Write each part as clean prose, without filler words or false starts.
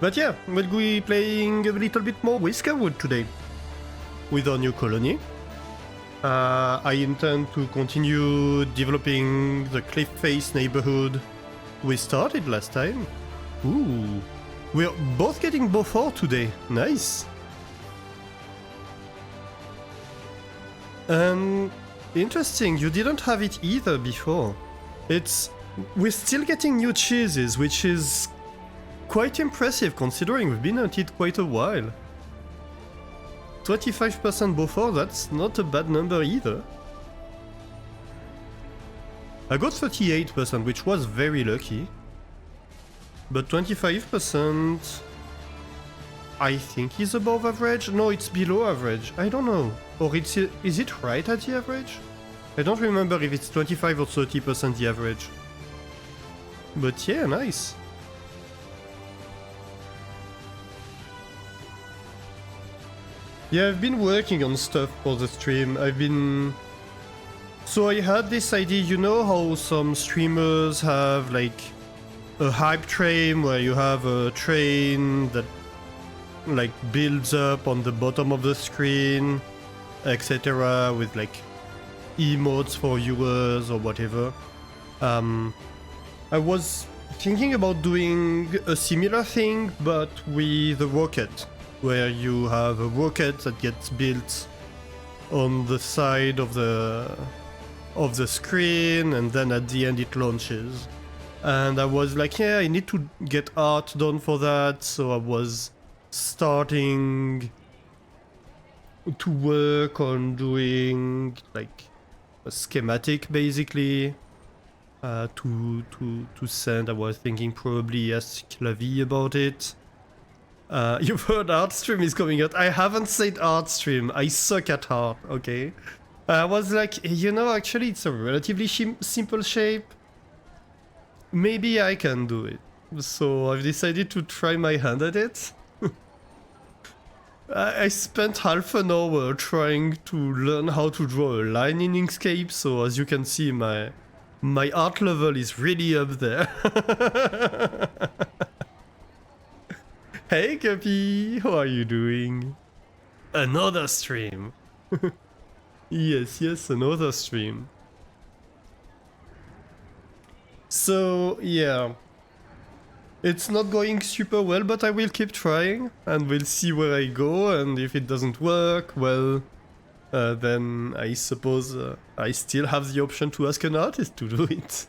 But yeah, we'll be playing a little bit more Whiskerwood today with our new colony. I intend to continue developing the cliff face neighborhood we started last time. Ooh, we're both getting Beaufort today. Nice. Interesting, you didn't have it either before. We're still getting new cheeses, which is quite impressive considering we've been at it quite a while. 25% Beaufort, that's not a bad number either. I got 38%, which was very lucky. But 25%, I think is above average? No, it's below average. I don't know. Or is it right at the average? I don't remember if it's 25 or 30% the average. But yeah, nice. Yeah, I've been working on stuff for the stream. So I had this idea, you know how some streamers have like a hype train where you have a train that like builds up on the bottom of the screen, etc. with like emotes for viewers or whatever. I was thinking about doing a similar thing but with a rocket, where you have a rocket that gets built on the side of the screen and then at the end it launches. And I was like, yeah, I need to get art done for that, so I was starting to work on doing like a schematic basically to send. I was thinking probably ask Clavi about it. You've heard art stream is coming out. I haven't said art stream. I suck at art, okay? I was like, you know, actually it's a relatively simple shape. Maybe I can do it. So I've decided to try my hand at it. I spent half an hour trying to learn how to draw a line in Inkscape, so as you can see my art level is really up there. Hey Guppy, how are you doing? Another stream. Yes, another stream. So yeah, it's not going super well, but I will keep trying and we'll see where I go, and if it doesn't work, well, then I suppose I still have the option to ask an artist to do it.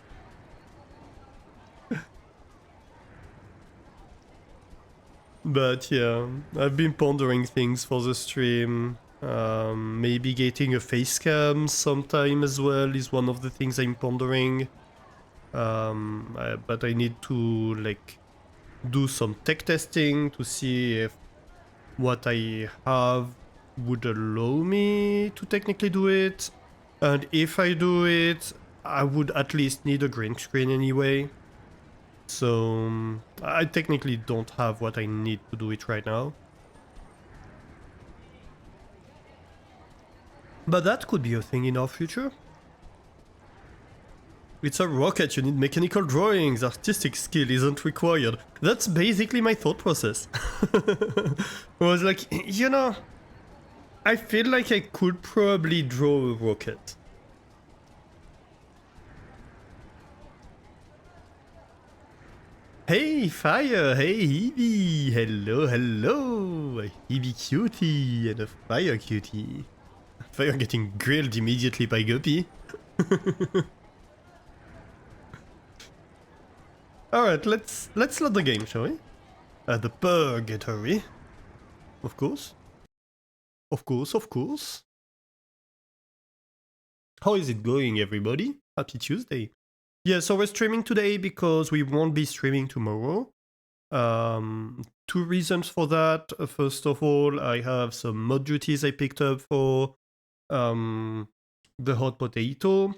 But yeah, I've been pondering things for the stream. Maybe getting a face cam sometime as well is one of the things I'm pondering. But I need to like do some tech testing to see if what I have would allow me to technically do it. And if I do it, I would at least need a green screen anyway. So I technically don't have what I need to do it right now. But that could be a thing in our future. It's a rocket, you need mechanical drawings, artistic skill isn't required. That's basically my thought process. I was like, you know, I feel like I could probably draw a rocket. Hey Fire, hey Hebe, hello, hello, a Hebe cutie and a Fire cutie. Fire getting grilled immediately by Guppy. Alright, let's load the game, shall we? The purgatory. Of course. Of course. How is it going, everybody? Happy Tuesday. Yeah, so we're streaming today because we won't be streaming tomorrow. Two reasons for that. First of all, I have some mod duties I picked up for the hot potato.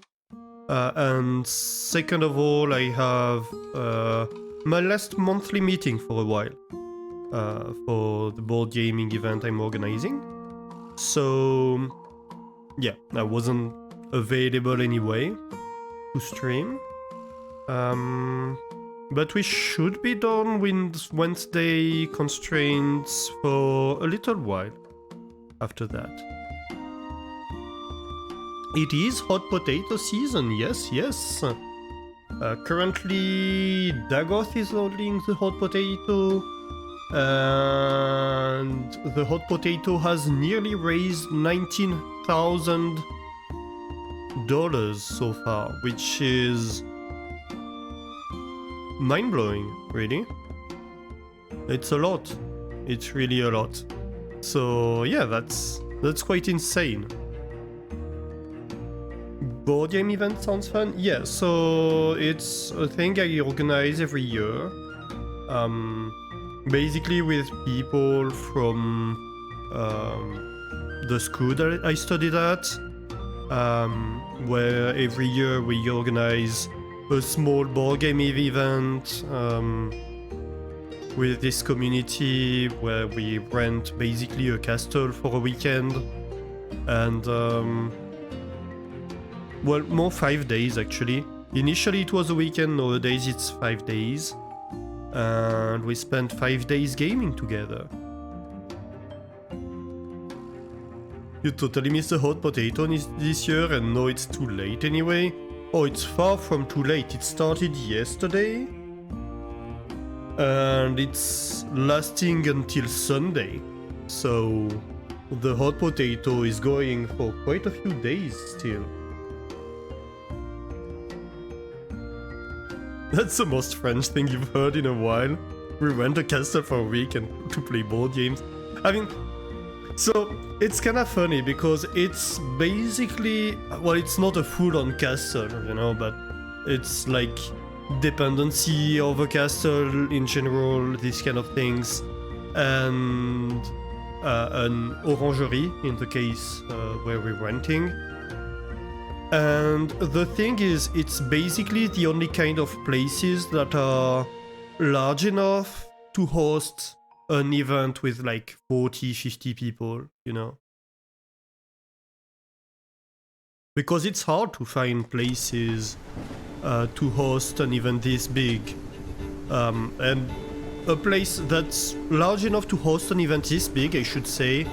And second of all, I have my last monthly meeting for a while for the board gaming event I'm organizing. So yeah, I wasn't available anyway to stream. But we should be done with Wednesday constraints for a little while after that. It is hot potato season, yes, yes. Currently, Dagoth is holding the hot potato, and the hot potato has nearly raised $19,000 so far, which is mind-blowing, really. It's a lot. It's really a lot. So yeah, that's quite insane. Board game event sounds fun? Yeah, so it's a thing I organize every year. Basically with people from the school that I studied at, where every year we organize a small board game event with this community where we rent basically a castle for a weekend, and well, more 5 days actually. Initially it was a weekend, nowadays it's 5 days. And we spent 5 days gaming together. You totally missed the hot potato this year, and no, it's too late anyway. Oh, it's far from too late. It started yesterday. And it's lasting until Sunday. So the hot potato is going for quite a few days still. That's the most French thing you've heard in a while. We rent a castle for a week and to play board games. I mean, so it's kind of funny because it's basically, well, it's not a full-on castle, you know, but it's like dependency of a castle in general, these kind of things, and an orangerie in the case where we're renting. And the thing is, it's basically the only kind of places that are large enough to host an event with like 40, 50 people, you know. Because it's hard to find places to host an event this big. And a place that's large enough to host an event this big, I should say,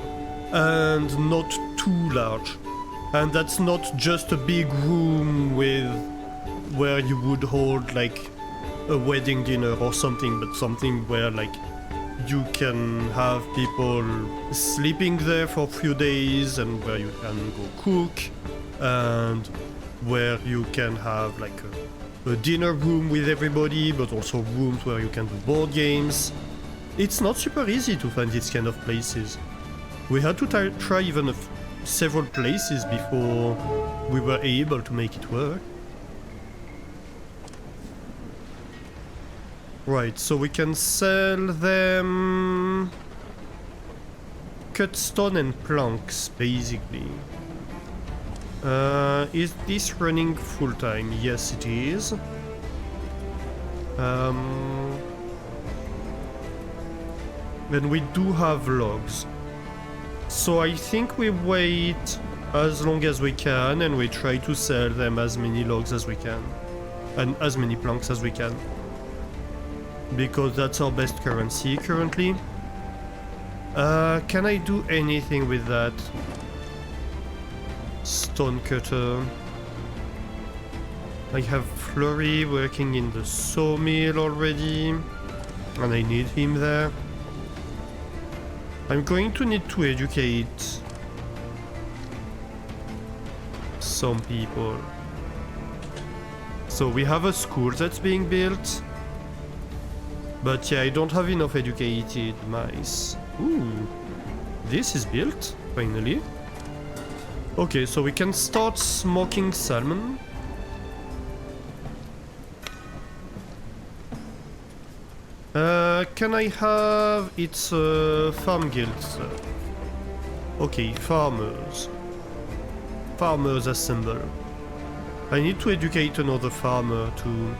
and not too large. And that's not just a big room with where you would hold like a wedding dinner or something, but something where like you can have people sleeping there for a few days, and where you can go cook, and where you can have like a dinner room with everybody, but also rooms where you can do board games. It's not super easy to find these kind of places. We had to try even several places before we were able to make it work. Right, so we can sell them cut stone and planks, basically. Is this running full time? Yes, it is. And we do have logs. So I think we wait as long as we can, and we try to sell them as many logs as we can. And as many planks as we can. Because that's our best currency currently. Can I do anything with that? Stone cutter. I have Flurry working in the sawmill already. And I need him there. I'm going to need to educate some people. So we have a school that's being built. But yeah, I don't have enough educated mice. Ooh, this is built, finally. Okay, so we can start smoking salmon. Can I have... It's farm guild, sir. Okay, farmers. Farmers assemble. I need to educate another farmer too.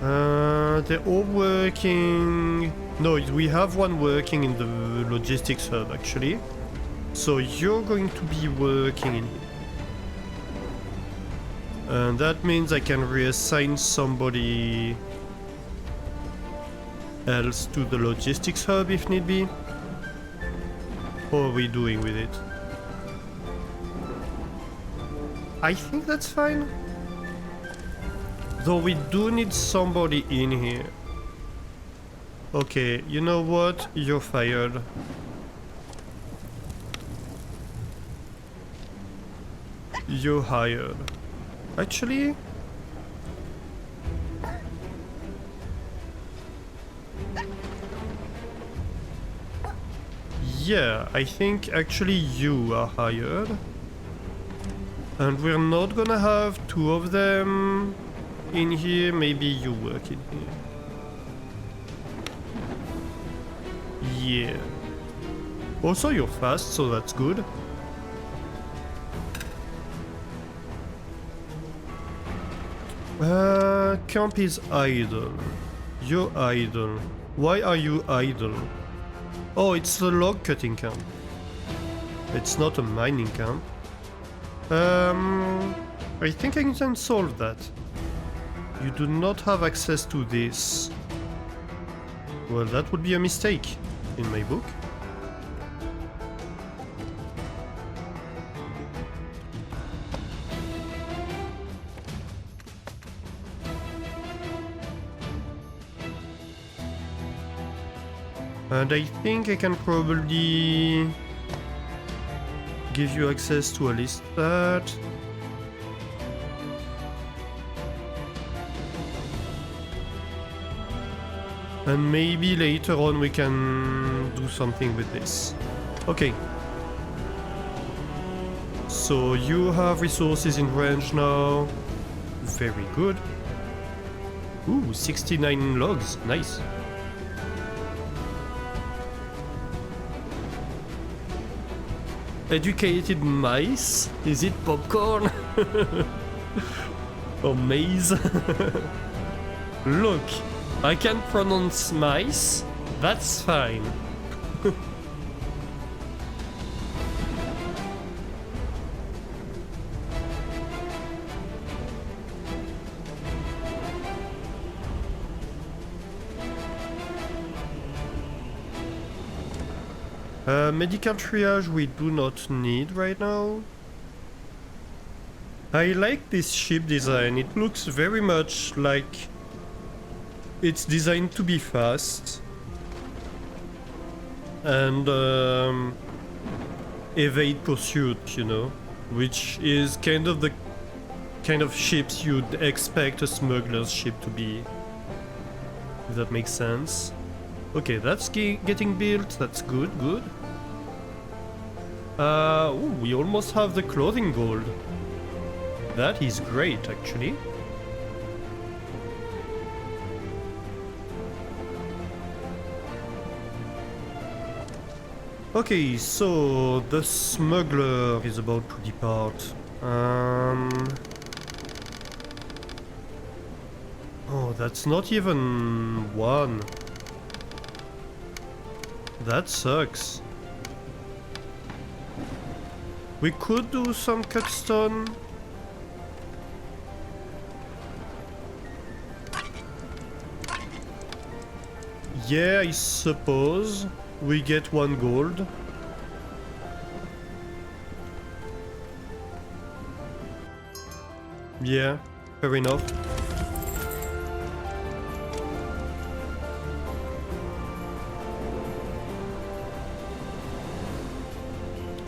They're all working... No, we have one working in the logistics hub actually. So you're going to be working in... And that means I can reassign somebody else to the logistics hub if need be. How are we doing with it? I think that's fine. Though we do need somebody in here. Okay, you know what? You're fired. You're hired. Actually... yeah, I think actually you are hired. And we're not gonna have two of them in here. Maybe you work in here. Yeah. Also, you're fast, so that's good. Camp is idle. You're idle. Why are you idle? Oh, it's the log cutting camp. It's not a mining camp. I think I can solve that. You do not have access to this. Well, that would be a mistake in my book. And I think I can probably give you access to a list that. And maybe later on we can do something with this. Okay. So you have resources in range now. Very good. Ooh, 69 logs. Nice. Educated mice? Is it popcorn? Or maize? Look, I can pronounce mice. That's fine. Medical triage we do not need right now. I like this ship design. It looks very much like it's designed to be fast and evade pursuit, you know, which is kind of the kind of ships you'd expect a smuggler's ship to be, if that makes sense. Okay, that's getting built. That's good, good. Ooh, we almost have the clothing gold. That is great, actually. Okay, so the smuggler is about to depart. Oh, that's not even one. That sucks. We could do some cutstone. Yeah, I suppose we get 1 gold. Yeah, fair enough.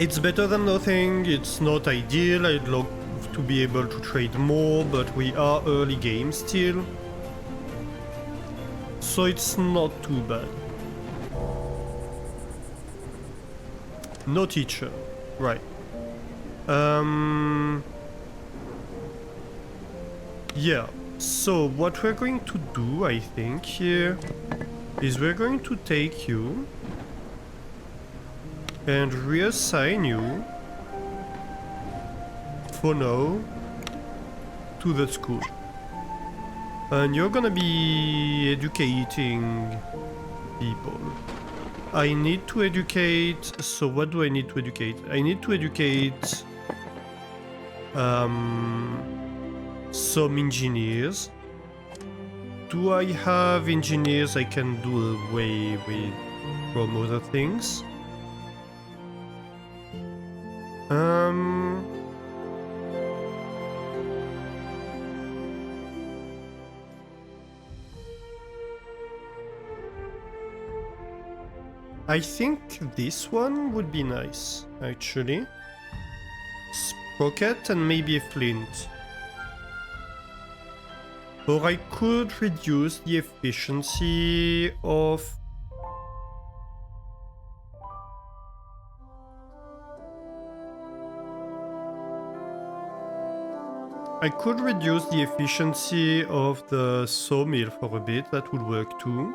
It's better than nothing. It's not ideal. I'd love to be able to trade more, but we are early game still. So it's not too bad. No teacher. Right. Yeah. So what we're going to do, I think, here is we're going to take you and reassign you for now to the school. And you're gonna be educating people. I need to educate, so what do I need to educate? I need to educate some engineers. Do I have engineers I can do away with from other things? I think this one would be nice, actually. Sprocket and maybe a flint. Or I could reduce the efficiency of... I could reduce the efficiency of the sawmill for a bit, that would work too.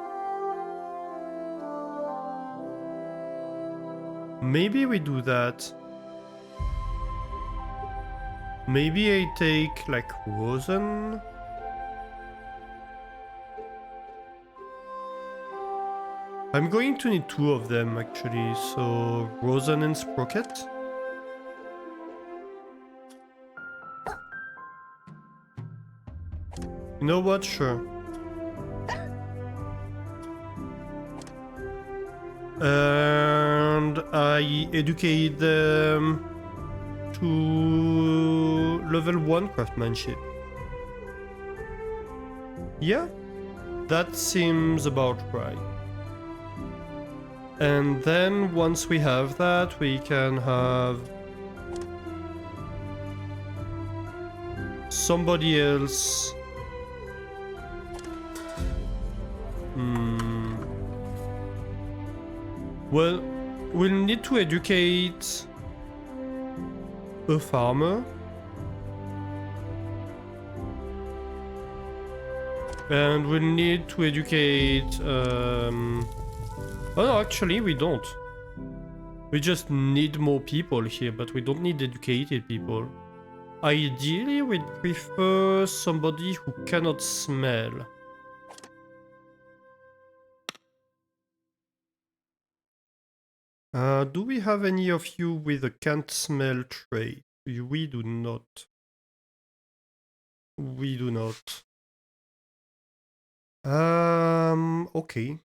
Maybe we do that. Maybe I take like rosin. I'm going to need 2 of them actually, so rosin and sprocket. You know what? Sure. And I educate them to level 1 craftsmanship. Yeah, that seems about right. And then once we have that, we can have somebody else. Well, we'll need to educate a farmer. And we'll need to educate... Oh no, actually we don't. We just need more people here, but we don't need educated people. Ideally, we'd prefer somebody who cannot smell. Do we have any of you with a can't smell trait? We do not. We do not. Okay.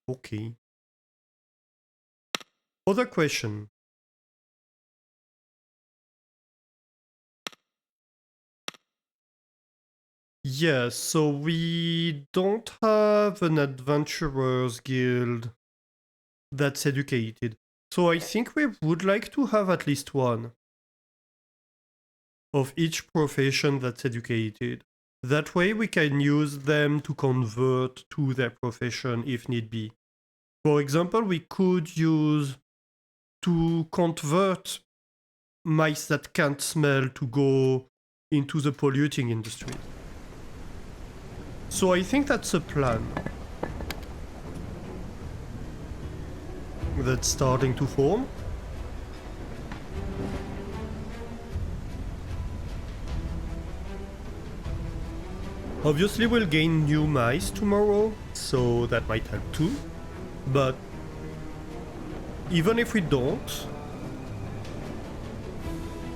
Okay. Other question. Yeah, so we don't have an adventurers guild that's educated. So I think we would like to have at least one of each profession that's educated. That way we can use them to convert to their profession if need be. For example, we could use to convert mice that can't smell to go into the polluting industry. So I think that's a plan that's starting to form. Obviously we'll gain new mice tomorrow, so that might help too. But even if we don't,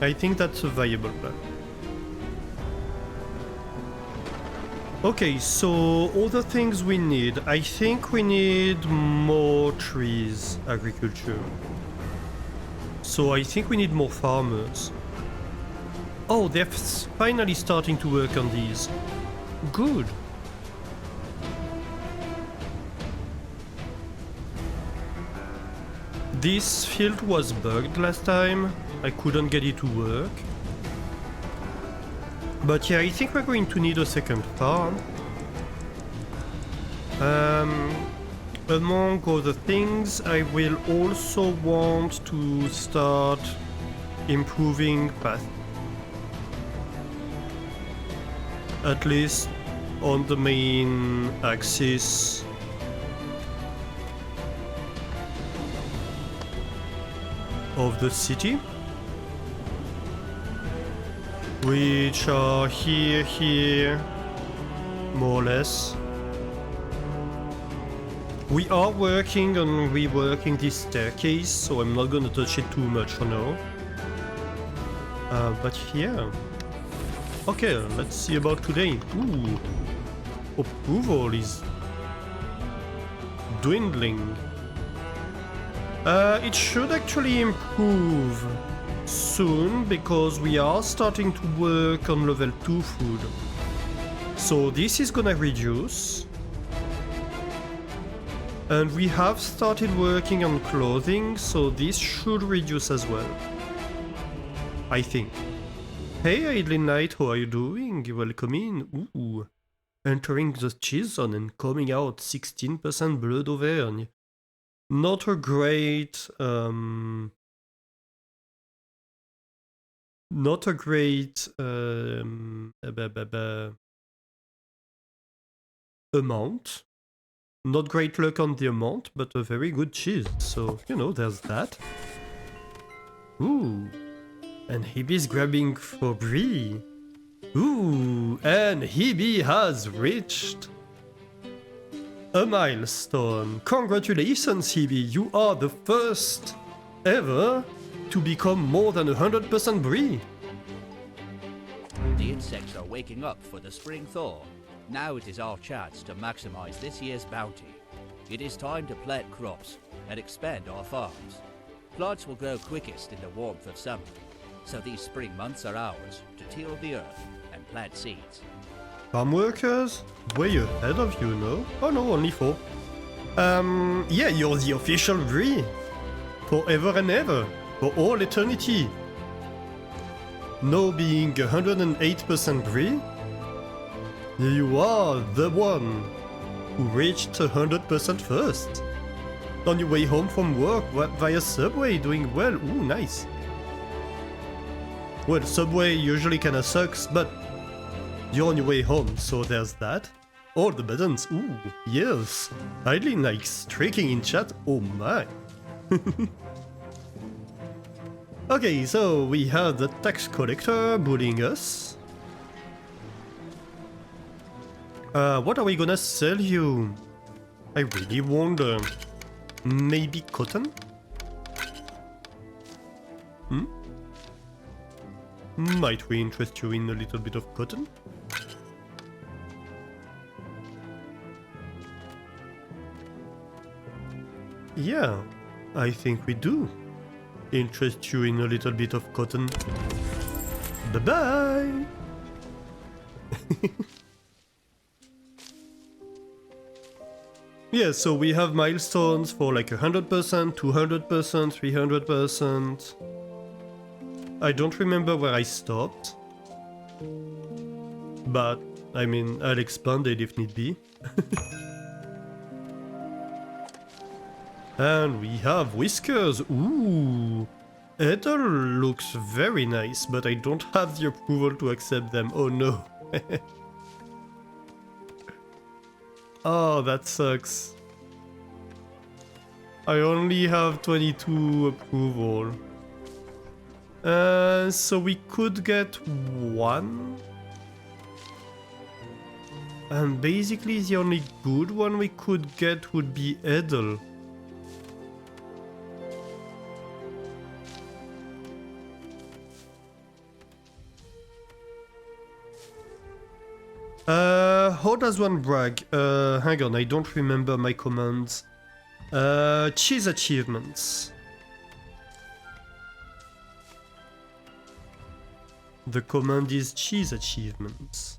I think that's a viable plan. Okay, so other things we need. I think we need more trees, agriculture. So I think we need more farmers. Oh, they're finally starting to work on these. Good. This field was bugged last time. I couldn't get it to work. But yeah, I think we're going to need a second farm. Among other things, I will also want to start improving path. At least on the main axis. Of the city. Which are here, more or less. We are working on reworking this staircase, so I'm not gonna touch it too much for now. But yeah. Okay, let's see about today. Ooh, approval is dwindling. It should actually improve soon because we are starting to work on level 2 food. So this is gonna reduce. And we have started working on clothing, so this should reduce as well. I think. Hey Idling Knight, how are you doing? Welcome in. Ooh. Entering the cheese zone and coming out 16% blood auvergne. Not a great not a great amount. Not great luck on the amount, but a very good cheese. So, you know, there's that. Ooh. And Hebe's grabbing for Brie. Ooh. And Hebe has reached a milestone. Congratulations, Hebe. You are the first ever to become more than 100% Brie. The insects are waking up for the spring thaw. Now it is our chance to maximize this year's bounty. It is time to plant crops and expand our farms. Plants will grow quickest in the warmth of summer, so these spring months are ours to till the earth and plant seeds. Farm workers? Way ahead of you, no? Oh no, only 4. Yeah, you're the official Brie. Forever and ever. For all eternity. No being 108% Brie. You are the one who reached 100% first. On your way home from work via subway, doing well. Ooh, nice. Well, subway usually kinda sucks, but you're on your way home, so there's that. All the buttons. Ooh, yes. Idling likes tricking in chat. Oh my. Okay, so we have the tax collector bullying us. What are we gonna sell you? I really wonder. Maybe cotton? Hmm? Might we interest you in a little bit of cotton? Yeah, I think we do. Interest you in a little bit of cotton. Bye-bye! Yeah, so we have milestones for like 100%, 200%, 300%. I don't remember where I stopped. But, I mean, I'll expand it if need be. And we have whiskers. Ooh! Ethel looks very nice, but I don't have the approval to accept them. Oh no. Oh, that sucks. I only have 22 approval. So we could get 1. And basically the only good one we could get would be Edel. How does one brag? Hang on, I don't remember my commands. Cheese achievements. The command is cheese achievements.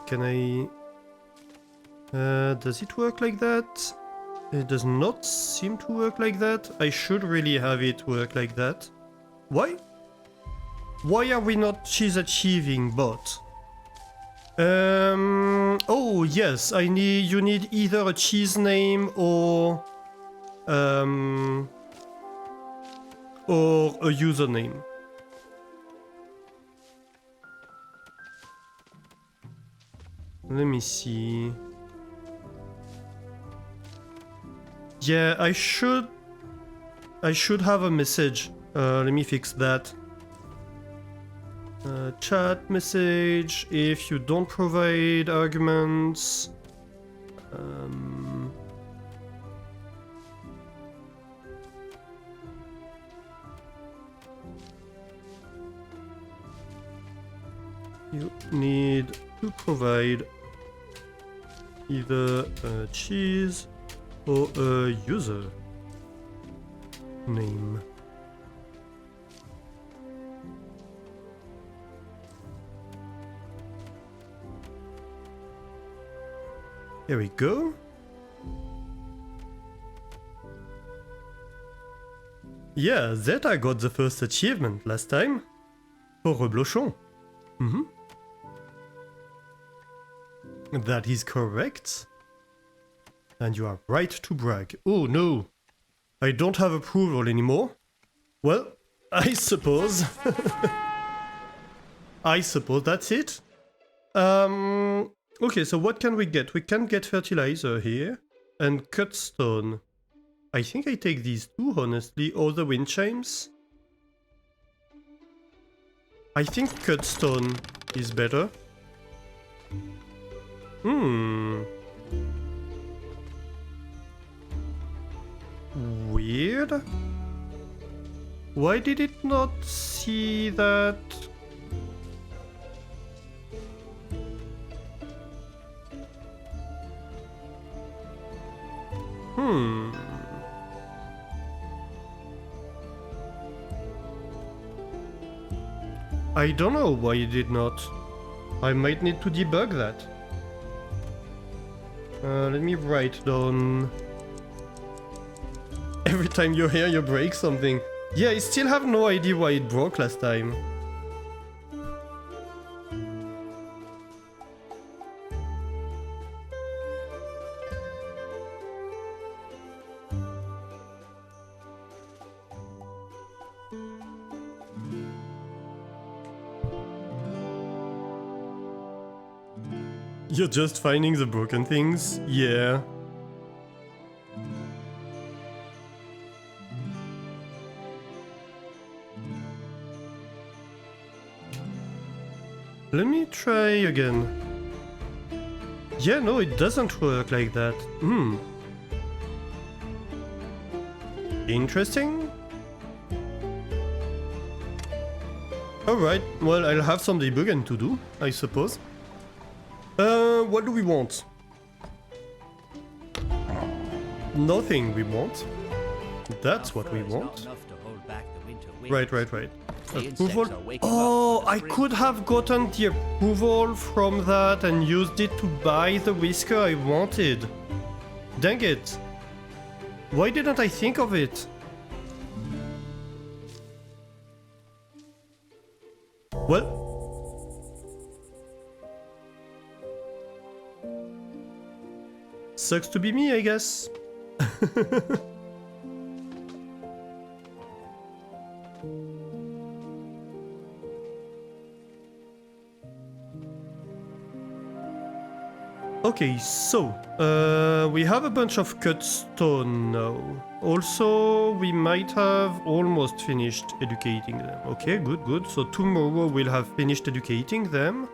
Can I... does it work like that? It does not seem to work like that. I should really have it work like that. Why? Why are we not cheese achieving bot? Oh yes, you need either a cheese name or a username. Let me see. Yeah, I should have a message. Let me fix that. Chat message, if you don't provide arguments. You need to provide either a cheese or a user name. Here we go. Yeah, that I got the first achievement last time. For Reblochon. That is correct. And you are right to brag. Oh no, I don't have approval anymore. Well, I suppose. I suppose that's it. Okay, so what can we get? We can get fertilizer here and cut stone. I think I take these two, honestly, or the wind chimes. I think cut stone is better. Weird. Why did it not see that? I don't know why it did not. I might need to debug that. Let me write down. Every time you're here, you break something. Yeah, I still have no idea why it broke last time. You're just finding the broken things? Yeah. Let me try again. Yeah, no, it doesn't work like that. Interesting. Alright, well, I'll have some debugging to do, I suppose. What do we want? Nothing we want. That's what we want. Right. Approval. Oh, I could have gotten the approval from that and used it to buy the whisker I wanted. Dang it. Why didn't I think of it? Well. Sucks to be me, I guess. Okay, so we have a bunch of cut stone now. Also, we might have almost finished educating them. Okay, good. So tomorrow we'll have finished educating them.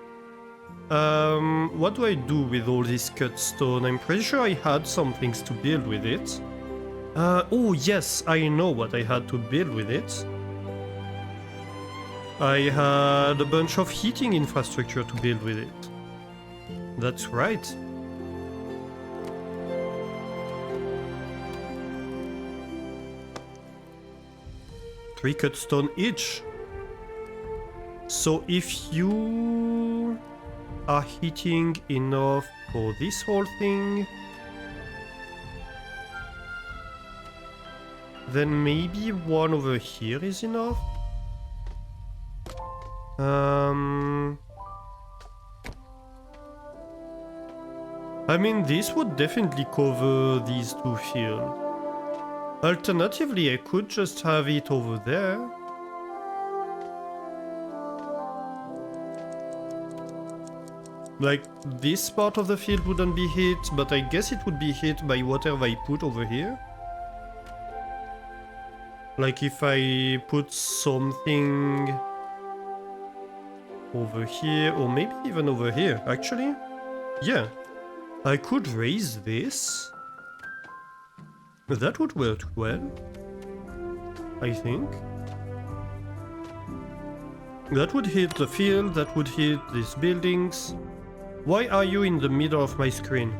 What do I do with all this cut stone? I'm pretty sure I had some things to build with it. Oh yes, I know what I had to build with it. I had a bunch of heating infrastructure to build with it. That's right. Three cut stone each. So if you are heating enough for this whole thing, then maybe one over here is enough. I mean, this would definitely cover these two fields. Alternatively, I could just have it over there. Like, this part of the field wouldn't be hit, but I guess it would be hit by whatever I put over here. Like if I put something over here, or maybe even over here, actually. Yeah. I could raise this. That would work well, I think. That would hit the field, that would hit these buildings. Why are you in the middle of my screen?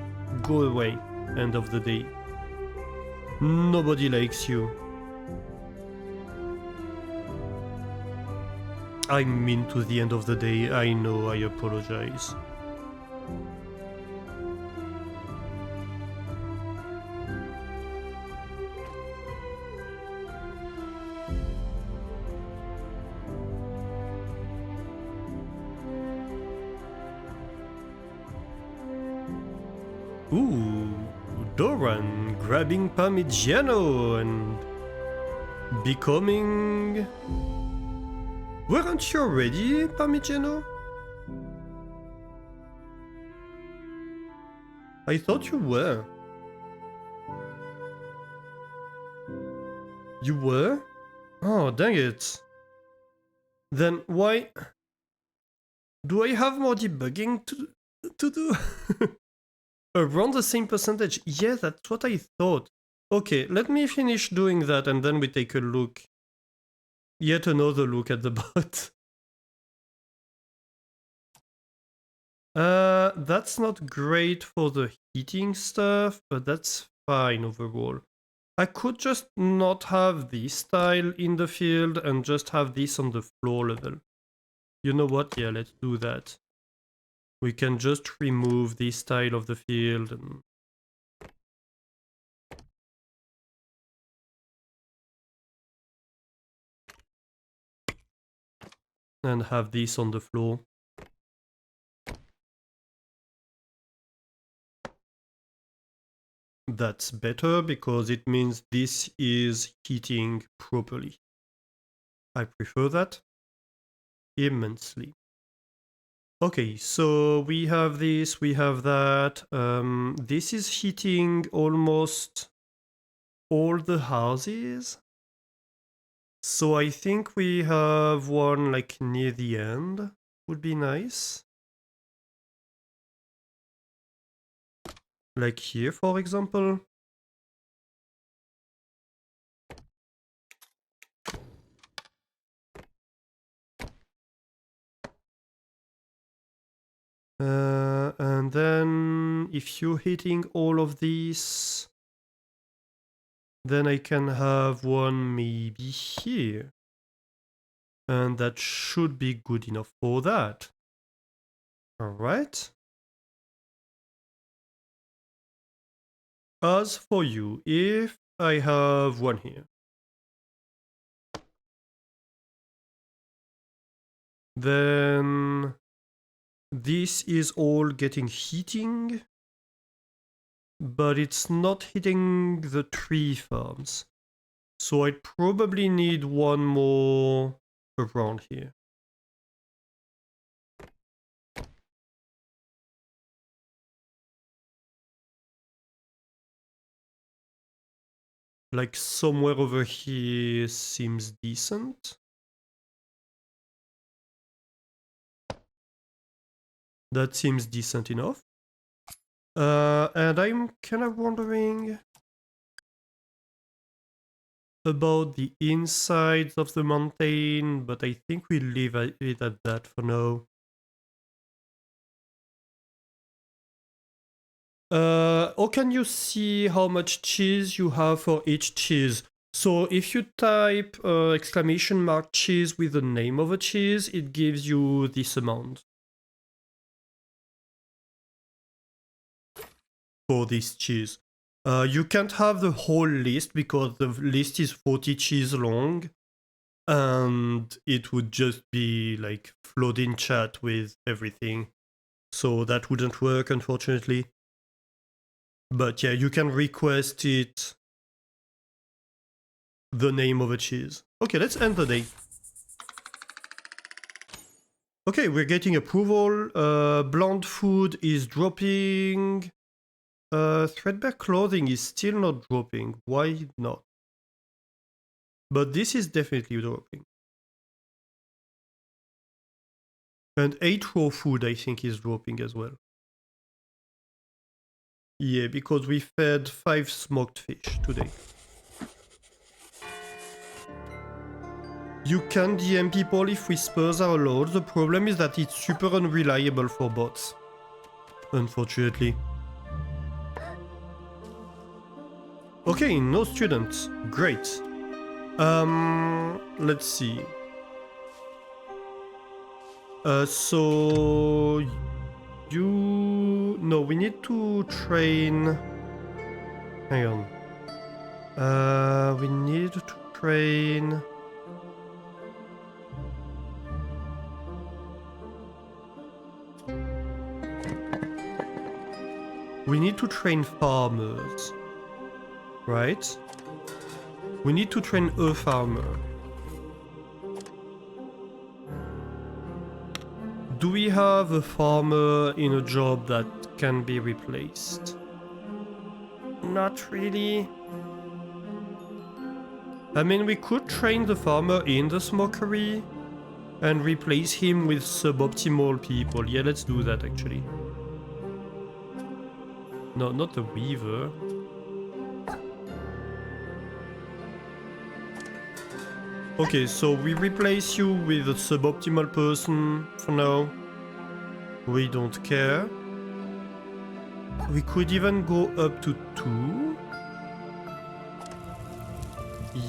Go away. End of the day. Nobody likes you. I'm mean to the end of the day, I know, I apologize. Ooh, Doran grabbing Parmigiano and becoming... Weren't you already Parmigiano? I thought you were. You were? Oh, dang it. Then why... Do I have more debugging to do? Around the same percentage? Yeah, that's what I thought. Okay, let me finish doing that and then we take a look. Yet another look at the bot. That's not great for the heating stuff, but that's fine overall. I could just not have this tile in the field and just have this on the floor level. You know what? Yeah, let's do that. We can just remove this tile of the field and have this on the floor. That's better because it means this is heating properly. I prefer that immensely. Okay, so we have this, we have that. This is heating almost all the houses. So I think we have one like near the end. Would be nice. Like here, for example. And then if you're hitting all of these, then I can have one maybe here. And that should be good enough for that. Alright. As for you, if I have one here, then this is all getting heating, but it's not hitting the tree farms. So I'd probably need one more around here. Like somewhere over here seems decent. That seems decent enough. And I'm kind of wondering about the insides of the mountain, but I think we'll leave it at that for now. Or can you see how much cheese you have for each cheese? So if you type exclamation mark cheese with the name of a cheese, it gives you this amount. For this cheese. You can't have the whole list because the list is 40 cheese long and it would just be like flooding chat with everything. So that wouldn't work, unfortunately. But yeah, you can request it the name of a cheese. Okay, let's end the day. Okay, we're getting approval. Bland food is dropping. Threadbare clothing is still not dropping. Why not? But this is definitely dropping. And 8 raw food, I think, is dropping as well. Yeah, because we fed 5 smoked fish today. You can DM people if whispers are allowed. The problem is that it's super unreliable for bots. Unfortunately. Okay, no students. Great. Let's see. So you... No, we need to train... Hang on. We need to train... We need to train farmers, right? We need to train a farmer. Do we have a farmer in a job that can be replaced? Not really. I mean, we could train the farmer in the smokery and replace him with suboptimal people. Yeah, let's do that actually. No, not the weaver. Okay, so we replace you with a suboptimal person for now. We don't care. We could even go up to 2.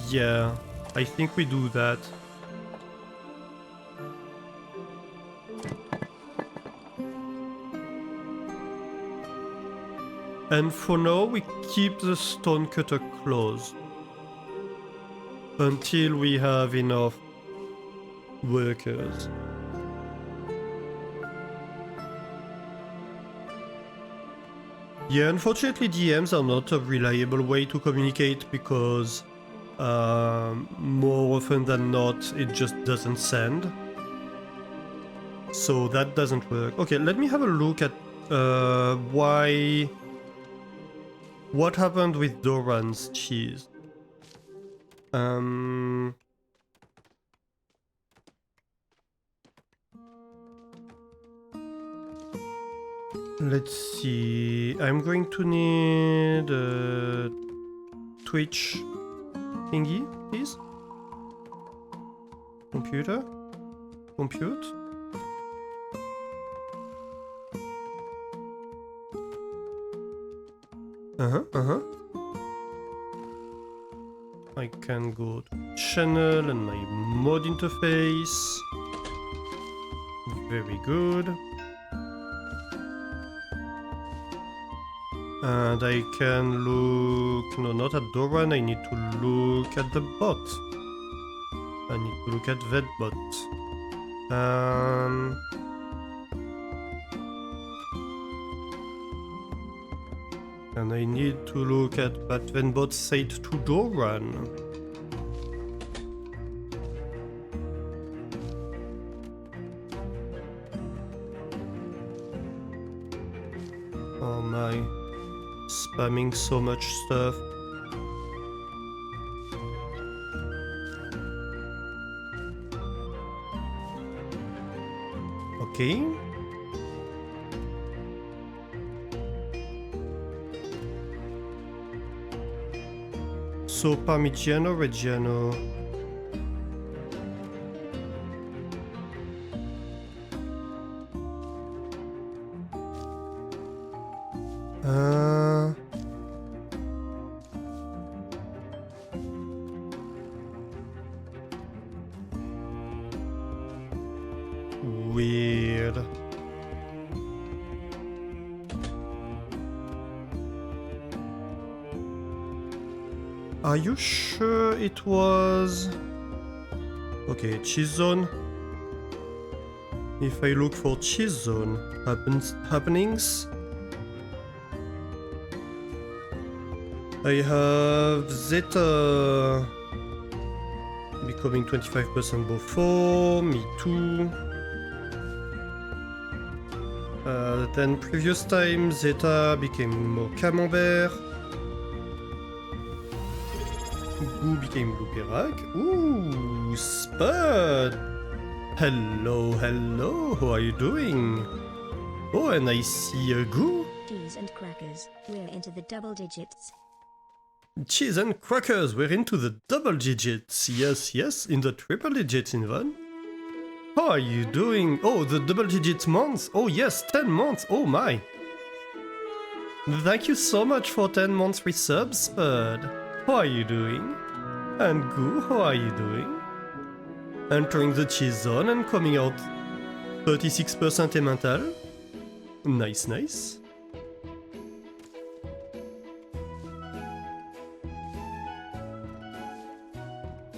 Yeah, I think we do that. And for now, we keep the stonecutter closed until we have enough workers. Yeah, unfortunately, DMs are not a reliable way to communicate because more often than not, it just doesn't send. So that doesn't work. Okay, let me have a look at why... What happened with Doran's cheese? Let's see. I'm going to need a Twitch thingy, please. Computer. Compute. I can go to channel and my mod interface. Very good. And I can look... No, not at Doran, I need to look at the bot. I need to look at that bot. And I need to look at what Venbot said to Doran. Oh my, spamming so much stuff. Okay. So Parmigiano Reggiano. Weird. Are you sure it was... Okay, cheese zone. If I look for cheese zone happenings, I have Zeta becoming 25% before, me too. Then previous time Zeta became more Camembert. Who became Luperac? Ooh, Spud! Hello, hello, how are you doing? Oh, and I see a Goo. Cheese and crackers, we're into the double digits. Cheese and crackers, we're into the double digits. Yes, yes, in the triple digits even. How are you doing? Oh, the double digits months. Oh yes, 10 months. Oh my. Thank you so much for 10 months resubs, Spud. How are you doing? And Goo, how are you doing? Entering the cheese zone and coming out 36% Emmental. Nice, nice.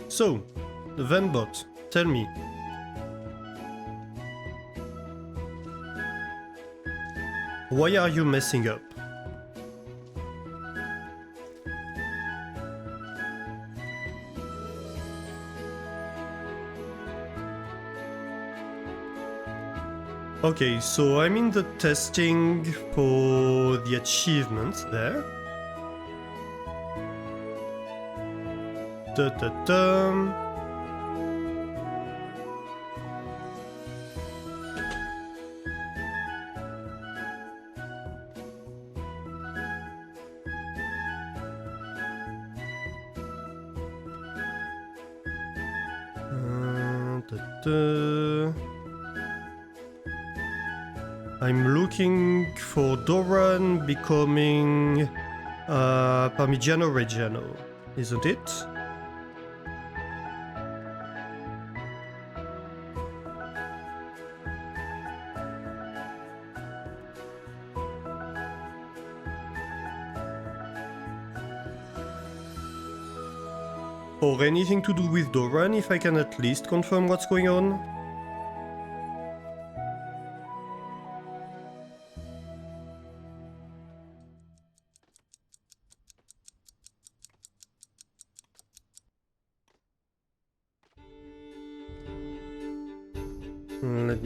So, Venbot, tell me. Why are you messing up? Okay, so I'm in the testing for the achievements there. Da-da-da. Da-da. I'm looking for Doran becoming Parmigiano Reggiano, isn't it? Or anything to do with Doran, if I can at least confirm what's going on? Let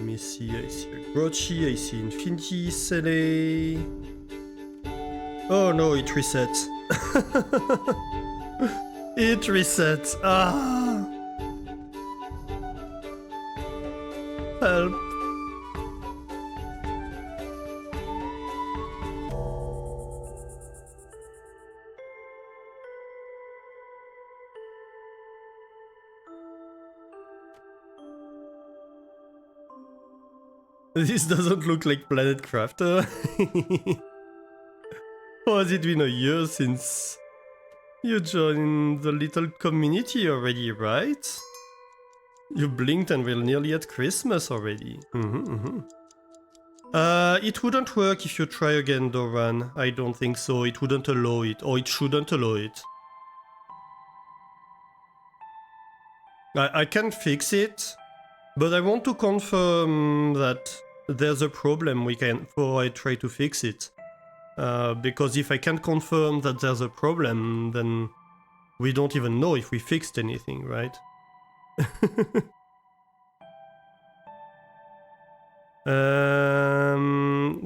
me see. I see a Grochi, I see Infinity Sele. Oh no, it resets. It resets. Ah! Help. This doesn't look like Planet Crafter. Oh, has it been a year since you joined the little community already, right? You blinked and we're nearly at Christmas already. It wouldn't work if you try again, Doran. I don't think so. It wouldn't allow it, or it shouldn't allow it. I can fix it, but I want to confirm that there's a problem before I try to fix it. Because if I can't confirm that there's a problem, then we don't even know if we fixed anything, right?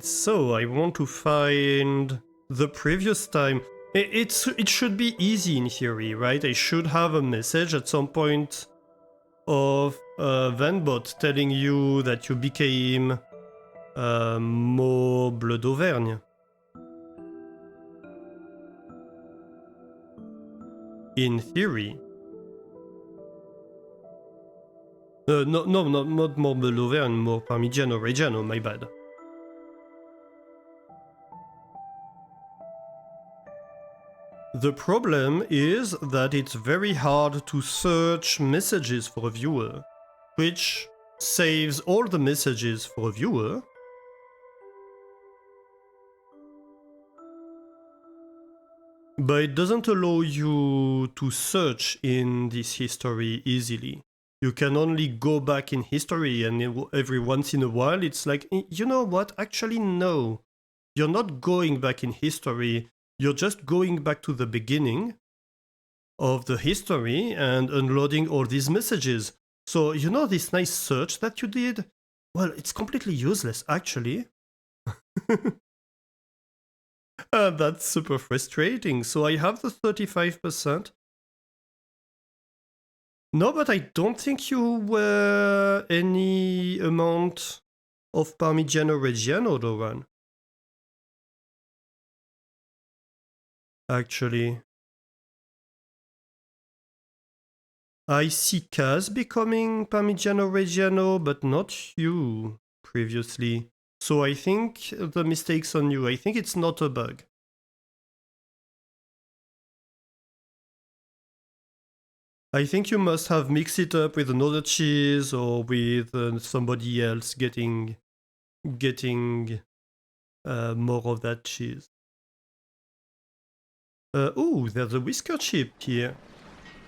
So I want to find the previous time. It should be easy in theory, right? I should have a message at some point of Venbot telling you that you became Mo Bleu d'Auvergne. In theory. No, not Mo Bleu d'Auvergne, more Parmigiano Reggiano, my bad. The problem is that it's very hard to search messages for a viewer, which saves all the messages for a viewer. But it doesn't allow you to search in this history easily. You can only go back in history, and every once in a while it's like, you know what, actually no. You're not going back in history, you're just going back to the beginning of the history and unloading all these messages. So, you know this nice search that you did? Well, it's completely useless, actually. That's super frustrating. So I have the 35%. No, but I don't think you were any amount of Parmigiano Reggiano, Doran. actually. I see Kaz becoming Parmigiano Reggiano, but not you previously. So I think the mistake's on you. I think it's not a bug. I think you must have mixed it up with another cheese or with somebody else getting more of that cheese. Ooh, there's a whisker chip here.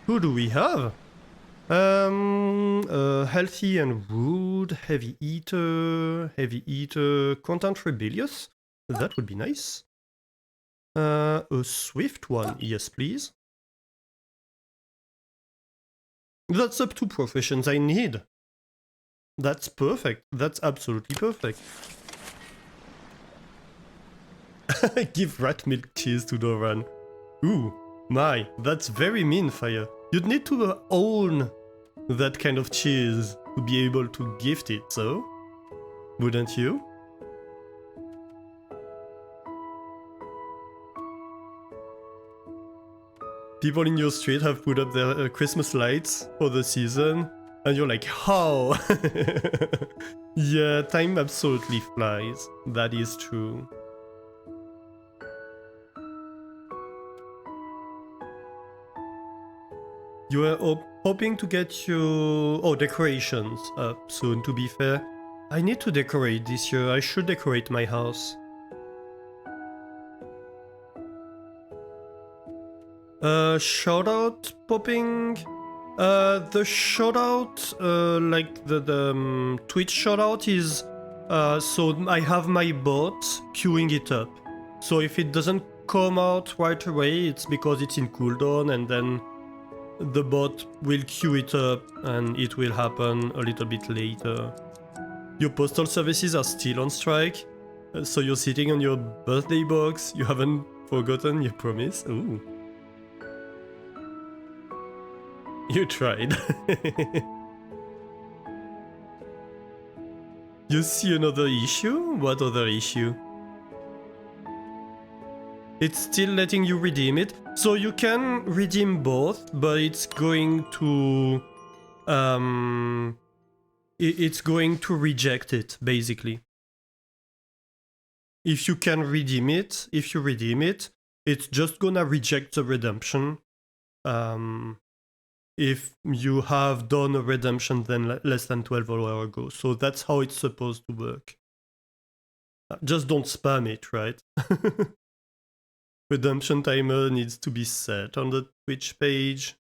Who do we have? Healthy and rude, heavy eater, content rebellious. That would be nice. A swift one, yes please. That's up to professions I need. That's perfect. That's absolutely perfect. Give rat milk cheese to Doran. Ooh, my, that's very mean, Fire. You'd need to own that kind of cheese to be able to gift it, so? Wouldn't you? People in your street have put up their Christmas lights for the season, and you're like, how? Yeah, time absolutely flies. That is true. You were hoping to get your decorations up soon, to be fair. I need to decorate this year. I should decorate my house. Shoutout popping. The shoutout, like the Twitch shoutout is, so I have my bot queuing it up. So if it doesn't come out right away, it's because it's in cooldown, and then the bot will queue it up and it will happen a little bit later. Your postal services are still on strike, so you're sitting on your birthday box. You haven't forgotten your promise. Ooh. You tried. You see another issue? What other issue? It's still letting you redeem it. So you can redeem both, but it's going to... it's going to reject it, basically. If you can redeem it, if you redeem it, it's just gonna reject the redemption. If you have done a redemption then less than 12 hours ago. So that's how it's supposed to work. Just don't spam it, right? Redemption timer needs to be set on the Twitch page.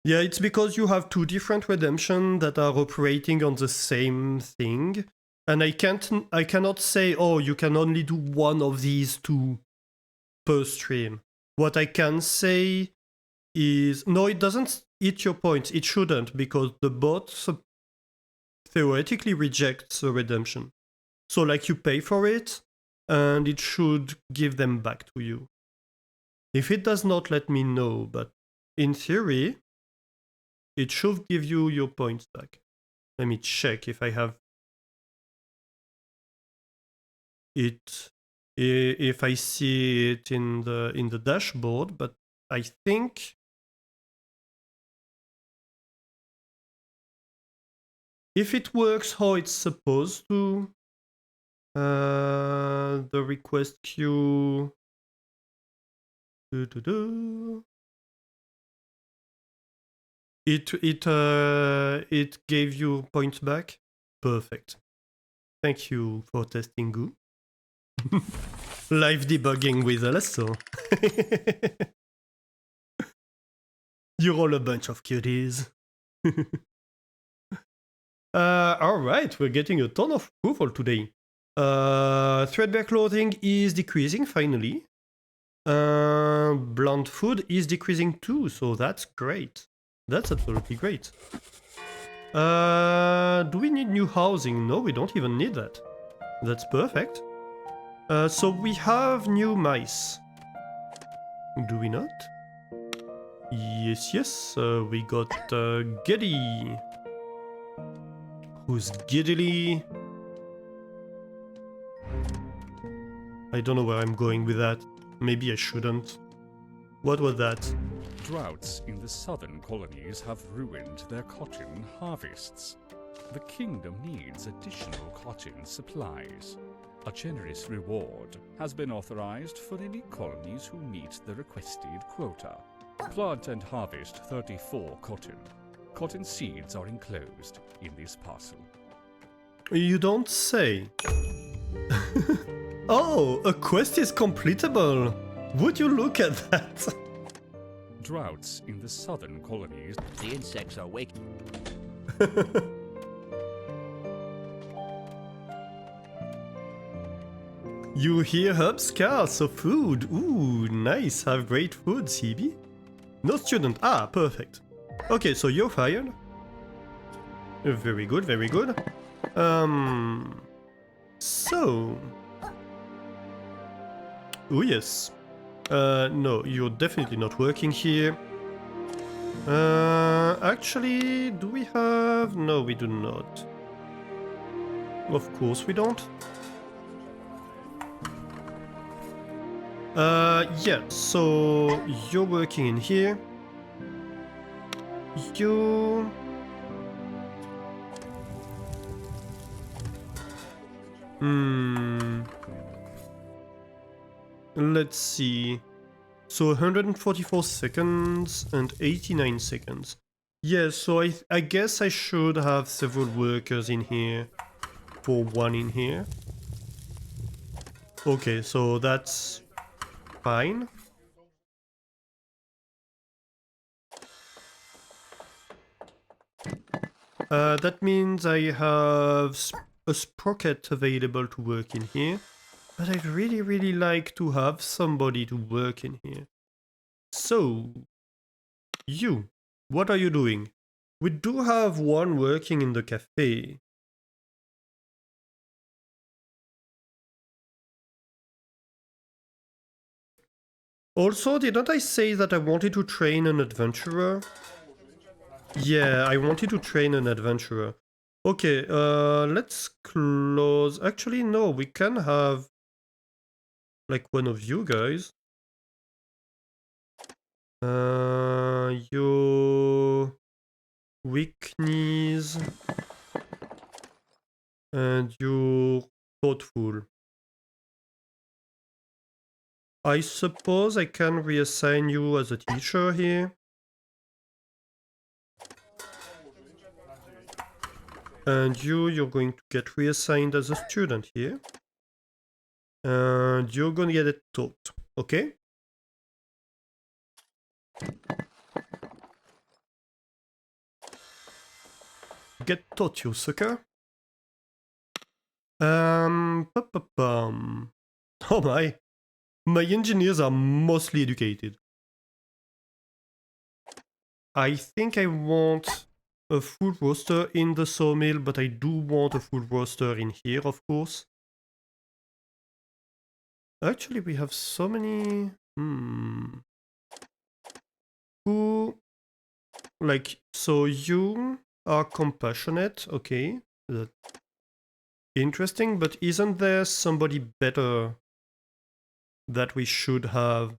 Yeah, it's because you have two different redemption that are operating on the same thing. And I cannot say, oh, you can only do one of these two per stream. What I can say is, no, it doesn't eat your points. It shouldn't, because the bot theoretically rejects the redemption. So like you pay for it, and it should give them back to you. If it does not, let me know, but in theory, it should give you your points back. Let me check if I have it, if I see it in the dashboard, but I think if it works how it's supposed to, the request queue, it gave you points back. Perfect. Thank you for testing, Goo. Live debugging with Alesso. You're all a bunch of cuties. Alright, we're getting a ton of approval today. Threadbare clothing is decreasing, finally. Blunt food is decreasing too, so that's great. That's absolutely great. Do we need new housing? No, we don't even need that. That's perfect. So we have new mice. Do we not? Yes. We got Giddy. Who's giddily? I don't know where I'm going with that. Maybe I shouldn't. What was that? Droughts in the southern colonies have ruined their cotton harvests. The kingdom needs additional cotton supplies. A generous reward has been authorized for any colonies who meet the requested quota. Plant and harvest 34 cotton. Cotton seeds are enclosed in this parcel. You don't say. Oh, a quest is completable. Would you look at that? Droughts in the southern colonies. The insects are waking. You hear herbs scarce, so food. Ooh, nice. Have great food, CB. No student. Ah, perfect. Okay, so you're fired. Very good, very good. So... Oh, yes. No, you're definitely not working here. Actually, do we have... No, we do not. Of course we don't. Yeah, so you're working in here. You... Let's see. So 144 seconds and 89 seconds. Yeah, so I guess I should have several workers in here for one in here. Okay, so that's fine. That means I have a sprocket available to work in here. But I'd really like to have somebody to work in here. So, you, what are you doing? We do have one working in the cafe. Also, didn't I say that I wanted to train an adventurer? Yeah, I wanted to train an adventurer. Okay, let's close... Actually, no, we can have... like one of you guys. Your weakness and you're thoughtful. I suppose I can reassign you as a teacher here. And you're going to get reassigned as a student here. And you're gonna get it taught, okay? Get taught, you sucker. Pa-pa-pum. Oh my. My engineers are mostly educated. I think I want a food roaster in the sawmill, but I do want a food roaster in here, of course. Actually, we have so many... Who... Like, so you are compassionate, okay. That's interesting, but isn't there somebody better that we should have?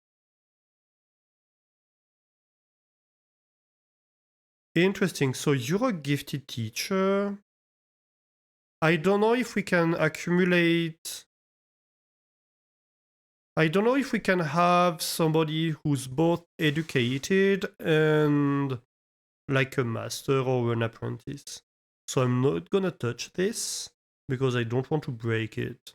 Interesting, so you're a gifted teacher. I don't know if we can accumulate... I don't know if we can have somebody who's both educated and like a master or an apprentice. So I'm not gonna touch this because I don't want to break it.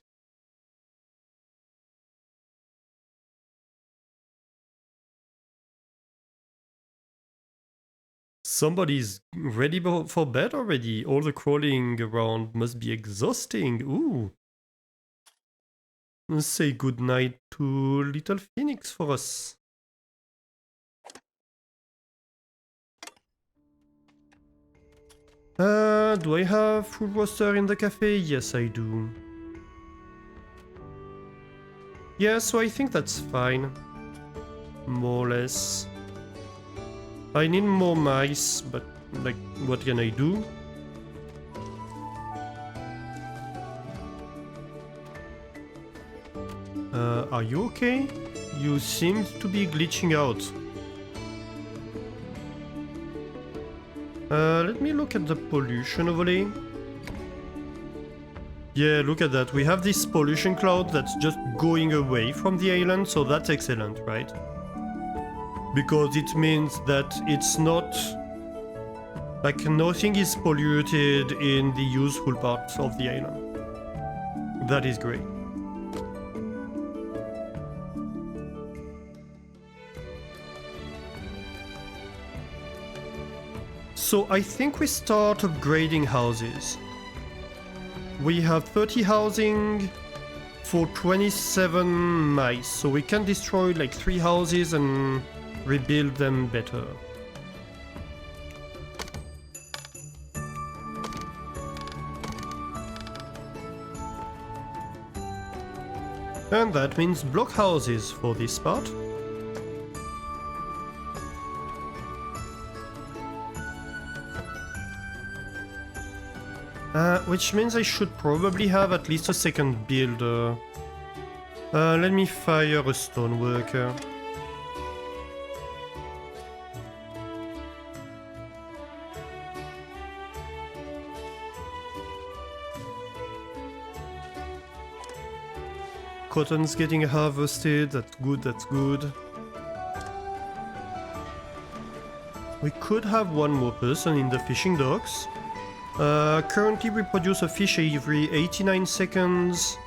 Somebody's ready for bed already. All the crawling around must be exhausting. Ooh. Let's say goodnight to little Phoenix for us. Do I have food roaster in the cafe? Yes, I do. Yeah, so I think that's fine. More or less. I need more mice, but like, what can I do? Are you okay? You seem to be glitching out. Let me look at the pollution overlay. Yeah, look at that. We have this pollution cloud that's just going away from the island, so that's excellent, right? Because it means that it's not... like, nothing is polluted in the useful parts of the island. That is great. So I think we start upgrading houses. We have 30 housing for 27 mice, so we can destroy like 3 houses and rebuild them better. And that means block houses for this part. Which means I should probably have at least a second builder. Let me fire a stoneworker. Cotton's getting harvested, that's good, that's good. We could have one more person in the fishing docks. Currently we produce a fish every 89 seconds.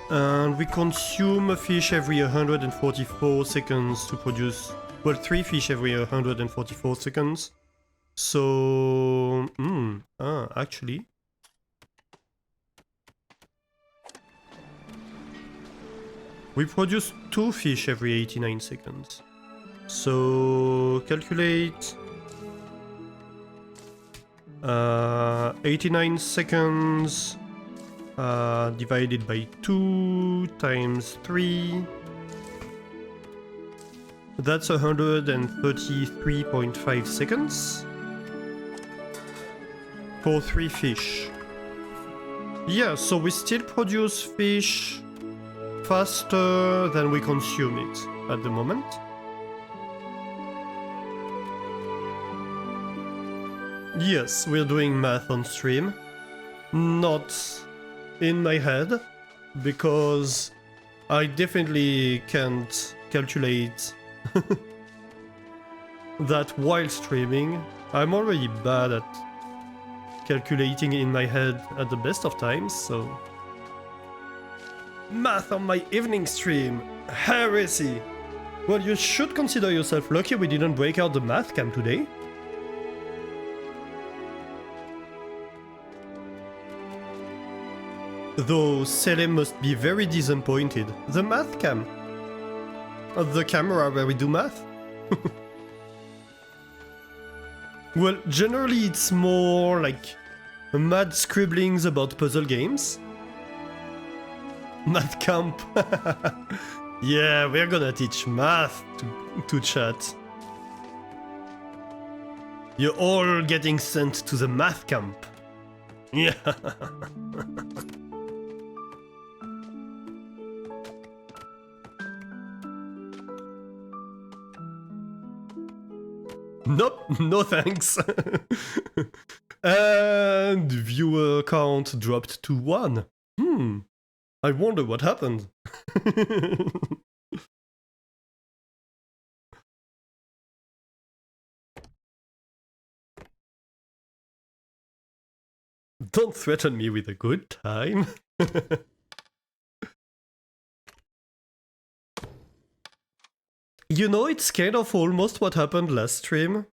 And we consume a fish every 144 seconds to produce... well, 3 fish every 144 seconds. So... actually... we produce 2 fish every 89 seconds. So... calculate... 89 seconds divided by 2 times 3. That's 133.5 seconds for 3 fish. Yeah, so we still produce fish faster than we consume it at the moment. Yes, we're doing math on stream. Not in my head, because I definitely can't calculate that while streaming. I'm already bad at calculating in my head at the best of times, so... math on my evening stream! Heresy! Well, you should consider yourself lucky we didn't break out the math cam today. Though Selim must be very disappointed. The math cam. The camera where we do math. Well, generally it's more like mad scribblings about puzzle games. Math camp. Yeah, we're gonna teach math to chat. You're all getting sent to the math camp. Yeah. Nope, no thanks. And viewer count dropped to 1. I wonder what happened. Don't threaten me with a good time. You know, it's kind of almost what happened last stream.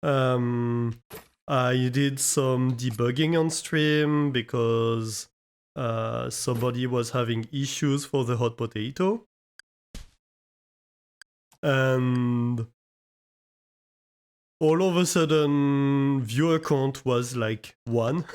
I did some debugging on stream because somebody was having issues for the hot potato. And all of a sudden, viewer count was like 1.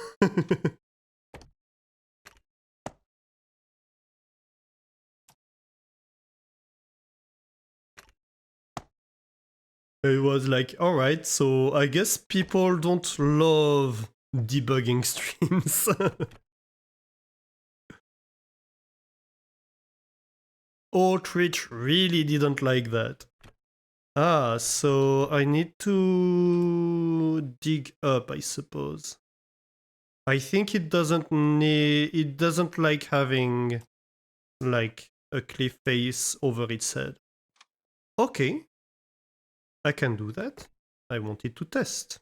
It was like, alright, so I guess people don't love debugging streams. Oh, Twitch really didn't like that. Ah, so I need to dig up, I suppose. I think it doesn't like having like a cliff face over its head. Okay, I can do that. I wanted to test.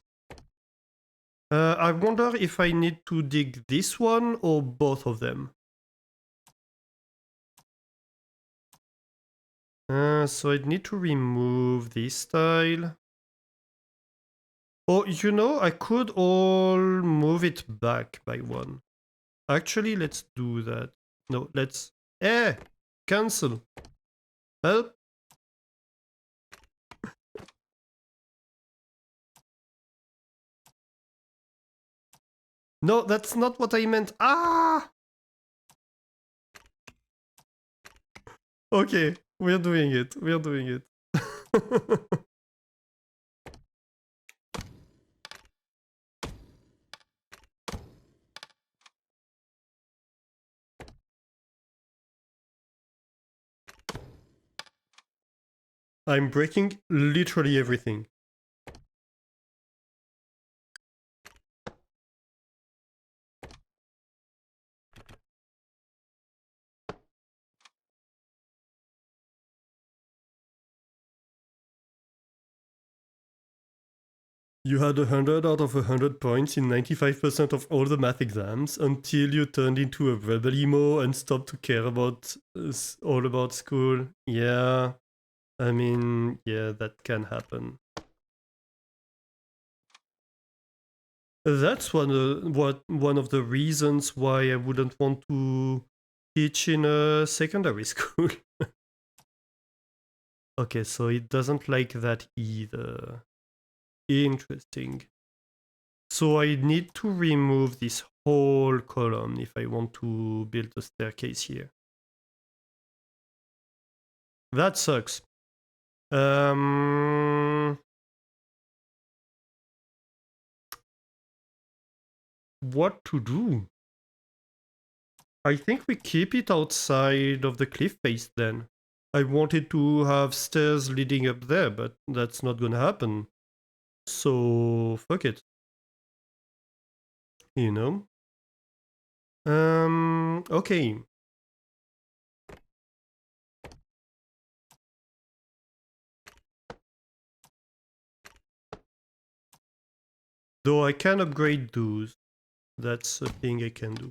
I wonder if I need to dig this one or both of them. So I'd need to remove this tile. Oh, you know, I could all move it back by one. Actually, let's do that. No, let's... cancel. Help. No, that's not what I meant. Ah! Okay, we're doing it. We're doing it. I'm breaking literally everything. You had 100 out of 100 points in 95% of all the math exams until you turned into a rebel emo and stopped to care about all about school. Yeah, I mean, yeah, that can happen. That's one of the reasons why I wouldn't want to teach in a secondary school. Okay, so it doesn't like that either. Interesting. So I need to remove this whole column if I want to build a staircase here. That sucks. What to do? I think we keep it outside of the cliff face then. I wanted to have stairs leading up there, but that's not gonna happen. So fuck it. You know? Okay. Though I can upgrade those. That's a thing I can do.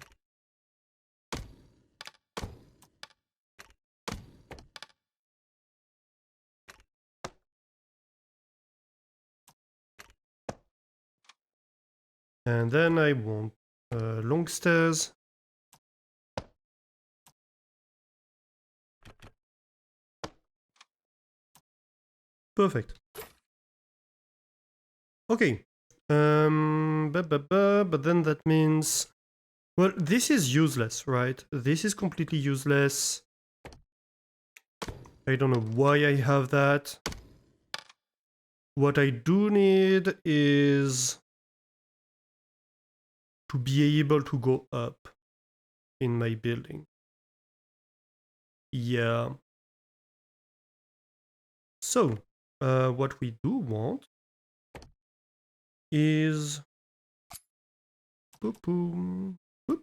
And then I want long stairs. Perfect. Okay. But then that means... Well, this is useless, right? This is completely useless. I don't know why I have that. What I do need is to be able to go up in my building. Yeah. So, what we do want is... Boop, boop, boop.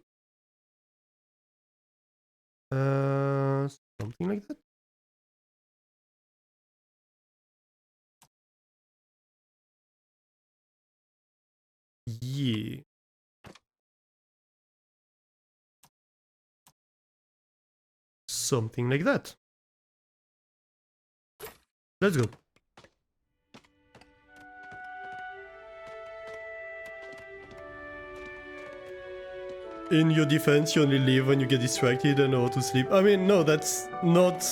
Something like that. Yeah. Something like that. Let's go. In your defense, you only leave when you get distracted and know how to sleep. I mean, no, that's not...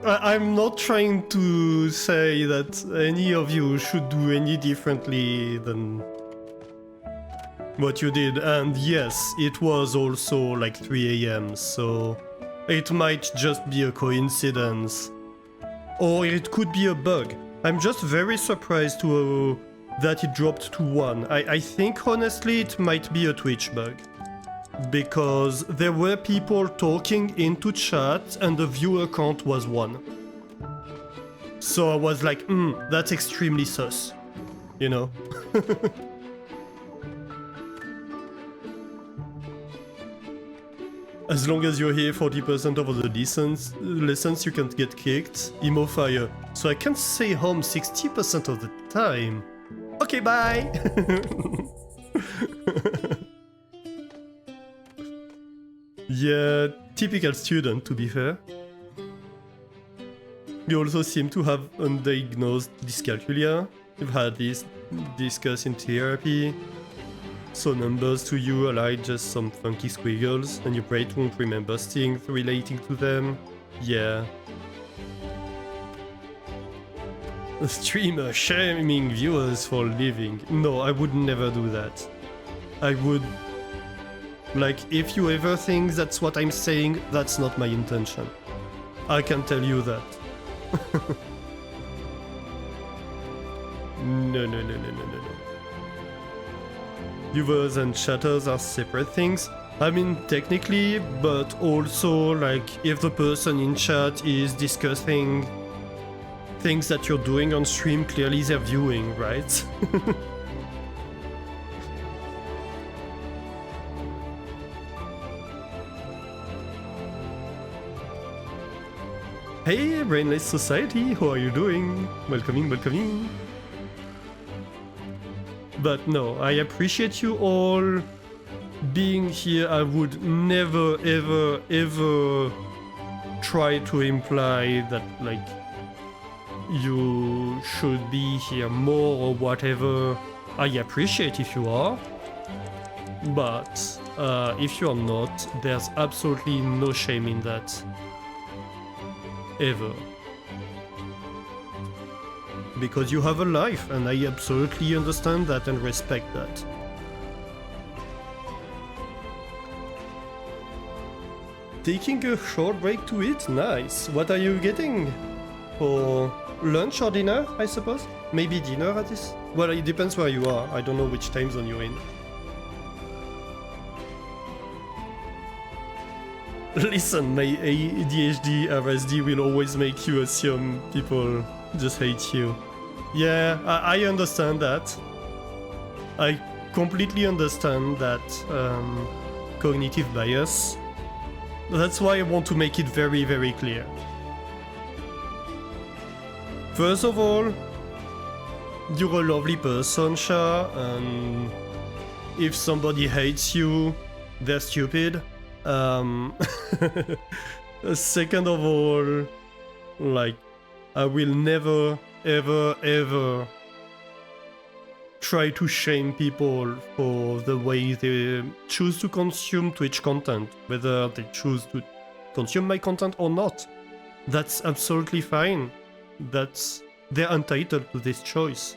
I'm not trying to say that any of you should do any differently than what you did. And yes, it was also like 3 AM, so it might just be a coincidence. Or it could be a bug. I'm just very surprised that it dropped to 1. I think honestly it might be a Twitch bug. because there were people talking into chat and the viewer count was 1. So I was like, that's extremely sus, you know? As long as you're here 40% of the lessons, you can't get kicked. Emo fire. So I can't stay home 60% of the time. Okay, bye! Yeah, typical student, to be fair. You also seem to have undiagnosed dyscalculia. You've had this discussed in therapy. So numbers to you are like just some funky squiggles, and your brain won't remember things relating to them. Yeah. A streamer shaming viewers for living. No, I would never do that. I would... Like, if you ever think that's what I'm saying, that's not my intention. I can tell you that. No. Viewers and chatters are separate things. I mean, technically, but also, like, if the person in chat is discussing things that you're doing on stream, clearly they're viewing, right? Hey, Brainless Society, how are you doing? Welcome in. But no, I appreciate you all being here. I would never, ever try to imply that, like, you should be here more or whatever. I appreciate if you are, but if you're not, there's absolutely no shame in that. Ever. Because you have a life, and I absolutely understand that and respect that. Taking a short break to eat? Nice. What are you getting? For lunch or dinner, I suppose? Maybe dinner at this? Well, it depends where you are. I don't know which time zone you're in. Listen, my ADHD, RSD will always make you assume people just hate you. Yeah, I understand that. I completely understand that cognitive bias. That's why I want to make it very, very clear. First of all, you're a lovely person, Sha, and if somebody hates you, they're stupid. Second of all, like, I will never, ever try to shame people for the way they choose to consume Twitch content, whether they choose to consume my content or not. That's absolutely fine. They're entitled to this choice.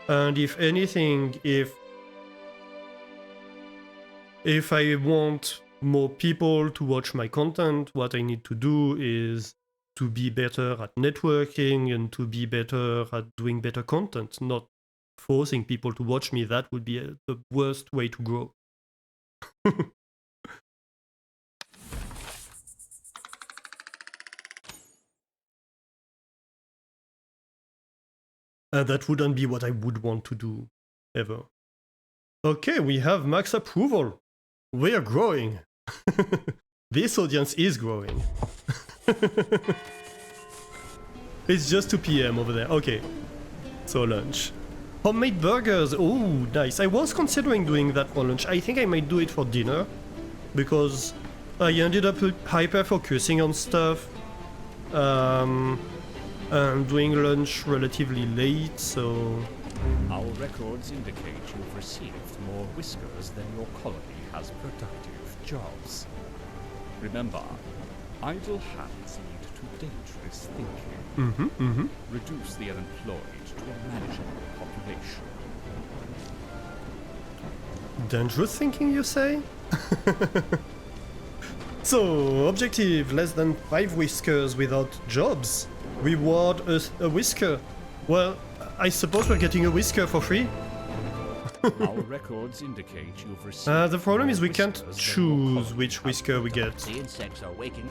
And if anything, if I want more people to watch my content, what I need to do is to be better at networking and to be better at doing better content, not forcing people to watch me. That would be the worst way to grow. That wouldn't be what I would want to do, ever. Okay, we have max approval. We are growing. This audience is growing. It's just 2 PM over there. Okay. So lunch. Homemade burgers. Oh, nice. I was considering doing that for lunch. I think I might do it for dinner. Because I ended up hyper-focusing on stuff. And doing lunch relatively late, so... Our records indicate you've received more whiskers than your colony has productive jobs. Remember, idle hands lead to dangerous thinking. Reduce the unemployed to a manageable population. Dangerous thinking, you say? So, objective, less than 5 whiskers without jobs. Reward a whisker. Well, I suppose we're getting a whisker for free. Our records indicate you've received. The problem is we more can't whiskers than your choose colony which have whisker we put up. get. The insects are waking.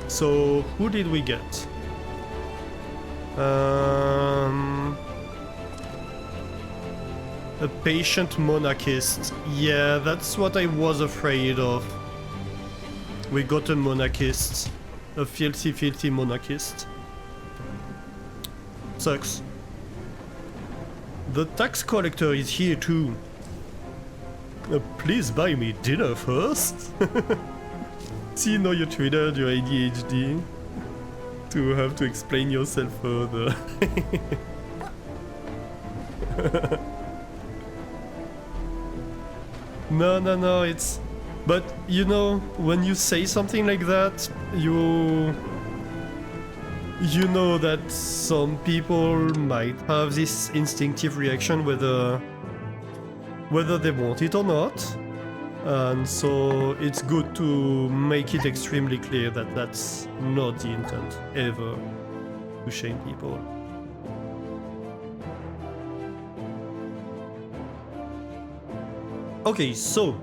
So, who did we get? A patient monarchist. Yeah, that's what I was afraid of. We got a monarchist. A filthy, filthy monarchist. Sucks. The tax collector is here too. Please buy me dinner first. See, now you triggered your ADHD to have to explain yourself further. No, it's... But, you know, when you say something like that, you know that some people might have this instinctive reaction whether they want it or not. And so it's good to make it extremely clear that that's not the intent ever, to shame people. Okay, so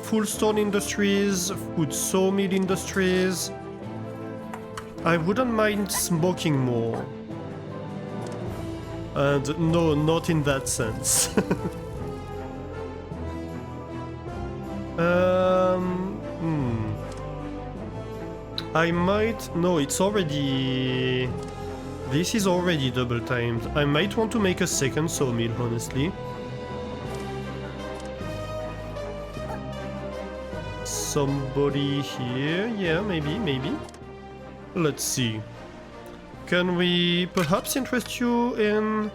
full stone industries, food sawmill industries. I wouldn't mind smoking more. And no, not in that sense. I might... No, it's already... This is already double timed. I might want to make a second sawmill, honestly. Somebody here? Yeah, maybe. Let's see. Can we perhaps interest you in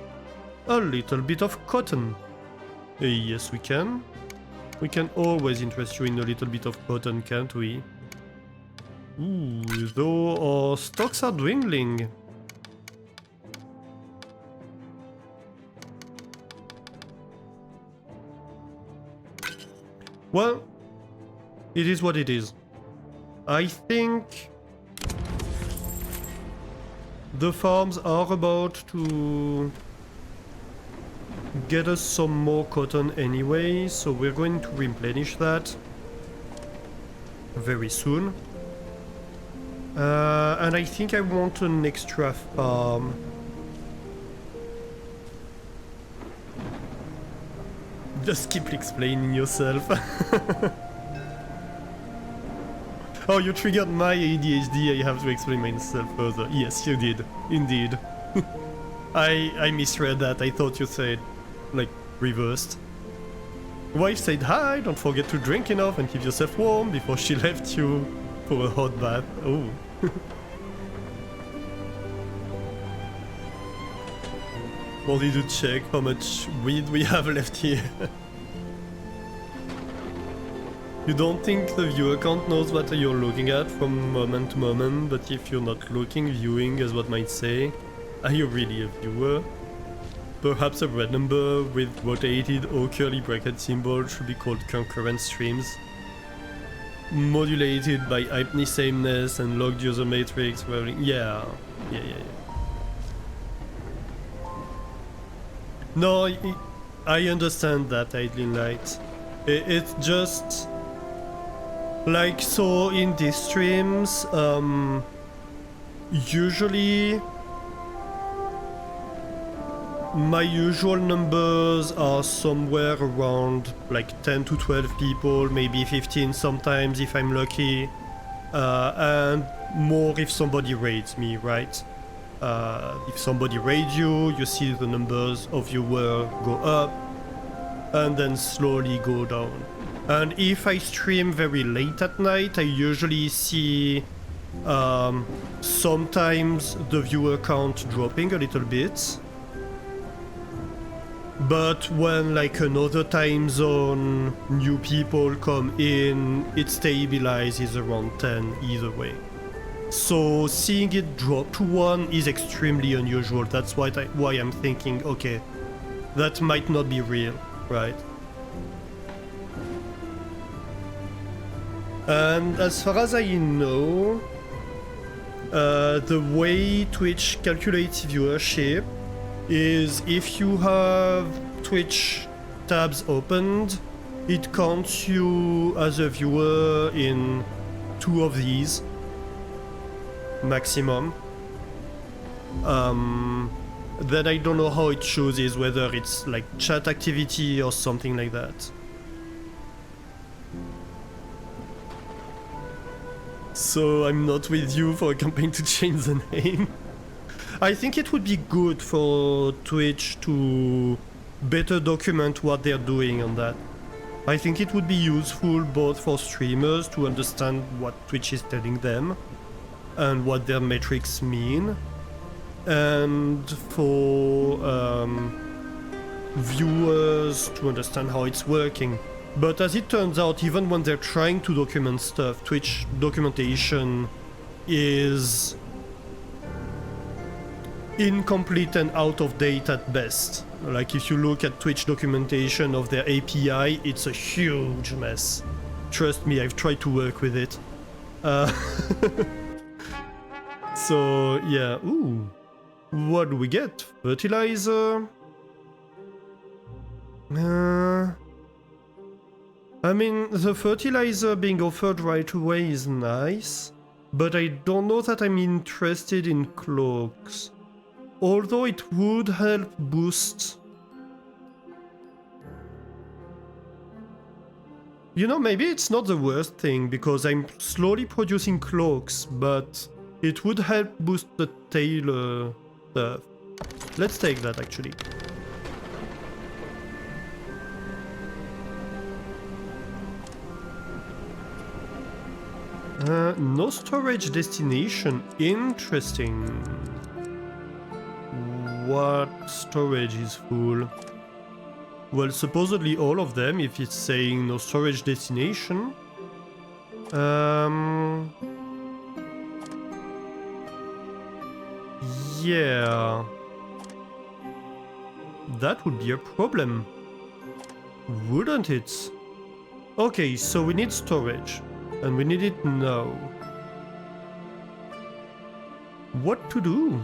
a little bit of cotton? Yes, we can. We can always interest you in a little bit of cotton, can't we? Ooh, though our stocks are dwindling. Well, it is what it is. I think the farms are about to get us some more cotton anyway, so we're going to replenish that very soon. And I think I want an extra farm. Just keep explaining yourself. Oh, you triggered my ADHD, I have to explain myself further. Yes, you did. Indeed. I misread that, I thought you said, like, reversed. Wife said hi, don't forget to drink enough and keep yourself warm before she left you for a hot bath. Oh. Wanted to check how much weed we have left here. You don't think the viewer count knows what you're looking at from moment to moment, but if you're not looking, viewing is what might say. Are you really a viewer? Perhaps a red number with rotated or curly bracket symbol should be called concurrent streams. Modulated by hypni sameness and logged user matrix. Well, yeah. No, I understand that, Idling Light. It's just... Like, so in these streams, usually my usual numbers are somewhere around like 10 to 12 people, maybe 15 sometimes if I'm lucky, and more if somebody raids me, right? If somebody raids you, you see the numbers of viewers go up and then slowly go down. And if I stream very late at night, I usually see sometimes the viewer count dropping a little bit. But when like another time zone, new people come in, it stabilizes around 10 either way. So seeing it drop to 1 is extremely unusual. That's why I'm thinking, okay, that might not be real, right? And as far as I know, the way Twitch calculates viewership is if you have Twitch tabs opened, it counts you as a viewer in 2 of these maximum. Then I don't know how it chooses, whether it's like chat activity or something like that. So I'm not with you for a campaign to change the name. I think it would be good for Twitch to better document what they're doing on that. I think it would be useful both for streamers to understand what Twitch is telling them and what their metrics mean, and for viewers to understand how it's working. But as it turns out, even when they're trying to document stuff, Twitch documentation is incomplete and out of date at best. Like if you look at Twitch documentation of their API, it's a huge mess. Trust me, I've tried to work with it. So yeah, ooh. What do we get? Fertilizer? I mean, the fertilizer being offered right away is nice, but I don't know that I'm interested in cloaks. Although it would help boost... You know, maybe it's not the worst thing, because I'm slowly producing cloaks, but it would help boost the tailor stuff. Let's take that, actually. No storage destination. Interesting. What storage is full? Well, supposedly all of them, if it's saying no storage destination. Yeah. That would be a problem, wouldn't it? Okay, so we need storage. And we need it now. What to do?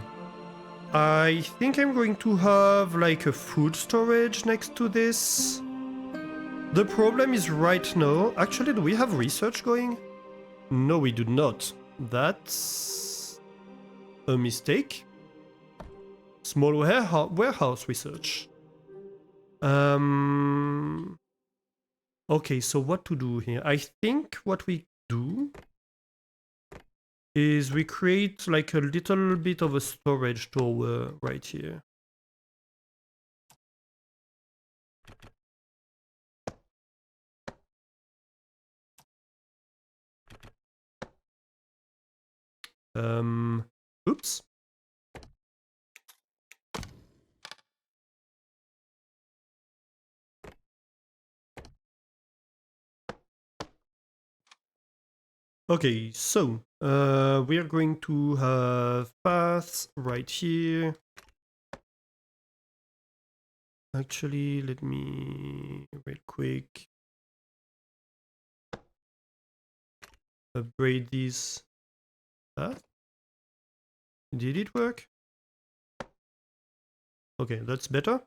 I think I'm going to have like a food storage next to this. The problem is right now... Actually, do we have research going? No, we do not. That's a mistake. Small warehouse research. Okay, so what to do here? I think what we do is we create like a little bit of a storage tower right here. Oops. Okay, so we are going to have paths right here. Actually, let me real quick upgrade these paths. Did it work? Okay, that's better.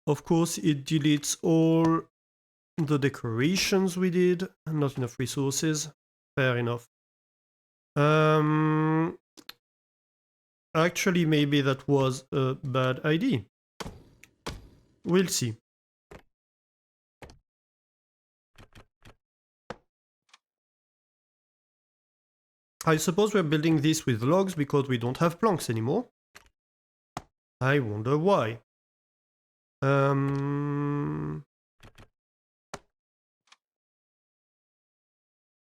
Of course, it deletes all the decorations we did. Not enough resources. Fair enough. Actually, maybe that was a bad idea. We'll see. I suppose we're building this with logs because we don't have planks anymore. I wonder why.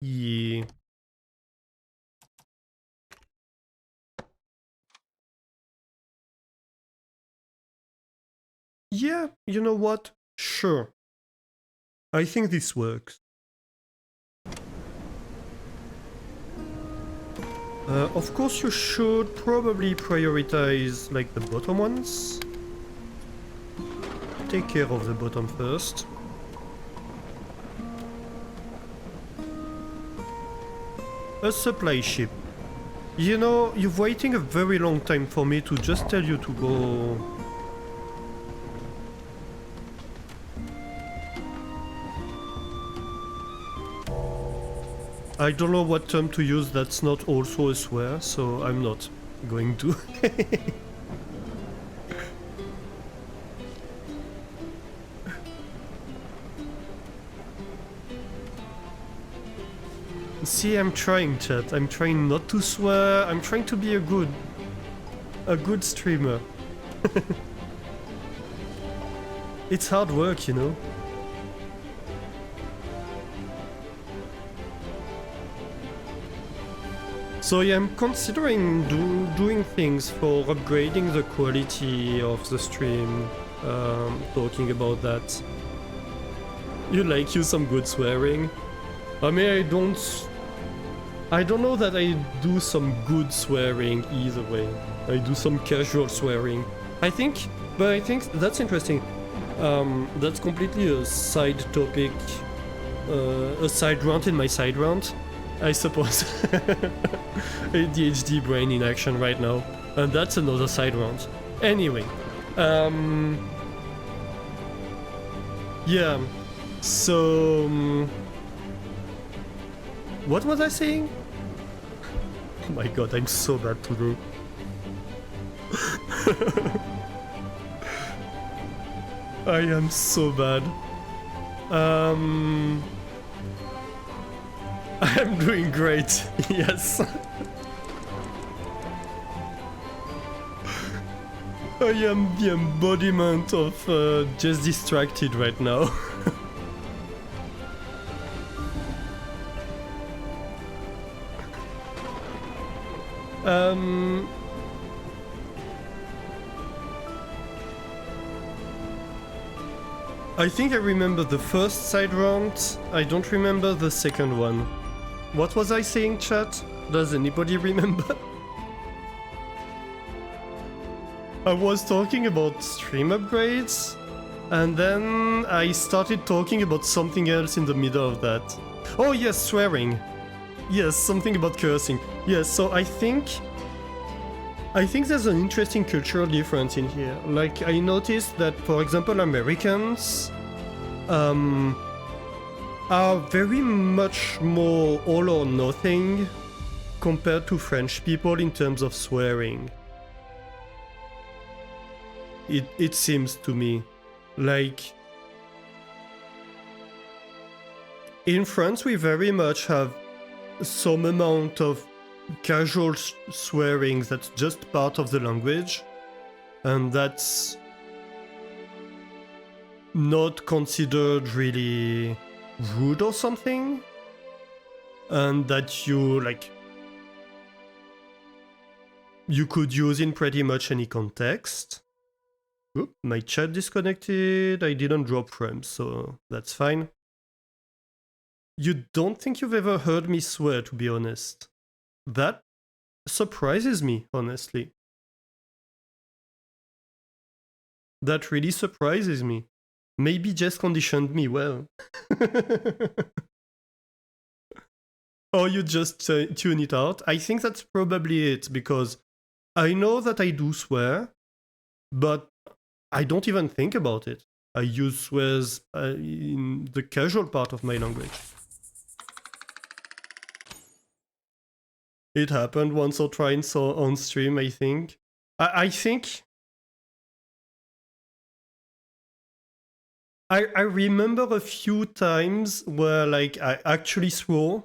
Yeah. Yeah, you know what? Sure. I think this works. Of course, you should probably prioritize like the bottom ones. Take care of the bottom first. A supply ship. You know, you're waiting a very long time for me to just tell you to go. I don't know what term to use that's not also a swear, so I'm not going to. See, I'm trying, chat. I'm trying not to swear. I'm trying to be a good streamer. It's hard work, you know. So yeah, I'm considering doing things for upgrading the quality of the stream. Talking about that. You like you some good swearing? I mean, I don't know that I do some good swearing either way. I do some casual swearing. I think that's interesting. That's completely a side topic, a side rant in my side rant, I suppose. ADHD brain in action right now, and that's another side rant. Anyway, yeah. So, what was I saying? Oh my god, I'm so bad today. I am so bad. I am doing great, yes. I am the embodiment of just distracted right now. I think I remember the first side round. I don't remember the second one. What was I saying, chat? Does anybody remember? I was talking about stream upgrades, and then I started talking about something else in the middle of that. Oh yes, swearing. Yes, something about cursing. Yes, so I think there's an interesting cultural difference in here. Like, I noticed that, for example, Americans are very much more all or nothing compared to French people in terms of swearing. It seems to me. Like, in France, we very much have some amount of casual swearing that's just part of the language, and that's not considered really rude or something, and that you could use in pretty much any context. Oop, my chat disconnected. I didn't drop frames, so that's fine. You don't think you've ever heard me swear, to be honest. That surprises me, honestly. That really surprises me. Maybe Jess conditioned me well. Or you just tune it out. I think that's probably it, because I know that I do swear, but I don't even think about it. I use swears in the casual part of my language. It happened once or twice on stream, I think. I think... I remember a few times where, like, I actually swore.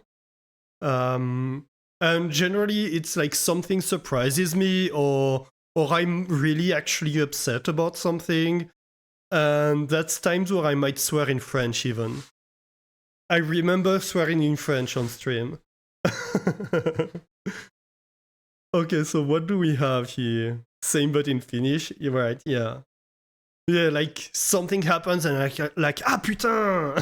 And generally it's like something surprises me, or I'm really actually upset about something. And that's times where I might swear in French even. I remember swearing in French on stream. Okay, so what do we have here? Same but in Finnish? You're right, yeah. Yeah, like something happens and like ah putain!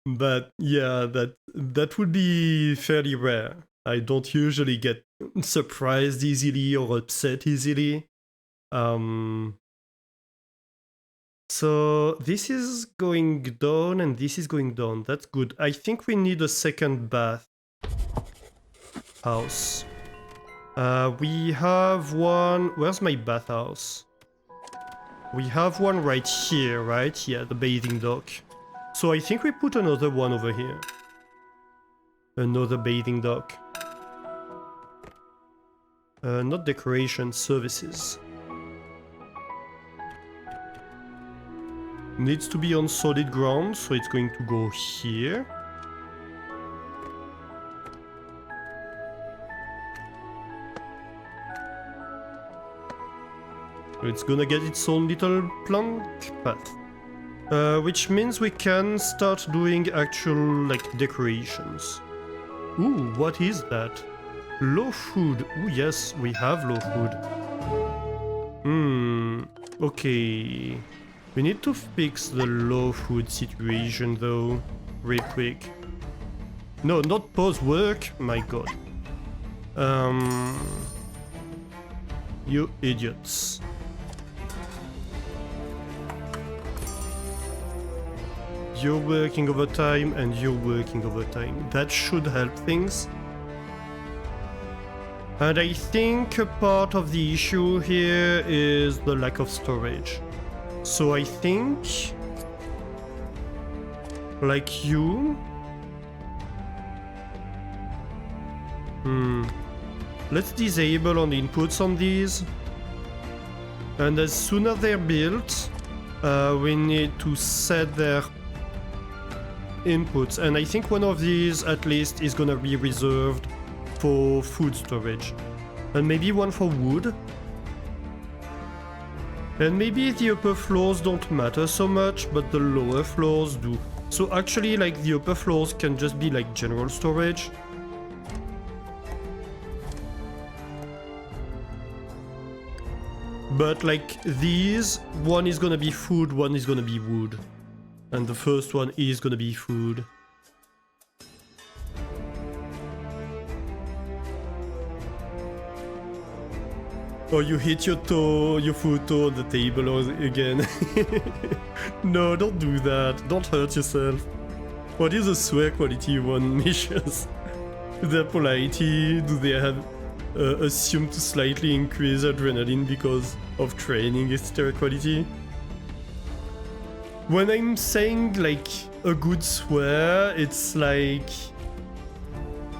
But yeah, that would be fairly rare. I don't usually get surprised easily or upset easily. So So this is going down and this is going down. That's good. I think we need a second bath house. We have one... Where's my bathhouse? We have one right here, right? Yeah, the bathing dock. So I think we put another one over here. Another bathing dock. Not decoration, services. Needs to be on solid ground, so it's going to go here. It's gonna get its own little plank path. Which means we can start doing actual, like, decorations. Ooh, what is that? Low food. Ooh, yes, we have low food. Okay. We need to fix the low food situation, though, real quick. No, not pause work, my god. You idiots. You're working overtime and you're working overtime. That should help things. And I think a part of the issue here is the lack of storage. So I think... like you... Let's disable on the inputs on these. And as soon as they're built, we need to set their inputs, and I think one of these at least is gonna be reserved for food storage, and maybe one for wood, and maybe the upper floors don't matter so much, but the lower floors do. So actually, like, the upper floors can just be like general storage. But like these, one is gonna be food, one is gonna be wood. And the first one is gonna be food. Oh, you hit your toe, your foot toe on the table again. No, don't do that. Don't hurt yourself. What is the swear quality one measures? Their polity? Do they have assumed to slightly increase adrenaline because of training its their quality? When I'm saying like a good swear, it's like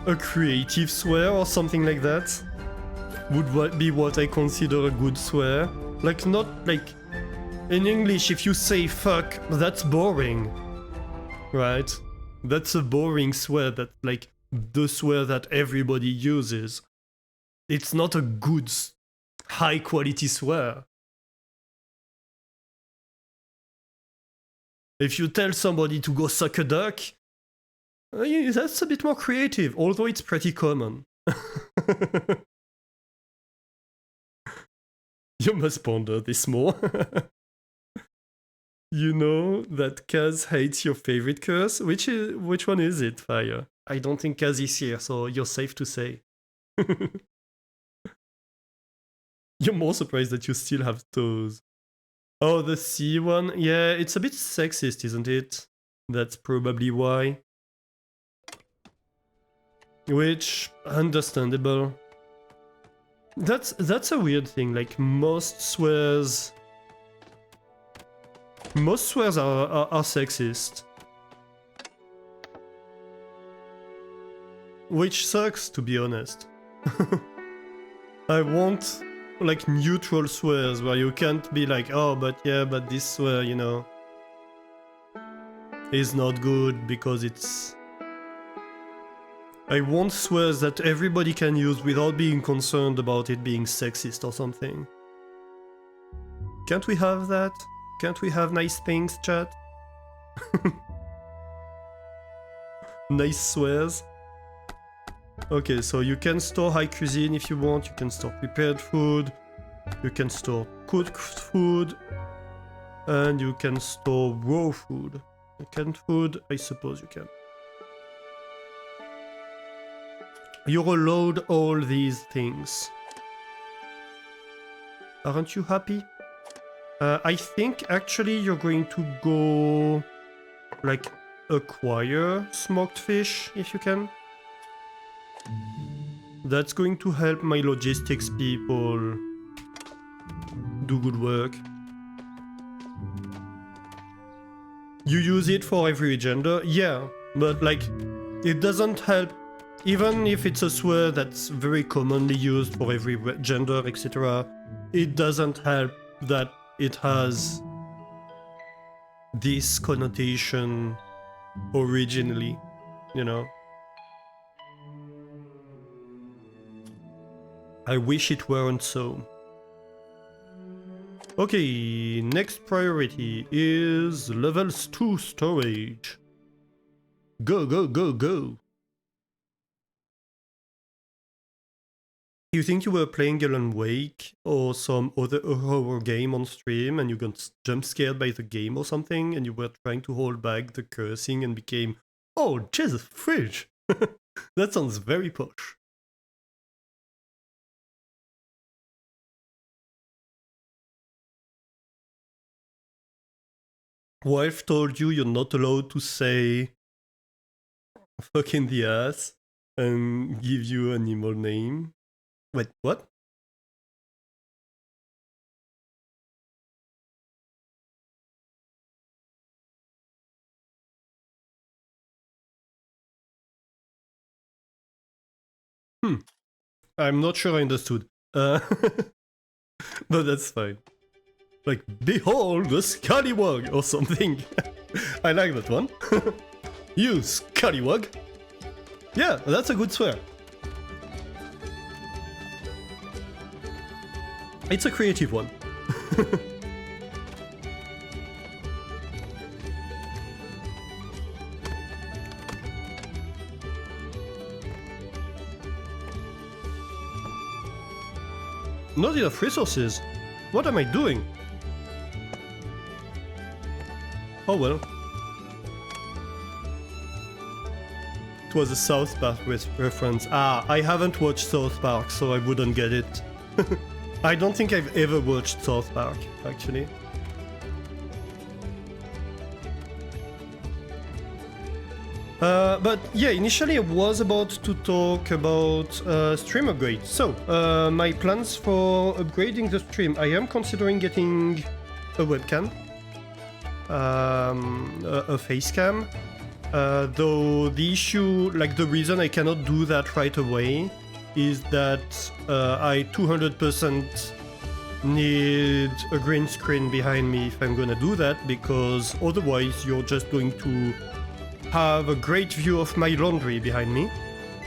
a creative swear or something like that. Would be what I consider a good swear. Like, not like in English, if you say fuck, that's boring, right? That's a boring swear, that like the swear that everybody uses. It's not a good, high quality swear. If you tell somebody to go suck a duck, that's a bit more creative, although it's pretty common. You must ponder this more. You know that Kaz hates your favorite curse? Which one is it, Fire? I don't think Kaz is here, so you're safe to say. You're more surprised that you still have toes. Oh, the C one? Yeah, it's a bit sexist, isn't it? That's probably why. Which, understandable. That's a weird thing, like most swears are sexist. Which sucks, to be honest. I want like neutral swears where you can't be like, oh, but yeah, but this swear, you know, is not good because it's... I want swears that everybody can use without being concerned about it being sexist or something. Can't we have that? Can't we have nice things, chat? Nice swears. Okay, so you can store high cuisine if you want, you can store prepared food, you can store cooked food, and you can store raw food. Canned food, I suppose you can. You're allowed all these things. Aren't you happy? I think actually you're going to go like acquire smoked fish if you can. That's going to help my logistics people do good work. You use it for every gender? Yeah, but like it doesn't help. Even if it's a swear that's very commonly used for every gender, etc., it doesn't help that it has this connotation originally, you know? I wish it weren't so. Okay, next priority is levels 2 storage. Go, go, go, go! You think you were playing Alan Wake or some other horror game on stream and you got jump scared by the game or something and you were trying to hold back the cursing and became, oh, Jesus, fridge! That sounds very posh. Wife told you you're not allowed to say fuck in the ass and give you an animal name. Wait, what? I'm not sure I understood. But that's fine. Like, behold the scallywag or something. I like that one. You scallywag. Yeah, that's a good swear. It's a creative one. Not enough resources. What am I doing? Oh well. It was a South Park reference. Ah, I haven't watched South Park, so I wouldn't get it. I don't think I've ever watched South Park, actually. But yeah, initially I was about to talk about stream upgrade. So, my plans for upgrading the stream. I am considering getting a webcam, a face cam. Though the issue, like the reason I cannot do that right away is that I 200% need a green screen behind me if I'm gonna do that, because otherwise you're just going to have a great view of my laundry behind me,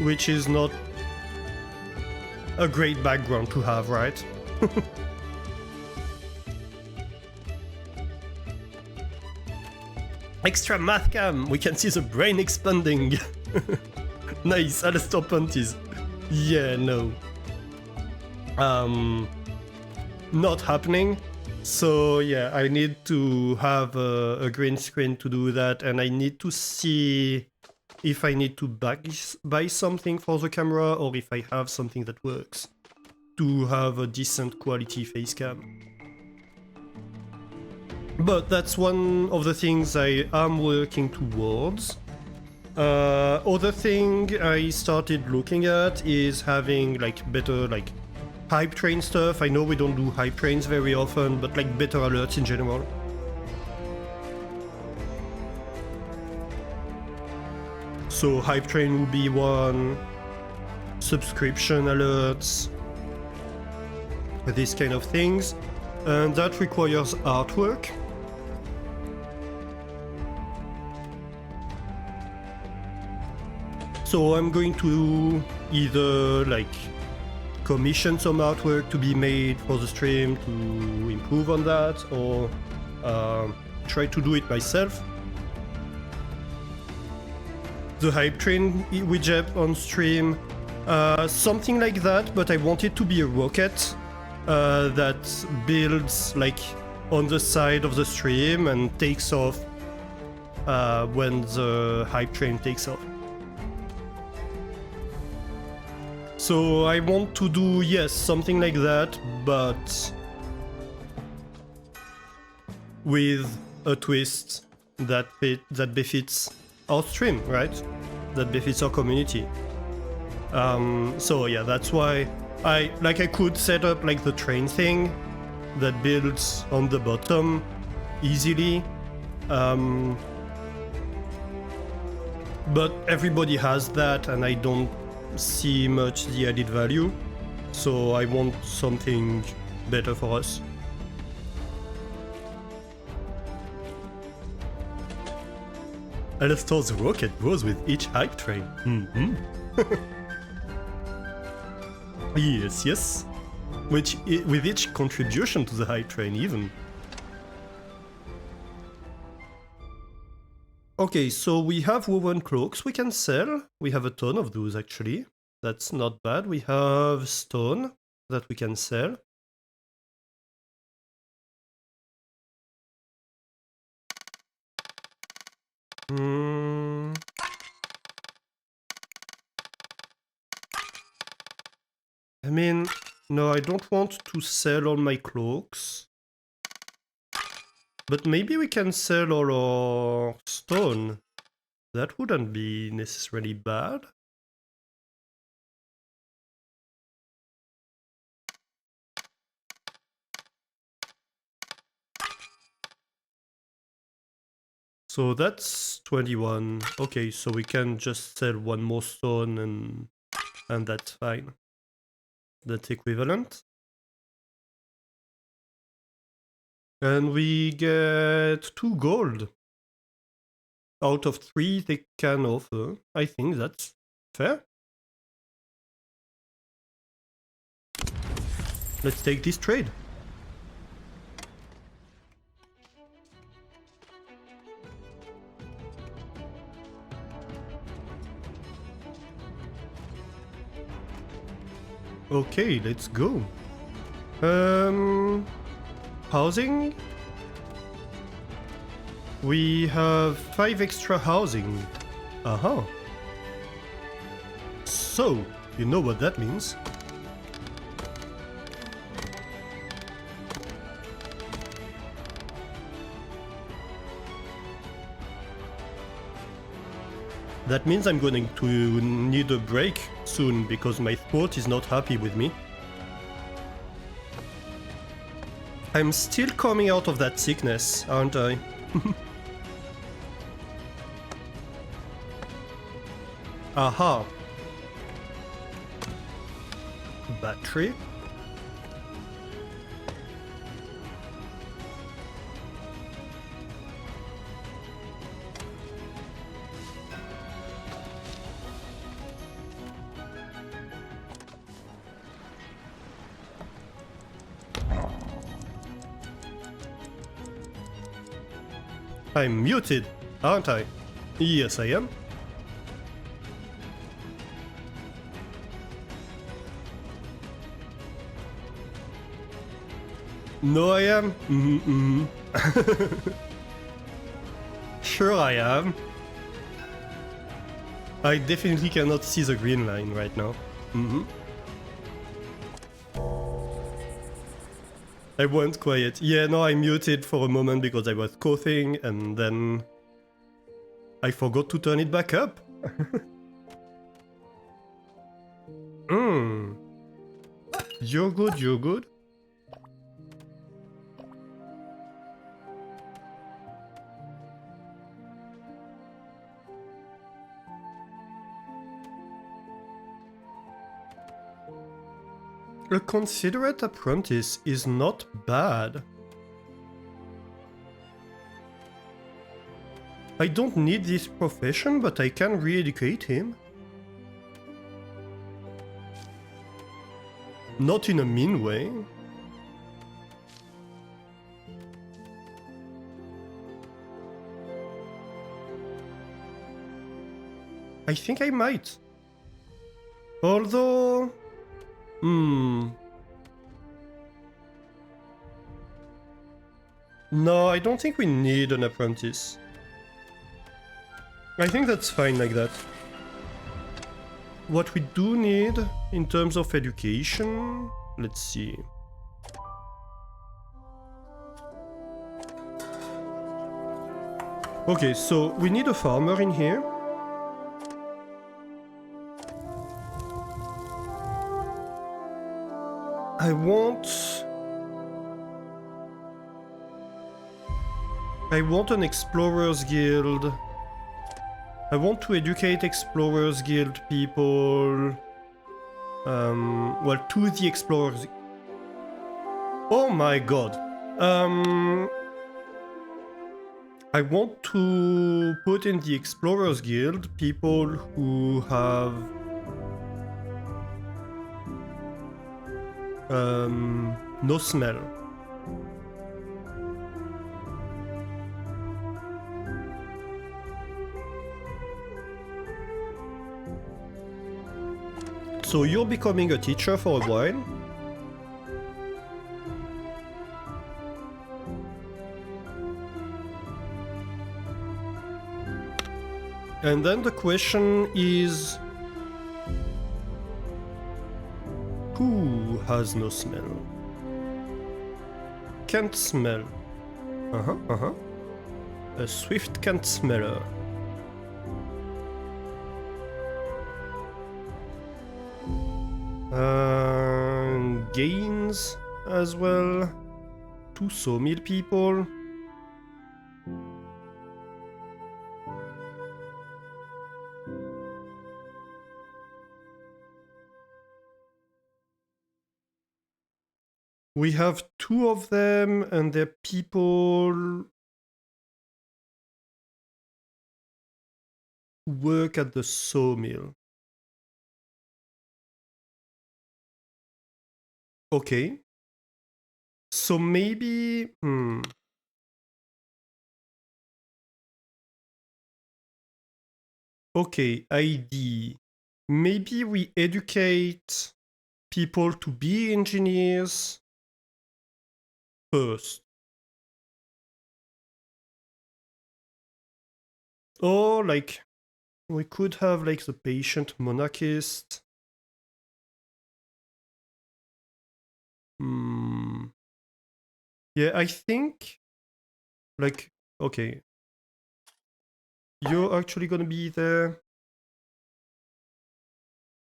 which is not a great background to have, right? Extra math cam, we can see the brain expanding. Nice, Alistair Panties. Yeah, no. Not happening. So yeah, I need to have a green screen to do that, and I need to see if I need to buy something for the camera or if I have something that works to have a decent quality face cam. But that's one of the things I am working towards. Other thing I started looking at is having like better like hype train stuff. I know we don't do hype trains very often, but like better alerts in general. So hype train will be one, subscription alerts, these kind of things, and that requires artwork. So I'm going to either like commission some artwork to be made for the stream to improve on that, or try to do it myself. The hype train widget on stream, something like that, but I want it to be a rocket that builds like on the side of the stream and takes off when the hype train takes off. So I want to do, yes, something like that, but with a twist that befits our stream, right? That befits our community. So yeah, that's why I could set up like the train thing that builds on the bottom easily. But everybody has that, and I don't see much the added value, so I want something better for us. Alastor's rocket grows with each hype train. Yes, yes. With each contribution to the hype train, even. Okay, so we have woven cloaks we can sell. We have a ton of those, actually. That's not bad. We have stone that we can sell. I mean, no, I don't want to sell all my cloaks. But maybe we can sell all our stone. That wouldn't be necessarily bad. So that's 21. Okay, so we can just sell one more stone and that's fine. That's equivalent. And we get 2 gold out of 3 they can offer. I think that's fair. Let's take this trade. Okay, let's go. Housing? We have 5 extra housing. Aha. So, you know what that means. That means I'm going to need a break soon because my throat is not happy with me. I'm still coming out of that sickness, aren't I? Aha. Battery. I'm muted, aren't I? Yes, I am. No, I am. Sure, I am. I definitely cannot see the green line right now. I went quiet. Yeah, no, I muted for a moment because I was coughing and then I forgot to turn it back up. You're good, you're good. A considerate apprentice is not bad. I don't need this profession, but I can re-educate him. Not in a mean way. I think I might. Although... No, I don't think we need an apprentice. I think that's fine like that. What we do need in terms of education, let's see. Okay, so we need a farmer in here. I want an explorers guild. I want to educate explorers guild people. Well, to the explorers. Oh my god. I want to put in the explorers guild people who have no smell. So you're becoming a teacher for a while. And then the question is, who has no smell? Can't smell. A swift can't smeller. Gains as well. 2 sawmill people. We have 2 of them, and they're people who work at the sawmill. Okay. So maybe... Okay, ID. Maybe we educate people to be engineers first. Or like, we could have like the patient monarchist. Yeah, I think, like, okay. You're actually gonna be there.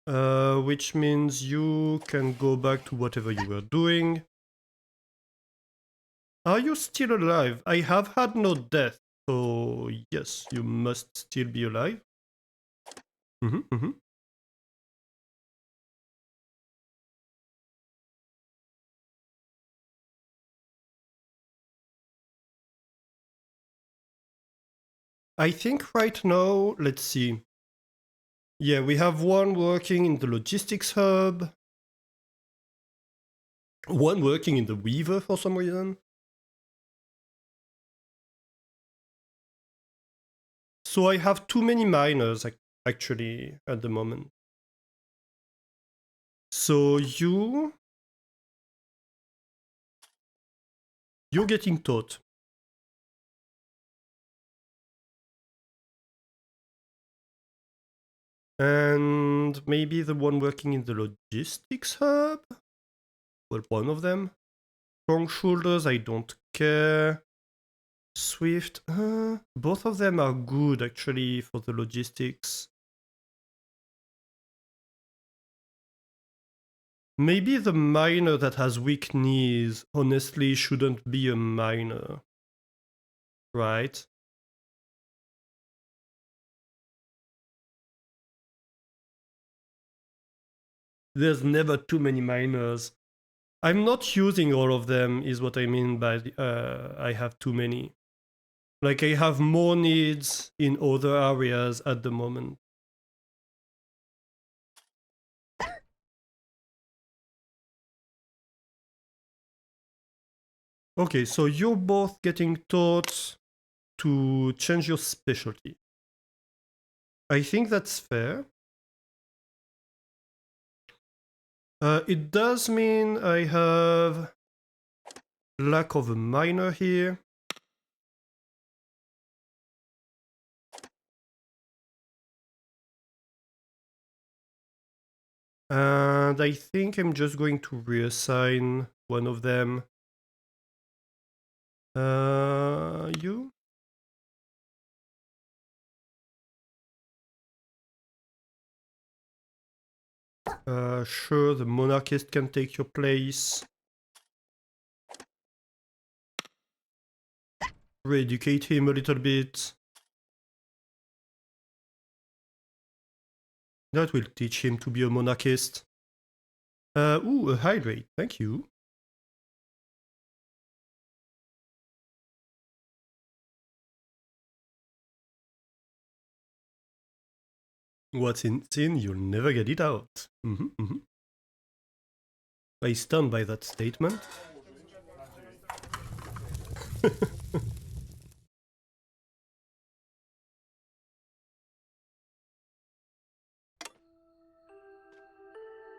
Which means you can go back to whatever you were doing. Are you still alive? I have had no death, so yes, you must still be alive. I think right now, let's see. Yeah, we have one working in the logistics hub. One working in the weaver for some reason. So I have too many miners actually at the moment. So you're getting taught. And maybe the one working in the logistics hub? Well, one of them. Strong shoulders, I don't care. Swift, both of them are good actually for the logistics. Maybe the miner that has weak knees honestly shouldn't be a miner. Right? There's never too many miners. I'm not using all of them, is what I mean by I have too many. Like, I have more needs in other areas at the moment. Okay, so you're both getting taught to change your specialty. I think that's fair. It does mean I have lack of a miner here. And I think I'm just going to reassign one of them. You? Sure, the monarchist can take your place. Re-educate him a little bit. That will teach him to be a monarchist. Ooh, a hydrate, thank you. What's in, you'll never get it out. I stand by that statement.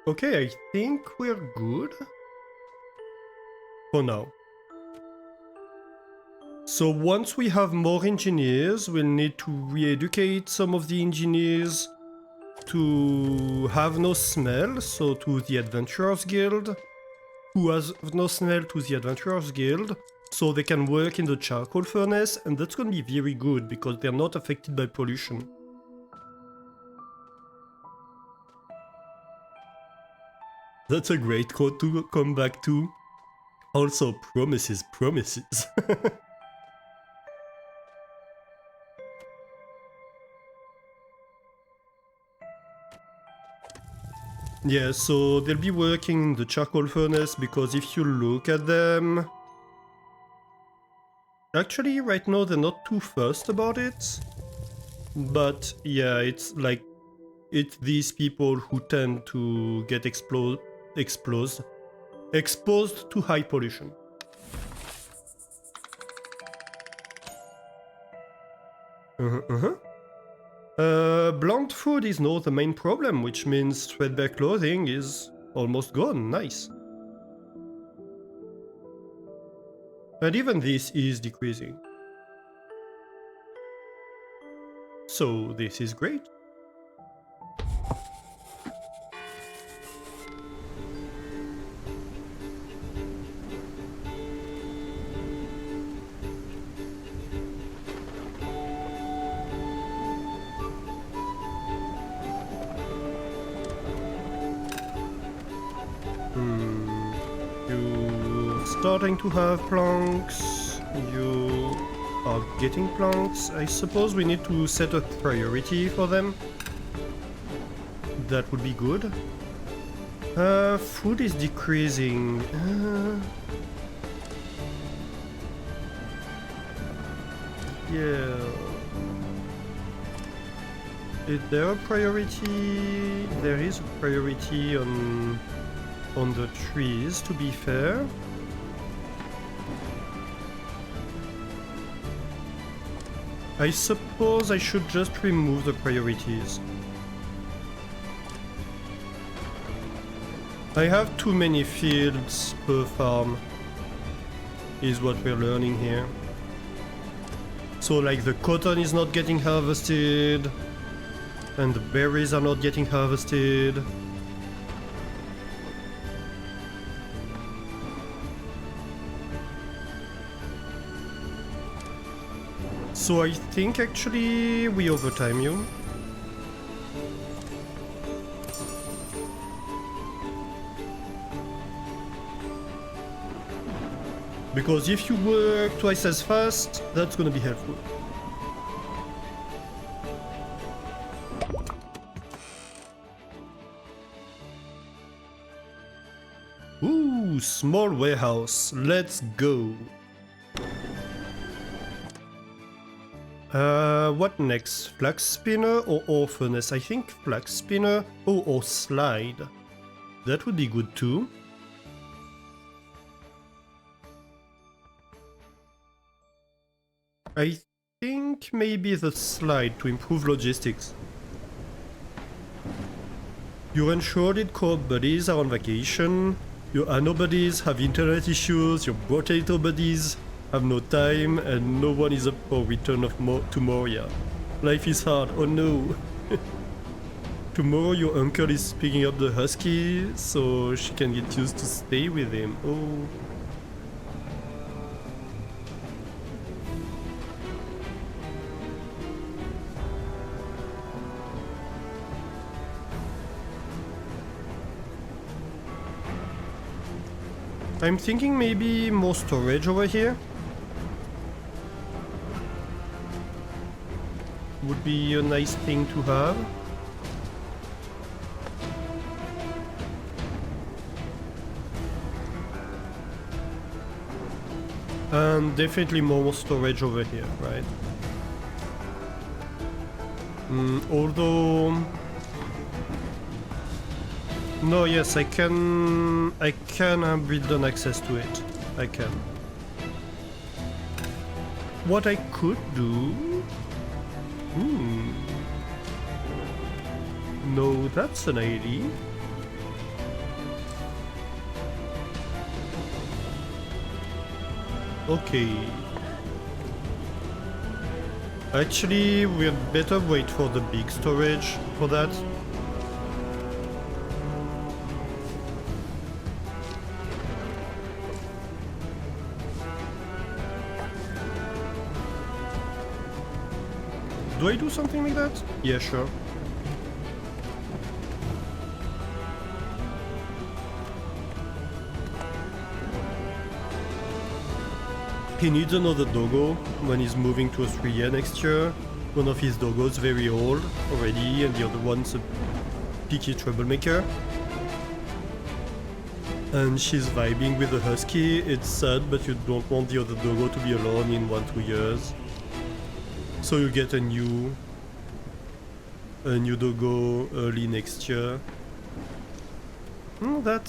Okay, I think we're good. For now. So once we have more engineers, we'll need to re-educate some of the engineers to have no smell, so to the Adventurers Guild. Who has no smell to the Adventurers Guild, so they can work in the charcoal furnace, and that's gonna be very good because they're not affected by pollution. That's a great quote to come back to. Also, promises, promises. Yeah, so they'll be working in the charcoal furnace because if you look at them... Actually, right now they're not too fussed about it. But yeah, it's like... It's these people who tend to get exposed to high pollution. Blunt food is now the main problem, which means threadbare clothing is almost gone. Nice. And even this is decreasing. So this is great. You're starting to have planks. You are getting planks. I suppose we need to set a priority for them. That would be good. Food is decreasing. Yeah. Is there a priority? There is a priority on the trees, to be fair. I suppose I should just remove the priorities. I have too many fields per farm, is what we're learning here. So like the cotton is not getting harvested, and the berries are not getting harvested. So I think actually we overtime you. Because if you work twice as fast, that's gonna be helpful. Ooh, small warehouse. Let's go. What next? Flax spinner or ore furnace? I think flax spinner. Oh, or slide. That would be good too. I think maybe the slide to improve logistics. Your unshorted core buddies are on vacation. Your anno buddies have internet issues. Your potato buddies have no time, and no one is up for return of to Moria. Life is hard, oh no. Tomorrow your uncle is picking up the husky, so she can get used to stay with him. Oh. I'm thinking maybe more storage over here would be a nice thing to have. And definitely more storage over here, right? Although... No, yes, I can have built-in access to it. I can. What I could do... No, that's an idea. Okay. Actually, we'd better wait for the big storage for that. Do I do something like that? Yeah, sure. He needs another doggo when he's moving to Australia next year. One of his doggos very old already, and the other one's a picky troublemaker. And she's vibing with the husky. It's sad, but you don't want the other doggo to be alone in 1-2 years. So you get a new doggo early next year. That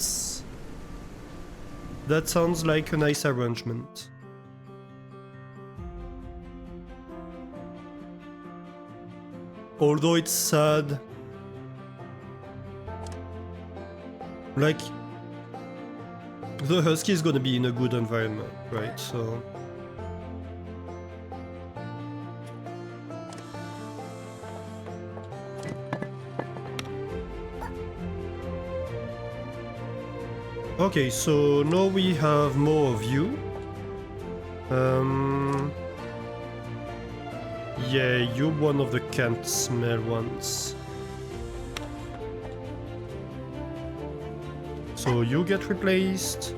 sounds like a nice arrangement. Although it's sad, like, the husky is gonna be in a good environment, right? So... Okay, so now we have more of you. Yeah, you're one of the can't smell ones. So you get replaced.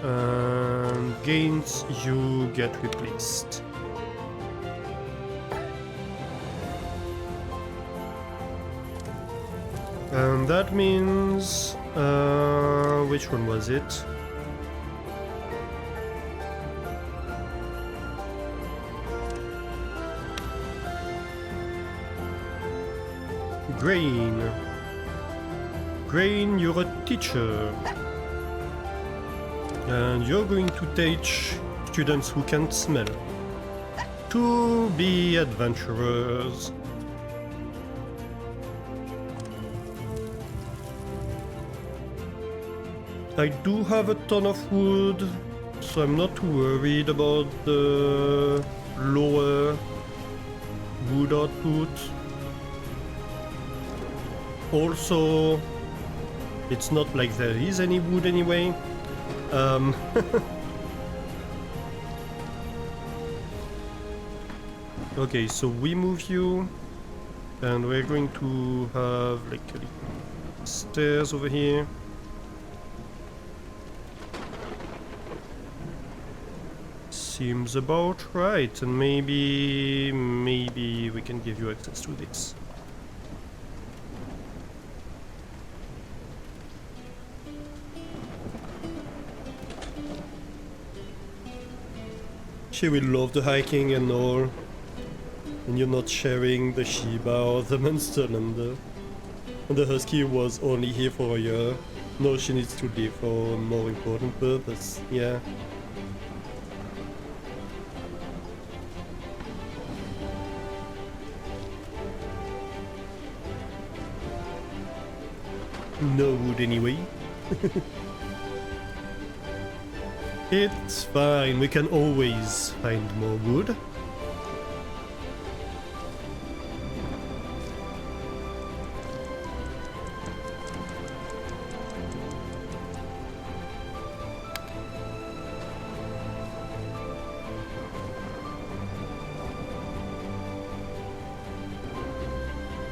And Gains, you get replaced. And that means... which one was it? Grain. Grain, you're a teacher. And you're going to teach students who can't smell to be adventurers. I do have a ton of wood, so I'm not too worried about the lower wood output. Also, it's not like there is any wood anyway. Okay, so we move you, and we're going to have like stairs over here. Seems about right, and maybe we can give you access to this. She will love the hiking and all, and you're not sharing the Shiba or the Monsterlander. And the Husky was only here for a year. No, she needs to leave for a more important purpose, yeah. No wood anyway. It's fine, we can always find more wood.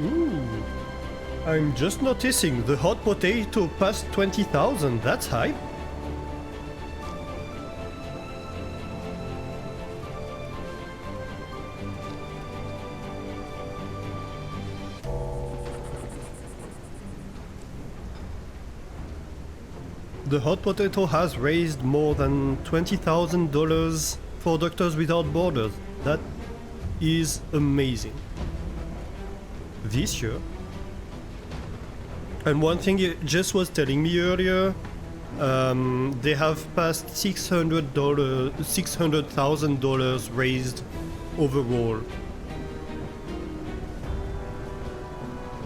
Ooh. I'm just noticing the hot potato passed 20,000. That's hype. The hot potato has raised more than $20,000 for Doctors Without Borders. That is amazing. This year. And one thing Jess was telling me earlier, they have passed $600,000 raised overall.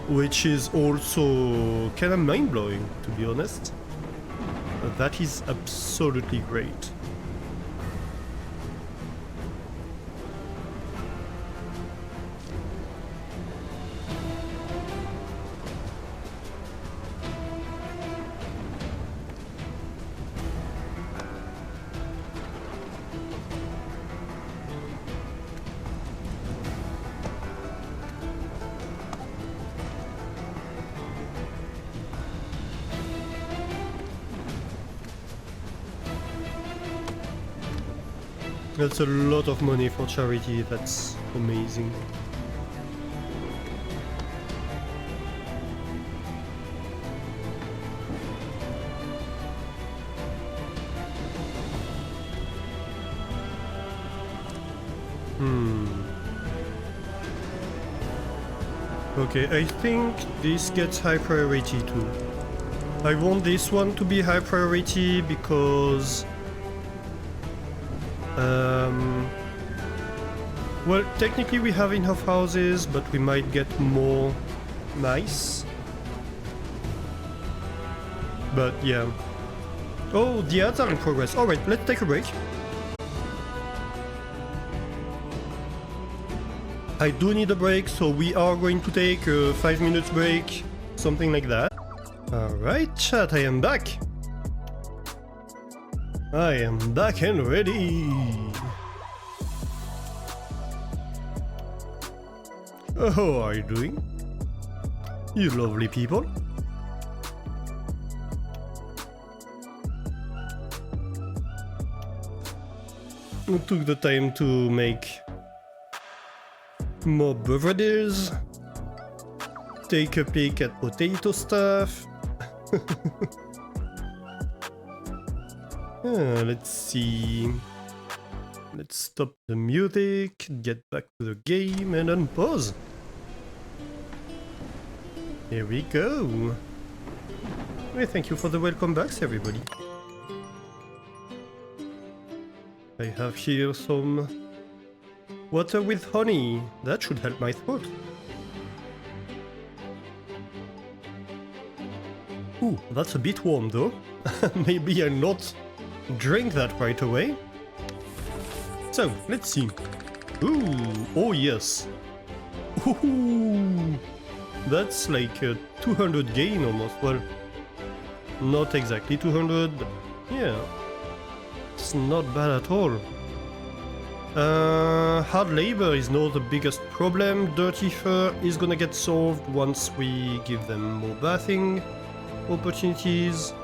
Which is also kind of mind-blowing, to be honest. That is absolutely great. That's a lot of money for charity, that's amazing. Okay, I think this gets high priority too. I want this one to be high priority because well, technically we have enough houses, but we might get more nice. But yeah. Oh, the ads are in progress. Alright, let's take a break. I do need a break, so we are going to take a 5 minutes break, something like that. Alright, chat, I am back. I am back and ready. How are you doing? You lovely people. I took the time to make more beverages, take a peek at potato stuff. Let's see. Let's stop the music, get back to the game and unpause. Here we go. Well, thank you for the welcome backs, everybody. I have here some water with honey. That should help my throat. Ooh, that's a bit warm though. Maybe I'll not drink that right away. So, let's see. Ooh, oh yes. Ooh, that's like a 200 gain almost. Well, not exactly 200, but yeah. It's not bad at all. Hard labor is not the biggest problem. Dirty fur is gonna get solved once we give them more bathing opportunities.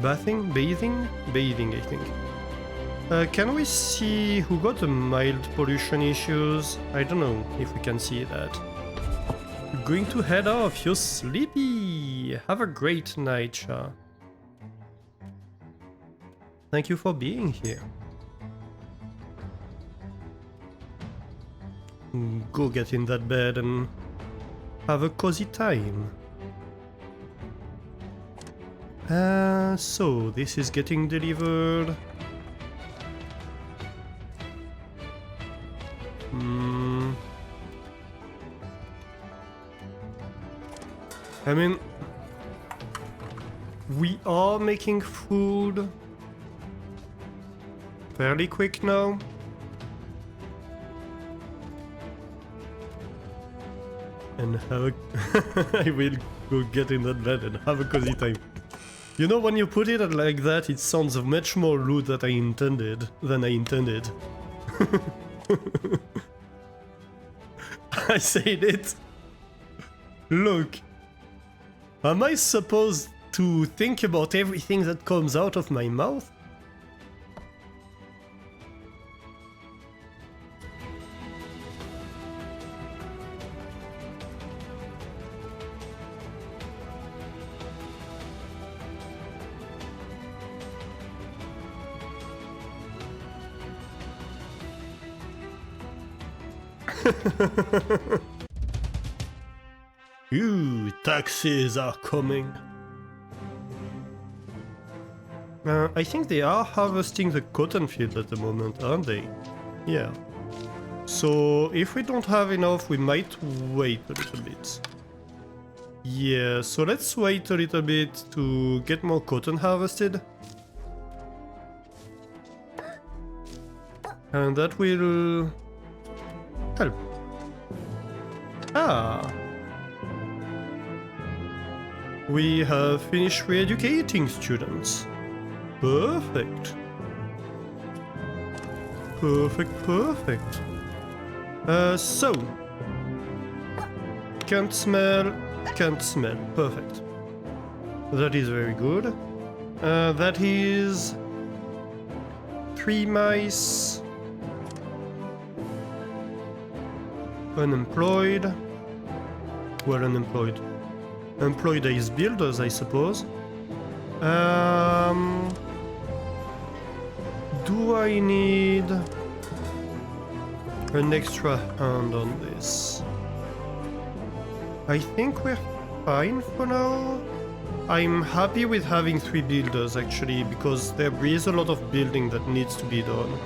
Bathing? Bathing? Bathing, I think. Can we see who got the mild pollution issues? I don't know if we can see that. You're going to head off, you're sleepy! Have a great night, Shah. Thank you for being here. Go get in that bed and have a cozy time. So this is getting delivered. I mean, we are making food fairly quick now. And have a I will go get in that bed and have a cozy time. You know, when you put it like that, it sounds much more rude than I intended. I said it. Look. Am I supposed to think about everything that comes out of my mouth? Ooh, taxes are coming. I think they are harvesting the cotton field at the moment, aren't they? Yeah. So if we don't have enough, we might wait a little bit. Yeah, so let's wait a little bit to get more cotton harvested. And that will help. Ah. We have finished re-educating students. Perfect. Perfect. So. Can't smell. Perfect. That is very good. That is 3 mice. Unemployed. Well, unemployed. Employed as builders, I suppose. Do I need an extra hand on this? I think we're fine for now. I'm happy with having 3 builders actually, because there is a lot of building that needs to be done.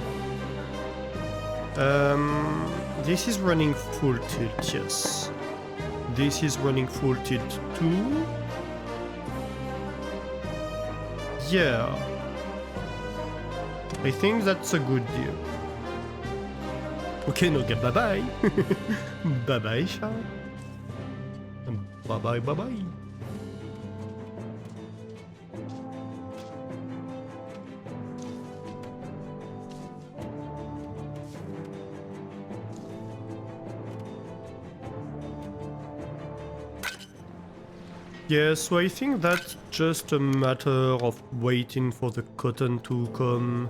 This is running full tilt, yes. This is running full tilt too. Yeah. I think that's a good deal. Okay, no, get bye-bye. Bye-bye, Sean. Bye-bye. Yeah, so I think that's just a matter of waiting for the cotton to come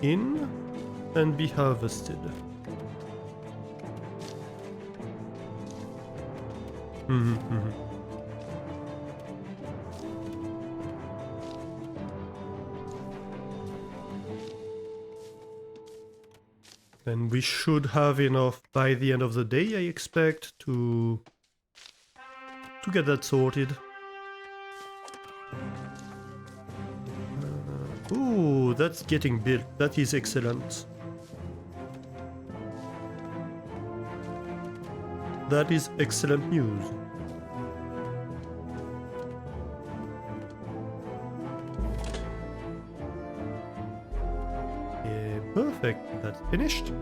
in and be harvested. Then we should have enough by the end of the day, I expect, to get that sorted. Ooh, that's getting built. That is excellent. That is excellent news. Yeah, perfect. That's finished.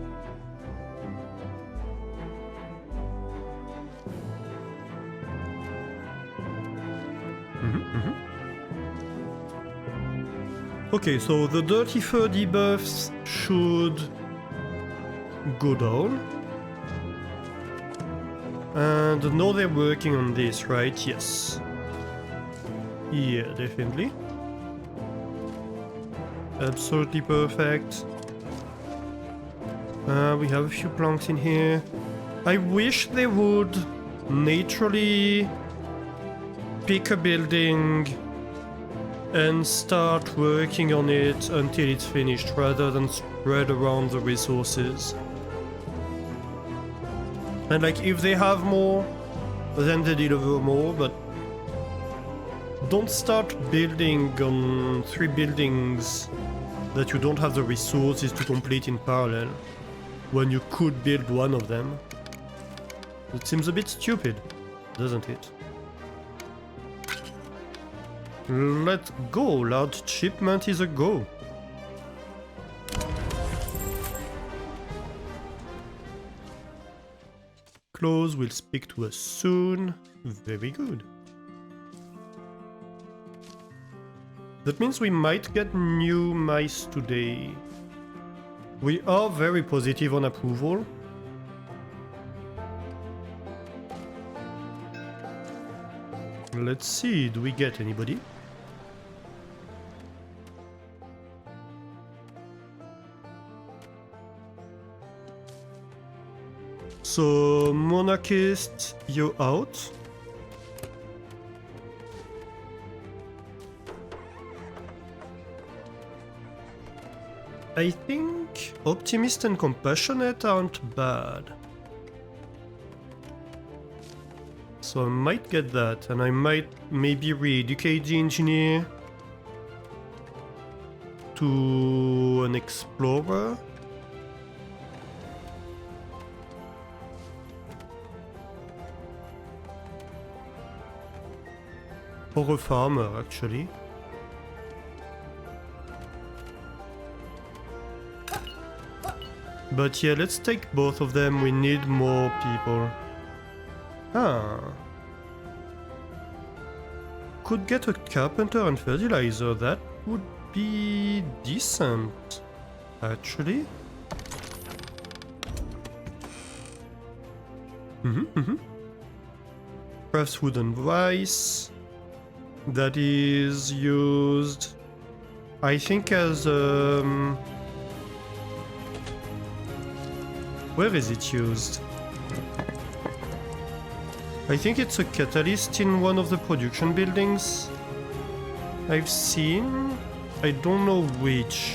Okay, so the dirty fur debuffs should go down. And now they're working on this, right? Yes. Yeah, definitely. Absolutely perfect. We have a few planks in here. I wish they would naturally pick a building and start working on it until it's finished, rather than spread around the resources. And like, if they have more, then they deliver more, but don't start building on 3 buildings that you don't have the resources to complete in parallel, when you could build one of them. It seems a bit stupid, doesn't it? Let's go, large shipment is a go. Close will speak to us soon. Very good. That means we might get new mice today. We are very positive on approval. let's see, do we get anybody? So, monarchist, you out. I think optimist and compassionate aren't bad. So I might get that, and I might maybe re-educate the engineer to an explorer. Or a farmer, actually. But yeah, let's take both of them, we need more people. Ah. Could get a carpenter and fertilizer, that would be decent, actually. Crafts wood and rice. That is used, I think, as where is it used? I think it's a catalyst in one of the production buildings I've seen. I don't know which.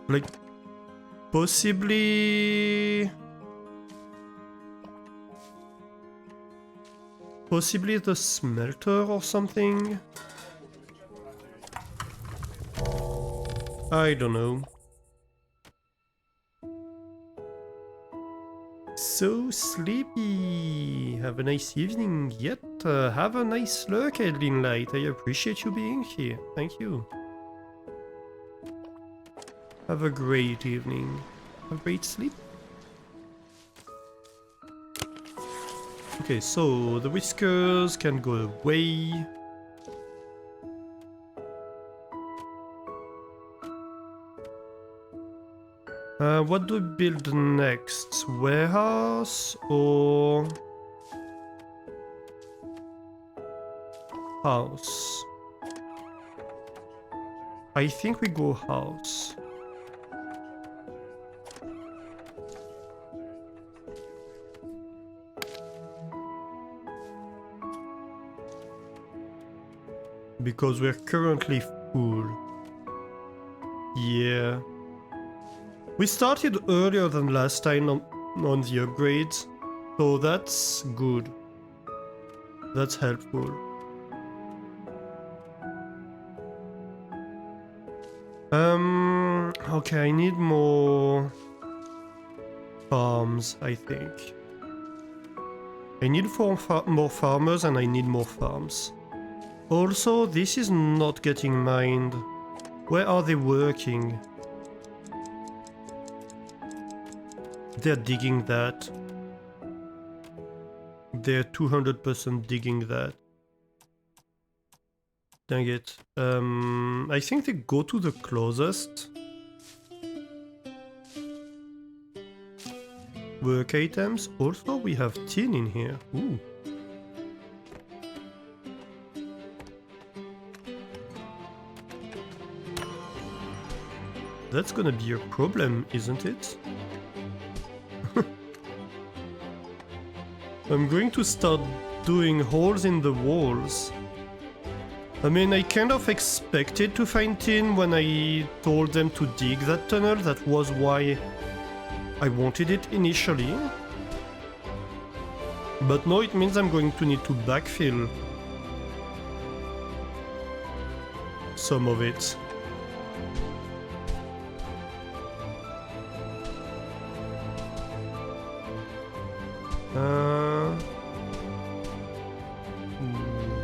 Like, possibly the smelter or something? I don't know. So sleepy. Have a nice evening yet. Have a nice lurk, Eldin Light. I appreciate you being here. Thank you. Have a great evening. Have a great sleep. Okay, so the whiskers can go away. What do we build next? Warehouse or house? I think we go house. Because we're currently full. Yeah. We started earlier than last time on the upgrades, so that's good. That's helpful. Okay, I need more farms, I think. I need more farmers and I need more farms. Also, this is not getting mined. Where are they working? They're digging that. They're 200% digging that. Dang it. I think they go to the closest. Work items. Also, we have tin in here. Ooh. That's gonna be a problem, isn't it? I'm going to start doing holes in the walls. I mean, I kind of expected to find tin when I told them to dig that tunnel. That was why I wanted it initially. But now it means I'm going to need to backfill some of it.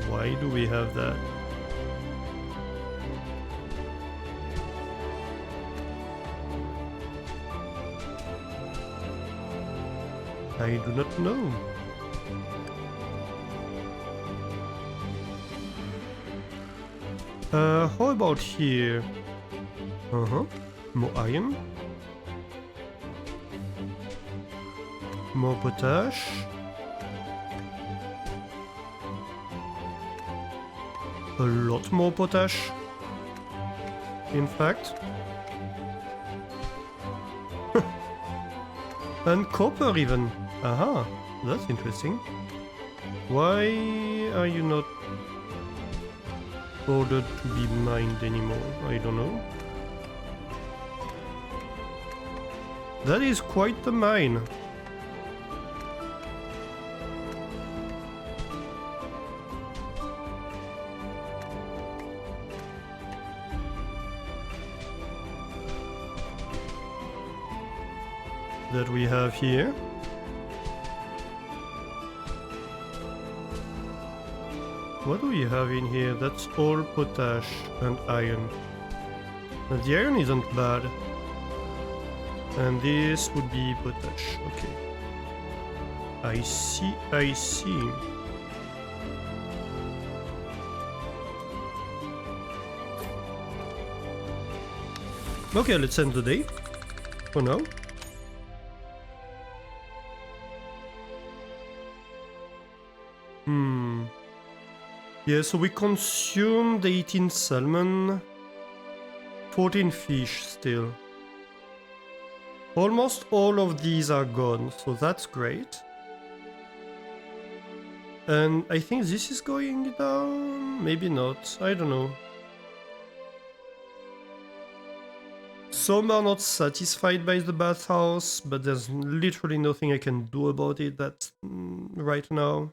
Why do we have that? I do not know. How about here? More iron. More potash. a lot more potash. In fact. And copper even. Aha, that's interesting. Why are you not ordered to be mined anymore? I don't know. That is quite the mine. That we have here. What do we have in here? That's all potash and iron. And the iron isn't bad. And this would be potash. Okay. I see, I see. Okay, let's end the day. For now. Yeah, so we consumed 18 salmon, 14 fish still. Almost all of these are gone, so that's great. And I think this is going down, maybe not, I don't know. Some are not satisfied by the bathhouse, but there's literally nothing I can do about it right now.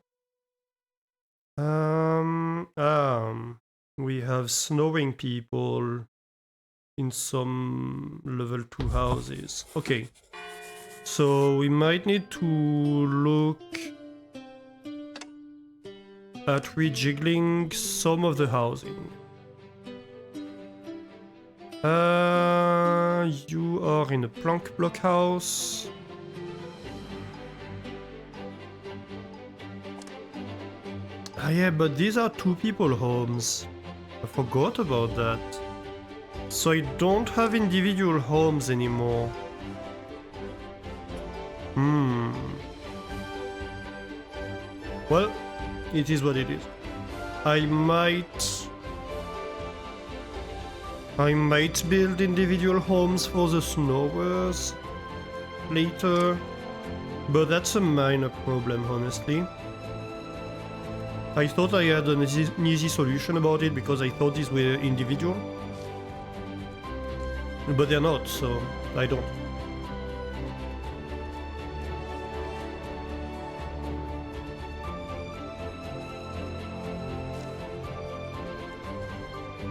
We have snowing people in some level 2 houses. Okay. So we might need to look at rejiggling some of the housing. You are in a plank block house. Ah yeah, but these are 2 people homes. I forgot about that. So I don't have individual homes anymore. Well, it is what it is. I might build individual homes for the snowers later, but that's a minor problem, honestly. I thought I had an easy solution about it because I thought these were individual. But they're not, so I don't.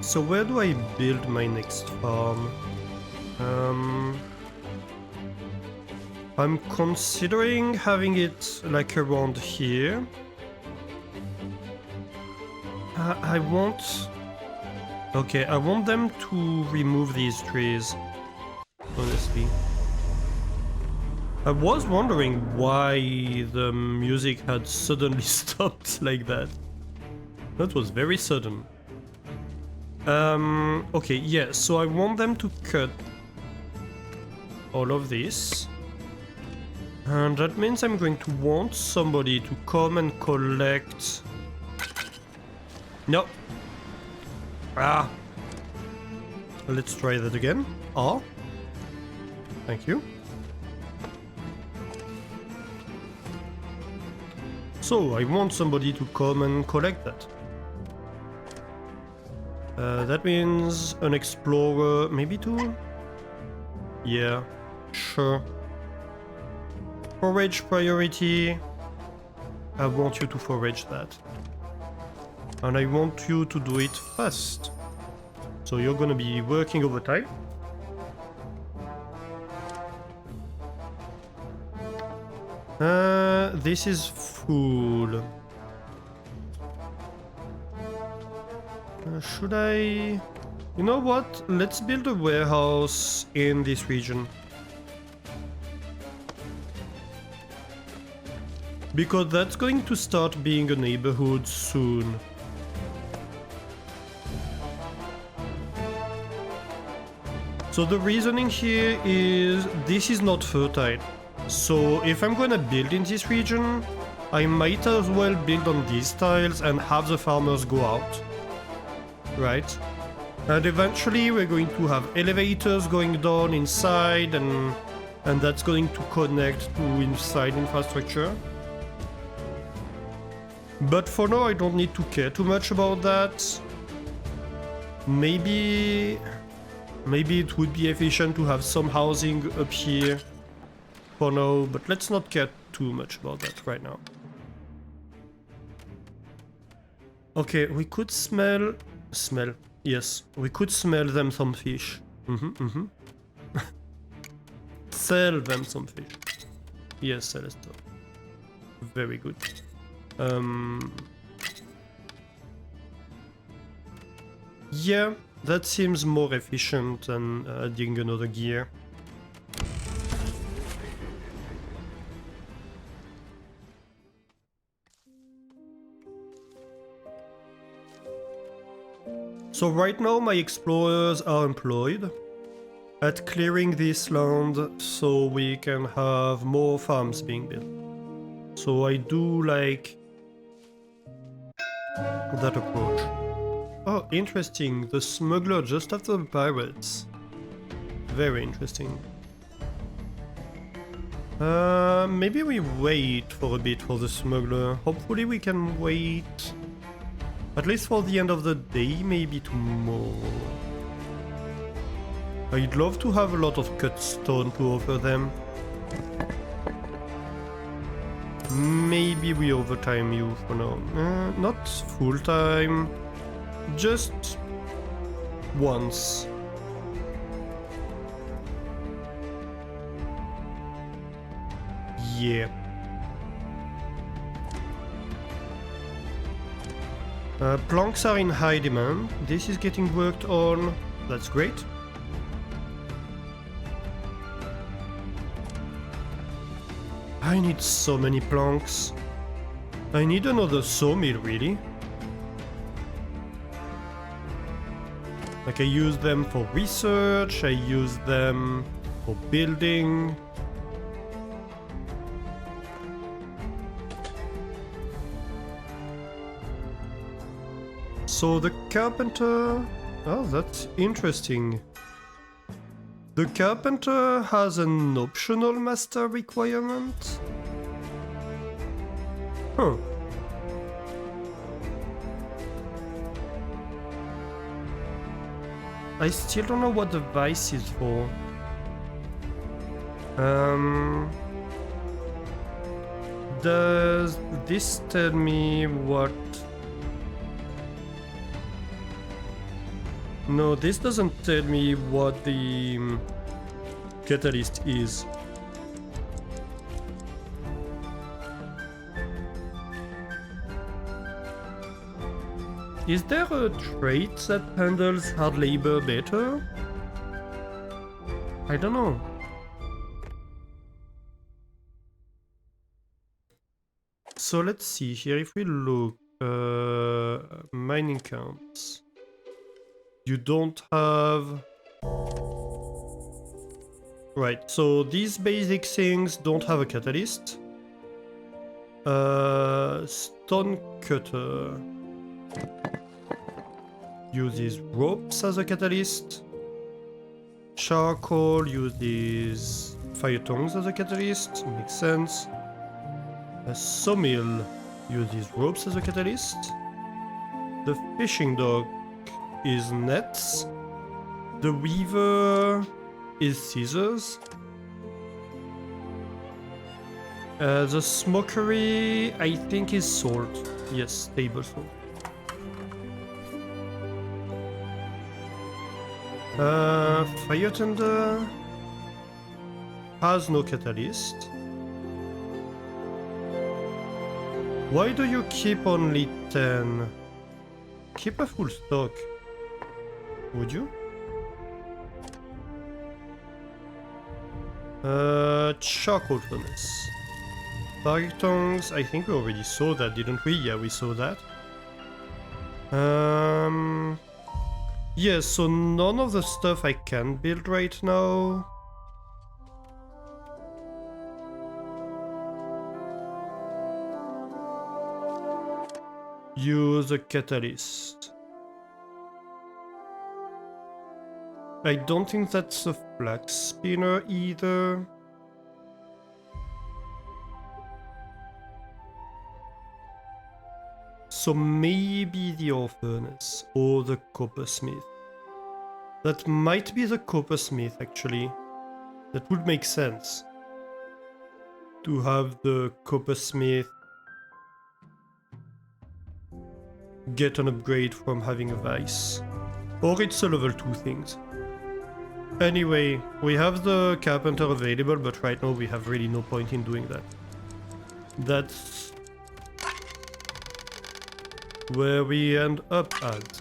So where do I build my next farm? I'm considering having it like around here. I want... Okay, I want them to remove these trees, honestly. I was wondering why the music had suddenly stopped like that. That was very sudden. Okay, yeah, so I want them to cut all of this. And that means I'm going to want somebody to come and collect... No. Ah. Let's try that again. Ah. Thank you. So, I want somebody to come and collect that. That means an explorer, maybe 2? Yeah, sure. Forage priority. I want you to forage that. And I want you to do it fast. So you're gonna be working overtime. This is full. Should I... You know what? Let's build a warehouse in this region. Because that's going to start being a neighborhood soon. So the reasoning here is this is not fertile. So if I'm gonna build in this region, I might as well build on these tiles and have the farmers go out. right? And eventually we're going to have elevators going down inside, and that's going to connect to inside infrastructure. But for now I don't need to care too much about that. Maybe it would be efficient to have some housing up here for now, but let's not care too much about that right now. Okay, we could smell, yes, we could smell them some fish. Sell them some fish. Yes, Celeste. Very good. Yeah, that seems more efficient than adding another gear. So right now my explorers are employed at clearing this land so we can have more farms being built. So I do like that approach. Oh, interesting. The smuggler just after the pirates. Very interesting. Maybe we wait for a bit for the smuggler. Hopefully we can wait at least for the end of the day, maybe tomorrow. I'd love to have a lot of cut stone to offer them. Maybe we overtime you for now. Not full time, just once. Yeah. Planks are in high demand. This is getting worked on. That's great. I need so many planks. I need another sawmill, really. Like, I use them for research, I use them for building. So the carpenter... Oh, that's interesting. The carpenter has an optional master requirement? Huh. I still don't know what the vice is for. Does this tell me what... No, this doesn't tell me what the catalyst is. Is there a trait that handles hard labor better? I don't know. So let's see here, if we look, mining counts. You don't have... Right, so these basic things don't have a catalyst. Stone cutter uses ropes as a catalyst. Charcoal uses fire tongues as a catalyst, makes sense. A sawmill uses ropes as a catalyst. The fishing dock is nets. The weaver is scissors. The smokery, I think, is salt. Yes, table salt. Fire tender has no catalyst. Why do you keep only 10? Keep a full stock. Would you? Charcoal furnace. Fire tongues, I think we already saw that, didn't we? Yeah, we saw that. Yeah, so none of the stuff I can build right now. Use a catalyst. I don't think that's a flax spinner either. So maybe the ore furnace or the coppersmith. That might be the coppersmith actually. That would make sense. To have the coppersmith get an upgrade from having a vice. Or it's a level 2 things. Anyway, we have the carpenter available, but right now we have really no point in doing that. That's where we end up at.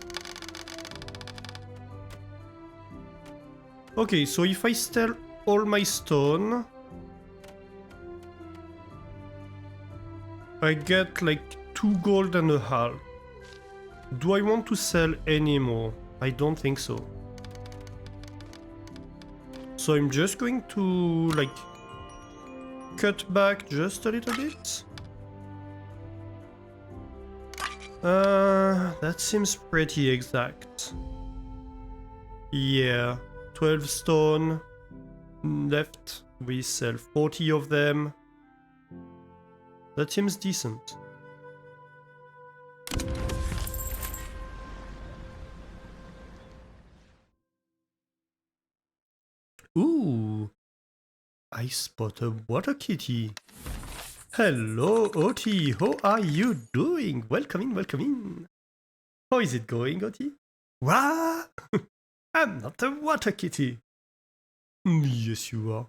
Okay, so if I sell all my stone, I get like 2 gold and a half. Do I want to sell any more? I don't think so. So I'm just going to like cut back just a little bit. That seems pretty exact. Yeah, 12 stone left. We sell 40 of them. That seems decent. Ooh, I spot a water kitty. Hello, Oti. How are you doing? Welcome in, welcome in. How is it going, Oti? What? I'm not a water kitty. Yes, you are.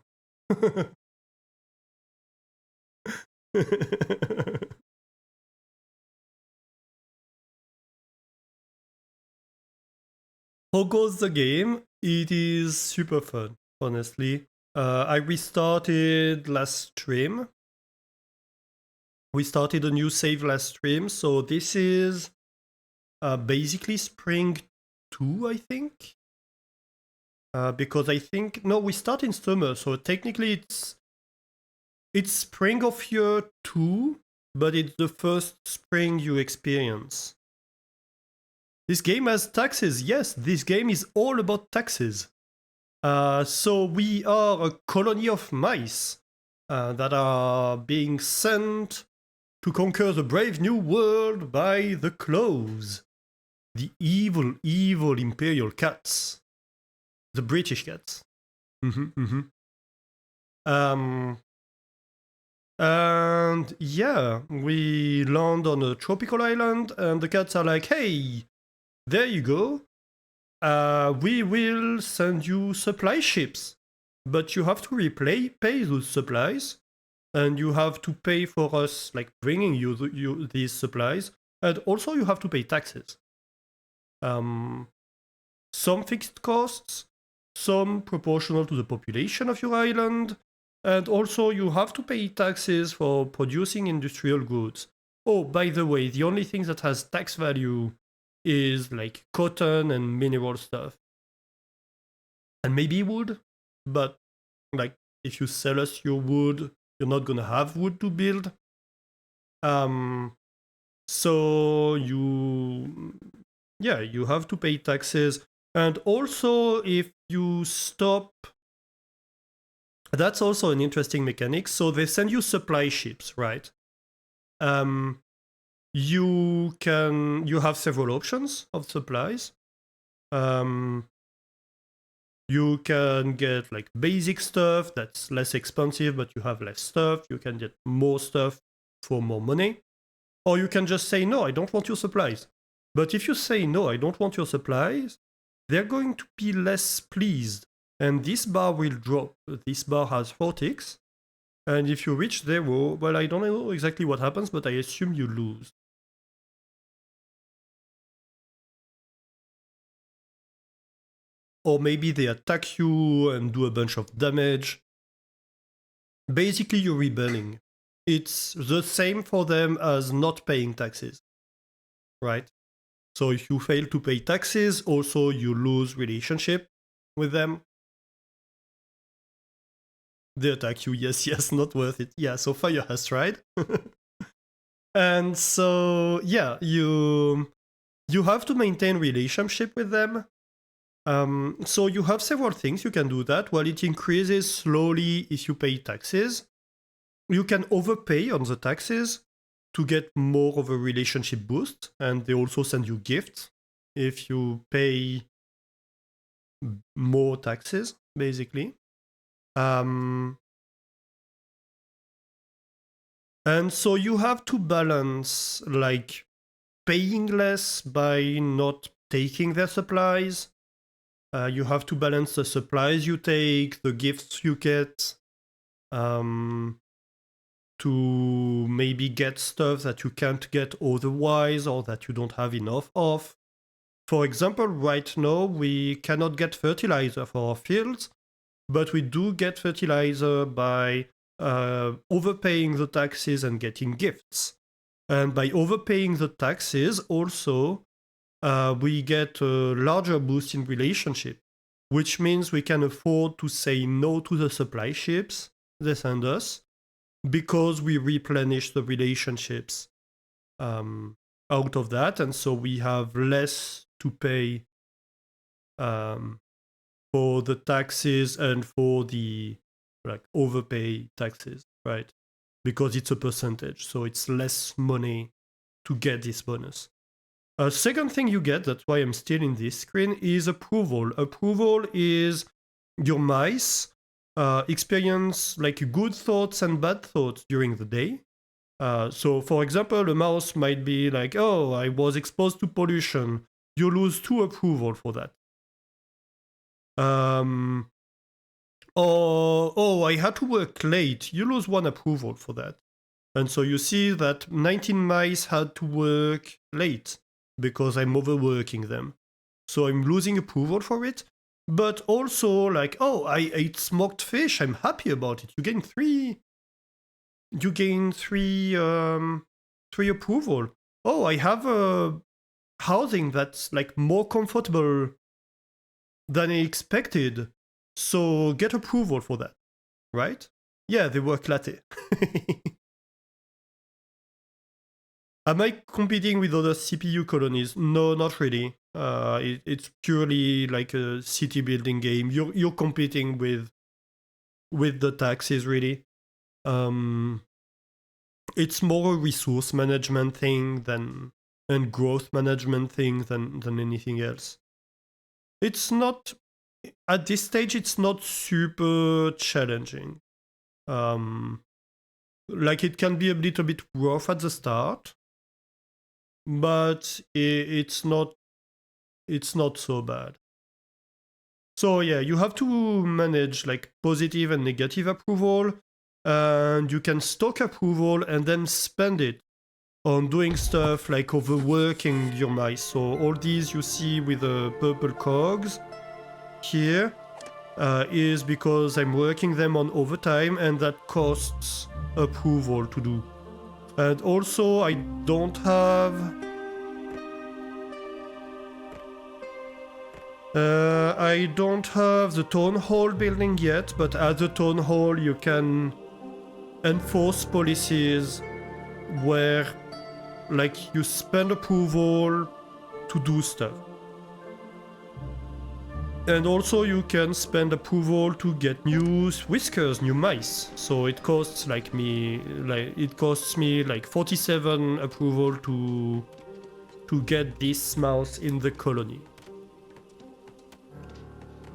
How goes the game? It is super fun, honestly. I restarted last stream. We started a new save last stream, so this is basically Spring 2, I think. Because I think... No, we start in summer, so technically it's Spring of year 2, but it's the first spring you experience. This game has taxes. Yes, this game is all about taxes. So we are a colony of mice that are being sent to conquer the brave new world by the Claws. The evil, evil imperial cats. The British cats. And yeah, we land on a tropical island and the cats are like, hey, there you go. We will send you supply ships, but you have to pay those supplies, and you have to pay for us like bringing you these supplies, and also you have to pay taxes. Some fixed costs, some proportional to the population of your island, and also you have to pay taxes for producing industrial goods. Oh, by the way, the only thing that has tax value is like cotton and mineral stuff. And maybe wood, but like if you sell us your wood, you're not gonna have wood to build. So you have to pay taxes. And also if you stop, that's also an interesting mechanic. So they send you supply ships, right? You have several options of supplies. You can get like basic stuff that's less expensive, but you have less stuff. You can get more stuff for more money. Or you can just say, no, I don't want your supplies. But if you say, no, I don't want your supplies, they're going to be less pleased. And this bar will drop. This bar has 4 ticks. And if you reach 0, well, I don't know exactly what happens, but I assume you lose. Or maybe they attack you and do a bunch of damage. Basically, you're rebelling. It's the same for them as not paying taxes, right? So if you fail to pay taxes, also you lose relationship with them. They attack you, yes, not worth it. Yeah, so fire has tried. And so, yeah, you have to maintain relationship with them. So you have several things you can do that. Well, it increases slowly if you pay taxes. You can overpay on the taxes to get more of a relationship boost, and they also send you gifts if you pay more taxes, basically. And so you have to balance like paying less by not taking their supplies. You have to balance the supplies you take, the gifts you get, to maybe get stuff that you can't get otherwise or that you don't have enough of. For example, right now we cannot get fertilizer for our fields, but we do get fertilizer by overpaying the taxes and getting gifts. And by overpaying the taxes, also, we get a larger boost in relationship, which means we can afford to say no to the supply ships they send us because we replenish the relationships out of that. And so we have less to pay for the taxes and for the like overpay taxes, right? Because it's a percentage, so it's less money to get this bonus. Second thing you get, that's why I'm still in this screen, is approval. Approval is your mice experience like good thoughts and bad thoughts during the day. So for example, a mouse might be like, oh, I was exposed to pollution. You lose 2 approval for that. Or, oh, I had to work late. You lose 1 approval for that. And so you see that 19 mice had to work late because I'm overworking them. So I'm losing approval for it. But also like, oh, I ate smoked fish. I'm happy about it. You gain 3. You gain 3 approval. Oh, I have a housing that's like more comfortable than I expected. So get approval for that, right? Yeah, they work latte. Am I competing with other CPU colonies? No, not really. It's purely like a city building game. You're competing with the taxes, really. It's more a resource management thing and growth management thing than anything else. It's not at this stage. It's not super challenging. Like it can be a little bit rough at the start, but it's not so bad. So yeah, you have to manage like positive and negative approval, and you can stock approval and then spend it on doing stuff like overworking your mice. So all these you see with the purple cogs here is because I'm working them on overtime, and that costs approval to do. And also I don't have the town hall building yet, but at the town hall you can enforce policies where like you spend approval to do stuff. And also you can spend approval to get new whiskers, new mice. So it costs me like 47 approval to get this mouse in the colony.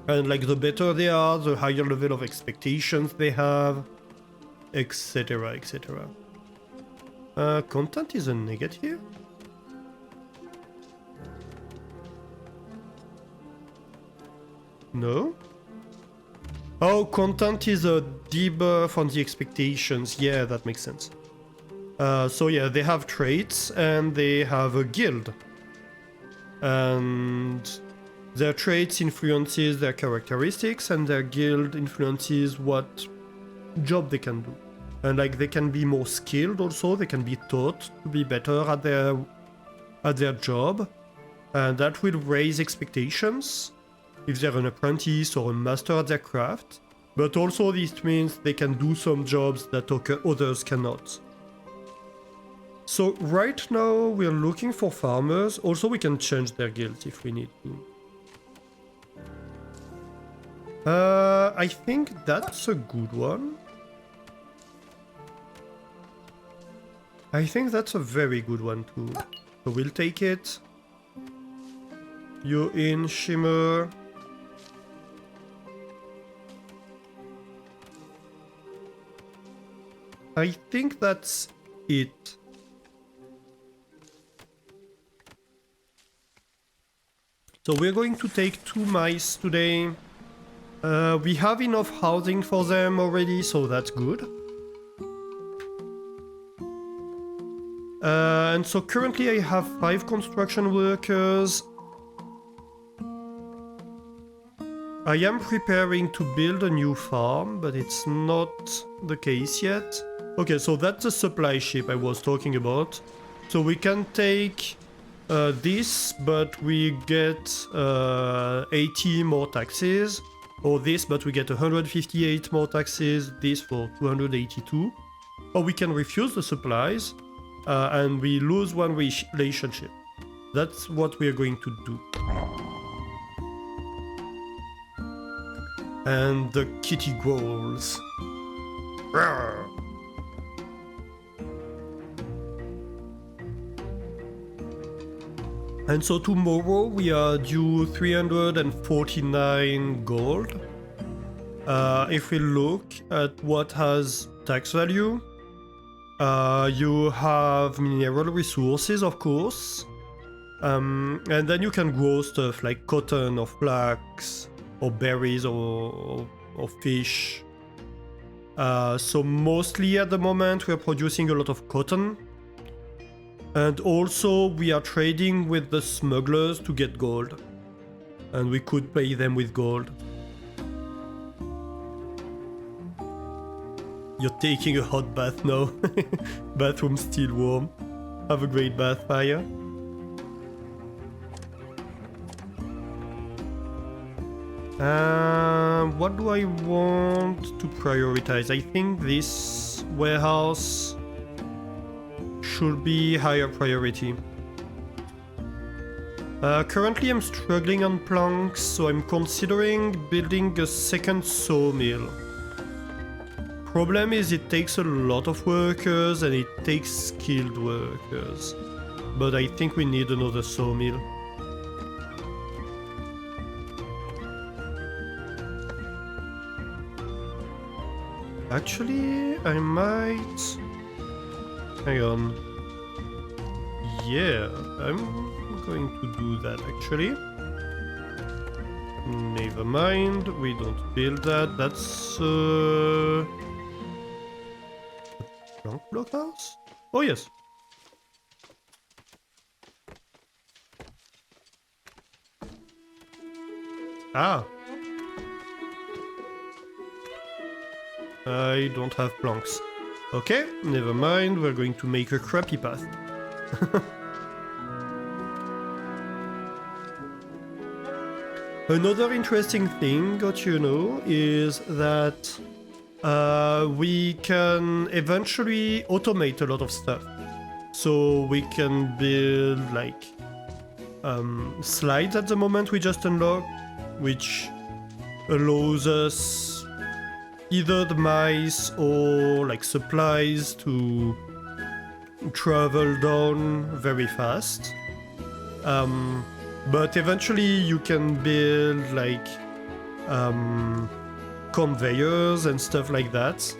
And like the better they are, the higher level of expectations they have, etc, etc. Content is a negative? No? Oh, content is a debuff on the expectations. Yeah, that makes sense. So yeah, they have traits and they have a guild. And their traits influences their characteristics, and their guild influences what job they can do. And like they can be more skilled also, they can be taught to be better at their job. And that will raise expectations if they're an apprentice or a master at their craft. But also this means they can do some jobs that others cannot. So right now we're looking for farmers. Also we can change their guilds if we need to. I think that's a good one. I think that's a very good one too. So we'll take it. You in, Shimmer. I think that's it. So we're going to take 2 mice today. We have enough housing for them already, so that's good. And so currently I have 5 construction workers. I am preparing to build a new farm, but it's not the case yet. Okay, so that's the supply ship I was talking about. So we can take this, but we get 80 more taxes. Or this, but we get 158 more taxes. This for 282. Or we can refuse the supplies. And we lose 1 relationship. That's what we are going to do. And the kitty growls. Rawr. And so tomorrow we are due 349 gold. If we look at what has tax value, you have mineral resources, of course, and then you can grow stuff like cotton or flax or berries or fish. So mostly at the moment we are producing a lot of cotton, and also we are trading with the smugglers to get gold, and we could pay them with gold. You're taking a hot bath now. Bathroom still warm. Have a great bath, Fire. What do I want to prioritize? I think this warehouse should be higher priority. Currently I'm struggling on planks, so I'm considering building a second sawmill. Problem is it takes a lot of workers and it takes skilled workers. But I think we need another sawmill. Actually, I might... Hang on. Yeah, I'm going to do that actually. Never mind, we don't build that. That's plank blockhouse? Oh yes. Ah. I don't have planks. Okay, never mind, we're going to make a crappy path. Another interesting thing that you know is that we can eventually automate a lot of stuff. So we can build like slides at the moment we just unlocked, which allows us either the mice or like supplies to travel down very fast. But eventually you can build like conveyors and stuff like that.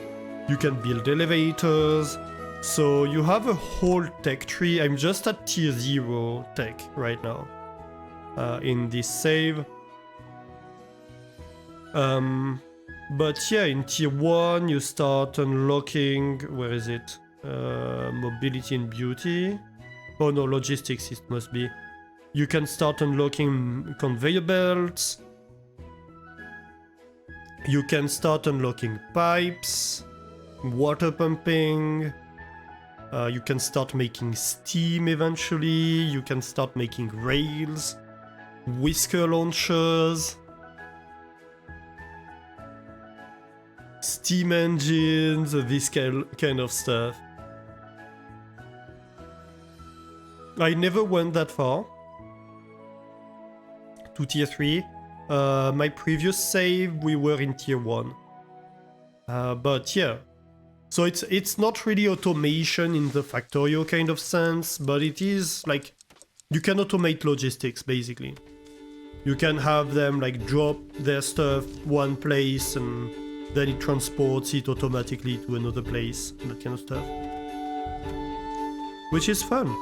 You can build elevators. So you have a whole tech tree. I'm just at tier 0 tech right now in this save. But yeah, in tier 1 you start unlocking, where is it? Mobility and beauty. Oh no, logistics it must be. You can start unlocking conveyor belts. You can start unlocking pipes, water pumping. You can start making steam eventually. You can start making rails, whisker launchers, steam engines, this kind of stuff. I never went that far to tier 3. My previous save, we were in tier 1. But yeah. So it's not really automation in the Factorio kind of sense, but it is like you can automate logistics basically. You can have them like drop their stuff one place and then it transports it automatically to another place, that kind of stuff. Which is fun.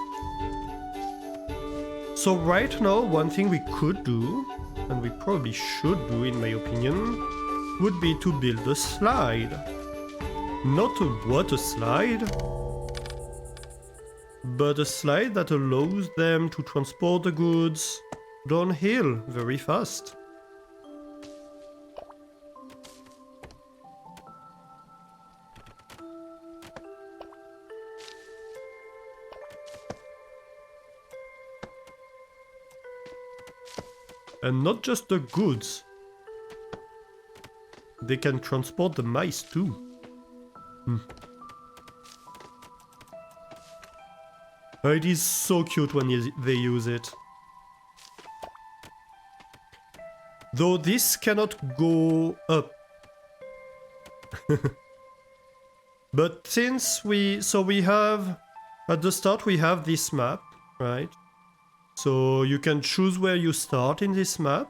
So right now, one thing we could do, and we probably should do in my opinion, would be to build a slide. Not a water slide, but a slide that allows them to transport the goods downhill very fast. And not just the goods. They can transport the mice too. It is so cute when they use it. Though this cannot go up. But since we have, at the start we have this map, right? So you can choose where you start in this map.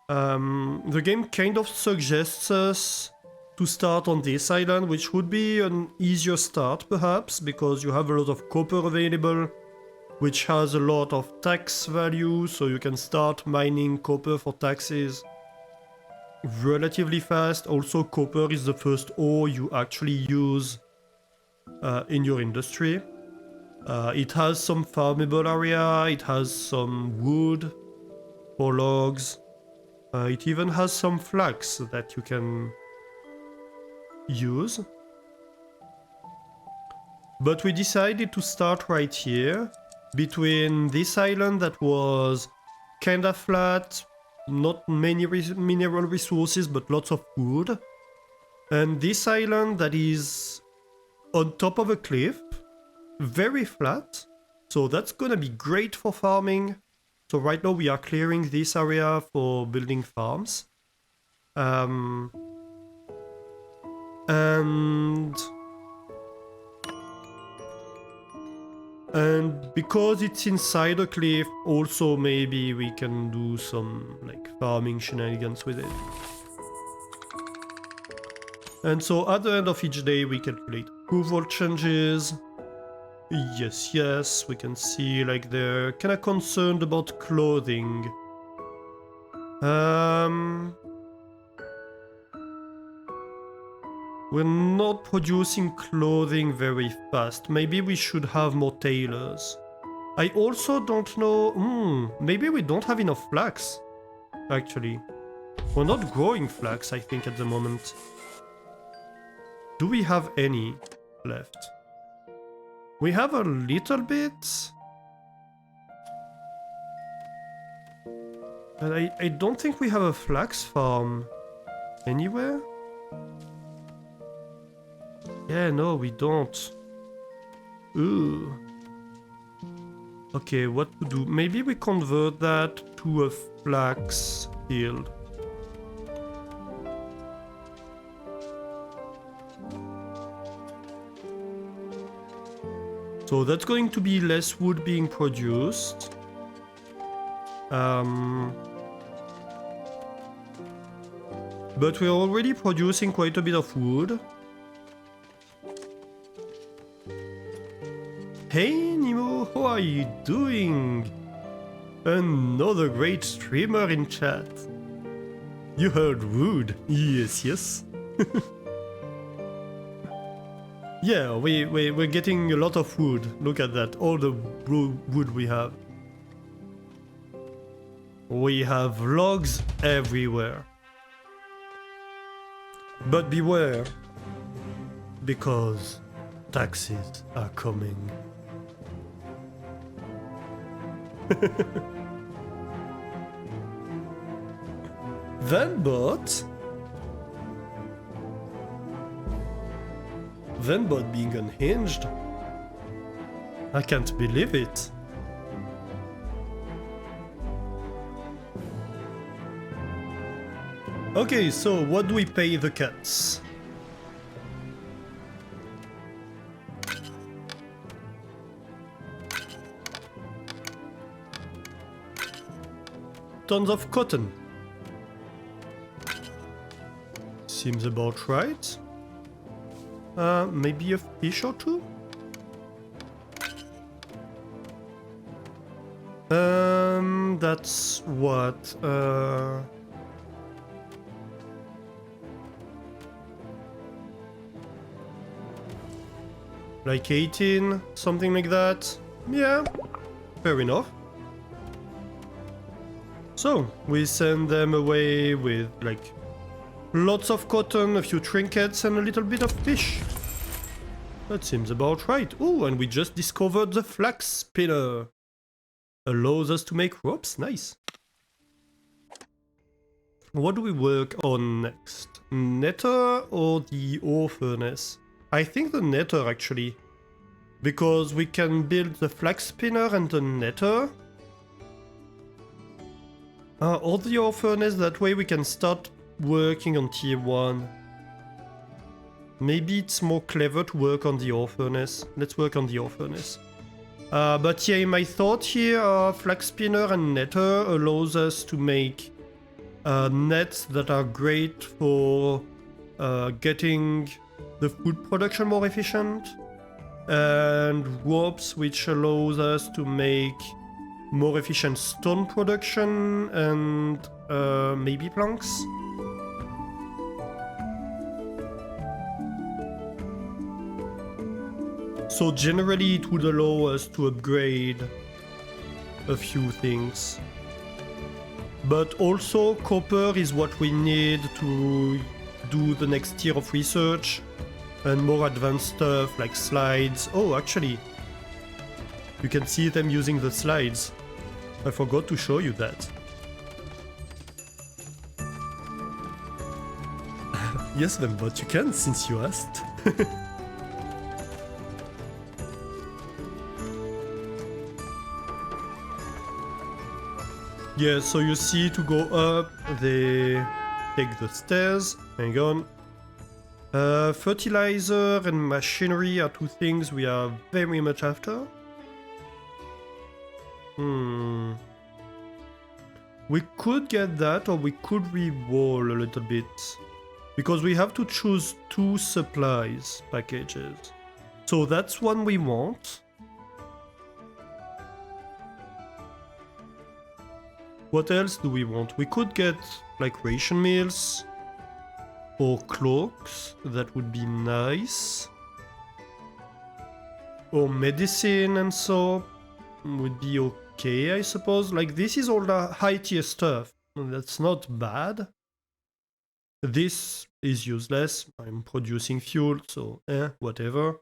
The game kind of suggests us to start on this island, which would be an easier start perhaps, because you have a lot of copper available, which has a lot of tax value, so you can start mining copper for taxes relatively fast. Also, copper is the first ore you actually use in your industry. It has some farmable area, it has some wood for logs, it even has some flax that you can use. But we decided to start right here, between this island that was kinda flat, not many mineral resources but lots of wood, and this island that is on top of a cliff, very flat, so that's gonna be great for farming. So right now we are clearing this area for building farms. And because it's inside a cliff, also maybe we can do some like farming shenanigans with it. And so at the end of each day we calculate approval changes. Yes, we can see like they're kinda concerned about clothing. We're not producing clothing very fast. Maybe we should have more tailors. I also don't know... maybe we don't have enough flax, actually. We're not growing flax, I think, at the moment. Do we have any left? We have a little bit. But I don't think we have a flax farm anywhere. Yeah, no, we don't. Ooh. Okay, what to do? Maybe we convert that to a flax field. So that's going to be less wood being produced. But we're already producing quite a bit of wood. Hey Nemo, how are you doing? Another great streamer in chat. You heard wood? Yes. Yeah, we're getting a lot of wood. Look at that, all the wood we have. We have logs everywhere. But beware, because taxes are coming. Venbot being unhinged? I can't believe it. Okay, so what do we pay the cats? Tons of cotton. Seems about right. Maybe a fish or two? That's what, like 18, something like that. Yeah, fair enough. So, we send them away with, like, lots of cotton, a few trinkets, and a little bit of fish. That seems about right. Oh, and we just discovered the flax spinner. Allows us to make ropes. Nice. What do we work on next? Netter or the ore furnace? I think the netter, actually. Because we can build the flax spinner and the netter. Or the ore furnace, that way we can start working on tier 1. Maybe it's more clever to work on the ore furnace. Let's work on the ore furnace. But yeah, my thought here, flax spinner and netter allows us to make nets that are great for getting the food production more efficient, and ropes which allows us to make more efficient stone production, and maybe planks. So generally it would allow us to upgrade a few things. But also copper is what we need to do the next tier of research and more advanced stuff like slides. Oh, actually, you can see them using the slides. I forgot to show you that. Yes, then, but you can since you asked. Yeah, so you see, to go up, they take the stairs. Hang on. Fertilizer and machinery are two things we are very much after. We could get that, or we could re-roll a little bit. Because we have to choose 2 supplies packages. So that's one we want. What else do we want? We could get like ration meals or cloaks. That would be nice. Or medicine and soap would be okay, I suppose. Like, this is all the high tier stuff. That's not bad. This is useless. I'm producing fuel, so whatever.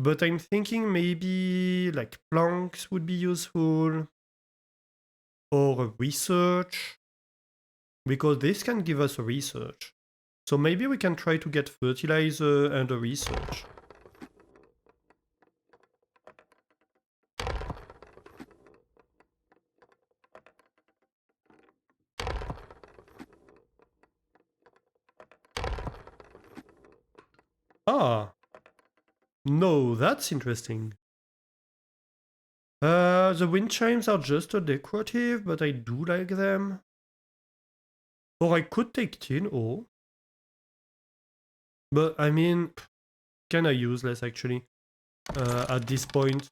But I'm thinking maybe like planks would be useful. Or a research, because this can give us a research. So maybe we can try to get fertilizer and a research. Ah, no, that's interesting. The wind chimes are just a decorative, but I do like them. Or I could take tin ore. But I mean, kinda useless actually, at this point.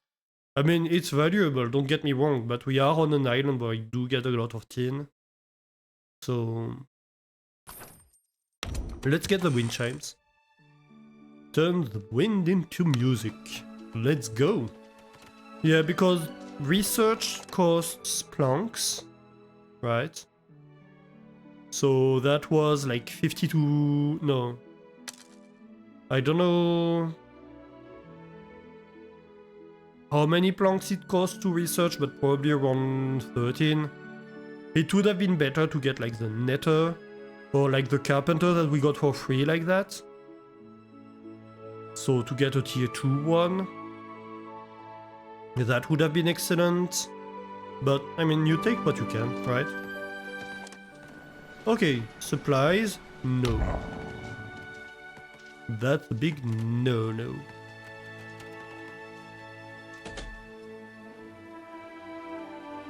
I mean, it's valuable, don't get me wrong, but we are on an island where I do get a lot of tin. So let's get the wind chimes. Turn the wind into music. Let's go. Yeah, because research costs planks, right? So that was like 52... no. I don't know how many planks it costs to research, but probably around 13. It would have been better to get like the netter or like the carpenter that we got for free like that. So to get a tier 2 one, that would have been excellent. But I mean, you take what you can, right? Okay, supplies? No. That's a big no-no.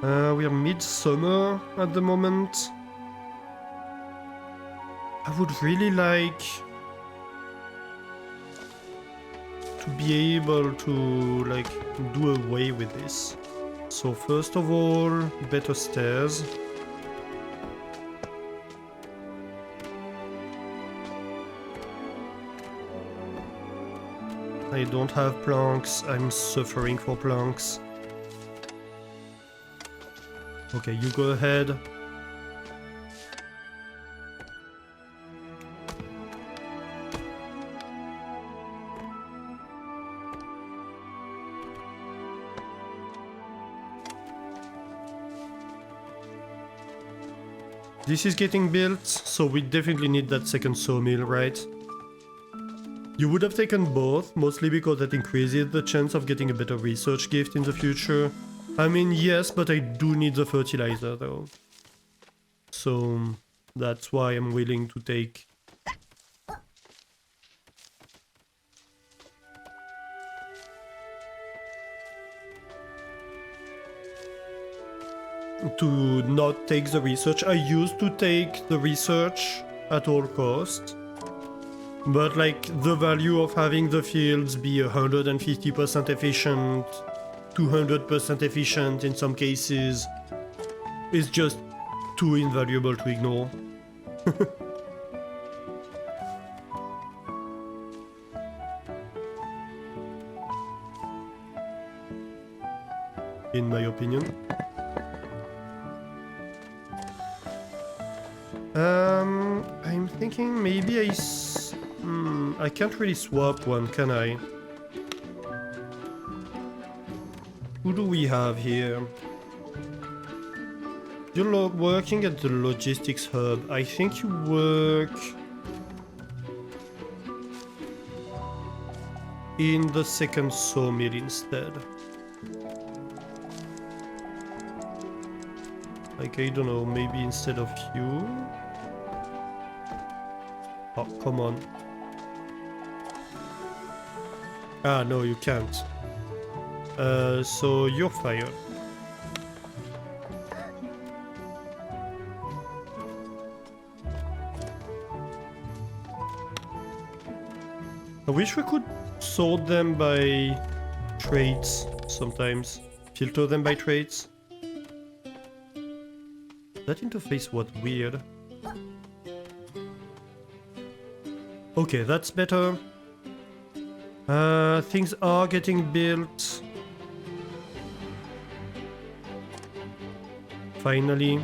We are midsummer at the moment. I would really like to be able to like do away with this. So first of all, better stairs. I don't have planks, I'm suffering for planks. Okay, you go ahead. This is getting built, so we definitely need that second sawmill, right? You would have taken both, mostly because that increases the chance of getting a better research gift in the future. I mean, yes, but I do need the fertilizer, though. So, that's why I'm willing to take... to not take the research. I used to take the research at all cost. But like the value of having the fields be 150% efficient, 200% efficient in some cases, is just too invaluable to ignore. In my opinion. I'm thinking maybe I can't really swap one, can I? Who do we have here? You're working at the logistics hub. I think you work in the second sawmill instead. Like, I don't know, maybe instead of you? Oh, come on. Ah, no, you can't. So you're fired. I wish we could sort them by traits sometimes. Filter them by traits. That interface was weird. Okay, that's better. Things are getting built. Finally.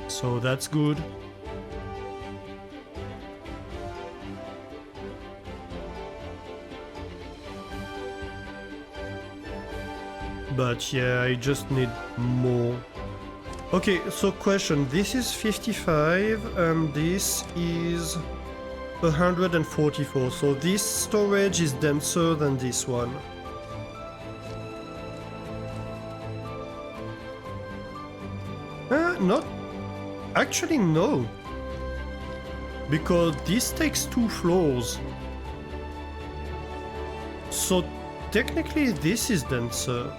So that's good. But yeah, I just need more. Okay, so question. This is 55 and this is 144. So this storage is denser than this one. Not... Actually, no. Because this takes 2 floors. So technically this is denser.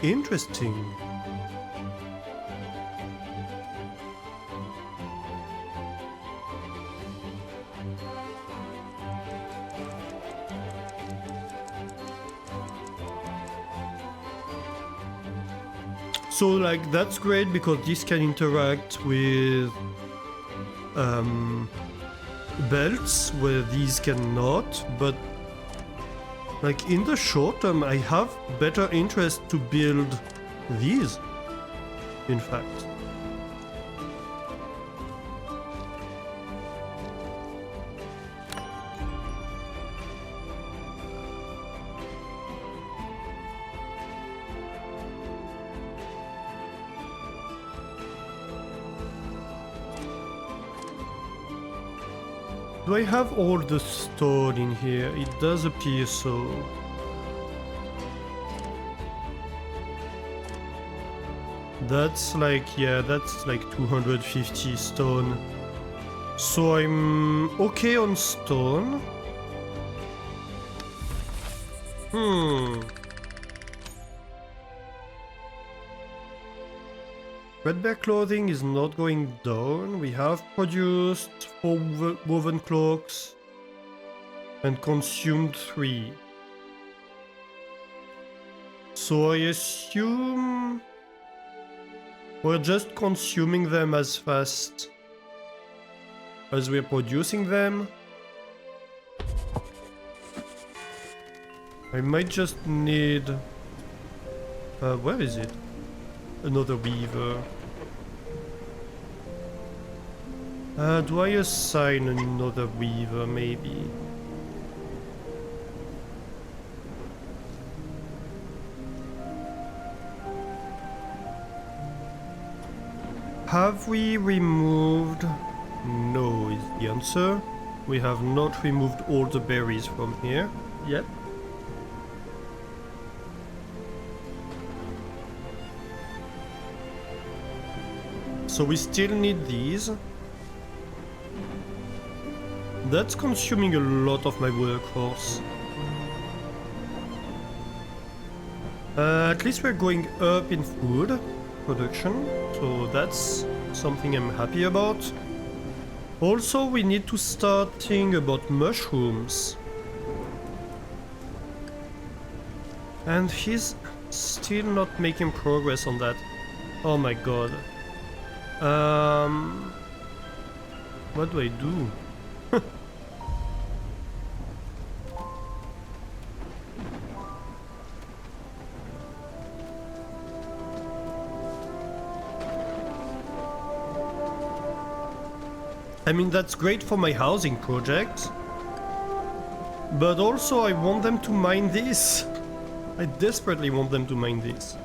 Interesting. So like that's great because this can interact with belts where these cannot, but like in the short term I have better interest to build these, in fact. Do I have all the stone in here? It does appear so. That's like, yeah, that's like 250 stone. So I'm okay on stone. Threadbare clothing is not going down. We have produced 4 woven cloaks and consumed 3. So I assume we're just consuming them as fast as we're producing them. I might just need... where is it? Another weaver. Do I assign another weaver, maybe? Have we removed... No is the answer. We have not removed all the berries from here yet. So we still need these. That's consuming a lot of my workforce. At least we're going up in food production, so that's something I'm happy about. Also, we need to start thinking about mushrooms. And he's still not making progress on that. Oh my god. What do I do? I mean, that's great for my housing project, but also I want them to mine this. I desperately want them to mine this.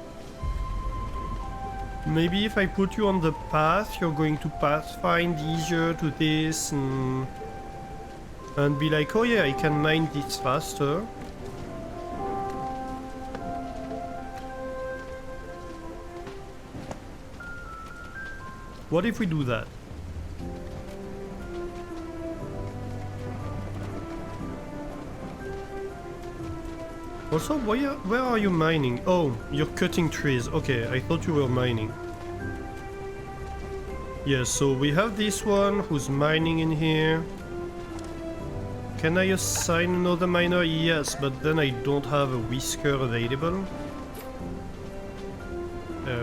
Maybe if I put you on the path, you're going to pathfind easier to this and be like, oh yeah, I can mine this faster. What if we do that? Also, where are you mining? Oh, you're cutting trees. Okay, I thought you were mining. Yeah, so we have this one who's mining in here. Can I assign another miner? Yes, but then I don't have a whisker available.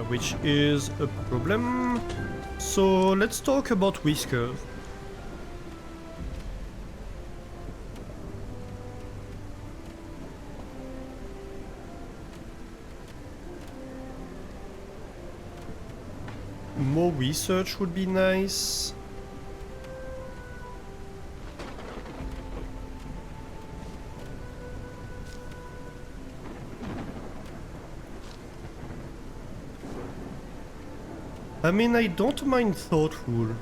Which is a problem. So let's talk about whiskers. More research would be nice. I mean, I don't mind thoughtful.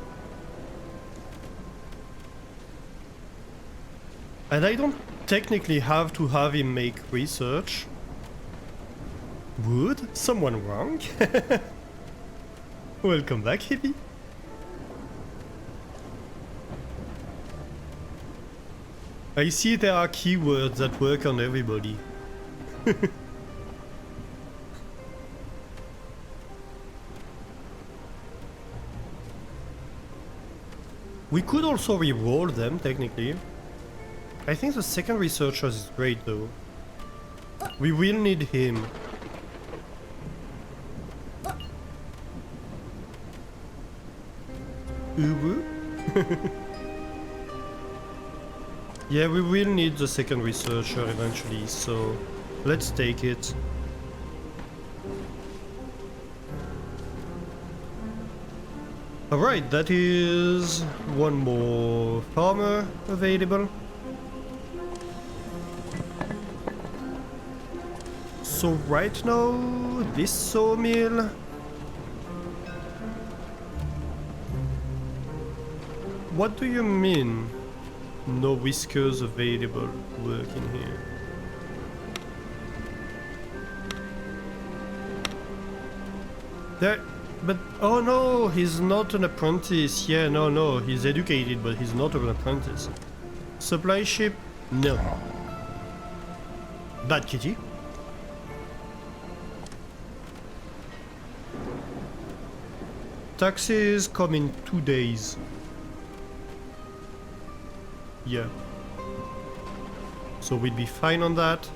And I don't technically have to have him make research. Would someone wrong? Welcome back, hippie. I see there are keywords that work on everybody. We could also re-roll them, technically. I think the second researcher is great, though. We will need him. Uwu? Yeah, we will need the second researcher eventually, so let's take it. Alright, that is one more farmer available. So right now, this sawmill... What do you mean? No whiskers available to work in here. There, but oh no, he's not an apprentice. Yeah, no, he's educated, but he's not an apprentice. Supply ship? No. Bad kitty. Taxes come in 2 days. Yeah. So we'll be fine on that.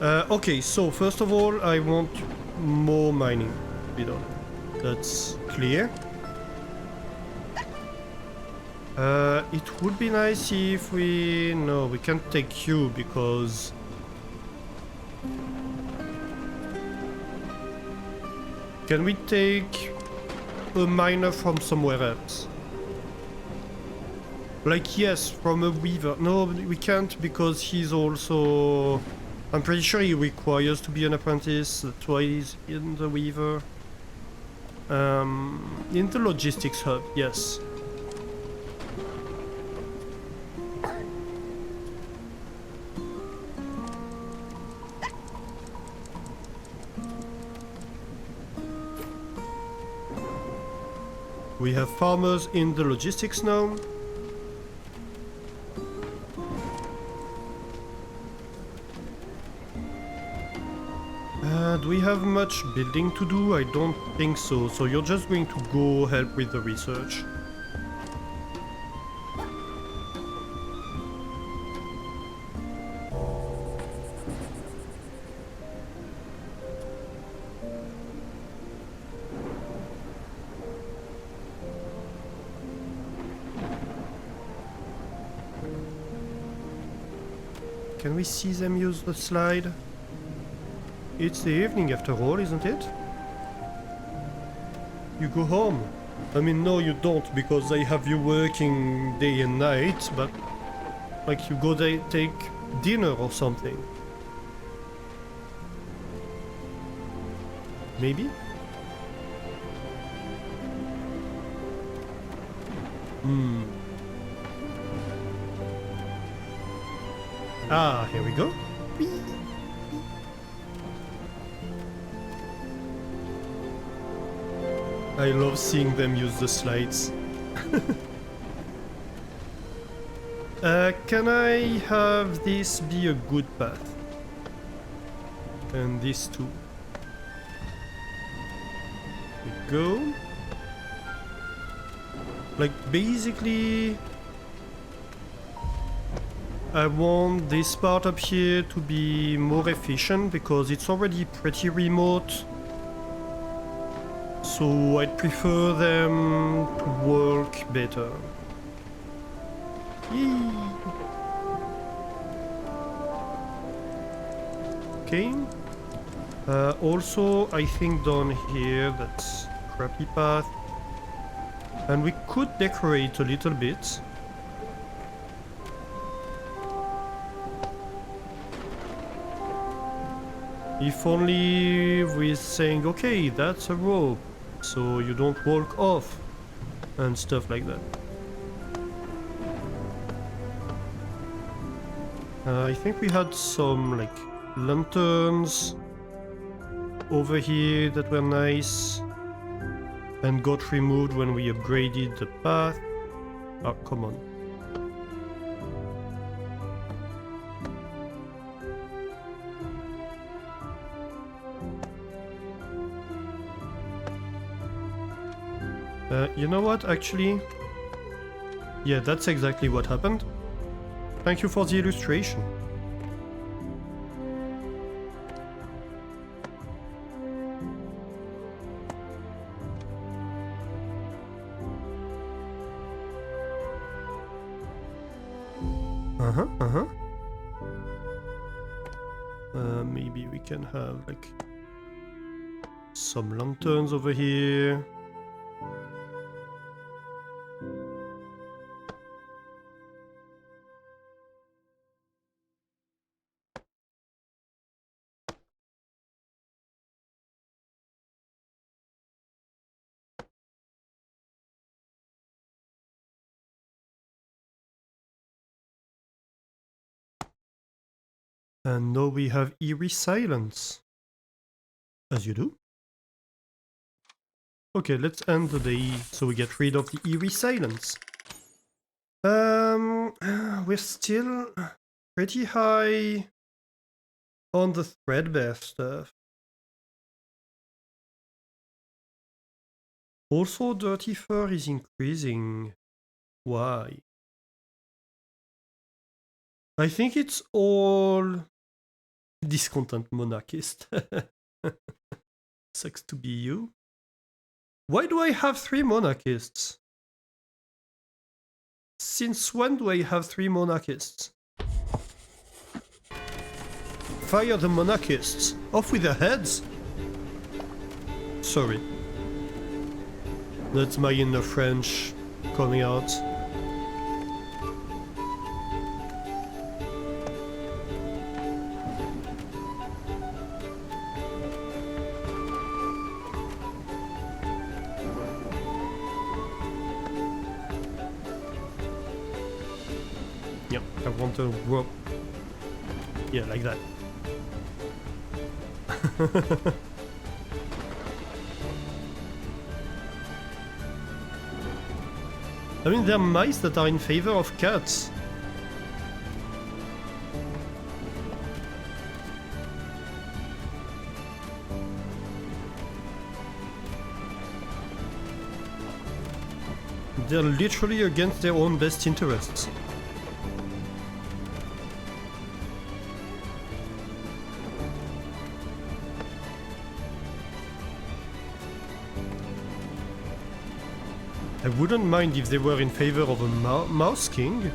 Okay, so first of all, I want more mining to be done. That's clear. It would be nice if we... No, we can't take you because... Can we take a miner from somewhere else? Like, yes, from a weaver. No, we can't because he's also... I'm pretty sure he requires to be an apprentice. That's why he's in the weaver. In the logistics hub, yes. We have farmers in the logistics now. Do we have much building to do? I don't think so. So you're just going to go help with the research. Can we see them use the slide? It's the evening after all, isn't it? You go home. I mean, no you don't, because I have you working day and night, but... Like, you go take dinner or something. Maybe? Ah, here we go. I love seeing them use the slides. Can I have this be a good path? And this too. There we go. Like, basically... I want this part up here to be more efficient because it's already pretty remote. So I'd prefer them to work better. Yee. Okay. Also, I think down here, that's crappy path. And we could decorate a little bit. If only with saying, okay, that's a rope, so you don't walk off, and stuff like that. I think we had some, like, lanterns over here that were nice, and got removed when we upgraded the path. Oh, come on. You know what, actually? Yeah, that's exactly what happened. Thank you for the illustration. Maybe we can have, like, some lanterns over here. And now we have eerie silence. As you do. Okay, let's end the day so we get rid of the eerie silence. We're still pretty high on the threadbare stuff. Also, dirty fur is increasing. Why? I think it's all discontent monarchist. Sucks to be you. Why do I have 3 monarchists? Since when do I have 3 monarchists? Fire the monarchists! Off with their heads! Sorry. That's my inner French coming out. Yep, I want to rope. Yeah, like that. I mean, there are mice that are in favor of cats. They're literally against their own best interests. I wouldn't mind if they were in favor of a mouse king.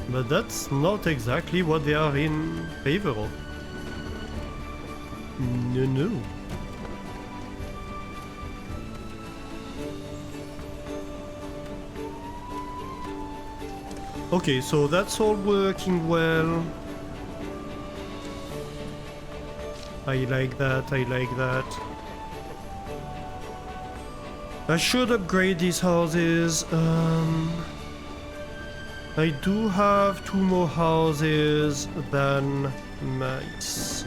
But that's not exactly what they are in favor of. No. Okay, so that's all working well. I like that, I like that. I should upgrade these houses. I do have 2 more houses than mice.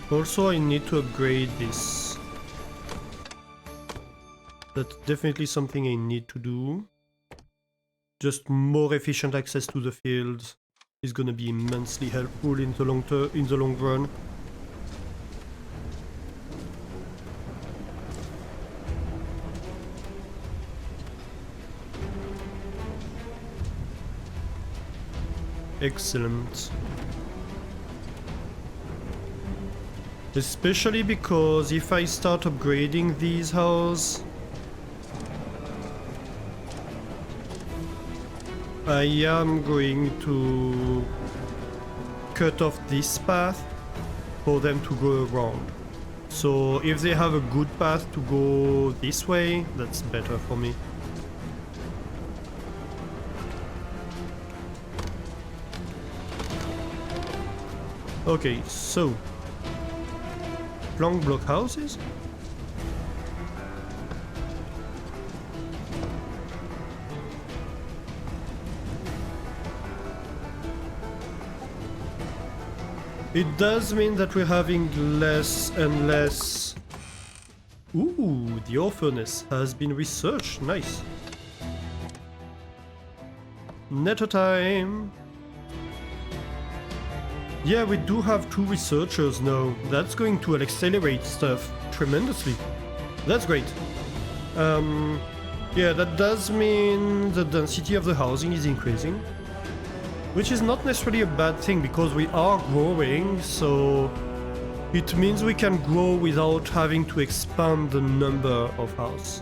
Also, I need to upgrade this. That's definitely something I need to do. Just more efficient access to the field is gonna be immensely helpful in the long run. Excellent. Especially because if I start upgrading these houses, I am going to cut off this path for them to go around. So if they have a good path to go this way, that's better for me. Okay, so long block houses. It does mean that we're having less and less. Ooh, the orphaness has been researched. Nice. Netter time. Yeah, we do have 2 researchers now. That's going to accelerate stuff tremendously. That's great. Yeah, that does mean the density of the housing is increasing. Which is not necessarily a bad thing because we are growing, so it means we can grow without having to expand the number of houses.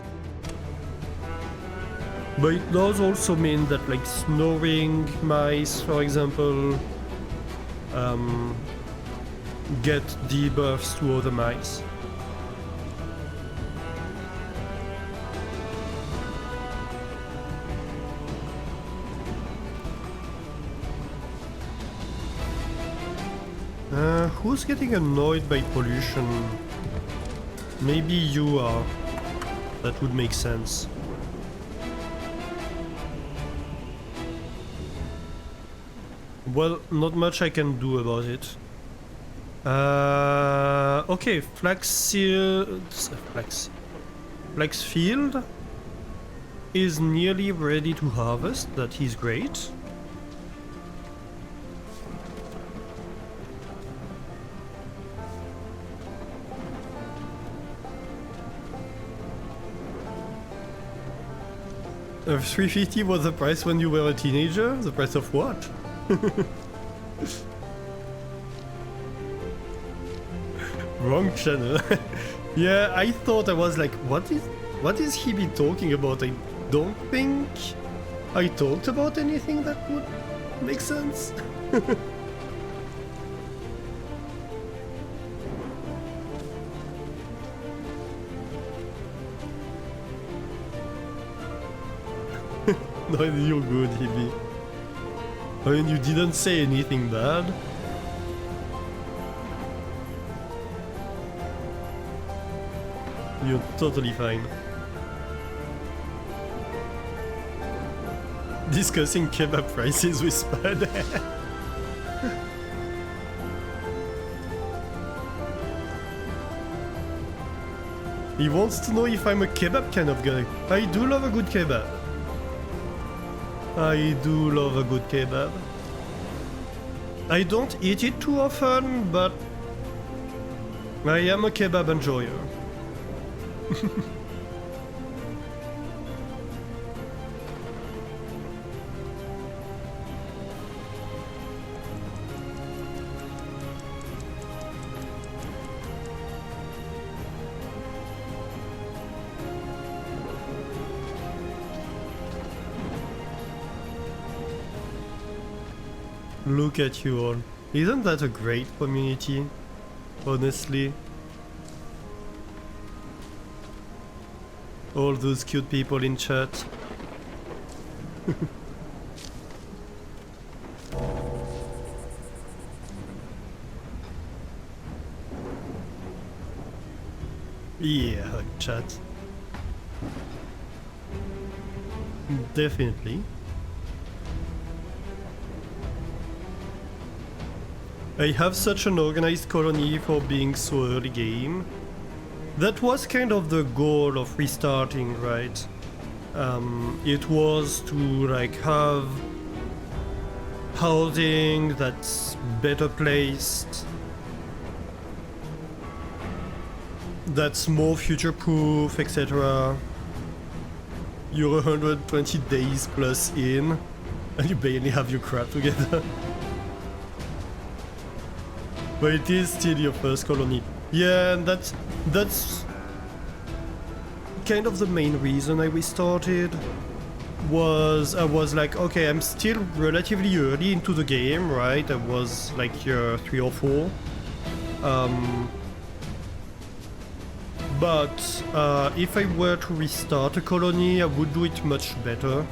But it does also mean that like snoring mice, for example, get debuffs to other mice. Who's getting annoyed by pollution? Maybe you are. That would make sense. Well, not much I can do about it. Okay, Flaxfield is nearly ready to harvest. That is great. $350 was the price when you were a teenager? The price of what? Wrong channel. Yeah, I thought I was like, what is he be talking about? I don't think I talked about anything that would make sense. No, you're good, Hibby. I mean, you didn't say anything bad. You're totally fine. Discussing kebab prices with Spud. He wants to know if I'm a kebab kind of guy. I do love a good kebab. I do love a good kebab. I don't eat it too often, but I am a kebab enjoyer. Look at you all. Isn't that a great community? Honestly. All those cute people in chat. Yeah, chat. Definitely. I have such an organized colony for being so early game. That was kind of the goal of restarting, right? It was to like have housing that's better placed, that's more future-proof, etc. You're 120 days plus in, and you barely have your crap together. But it is still your first colony. Yeah, and that's kind of the main reason I restarted. I was like, okay, I'm still relatively early into the game, right? I was like year 3 or 4. But if I were to restart a colony, I would do it much better.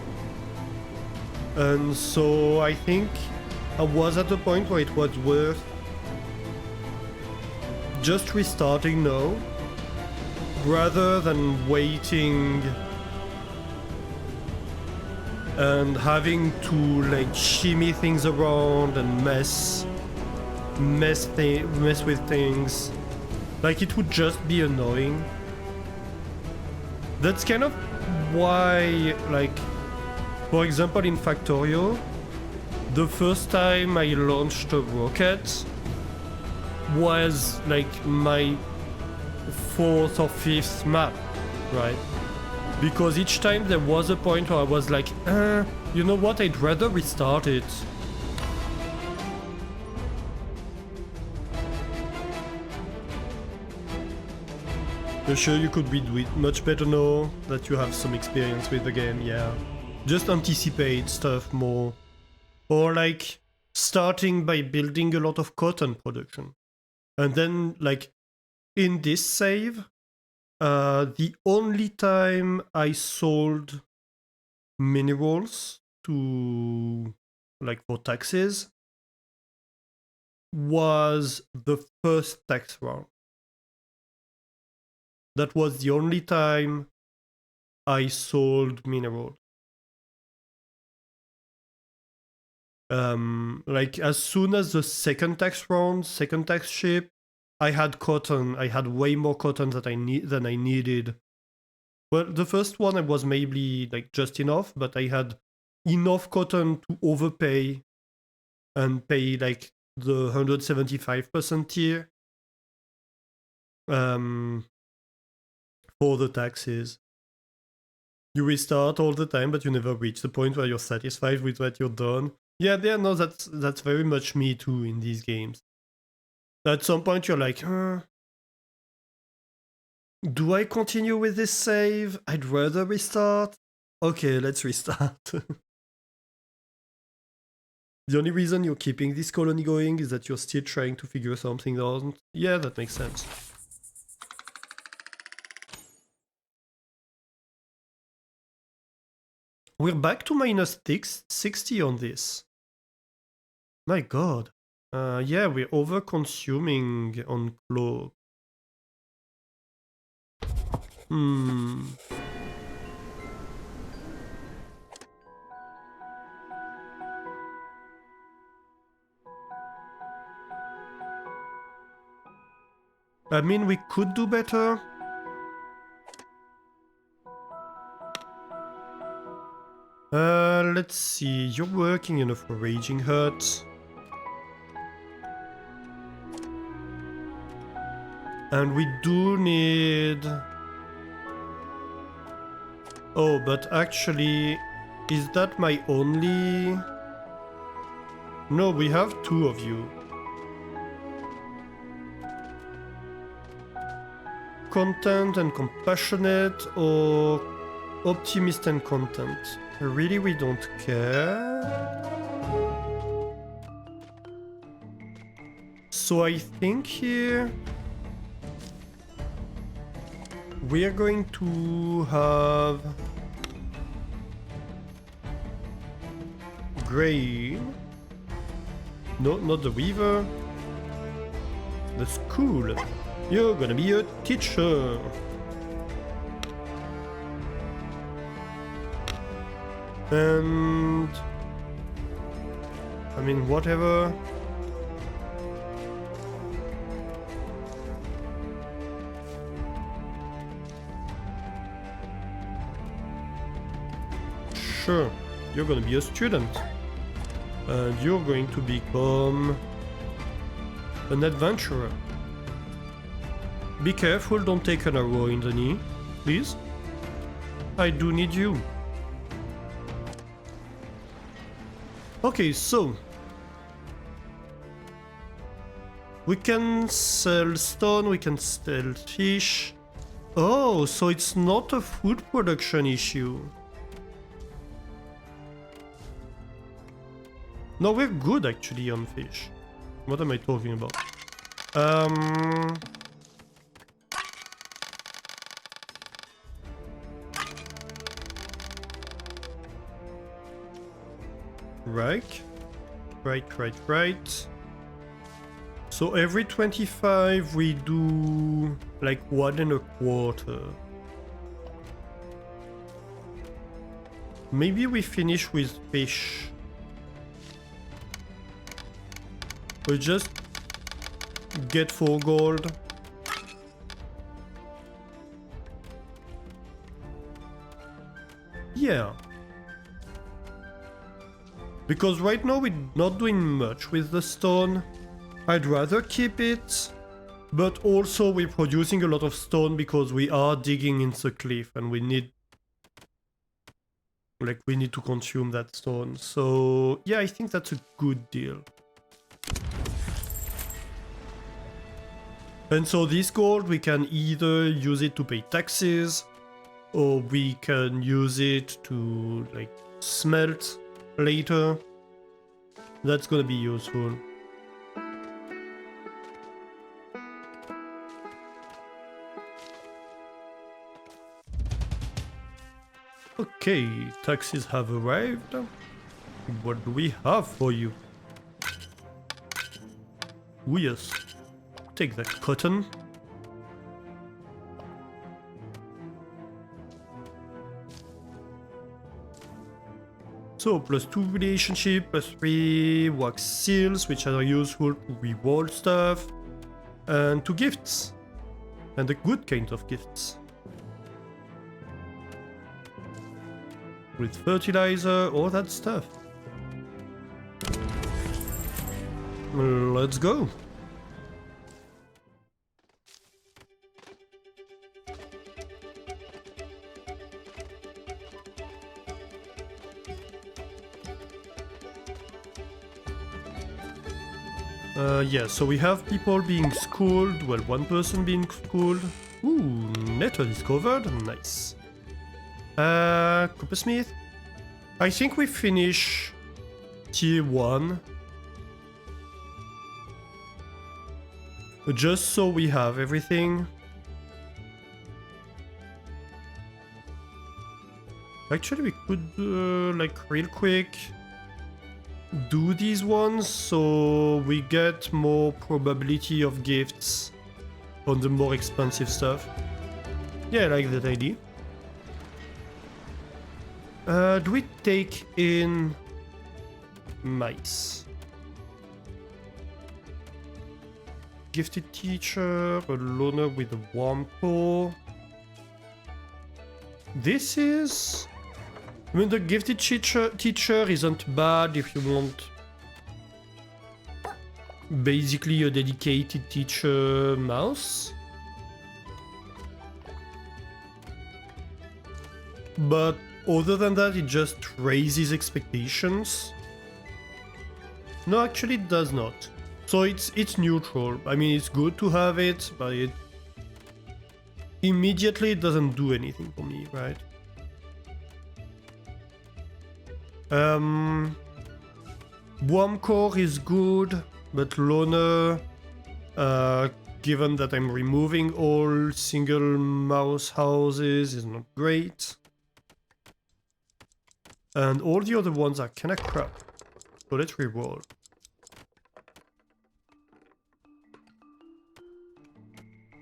And so I think I was at a point where it was worth just restarting now, rather than waiting and having to like shimmy things around and mess with things. Like, it would just be annoying. That's kind of why, like, for example in Factorio, the first time I launched a rocket was like my 4th or 5th map, right? Because each time there was a point where I was like, you know what, I'd rather restart it. You're sure you could do it much better now that you have some experience with the game, yeah. Just anticipate stuff more. Or like starting by building a lot of cotton production. And then like in this save, the only time I sold minerals to like for taxes was the first tax round. That was the only time I sold mineral. Like as soon as the second tax round, second tax ship, I had cotton. I had way more cotton than I needed. Well, the first one I was maybe like just enough, but I had enough cotton to overpay and pay like the 175% tier for the taxes. You restart all the time, but you never reach the point where you're satisfied with what you're done. Yeah, no, that's very much me too in these games. At some point you're like, do I continue with this save? I'd rather restart. Okay, let's restart. The only reason you're keeping this colony going is that you're still trying to figure something out. Yeah, that makes sense. We're back to minus 60 on this. My god. Yeah, we're over-consuming on cloak. I mean, we could do better. Let's see. You're working in a foraging hut. And we do need... Oh, but actually, is that my only... No, we have two of you. Content and compassionate, or optimist and content? Really, we don't care. So I think here we're going to have grain. No, not the weaver. The school. You're gonna be a teacher. And I mean, whatever. Sure, you're gonna be a student. And you're going to become an adventurer. Be careful, don't take an arrow in the knee, please. I do need you. Okay, so we can sell stone, we can sell fish. Oh, so it's not a food production issue. No, we're good actually on fish. What am I talking about? Right. So every 25 we do like 1 1/4. Maybe we finish with fish. We just get 4 gold. Yeah. Because right now we're not doing much with the stone. I'd rather keep it, but also we're producing a lot of stone because we are digging in the cliff and we need to consume that stone. So yeah, I think that's a good deal. And so this gold, we can either use it to pay taxes, or we can use it to like smelt later. That's gonna be useful. Okay, taxes have arrived. What do we have for you? Ooh, yes. Take that cotton. So, +2 relationship, +3 wax seals, which are useful to reward stuff, and 2 gifts. And a good kind of gifts. With fertilizer, all that stuff. Let's go. Yeah, so we have people being schooled, well, one person being schooled. Ooh, nether discovered, nice. Coppersmith. I think we finish tier 1. Just so we have everything. Actually, we could, like, real quick do these ones so we get more probability of gifts on the more expensive stuff. Yeah, I like that idea. Do we take in mice? Gifted teacher, a loner with a warm core. This is... I mean, the gifted teacher isn't bad if you want basically a dedicated teacher mouse. But other than that, it just raises expectations. No, actually it does not. So it's neutral. I mean, it's good to have it, but it immediately it doesn't do anything for me, right? Warm core is good, but loner, given that I'm removing all single mouse houses, is not great. And all the other ones are kinda crap. So let's reroll.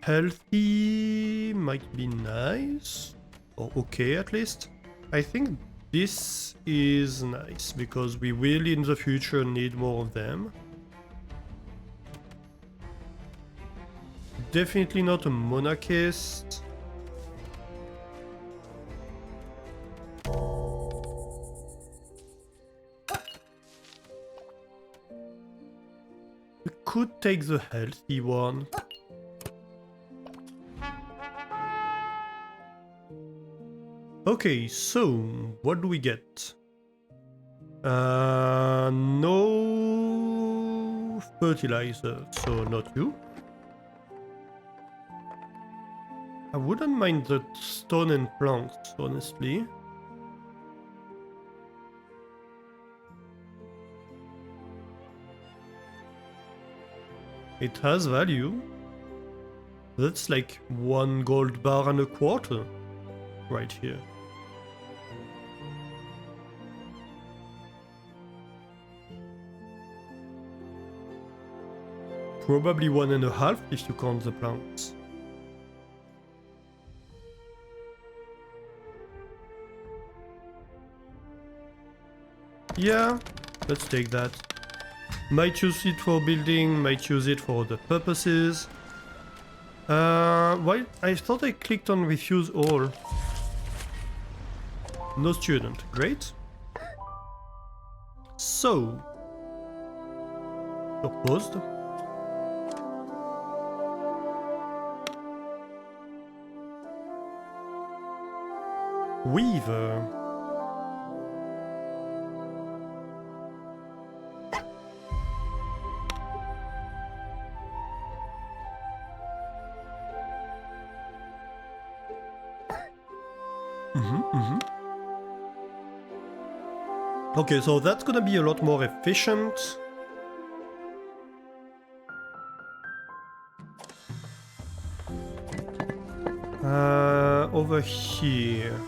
Healthy might be nice, or okay at least. I think this is nice because we will in the future need more of them. Definitely not a monarchist. We could take the healthy one. Okay, so what do we get? No fertilizer, so not you. I wouldn't mind the stone and planks, honestly. It has value. That's like 1 gold bar and a quarter right here. Probably 1.5 if you count the planks. Yeah, let's take that. Might use it for building, might use it for other purposes. Why? I thought I clicked on refuse all. No student, great. So, you're paused. Weaver. Okay, so that's gonna be a lot more efficient. Over here,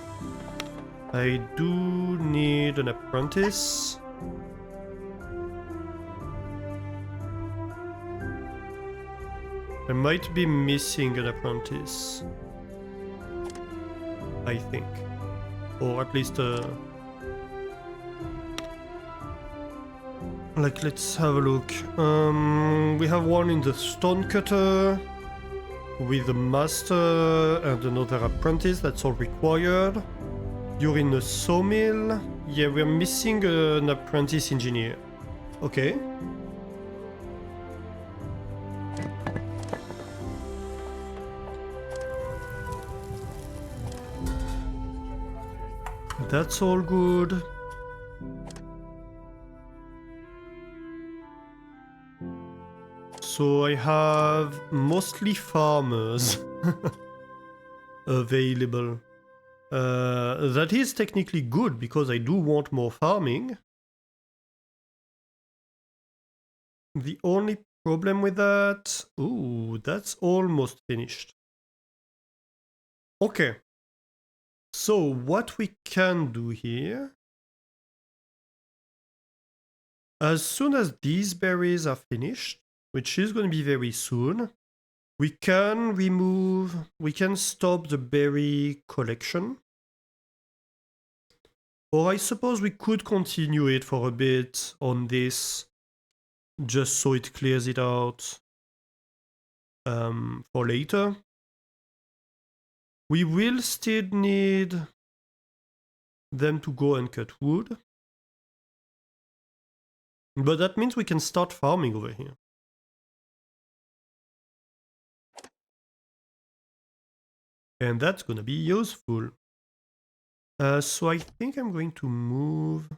I do need an apprentice. I might be missing an apprentice. I think. Or at least like, let's have a look. We have one in the stonecutter with a master and another apprentice. That's all required. You're in a sawmill. Yeah, we're missing an apprentice engineer. Okay. That's all good. So I have mostly farmers available. That is technically good because I do want more farming. The only problem with that... Ooh, that's almost finished. Okay. So what we can do here... As soon as these berries are finished, which is going to be very soon, we can stop the berry collection. Or I suppose we could continue it for a bit on this, just so it clears it out for later. We will still need them to go and cut wood. But that means we can start farming over here. And that's gonna be useful. So I think I'm going to move...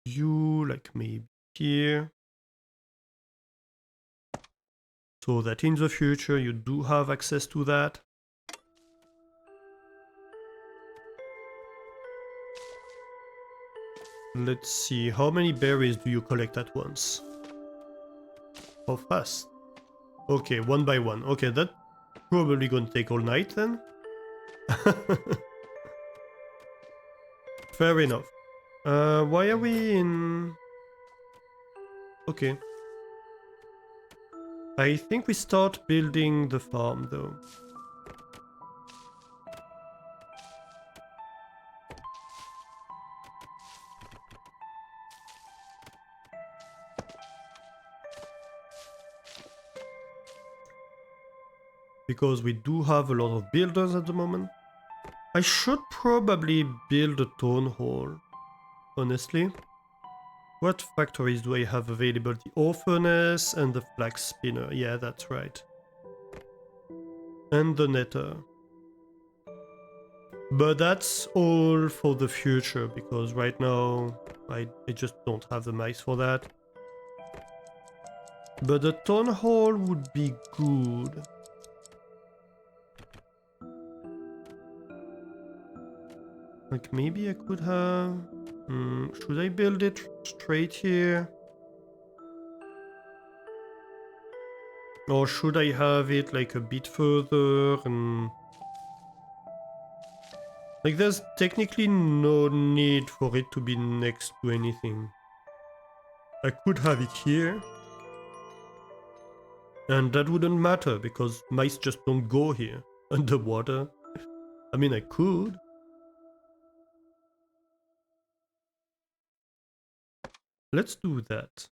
you, like, maybe here. So that in the future you do have access to that. Let's see, how many berries do you collect at once? How fast? Okay, one by one. Okay, that's probably gonna take all night then. Fair enough. Why are we in... Okay. I think we start building the farm though. Because we do have a lot of builders at the moment. I should probably build a town hall, honestly. What factories do I have available? The ore furnace and the flax spinner. Yeah, that's right. And the netter. But that's all for the future, because right now I just don't have the mice for that. But the town hall would be good. Like, maybe I could have... should I build it straight here? Or should I have it like a bit further and... Like, there's technically no need for it to be next to anything. I could have it here. And that wouldn't matter because mice just don't go here underwater. I mean, I could. Let's do that.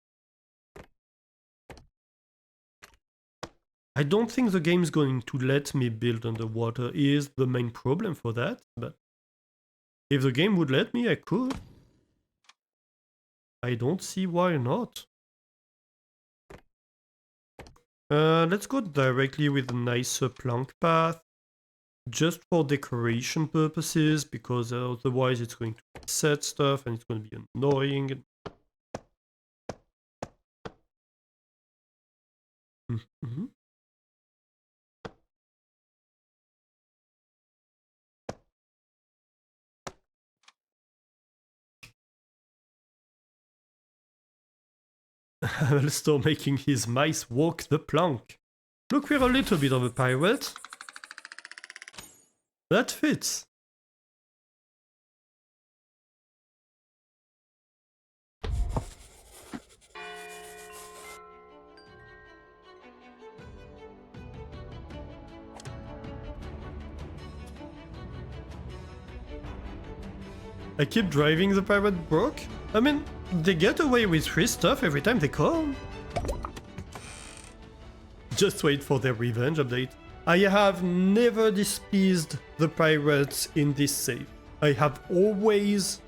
I don't think the game's going to let me build underwater is the main problem for that, but if the game would let me, I could. I don't see why not. Let's go directly with a nicer plank path, just for decoration purposes, because otherwise it's going to set stuff and it's going to be annoying. Mm-hmm. Alistair making his mice walk the plank. Look, we're a little bit of a pirate. That fits. I keep driving the pirate broke. I mean, they get away with free stuff every time they come. Just wait for their revenge update. I have never displeased the pirates in this save. I have always...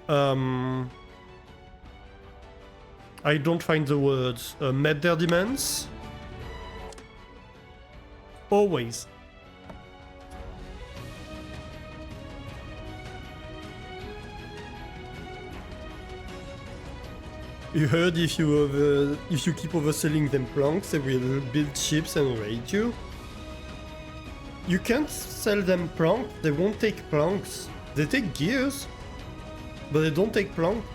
I don't find the words. Met their demands. Always. You heard if you keep overselling them planks, they will build ships and raid you. You can't sell them planks, they won't take planks. They take gears, but they don't take planks.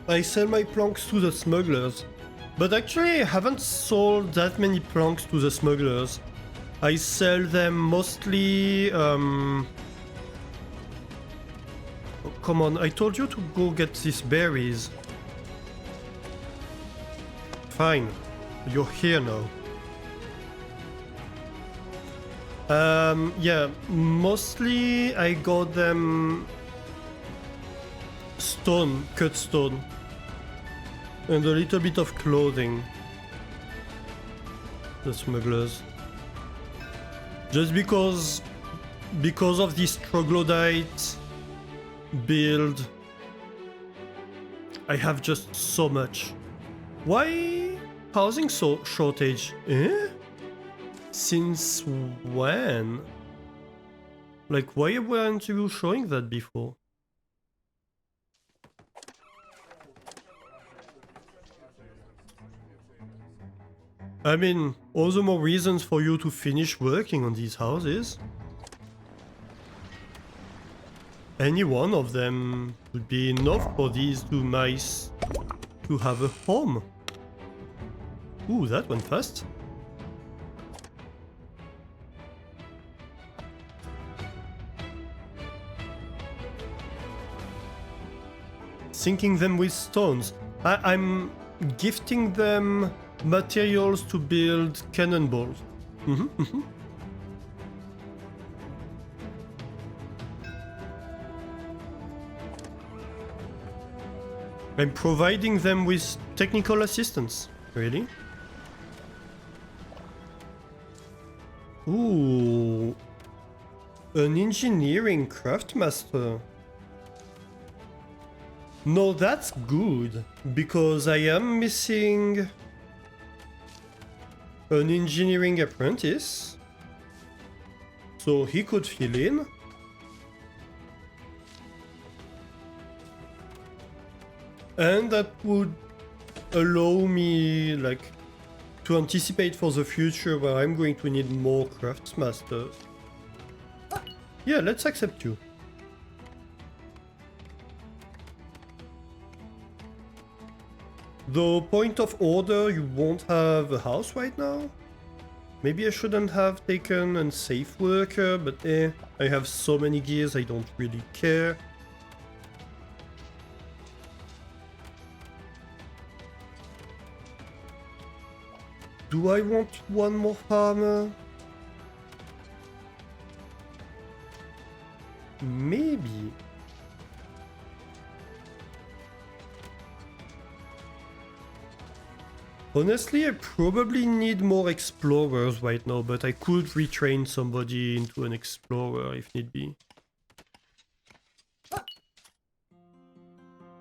I sell my planks to the smugglers. But actually I haven't sold that many planks to the smugglers. I sell them mostly... Oh, come on, I told you to go get these berries. Fine, you're here now. Yeah, mostly I got them... stone, cut stone. And a little bit of clothing. The smugglers. Just because of this troglodyte build, I have just so much. Why housing shortage? Eh? Since when? Like, why weren't you showing that before? I mean, all the more reasons for you to finish working on these houses. Any one of them would be enough for these two mice to have a home. Ooh, that went fast. Sinking them with stones. I'm gifting them materials to build cannonballs. I'm providing them with technical assistance. Really? Ooh. An engineering craftmaster. No, that's good, because I am missing an engineering apprentice, so he could fill in. And that would allow me, like, to anticipate for the future where I'm going to need more craftsmasters. Yeah, let's accept you. Though, point of order, you won't have a house right now? Maybe I shouldn't have taken a safe worker, but I have so many gears I don't really care. Do I want one more farmer? Maybe. Honestly, I probably need more explorers right now, but I could retrain somebody into an explorer if need be.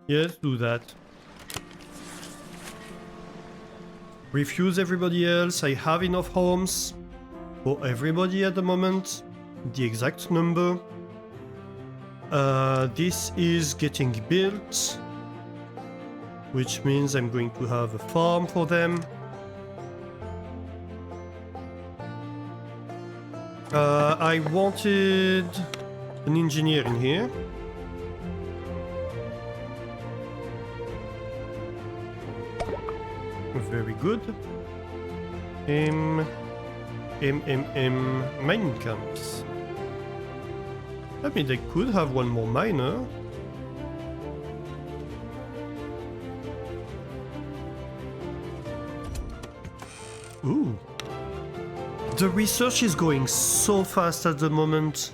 Yes, do that. Refuse everybody else. I have enough homes for everybody at the moment. The exact number. This is getting built, which means I'm going to have a farm for them. I wanted an engineer in here. Very good. Mining camps. I mean, they could have one more miner. Ooh. The research is going so fast at the moment.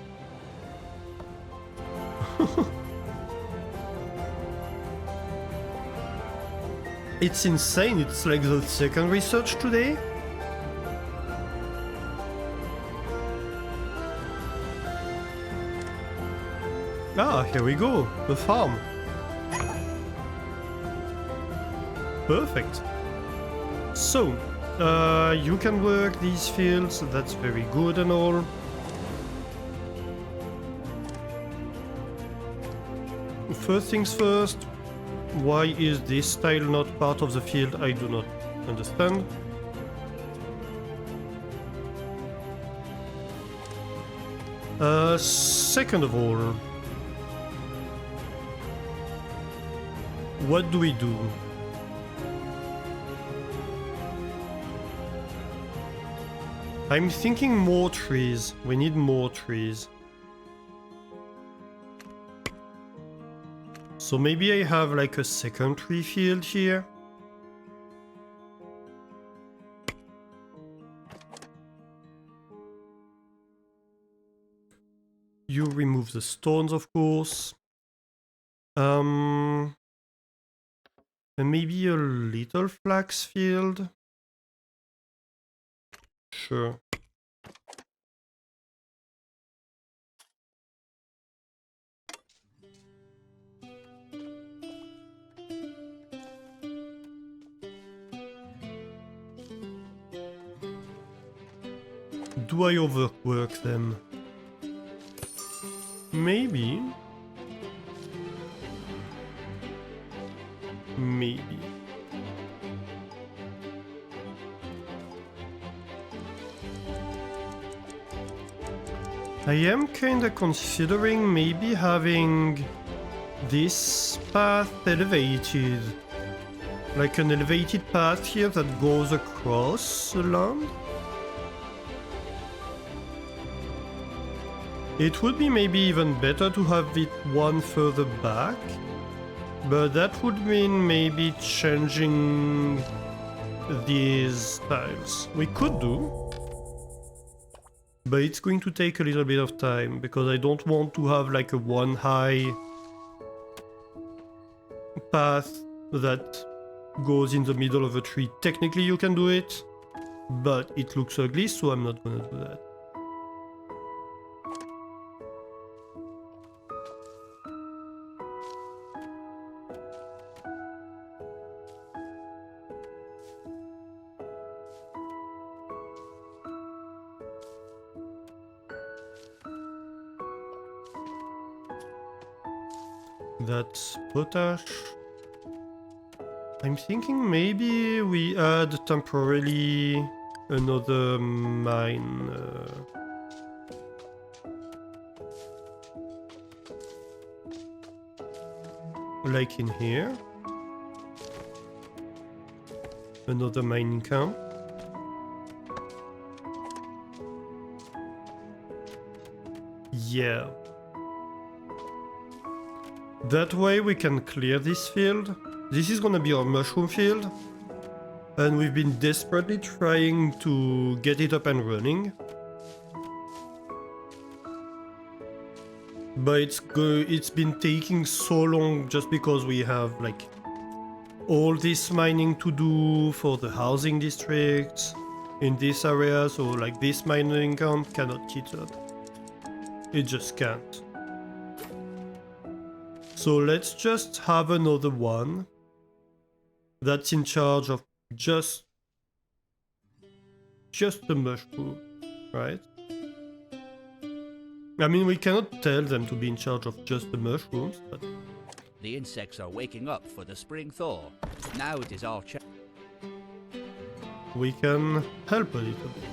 It's insane, it's like the second research today. Ah, here we go, the farm. Perfect. So, you can work these fields, that's very good and all. First things first, why is this tile not part of the field? I do not understand. Second of all, what do we do? I'm thinking more trees. We need more trees. So maybe I have like a second tree field here. You remove the stones, of course. And maybe a little flax field. Sure. Do I overwork them? Maybe. Maybe. I am kinda considering maybe having this path elevated. Like an elevated path here that goes across the land. It would be maybe even better to have it one further back, but that would mean maybe changing these tiles. We could do, but it's going to take a little bit of time because I don't want to have like a one high path that goes in the middle of a tree. Technically you can do it, but it looks ugly, so I'm not gonna do that. That's potash. I'm thinking maybe we add temporarily another mine. Like in here. Another mining camp. Yeah. That way we can clear this field. This is gonna be our mushroom field. And we've been desperately trying to get it up and running. But it's been taking so long just because we have like all this mining to do for the housing districts in this area, so like this mining camp cannot keep up. It just can't. So let's just have another one that's in charge of just the mushroom, right? I mean, we cannot tell them to be in charge of just the mushrooms, but... The insects are waking up for the spring thaw. Now it is our chance. we can help a little bit.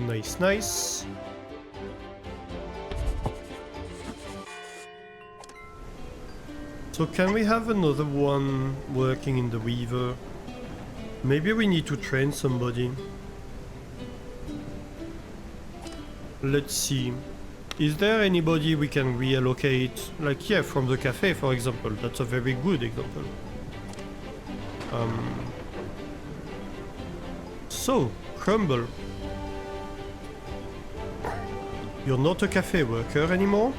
Nice, nice. So can we have another one working in the weaver? Maybe we need to train somebody. Let's see. Is there anybody we can reallocate? Like, yeah, from the cafe, for example. That's a very good example. So, Crumble. You're not a cafe worker anymore.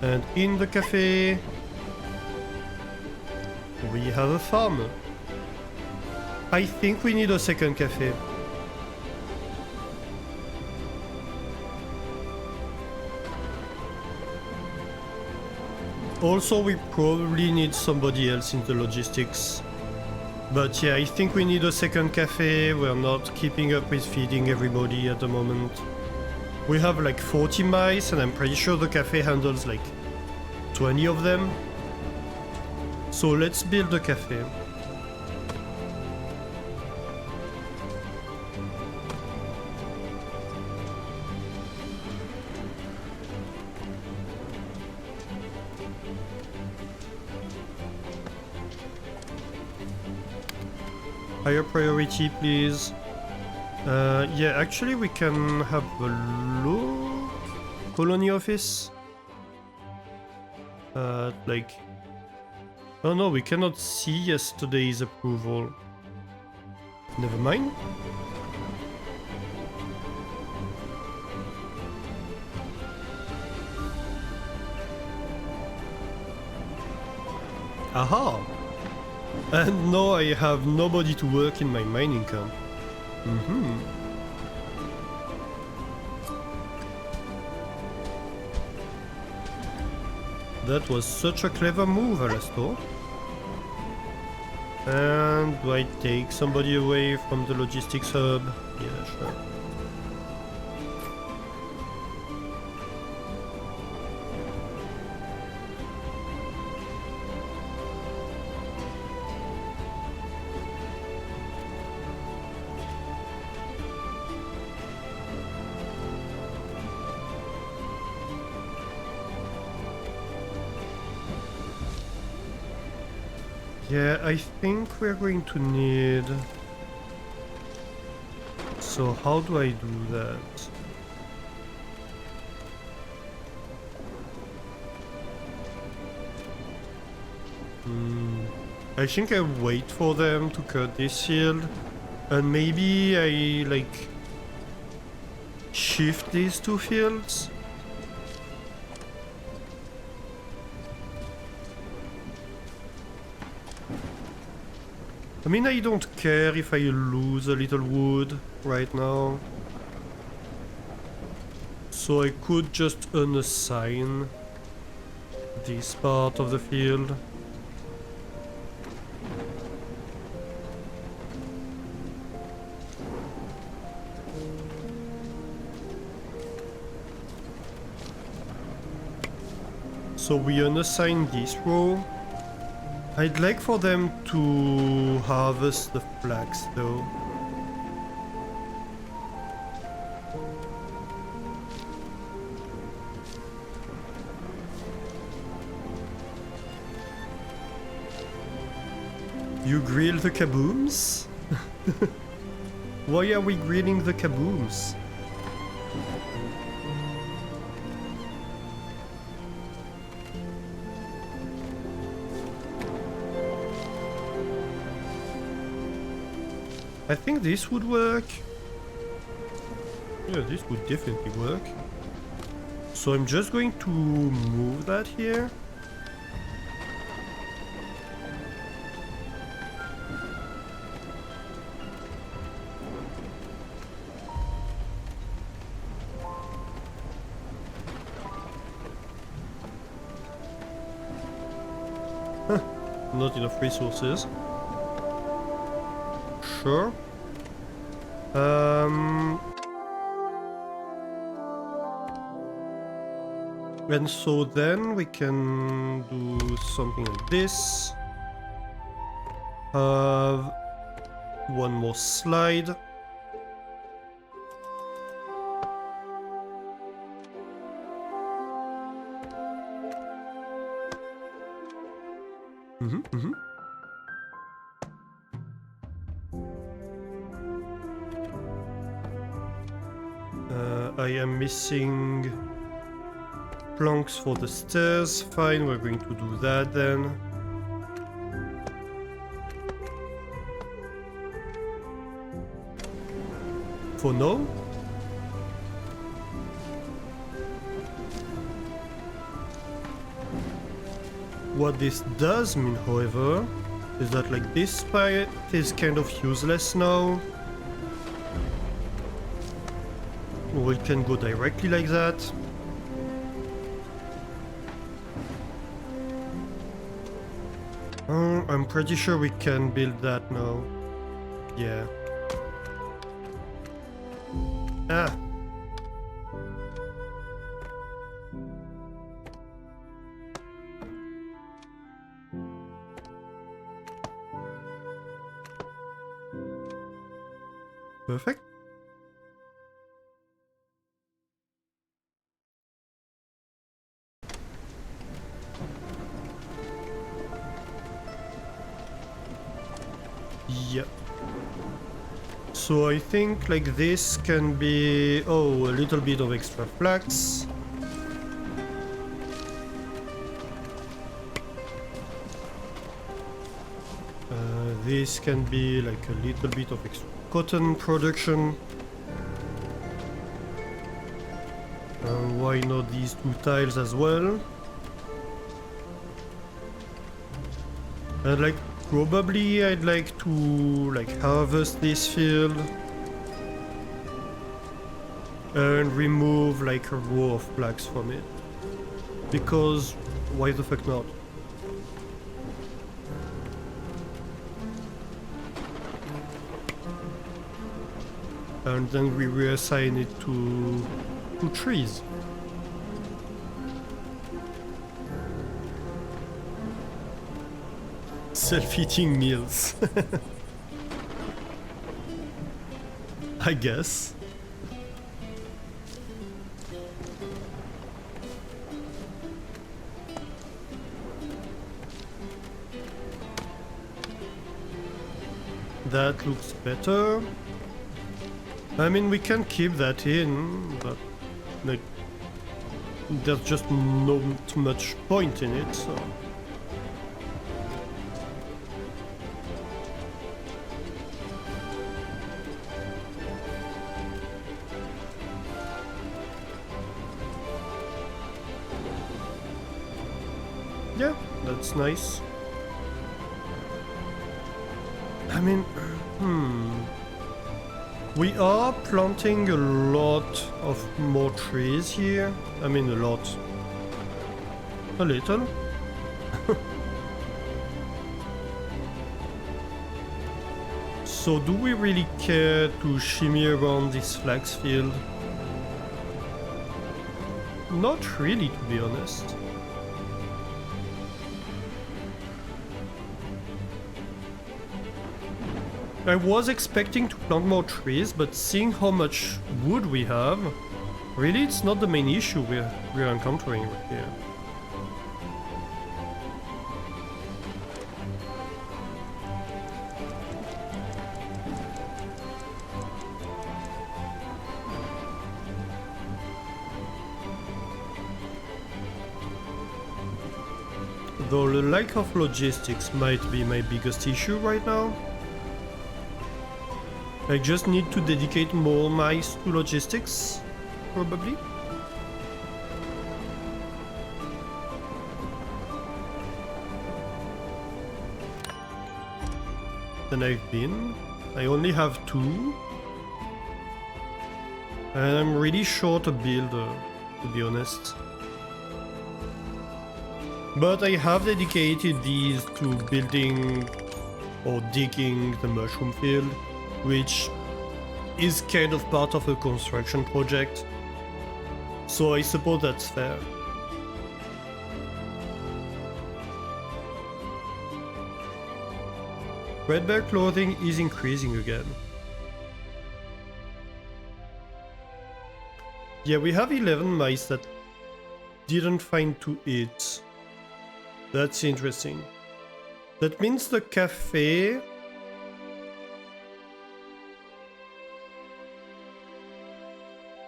And in the cafe, we have a farmer. I think we need a second cafe. Also, we probably need somebody else in the logistics. But yeah, I think we need a second cafe. We're not keeping up with feeding everybody at the moment. We have like 40 mice, and I'm pretty sure the cafe handles like 20 of them. So let's build a cafe. Higher priority, please. Yeah, actually we can have a look. Colony office. Like... Oh no, we cannot see yesterday's approval. Never mind. Aha! And now I have nobody to work in my mining camp. That was such a clever move, Alastor. And do I take somebody away from the logistics hub? Yeah, sure. Yeah, I think we're going to need... So how do I do that? I think I wait for them to cut this shield, and maybe I like shift these two fields. I mean, I don't care if I lose a little wood right now. So I could just unassign this part of the field. So we unassign this row. I'd like for them to harvest the flax though. You grill the kabooms? Why are we grilling the kabooms? I think this would work. Yeah, this would definitely work. So I'm just going to move that here. Huh, not enough resources. Sure. And so then we can do something like this. Have one more slide. I am missing planks for the stairs. Fine, we're going to do that then. For now. What this does mean, however, is that like this part is kind of useless now. We can go directly like that. I'm pretty sure we can build that now. Yeah. Ah. Perfect. Yeah. So I think like this can be... Oh, a little bit of extra flax. This can be like a little bit of extra cotton production. Why not these two tiles as well? And like probably I'd like to like harvest this field and remove like a row of flags from it, because why the fuck not? And then we reassign it to trees. Self-eating meals. I guess. That looks better. I mean, we can keep that in, but like there's just not much point in it, so. Yeah, that's nice. I mean, we are planting a lot of more trees here. I mean, a lot. A little. So do we really care to shimmy around this flax field? Not really, to be honest. I was expecting to plant more trees, but seeing how much wood we have, really it's not the main issue we're encountering right here. Though the lack of logistics might be my biggest issue right now. I just need to dedicate more mice to logistics, probably. Than I've been. I only have 2. And I'm really short a builder, to be honest. But I have dedicated these to building or digging the mushroom field, which is kind of part of a construction project. So I suppose that's fair. Threadbare clothing is increasing again. Yeah, we have 11 mice that didn't find to eat. That's interesting. That means the cafe...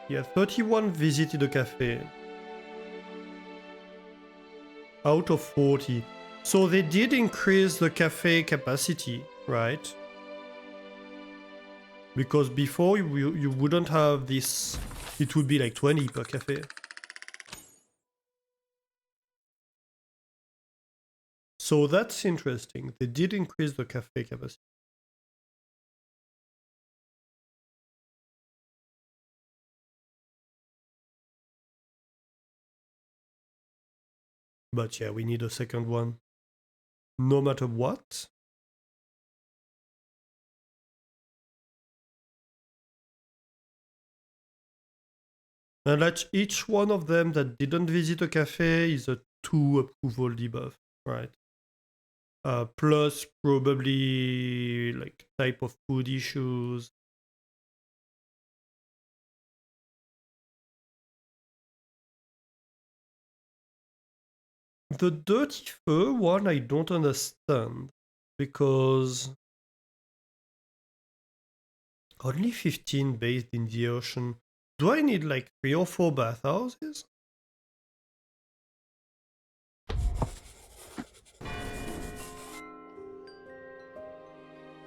Yeah, 31 visited the cafe. Out of 40. So they did increase the cafe capacity, right? Because before you wouldn't have this... It would be like 20 per cafe. So that's interesting. They did increase the cafe capacity. But yeah, we need a second one. No matter what. And like each one of them that didn't visit a cafe is a 2 approval debuff, right? Plus probably like type of food issues. The dirty fur one I don't understand because only 15 based in the ocean. Do I need like 3 or 4 bathhouses?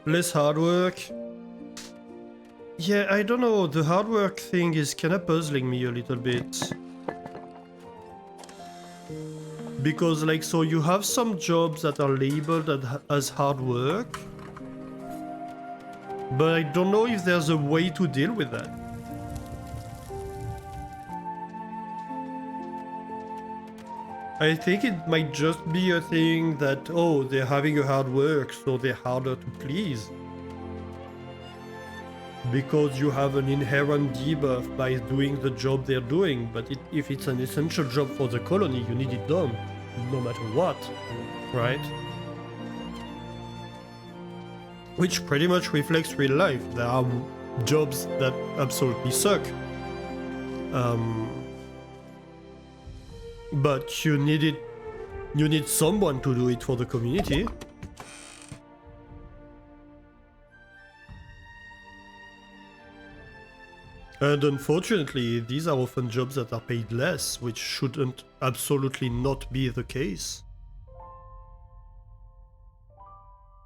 Less hard work. Yeah, I don't know, the hard work thing is kinda puzzling me a little bit. Because like, so you have some jobs that are labeled as hard work, but I don't know if there's a way to deal with that. I think it might just be a thing that, oh, they're having a hard work, so they're harder to please. Because you have an inherent debuff by doing the job they're doing, but if it's an essential job for the colony, you need it done, no matter what, right? Which pretty much reflects real life. There are jobs that absolutely suck. But you need someone to do it for the community. And unfortunately, these are often jobs that are paid less, which shouldn't absolutely not be the case.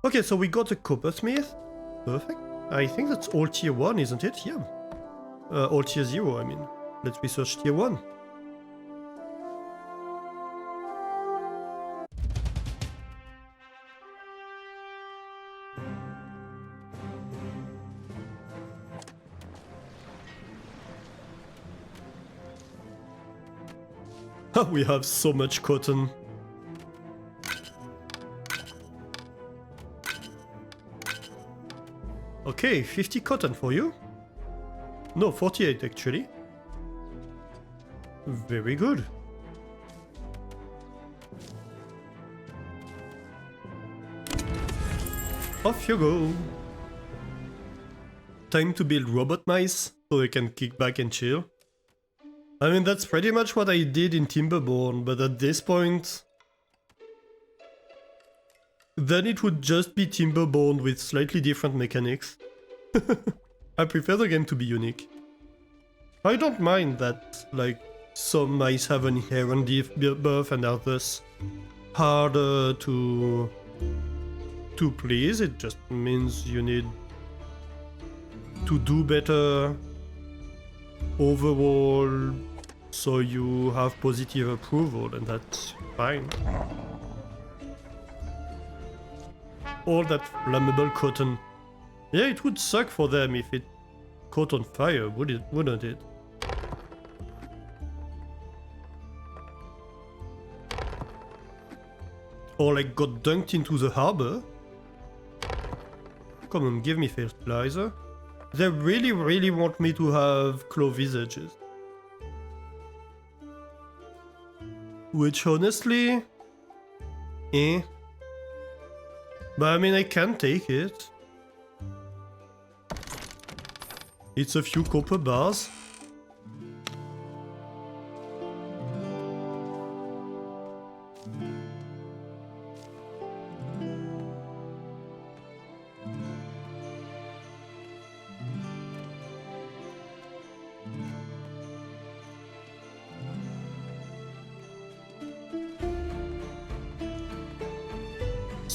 Okay, so we got a coppersmith. Perfect. I think that's all tier 1, isn't it? Yeah. All tier 0, I mean. Let's research tier 1. We have so much cotton. Okay, 50 cotton for you. No, 48 actually. Very good. Off you go. Time to build robot mice so they can kick back and chill. I mean, that's pretty much what I did in Timberborn, but at this point... Then it would just be Timberborn with slightly different mechanics. I prefer the game to be unique. I don't mind that, like, some mice have an inherent debuff and are thus harder to please. It just means you need to do better overall, so you have positive approval, and that's fine. All that flammable cotton. Yeah, it would suck for them if it caught on fire, wouldn't it? Or like got dunked into the harbor. Come on, give me fertilizer. They really want me to have claw visages. Which honestly... eh. But I mean, I can take it. It's a few copper bars.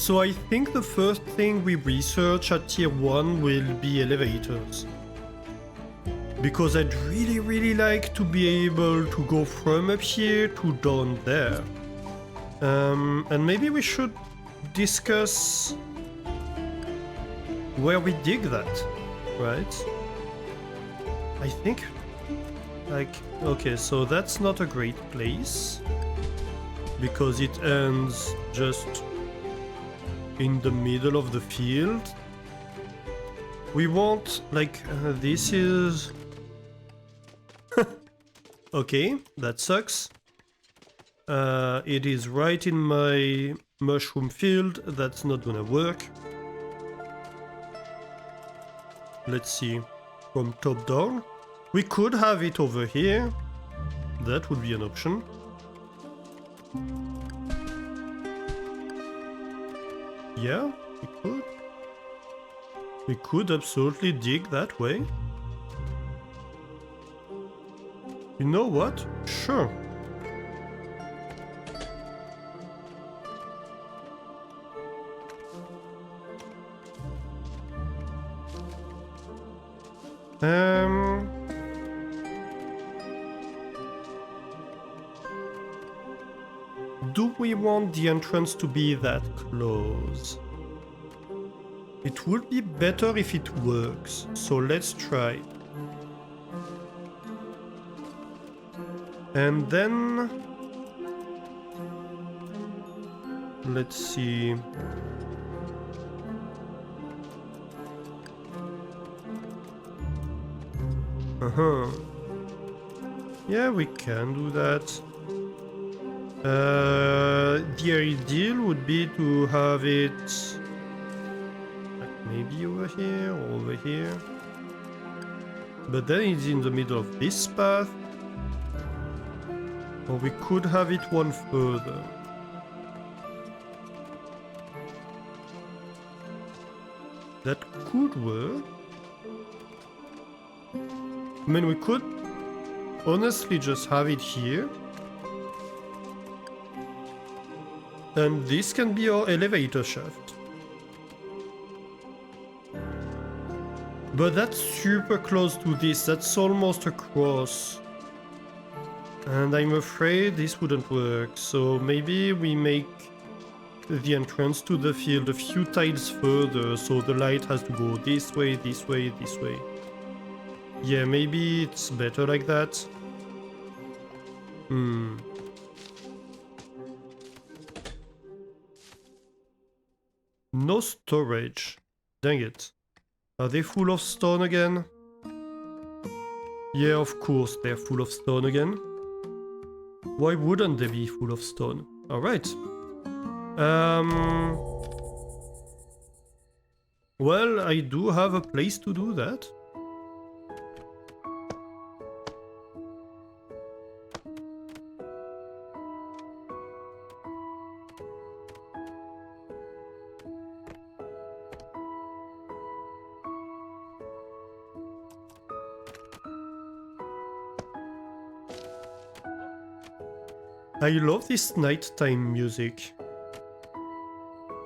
So I think the first thing we research at tier 1 will be elevators. Because I'd really like to be able to go from up here to down there. And maybe we should discuss where we dig that, right? I think, like, okay, so that's not a great place because it ends just in the middle of the field. We want, like, this is... Okay, that sucks. It is right in my mushroom field. That's not gonna work. Let's see. From top down. We could have it over here. That would be an option. Yeah, we could. We could absolutely dig that way. You know what? Sure. Do we want the entrance to be that close? It would be better if it works, so let's try. And then... let's see... Yeah, we can do that. The ideal would be to have it... like maybe over here or over here. But then it's in the middle of this path. Or we could have it one further. That could work. I mean, we could honestly just have it here. And this can be our elevator shaft. But that's super close to this, that's almost across. And I'm afraid this wouldn't work, so maybe we make the entrance to the field a few tiles further, so the light has to go this way, this way, this way. Yeah, maybe it's better like that. No storage. Dang it. Are they full of stone again? Yeah, of course they're full of stone again. Why wouldn't they be full of stone? Alright. Well, I do have a place to do that. I love this nighttime music.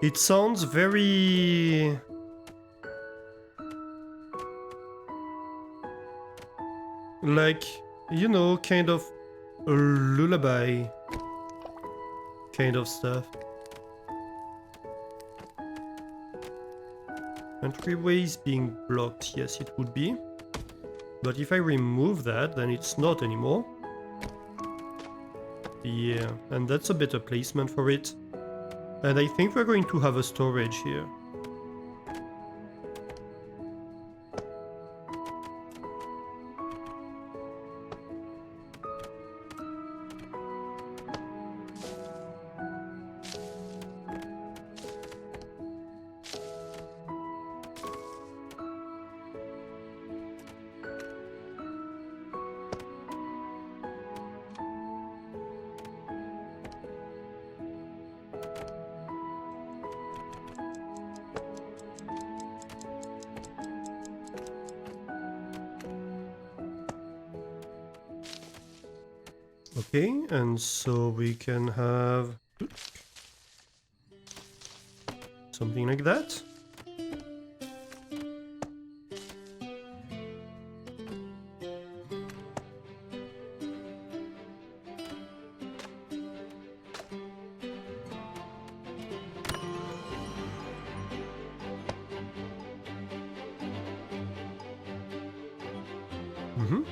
It sounds very... like, you know, kind of a lullaby kind of stuff. Entryways being blocked, yes it would be. But if I remove that, then it's not anymore. Yeah, and that's a better placement for it. And I think we're going to have a storage here. Okay, and so we can have... Something like that. Mm-hmm.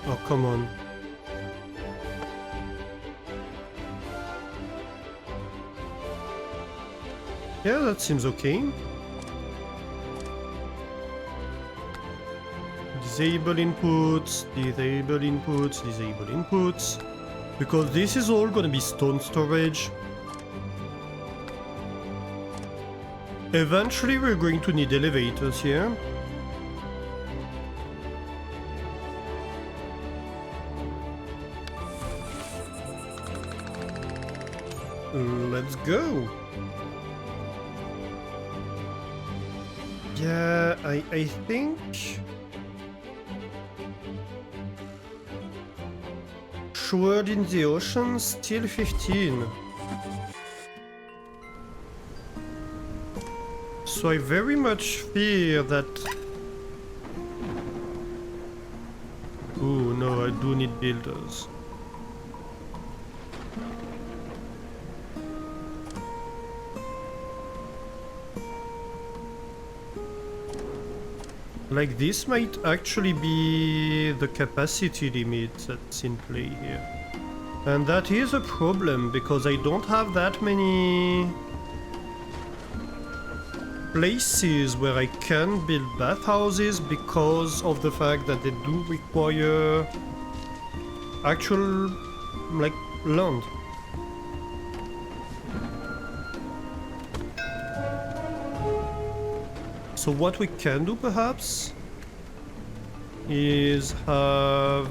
Oh, come on. Yeah, that seems okay. Disable inputs, disable inputs, disable inputs. Because this is all gonna be stone storage. Eventually we're going to need elevators here. Let's go. Yeah, I think... Whiskerwood in the ocean, still 15. So I very much fear that... Ooh, no, I do need builders. Like, this might actually be the capacity limit that's in play here. And that is a problem, because I don't have that many places where I can build bathhouses because of the fact that they do require actual, like, land. So what we can do perhaps is have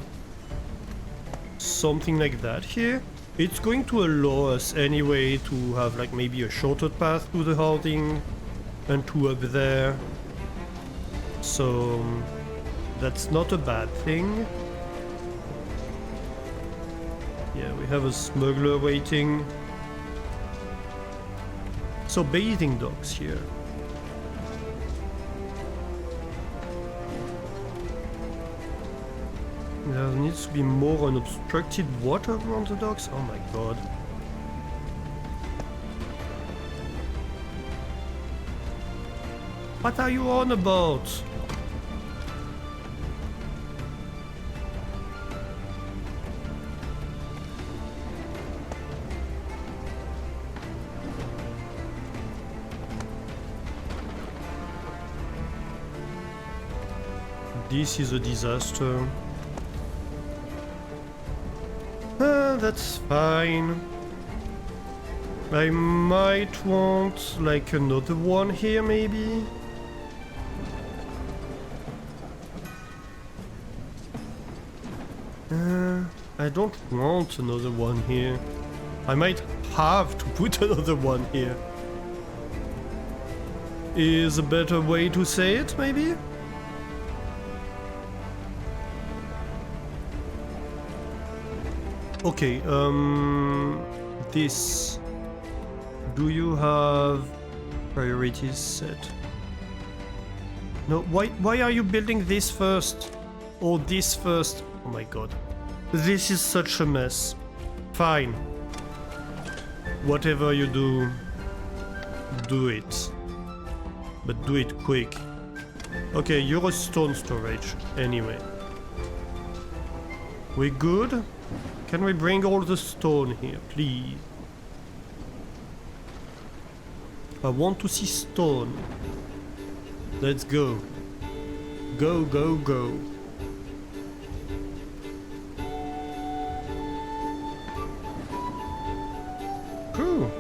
something like that here. It's going to allow us anyway to have like maybe a shorter path to the hoarding and to up there. So that's not a bad thing. Yeah, we have a smuggler waiting. So bathing docks here. There needs to be more unobstructed water around the docks. Oh my god. What are you on about? This is a disaster. That's fine. I might want like another one here maybe. I don't want another one here. I might have to put another one here. Is a better way to say it, maybe? Okay, this. Do you have priorities set? No, why are you building this first? Or this first? Oh my god. This is such a mess. Fine. Whatever you do, do it. But do it quick. Okay, you're a stone storage, anyway. We good? Can we bring all the stone here, please? I want to see stone. Let's go. Go, go, go. Cool.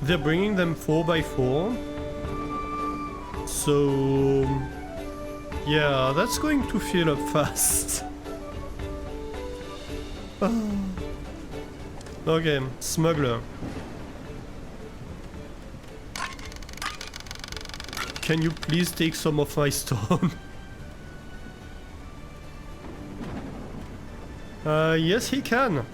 They're bringing them 4x4. So... yeah, that's going to fill up fast. Okay, smuggler. Can you please take some of my stone? Yes, he can.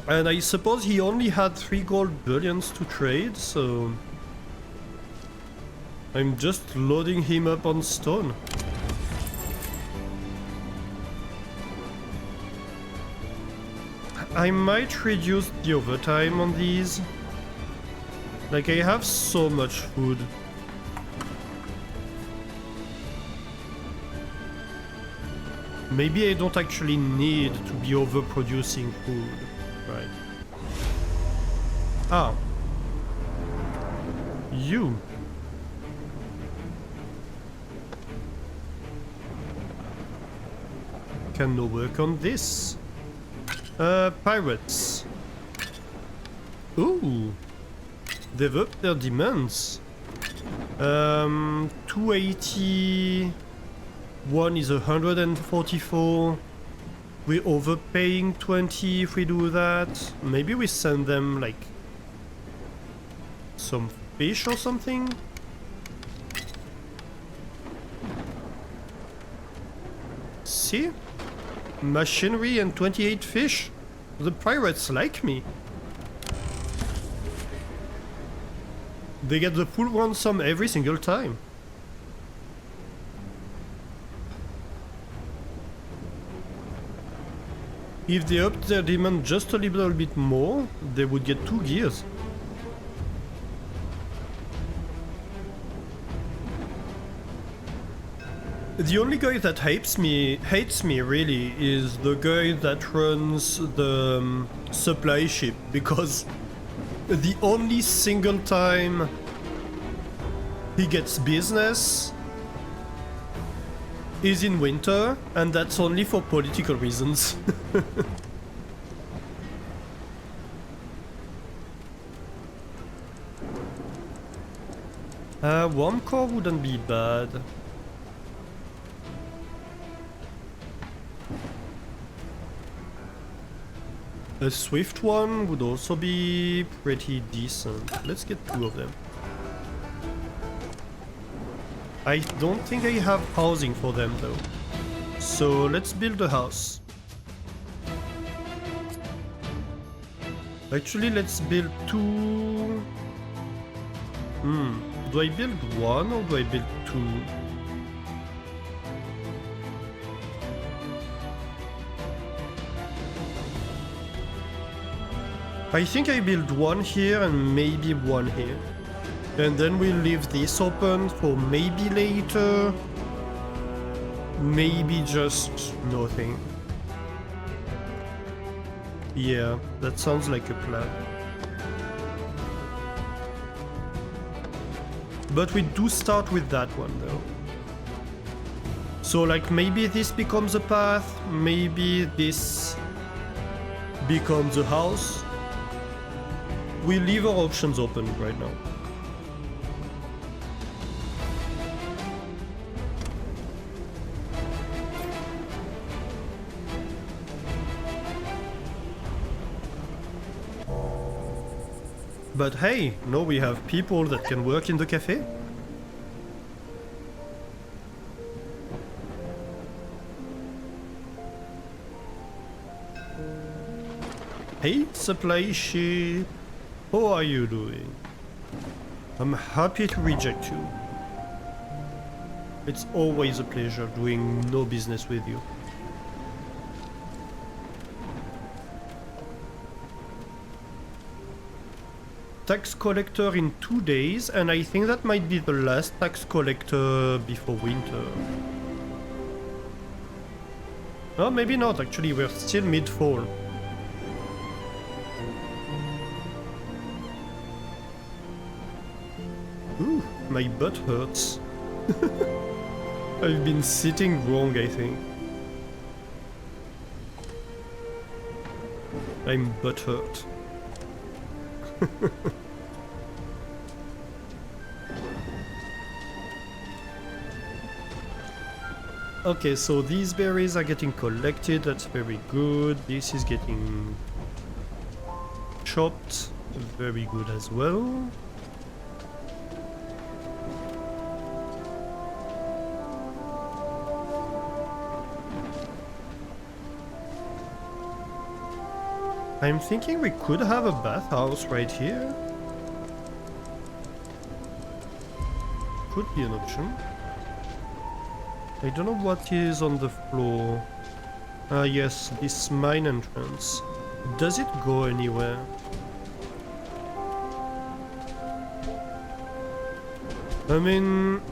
And I suppose he only had 3 gold bullions to trade, so... I'm just loading him up on stone. I might reduce the overtime on these. Like, I have so much food. Maybe I don't actually need to be overproducing food. Right. Ah. You. Can no work on this. Pirates. Ooh. They've upped their demands. 280. One is 144. We're overpaying 20 if we do that. Maybe we send them like some fish or something. See? Machinery and 28 fish. The pirates like me. They get the full ransom every single time. If they upped their demand just a little bit more, they would get 2 gears. The only guy that hates me really is the guy that runs the supply ship, because the only single time he gets business is in winter, and that's only for political reasons. Warm core wouldn't be bad. A swift one would also be pretty decent. Let's get 2 of them. I don't think I have housing for them though. So let's build a house. Actually, let's build 2. Do I build 1 or do I build 2? I think I build 1 here and maybe 1 here. And then we'll leave this open for maybe later. Maybe just nothing. Yeah, that sounds like a plan. But we do start with that one though. So like maybe this becomes a path, maybe this becomes a house. We leave our options open right now. But hey, now we have people that can work in the cafe. Hey, supply ship. How are you doing? I'm happy to reject you. It's always a pleasure doing no business with you. Tax collector in 2 days, and I think that might be the last tax collector before winter. Oh, maybe not, actually, we're still mid-fall. Ooh, my butt hurts. I've been sitting wrong, I think. I'm butt hurt. Okay, so these berries are getting collected, that's very good. This is getting chopped, very good as well. I'm thinking we could have a bathhouse right here. Could be an option. I don't know what is on the floor. Ah yes, this mine entrance. Does it go anywhere? I mean...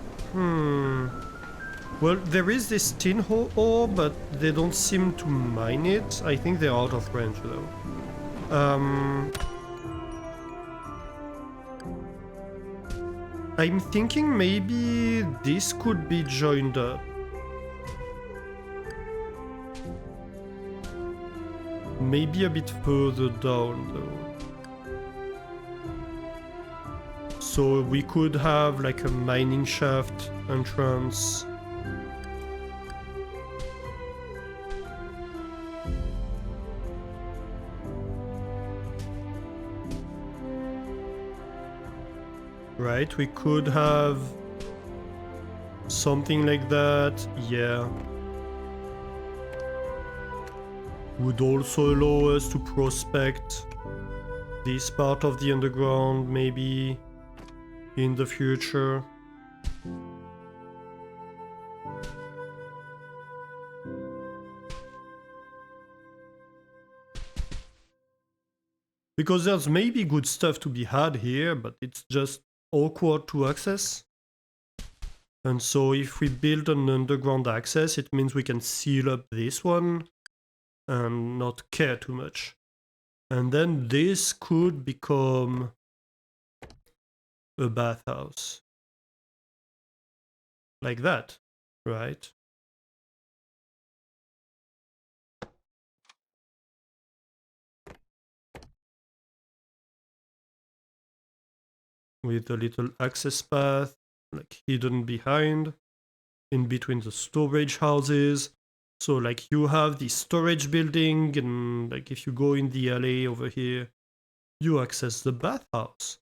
Well, there is this tin ore, but they don't seem to mine it. I think they're out of range though. I'm thinking maybe this could be joined up. Maybe a bit further down though. So we could have like a mining shaft entrance. Right, we could have something like that, yeah. Would also allow us to prospect this part of the underground maybe in the future. Because there's maybe good stuff to be had here, but it's just awkward to access. And so if we build an underground access, it means we can seal up this one and not care too much. And then this could become a bathhouse. Like that, right? With a little access path, like hidden behind, in between the storage houses. So like you have the storage building, and like if you go in the alley over here, you access the bathhouse.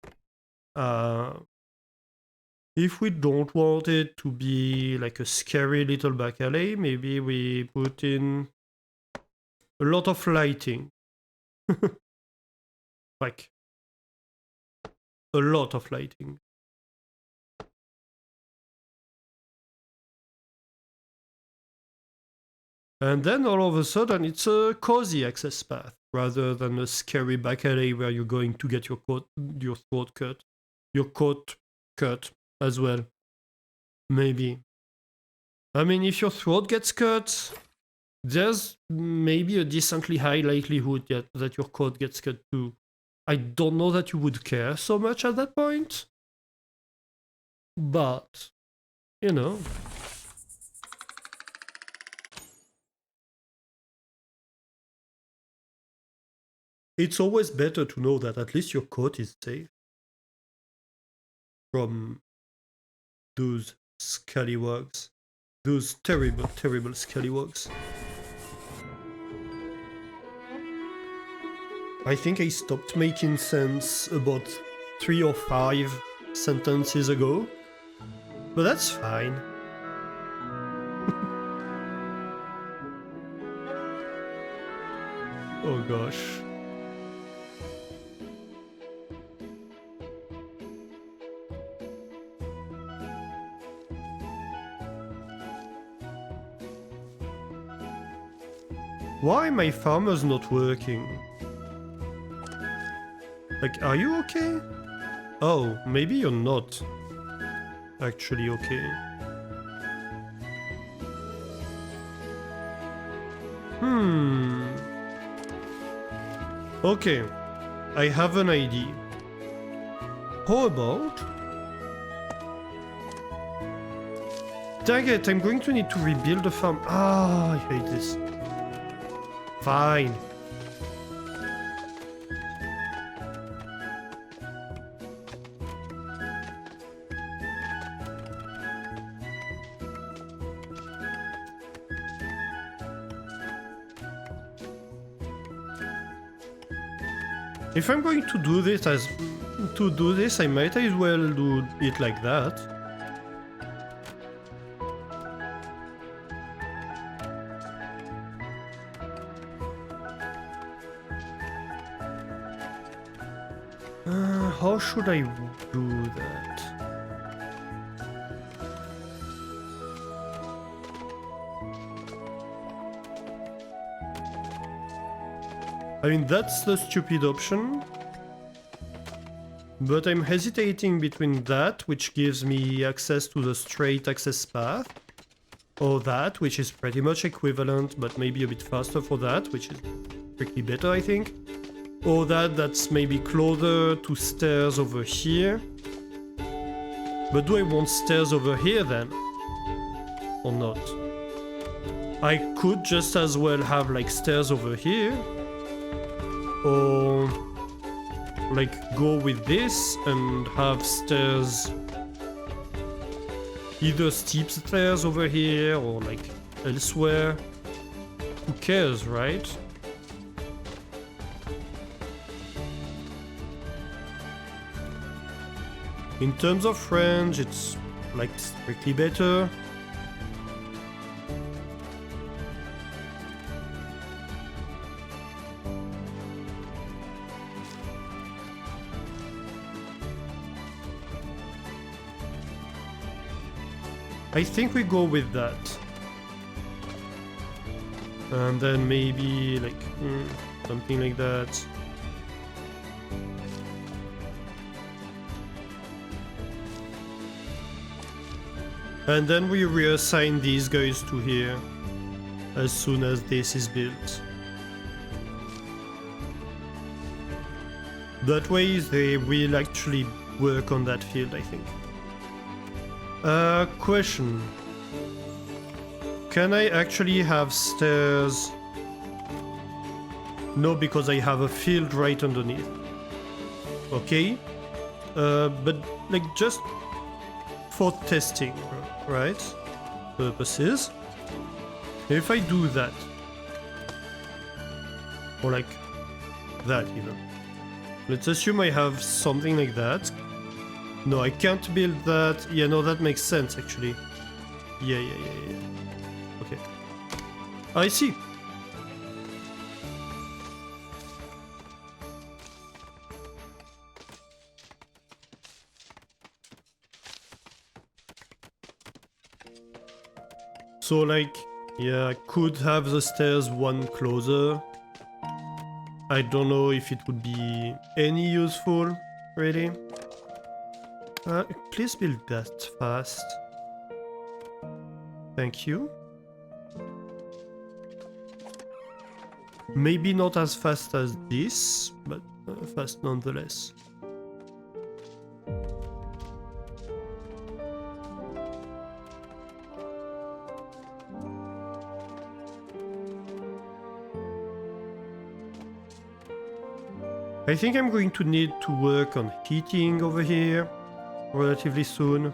If we don't want it to be like a scary little back alley, maybe we put in a lot of lighting. Like a lot of lighting. And then all of a sudden it's a cozy access path rather than a scary back alley where you're going to get your throat cut. Your coat cut as well. Maybe. I mean, if your throat gets cut, there's maybe a decently high likelihood that your coat gets cut too. I don't know that you would care so much at that point. But, you know. It's always better to know that at least your coat is safe from those scallywags. Those terrible, terrible scallywags. I think I stopped making sense about 3 or 5 sentences ago. But that's fine. Oh gosh. Why are my farmers not working? Like, are you okay? Oh, maybe you're not actually okay. Okay, I have an idea. How about... Dang it, I'm going to need to rebuild the farm. Ah, I hate this. Fine. If I'm going to do this, I might as well do it like that. How should I do that? I mean, that's the stupid option. But I'm hesitating between that, which gives me access to the straight access path, or that, which is pretty much equivalent, but maybe a bit faster for that, which is strictly better, I think. Or that's maybe closer to stairs over here. But do I want stairs over here then? Or not? I could just as well have like stairs over here. Or like go with this and have stairs, either steep stairs over here or like elsewhere. Who cares, right? In terms of range, it's like strictly better. I think we go with that. And then maybe like something like that. And then we reassign these guys to here as soon as this is built. That way they will actually work on that field, I think. Question. Can I actually have stairs? No, because I have a field right underneath. Okay. But like just for testing, right? Purposes. If I do that, or like that even. Let's assume I have something like that. No, I can't build that. Yeah, no, that makes sense actually. Yeah. Okay. I see. So like, yeah, I could have the stairs one closer. I don't know if it would be any useful, really. Please build that fast. Thank you. Maybe not as fast as this, but fast nonetheless. I think I'm going to need to work on heating over here relatively soon.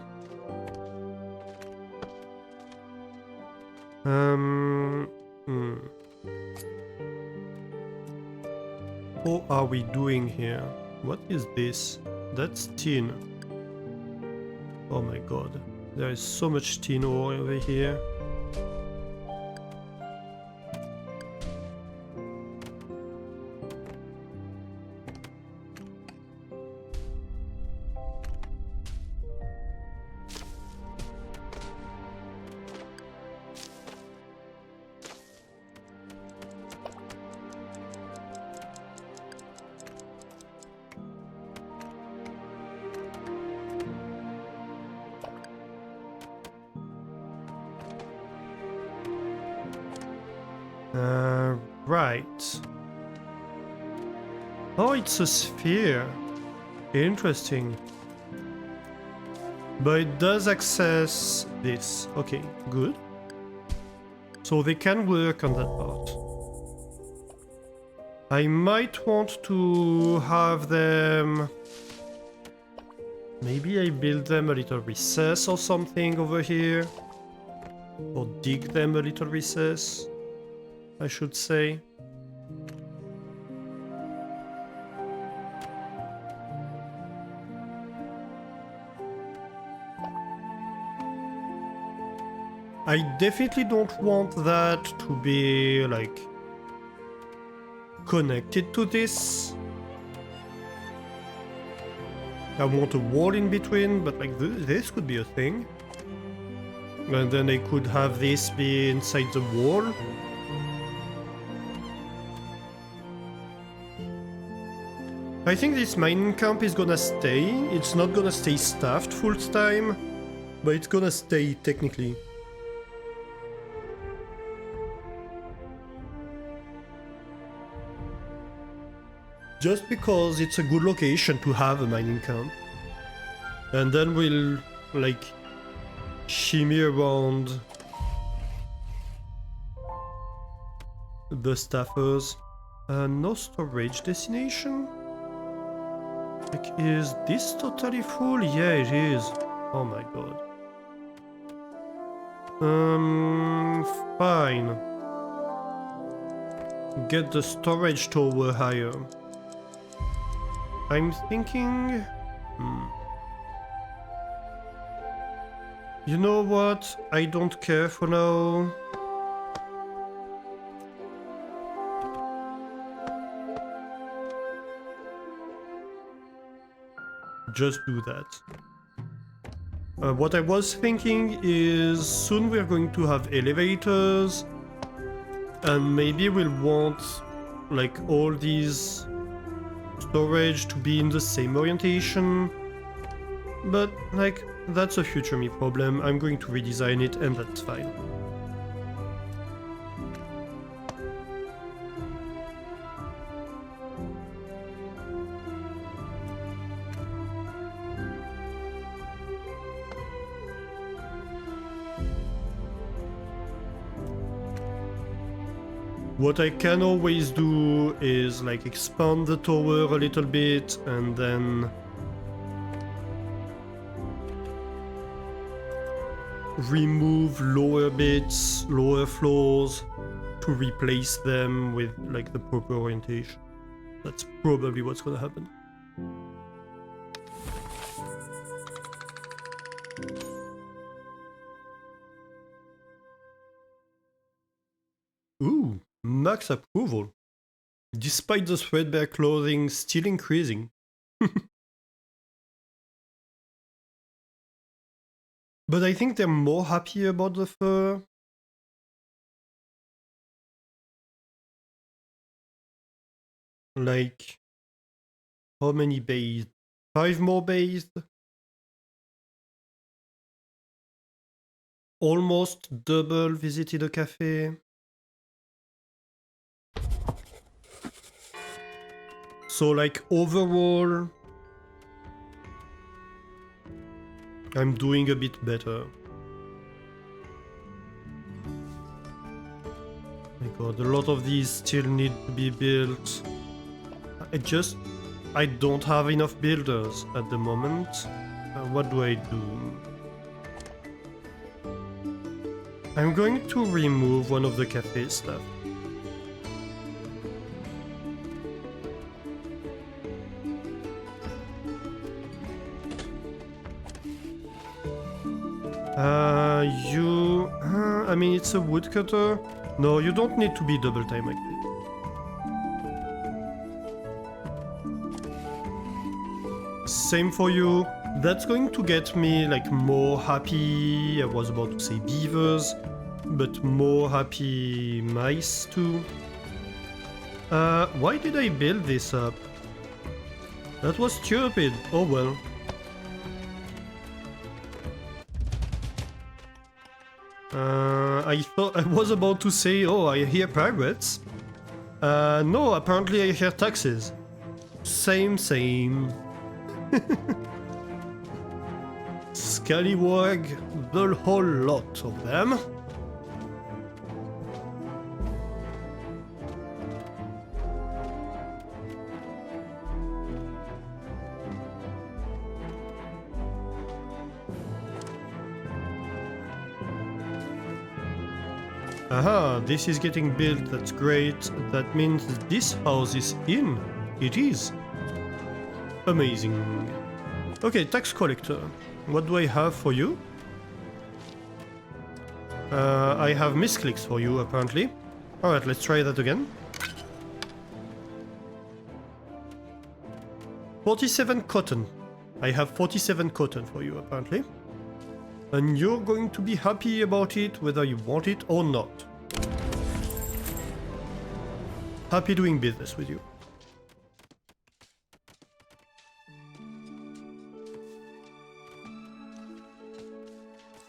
What are we doing here? What is this? That's tin. Oh my god. There is so much tin ore over here. Right. Oh, it's a sphere. Interesting. But it does access this. Okay, good. So they can work on that part. I might want to have them... Maybe I build them a little recess or something over here. Or dig them a little recess, I should say. I definitely don't want that to be, like, connected to this. I want a wall in between, but like this could be a thing. And then I could have this be inside the wall. I think this mining camp is gonna stay. It's not gonna stay staffed full time, but it's gonna stay technically. Just because it's a good location to have a mining camp. And then we'll, like, shimmy around the staffers. No storage destination? Like, is this totally full? Yeah, it is. Oh my god. Fine. Get the storage tower higher. I'm thinking... You know what? I don't care for now. Just do that. What I was thinking is soon we're going to have elevators and maybe we'll want like all these storage to be in the same orientation, but like that's a future me problem. I'm going to redesign it and that's fine. What I can always do is like expand the tower a little bit and then remove lower bits, lower floors to replace them with like the proper orientation. That's probably what's gonna happen. Ooh. Max approval, despite the threadbare clothing still increasing. But I think they're more happy about the fur. Like, how many bathed? 5 more bathed? Almost double visited a cafe. So like overall, I'm doing a bit better. My god, a lot of these still need to be built. I don't have enough builders at the moment. What do I do? I'm going to remove one of the cafe stuff. I mean, it's a woodcutter. No, you don't need to be double time like this. Same for you. That's going to get me like more happy. I was about to say beavers, but more happy mice too. Why did I build this up? That was stupid. Oh well. I thought I was about to say, oh, I hear pirates. No, apparently I hear taxes. Same. Scallywag, the whole lot of them. Aha, this is getting built, that's great. That means this house is in. It is. Amazing. Okay, tax collector. What do I have for you? I have misclicks for you, apparently. Alright, let's try that again. 47 cotton. I have 47 cotton for you, apparently. And you're going to be happy about it, whether you want it or not. Happy doing business with you.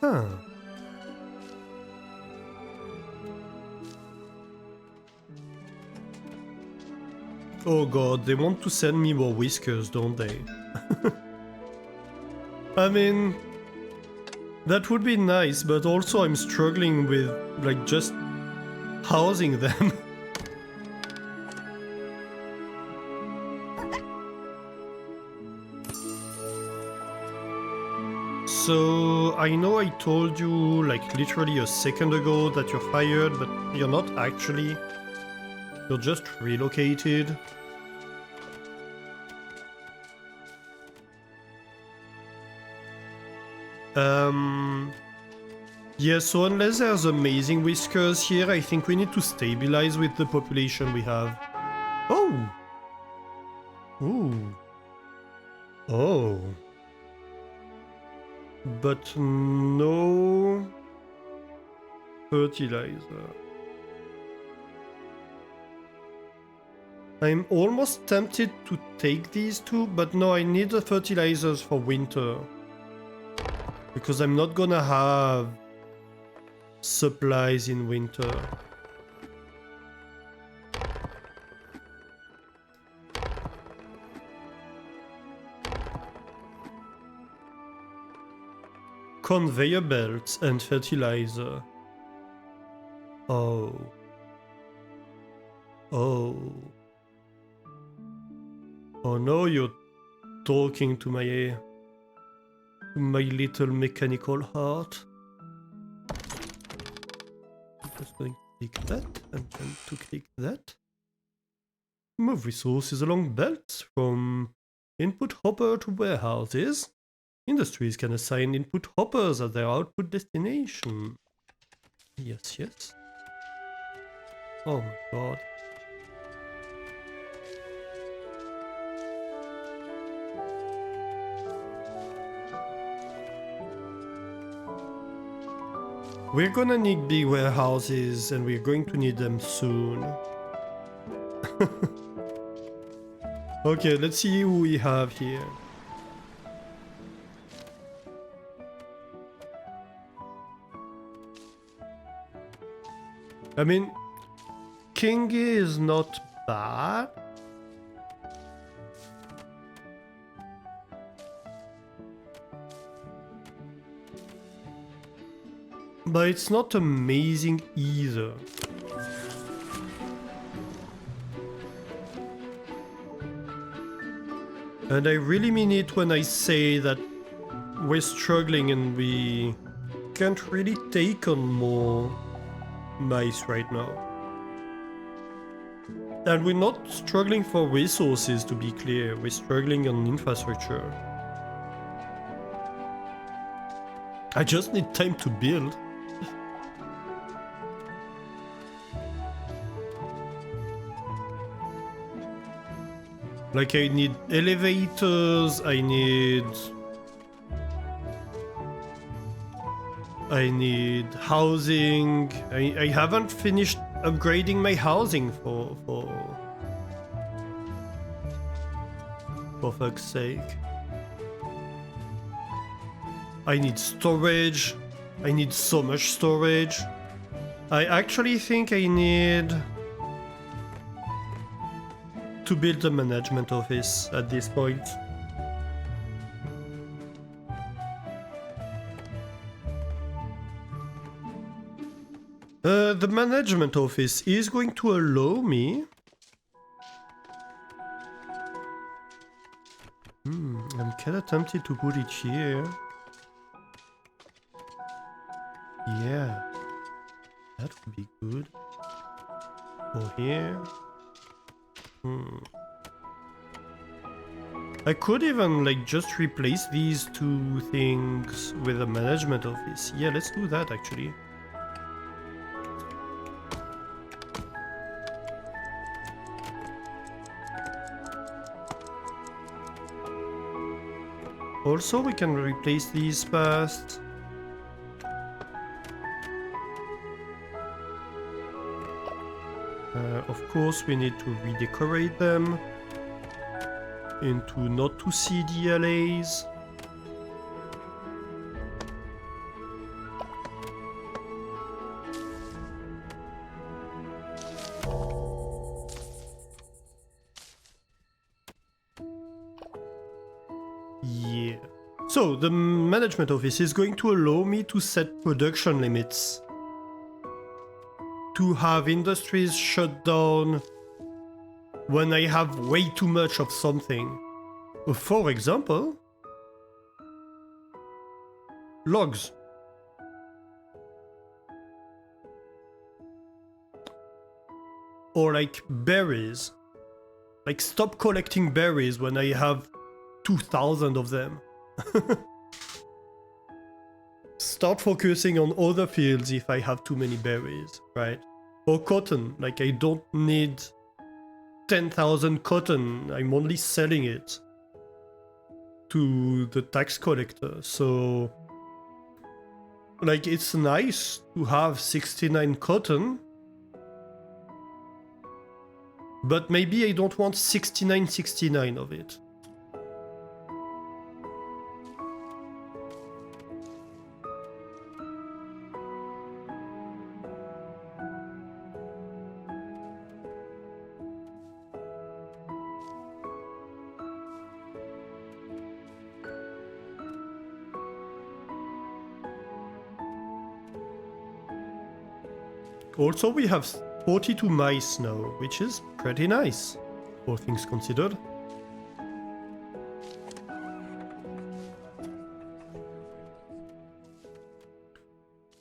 Huh. Oh god, they want to send me more whiskers, don't they? I mean, that would be nice, but also I'm struggling with, like, just housing them. So, I know I told you, like, literally a second ago that you're fired, but you're not actually. You're just relocated. Yeah, so unless there's amazing whiskers here, I think we need to stabilize with the population we have. Oh! Ooh. Oh. But no fertilizer. I'm almost tempted to take these two, but no, I need the fertilizers for winter. Because I'm not gonna have supplies in winter. Conveyor belts and fertilizer. Oh. Oh. Oh no, you're talking to my little mechanical heart. I'm just going to click that and then to click that. Move resources along belts from input hopper to warehouses. Industries can assign input hoppers as their output destination. Yes, yes. Oh my god. We're gonna need big warehouses and we're going to need them soon. Okay, let's see who we have here. I mean, King is not bad. But it's not amazing either. And I really mean it when I say that we're struggling and we can't really take on more mice right now. And we're not struggling for resources, to be clear. We're struggling on infrastructure. I just need time to build. Like, I need elevators, I need housing. I haven't finished upgrading my housing for fuck's sake. I need storage. I need so much storage. I actually think I need to build a management office at this point. The management office is going to allow me... I'm kinda tempted to put it here. Yeah, that would be good. Or here. I could even, like, just replace these two things with a management office. Yeah, let's do that actually. Also, we can replace these first. Of course, we need to redecorate them into not too seedy LAs. Yeah. So, the management office is going to allow me to set production limits. To have industries shut down when I have way too much of something. For example, logs. Or like berries. Like stop collecting berries when I have 2,000 of them. Start focusing on other fields if I have too many berries, right? Or cotton, like I don't need 10,000 cotton, I'm only selling it to the tax collector, so like it's nice to have 69 cotton, but maybe I don't want 69 of it. Also, we have 42 mice now, which is pretty nice, all things considered.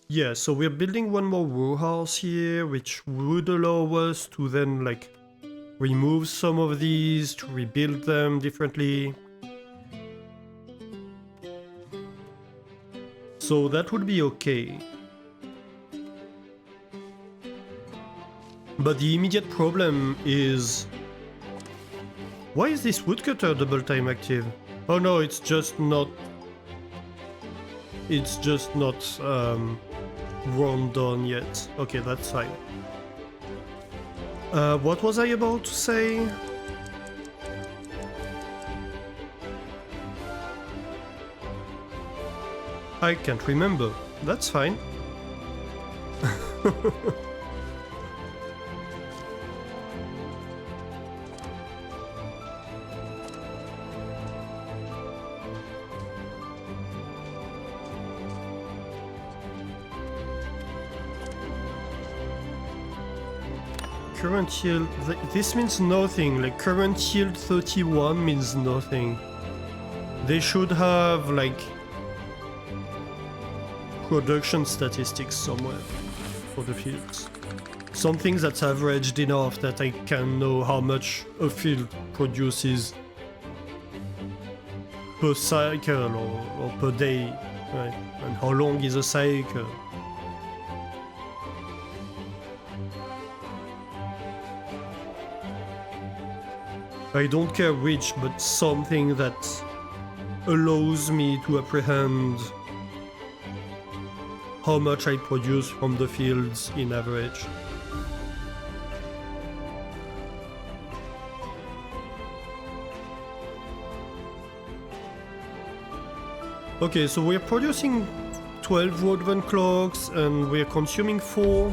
Yeah, so we're building one more row house here, which would allow us to then, like, remove some of these, to rebuild them differently. So that would be okay. But the immediate problem is... Why is this woodcutter double time active? Oh no, it's just not... It's just not run done yet. Okay, that's fine. What was I about to say? I can't remember. That's fine. Current yield, this means nothing, like current yield 31 means nothing. They should have like production statistics somewhere for the fields. Something that's averaged enough that I can know how much a field produces per cycle or per day, right? And how long is a cycle. I don't care which, but something that allows me to apprehend how much I produce from the fields in average. Okay, so we're producing 12 woodven cloaks and we're consuming 4.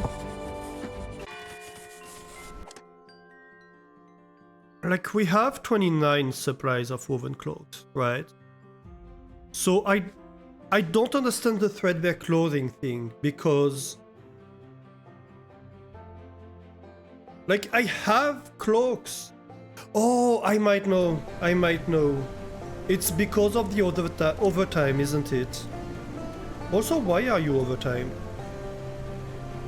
Like, we have 29 supplies of woven clothes, right? So I don't understand the threadbare clothing thing, because... Like, I have cloaks! Oh, I might know. It's because of the overtime, isn't it? Also, why are you overtime?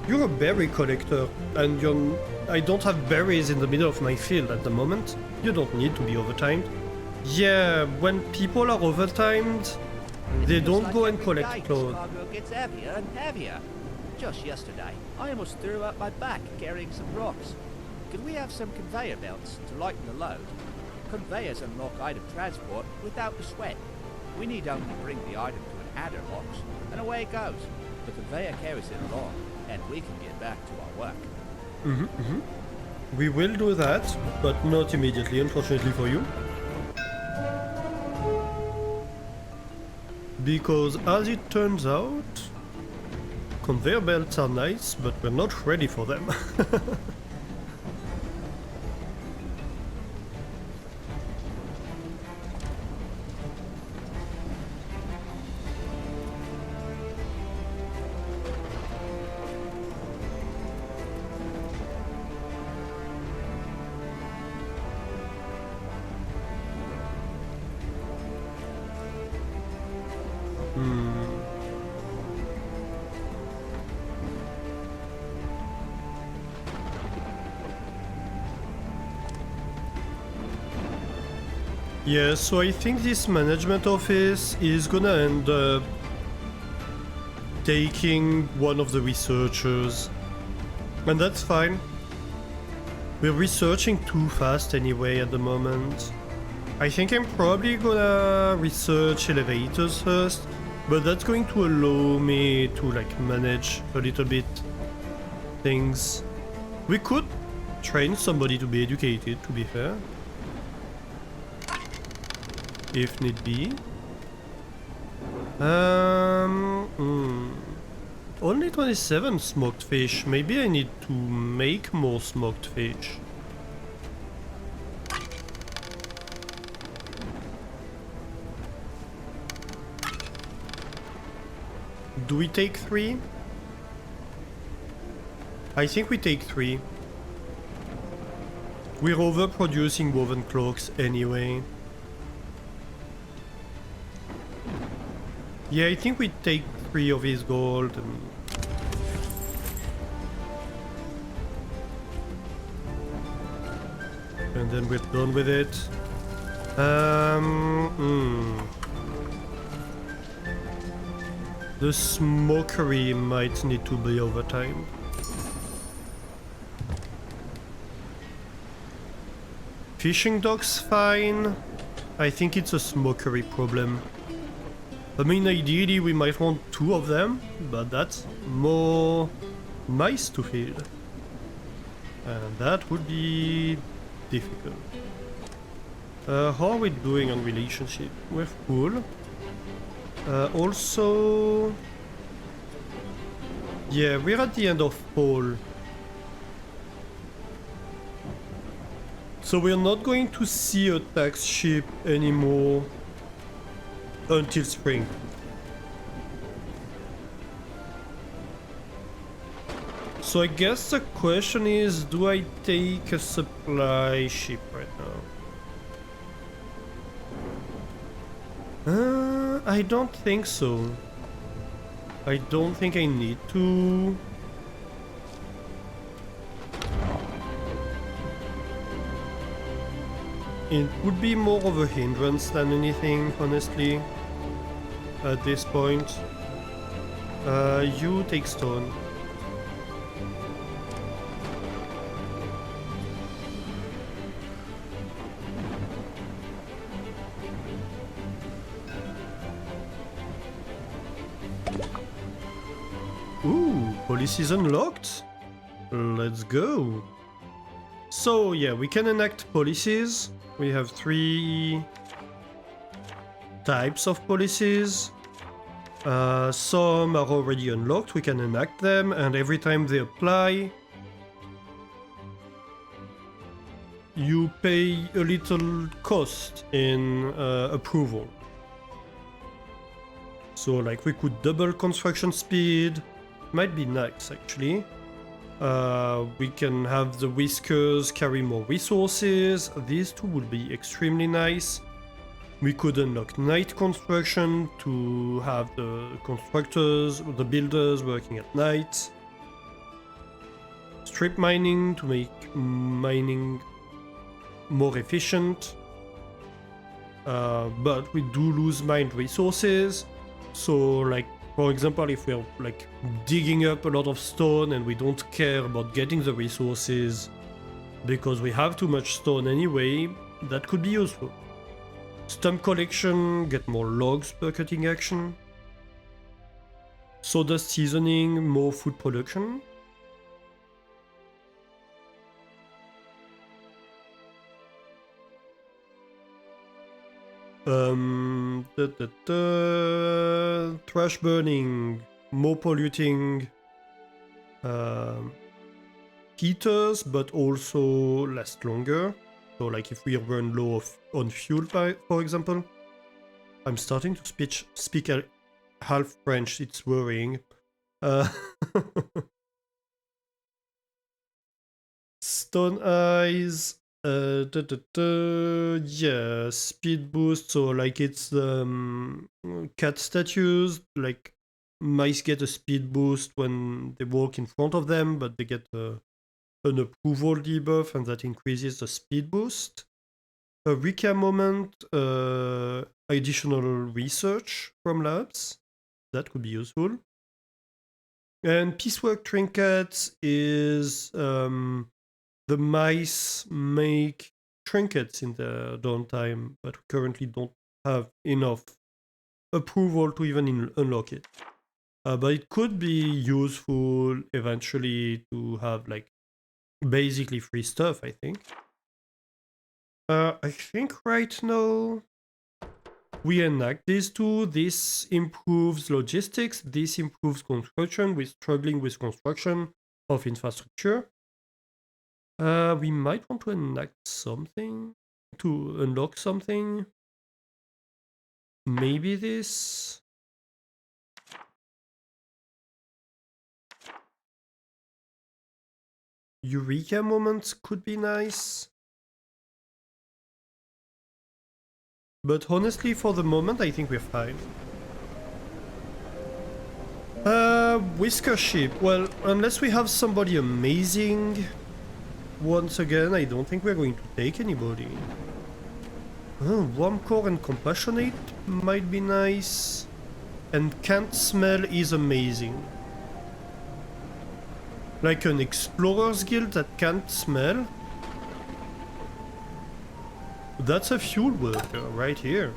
You're a berry collector, and I don't have berries in the middle of my field at the moment. You don't need to be overtimed. Yeah, when people are overtimed, they don't go and collect clothes. Cargo gets heavier and heavier. Just yesterday, I almost threw out my back carrying some rocks. Could we have some conveyor belts to lighten the load? Conveyors unlock item transport without the sweat. We need only bring the item to an adder box, and away it goes. The conveyor carries it along, and we can get back to our work. We will do that, but not immediately, unfortunately for you. Because as it turns out, conveyor belts are nice, but we're not ready for them. Yeah, so I think this management office is gonna end up taking one of the researchers. And that's fine. We're researching too fast anyway at the moment. I think I'm probably gonna research elevators first, but that's going to allow me to like manage a little bit things. We could train somebody to be educated, to be fair. If need be. Only 27 smoked fish. Maybe I need to make more smoked fish. Do we take 3? I think we take 3. We're overproducing woven cloaks anyway. Yeah, I think we take 3 of his gold and then we're done with it. The smokery might need to be overtime. Fishing dock's fine. I think it's a smokery problem. I mean, ideally we might want 2 of them, but that's more mice to feed. And that would be difficult. How are we doing on relationship? We're full. Also... yeah, we're at the end of fall. So we're not going to see a tax ship anymore until spring. So I guess the question is, do I take a supply ship right now? I don't think so. I don't think I need to. It would be more of a hindrance than anything, honestly, at this point. You take stone. Ooh, policies unlocked? Let's go. So yeah, we can enact policies. We have 3 types of policies. Some are already unlocked, we can enact them, and every time they apply, you pay a little cost in approval. So like we could double construction speed, might be nice actually. We can have the whiskers carry more resources. These 2 would be extremely nice. We could unlock night construction to have the constructors, the builders working at night. Strip mining to make mining more efficient. But we do lose mined resources. So like, for example, if we're like digging up a lot of stone and we don't care about getting the resources because we have too much stone anyway, that could be useful. Stump collection, get more logs per cutting action. Sawdust seasoning, more food production. Trash burning, more polluting heaters, but also last longer. So like if we run low on fuel, for example. I'm starting to speak half French, it's worrying. Stone eyes. Yeah, speed boost. So like it's cat statues. Like mice get a speed boost when they walk in front of them, but they get an approval debuff, and that increases the speed boost. A Rika moment. Additional research from labs. That could be useful. And piecework trinkets is the mice make trinkets in the downtime, but we currently don't have enough approval to even unlock it. But it could be useful eventually to have like basically free stuff, I think. I think right now we enact these two. This improves logistics, this improves construction. We're struggling with construction of infrastructure. We might want to enact something to unlock something. Maybe this. Eureka moments could be nice. But honestly, for the moment, I think we're fine. Whisker ship. Well, unless we have somebody amazing, once again, I don't think we're going to take anybody. Warm core and compassionate might be nice. And can't smell is amazing. Like an explorer's guild that can't smell. That's a fuel worker right here.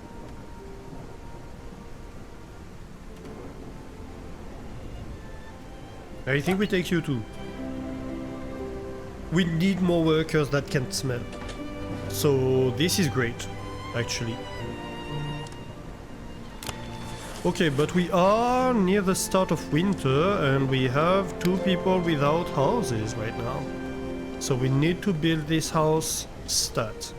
I think we take you too. We need more workers that can't smell. So this is great, actually. Okay, but we are near the start of winter and we have 2 people without houses right now. So we need to build this house stat.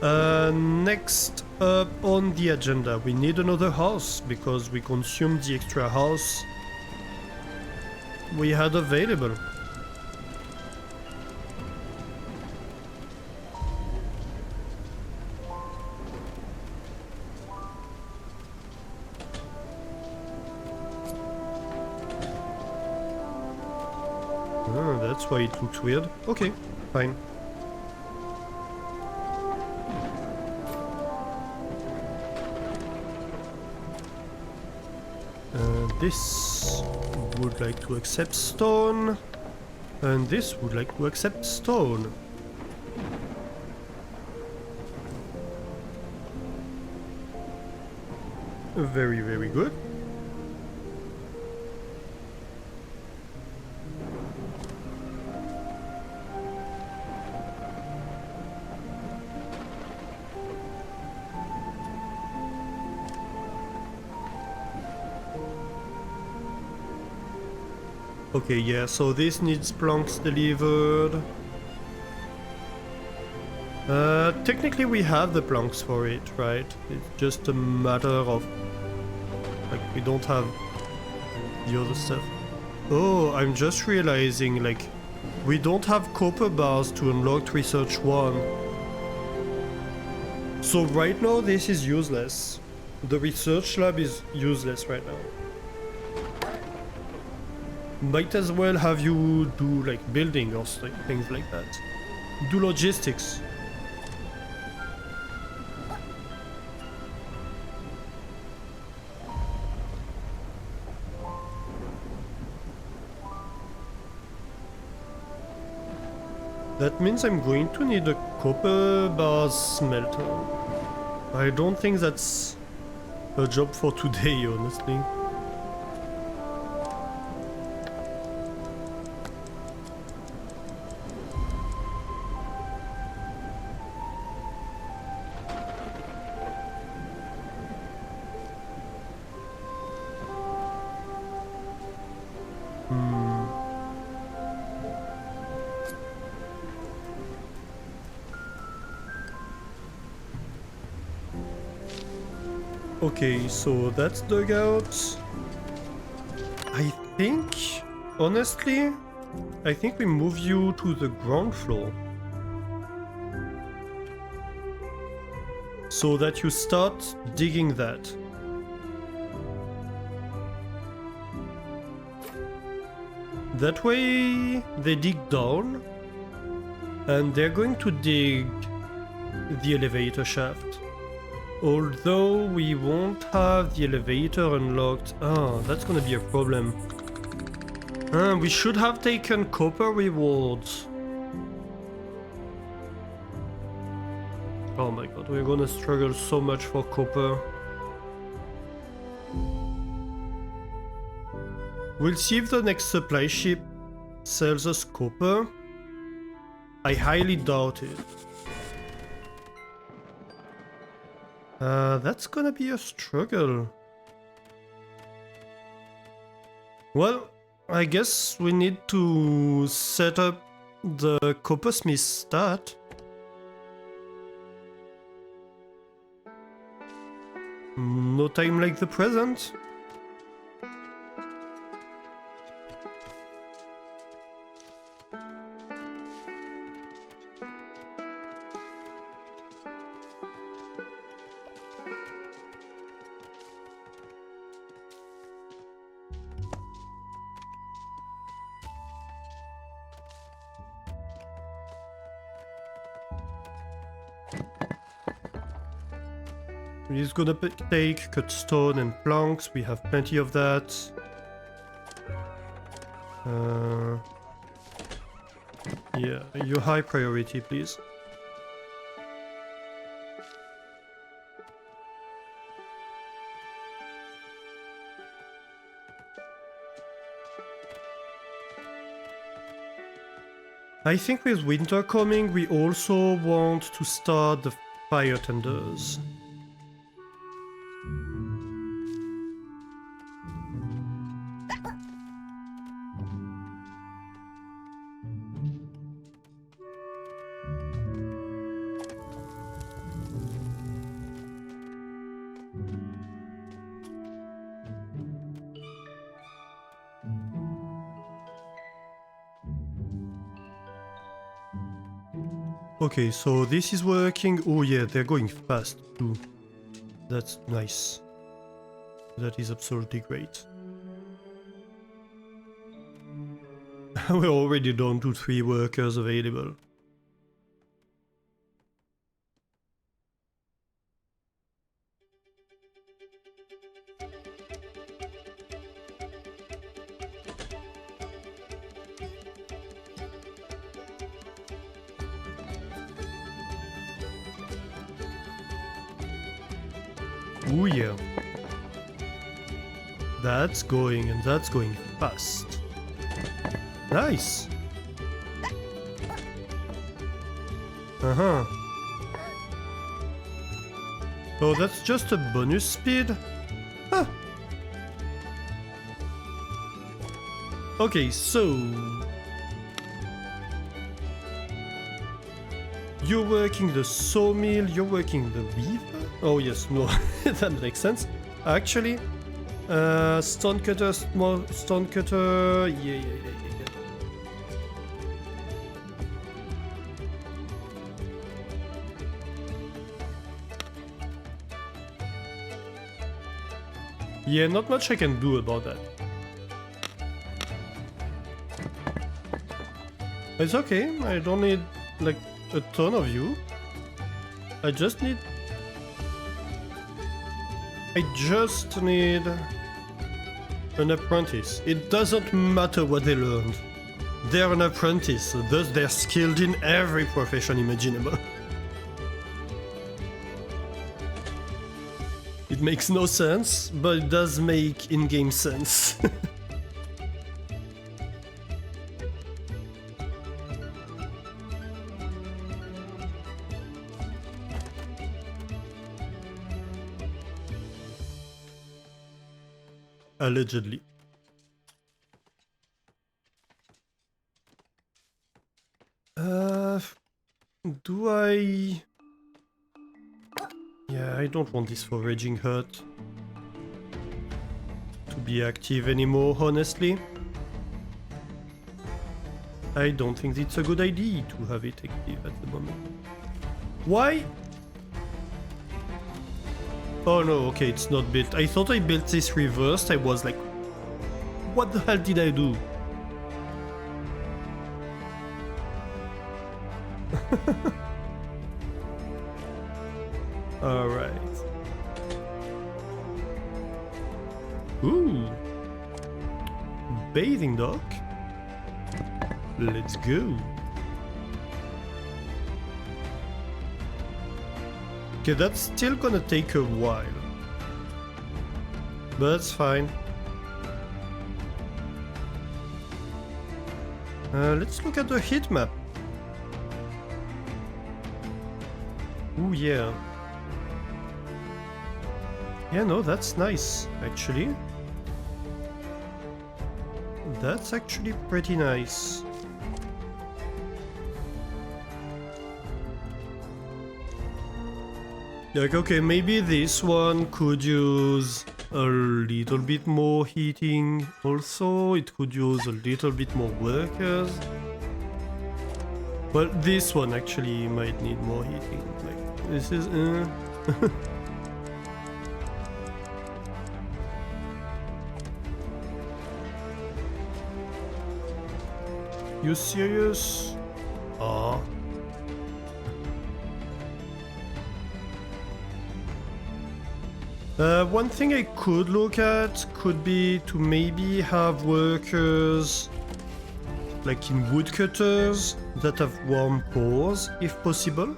Next up on the agenda, we need another house because we consumed the extra house we had available. Oh, that's why it looks weird. Okay, fine. This would like to accept stone, and this would like to accept stone. Very, very good. Okay, yeah, so this needs planks delivered. Technically we have the planks for it, right? It's just a matter of... like, we don't have the other stuff. Oh, I'm just realizing, like, we don't have copper bars to unlock Research 1. So right now this is useless. The research lab is useless right now. Might as well have you do like building or things like that. Do logistics. That means I'm going to need a copper bar smelter. I don't think that's a job for today, honestly. Okay, so that's dugout. I think, honestly, I think we move you to the ground floor. So that you start digging that. That way they dig down and they're going to dig the elevator shaft. Although we won't have the elevator unlocked. Oh, that's gonna be a problem. We should have taken copper rewards. Oh my god, we're gonna struggle so much for copper. We'll see if the next supply ship sells us copper. I highly doubt it. That's gonna be a struggle. Well, I guess we need to set up the coppersmith stat. No time like the present. He's gonna take cut stone and planks, we have plenty of that. Yeah, your high priority, please. I think with winter coming, we also want to start the fire tenders. Okay, so this is working. Oh yeah, they're going fast too. That's nice. That is absolutely great. We're already down to 3 workers available. Oh yeah. That's going, and that's going fast. Nice. Uh-huh. Oh, that's just a bonus speed? Huh. Okay, so... You're working the sawmill, you're working the weaver? Oh yes, no, that makes sense. Actually, stonecutter, small stonecutter, yeah. Yeah, not much I can do about that. It's okay, I don't need, like, a ton of you. I just need an apprentice. It doesn't matter what they learned. They're an apprentice, thus they're skilled in every profession imaginable. It makes no sense, but it does make in-game sense. Allegedly. Do I... Yeah, I don't want this foraging hut to be active anymore, honestly. I don't think it's a good idea to have it active at the moment. Why? Oh no, okay, it's not built. I thought I built this reversed. I was like, what the hell did I do? Alright. Ooh. Bathing dock. Let's go. Okay, that's still gonna take a while. But that's fine. Let's look at the heat map. Ooh, yeah. Yeah, no, that's nice, actually. That's actually pretty nice. Like, okay, maybe this one could use a little bit more heating. Also, it could use a little bit more workers. But this one actually might need more heating. Like, this is... You serious? Aw. One thing I could look at could be to maybe have workers like in woodcutters that have warm cores, if possible.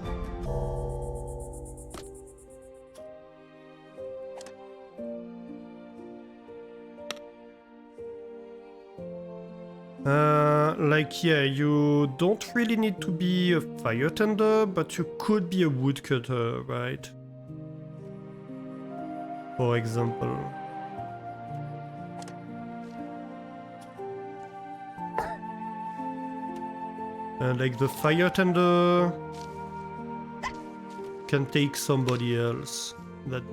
Like, yeah, you don't really need to be a fire tender, but you could be a woodcutter, right? For example. And like the fire tender can take somebody else that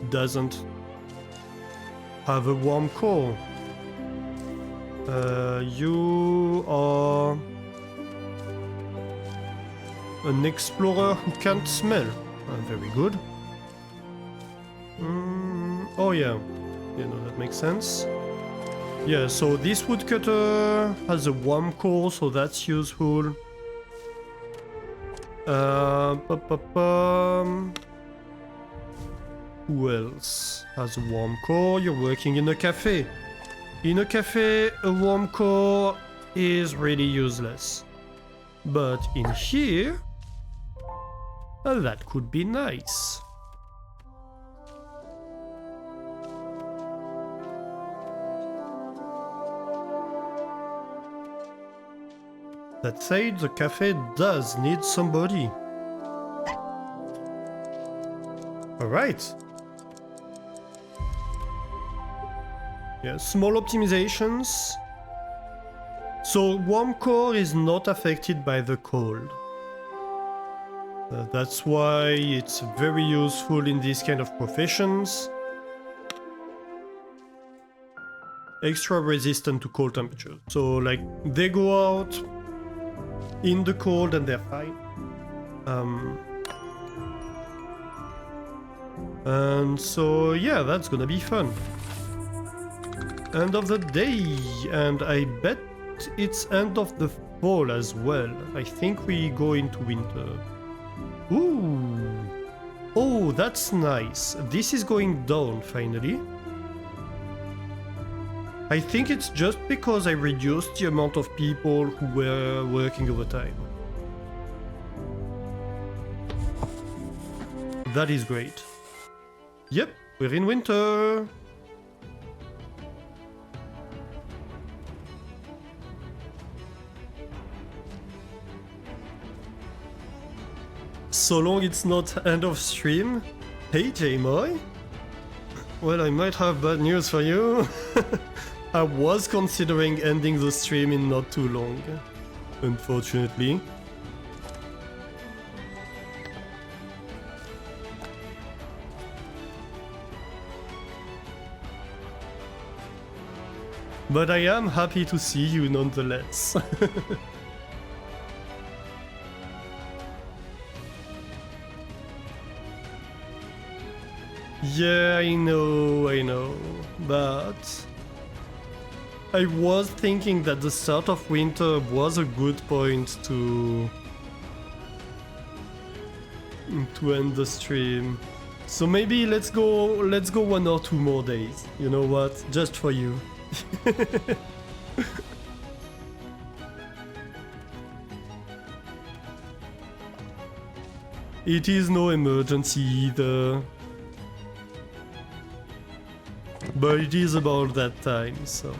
doesn't have a warm core. You are an explorer who can't smell. Very good. Oh yeah, you know, that makes sense. Yeah, so this woodcutter has a warm core, so that's useful. Who else has a warm core? You're working in a cafe. In a cafe, a warm core is really useless. But in here, that could be nice. That said, the cafe does need somebody. Alright. Yeah, small optimizations. So warm core is not affected by the cold. That's why it's very useful in these kind of professions. Extra resistant to cold temperature. So like they go out in the cold and they're fine. And so yeah, that's gonna be fun. End of the day, and I bet it's end of the fall as well. I think we go into winter. Ooh! Oh, that's nice. This is going down finally. I think it's just because I reduced the amount of people who were working overtime. That is great. Yep, we're in winter. So long it's not end of stream. Hey J-Moy. Well, I might have bad news for you. I was considering ending the stream in not too long, unfortunately. But I am happy to see you nonetheless. Yeah, I know, but I was thinking that the start of winter was a good point to end the stream. So maybe let's go 1 or 2 more days. You know what? Just for you. It is no emergency either. But it is about that time, so...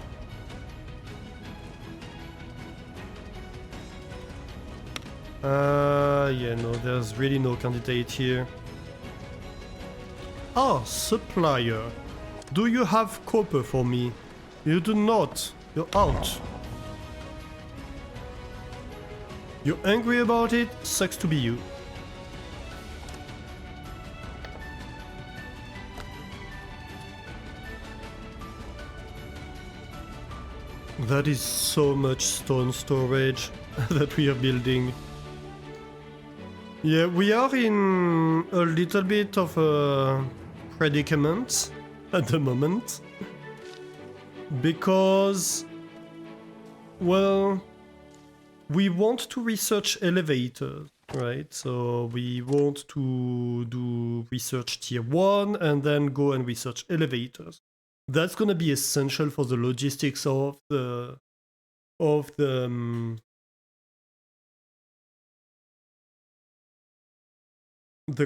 yeah, no, there's really no candidate here. Ah, supplier. Do you have copper for me? You do not. You're out. You're angry about it? Sucks to be you. That is so much stone storage that we are building. Yeah, we are in a little bit of a predicament at the moment. Because, well, we want to research elevators, right? So we want to do research tier 1 and then go and research elevators. That's gonna be essential for the logistics of the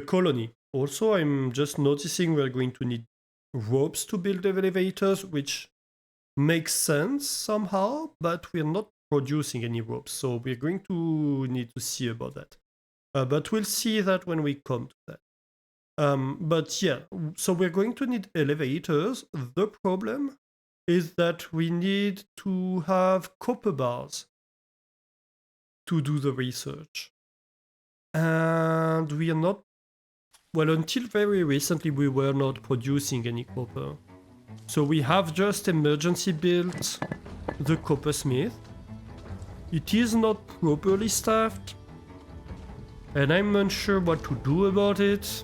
colony. Also, I'm just noticing we're going to need ropes to build elevators, which makes sense somehow, but we're not producing any ropes, so we're going to need to see about that. But we'll see that when we come to that. But yeah, so we're going to need elevators. The problem is that we need to have copper bars to do the research. And we are not, well, until very recently we were not producing any copper. So we have just emergency built the coppersmith. It is not properly staffed, and I'm unsure what to do about it.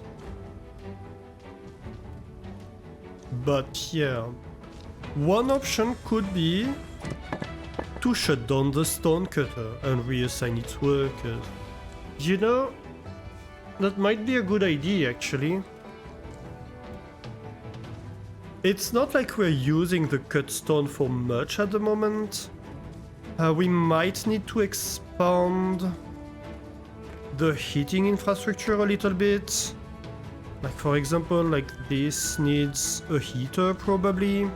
But yeah, one option could be to shut down the stone cutter and reassign its workers. You know, that might be a good idea actually. It's not like we're using the cut stone for much at the moment. We might need to expand the heating infrastructure a little bit. Like for example, like this needs a heater probably.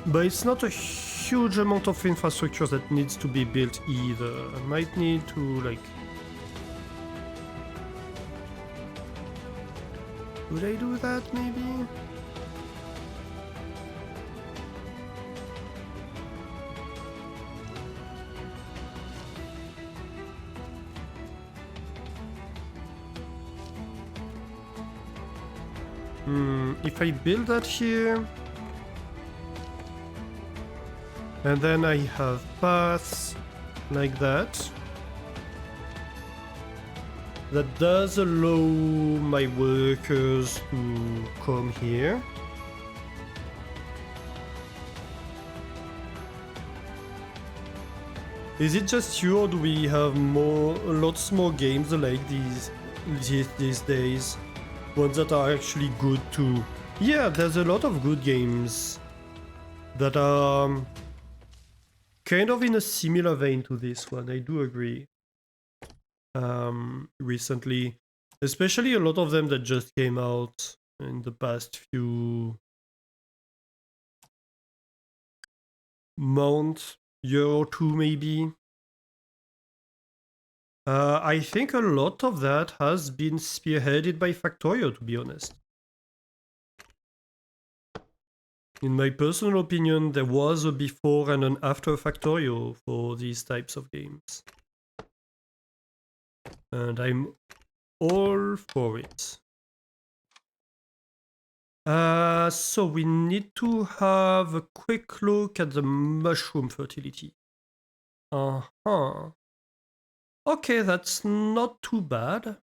But it's not a huge amount of infrastructure that needs to be built either. I might need to like... Would I do that maybe? If I build that here, and then I have paths like that, that does allow my workers to come here. Is it just you, or do we have lots more games like these days? Ones that are actually good too. Yeah, there's a lot of good games that are kind of in a similar vein to this one. I do agree. Recently, especially a lot of them that just came out in the past few months, year or two maybe. I think a lot of that has been spearheaded by Factorio, to be honest. In my personal opinion, there was a before and an after Factorio for these types of games. And I'm all for it. So we need to have a quick look at the mushroom fertility. Uh-huh. Okay, that's not too bad.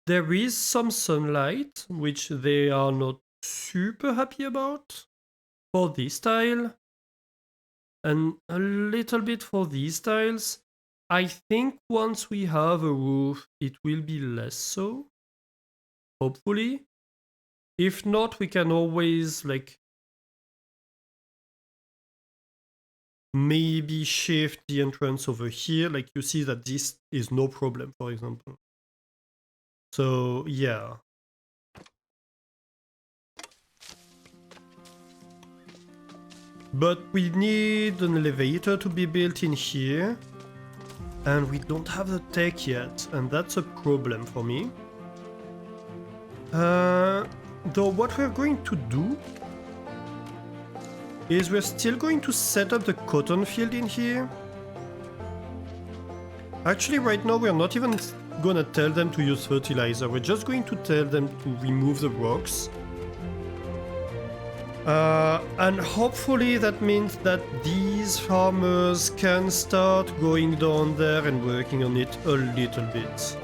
There is some sunlight, which they are not super happy about for this tile, and a little bit for these tiles. I think once we have a roof, it will be less so, hopefully. If not, we can always, like, maybe shift the entrance over here. Like, you see that this is no problem, for example. So, yeah. But we need an elevator to be built in here. And we don't have the tech yet, and that's a problem for me. Though what we're going to do is we're still going to set up the cotton field in here. Actually, right now we're not even gonna tell them to use fertilizer. We're just going to tell them to remove the rocks. And hopefully that means that these farmers can start going down there and working on it a little bit.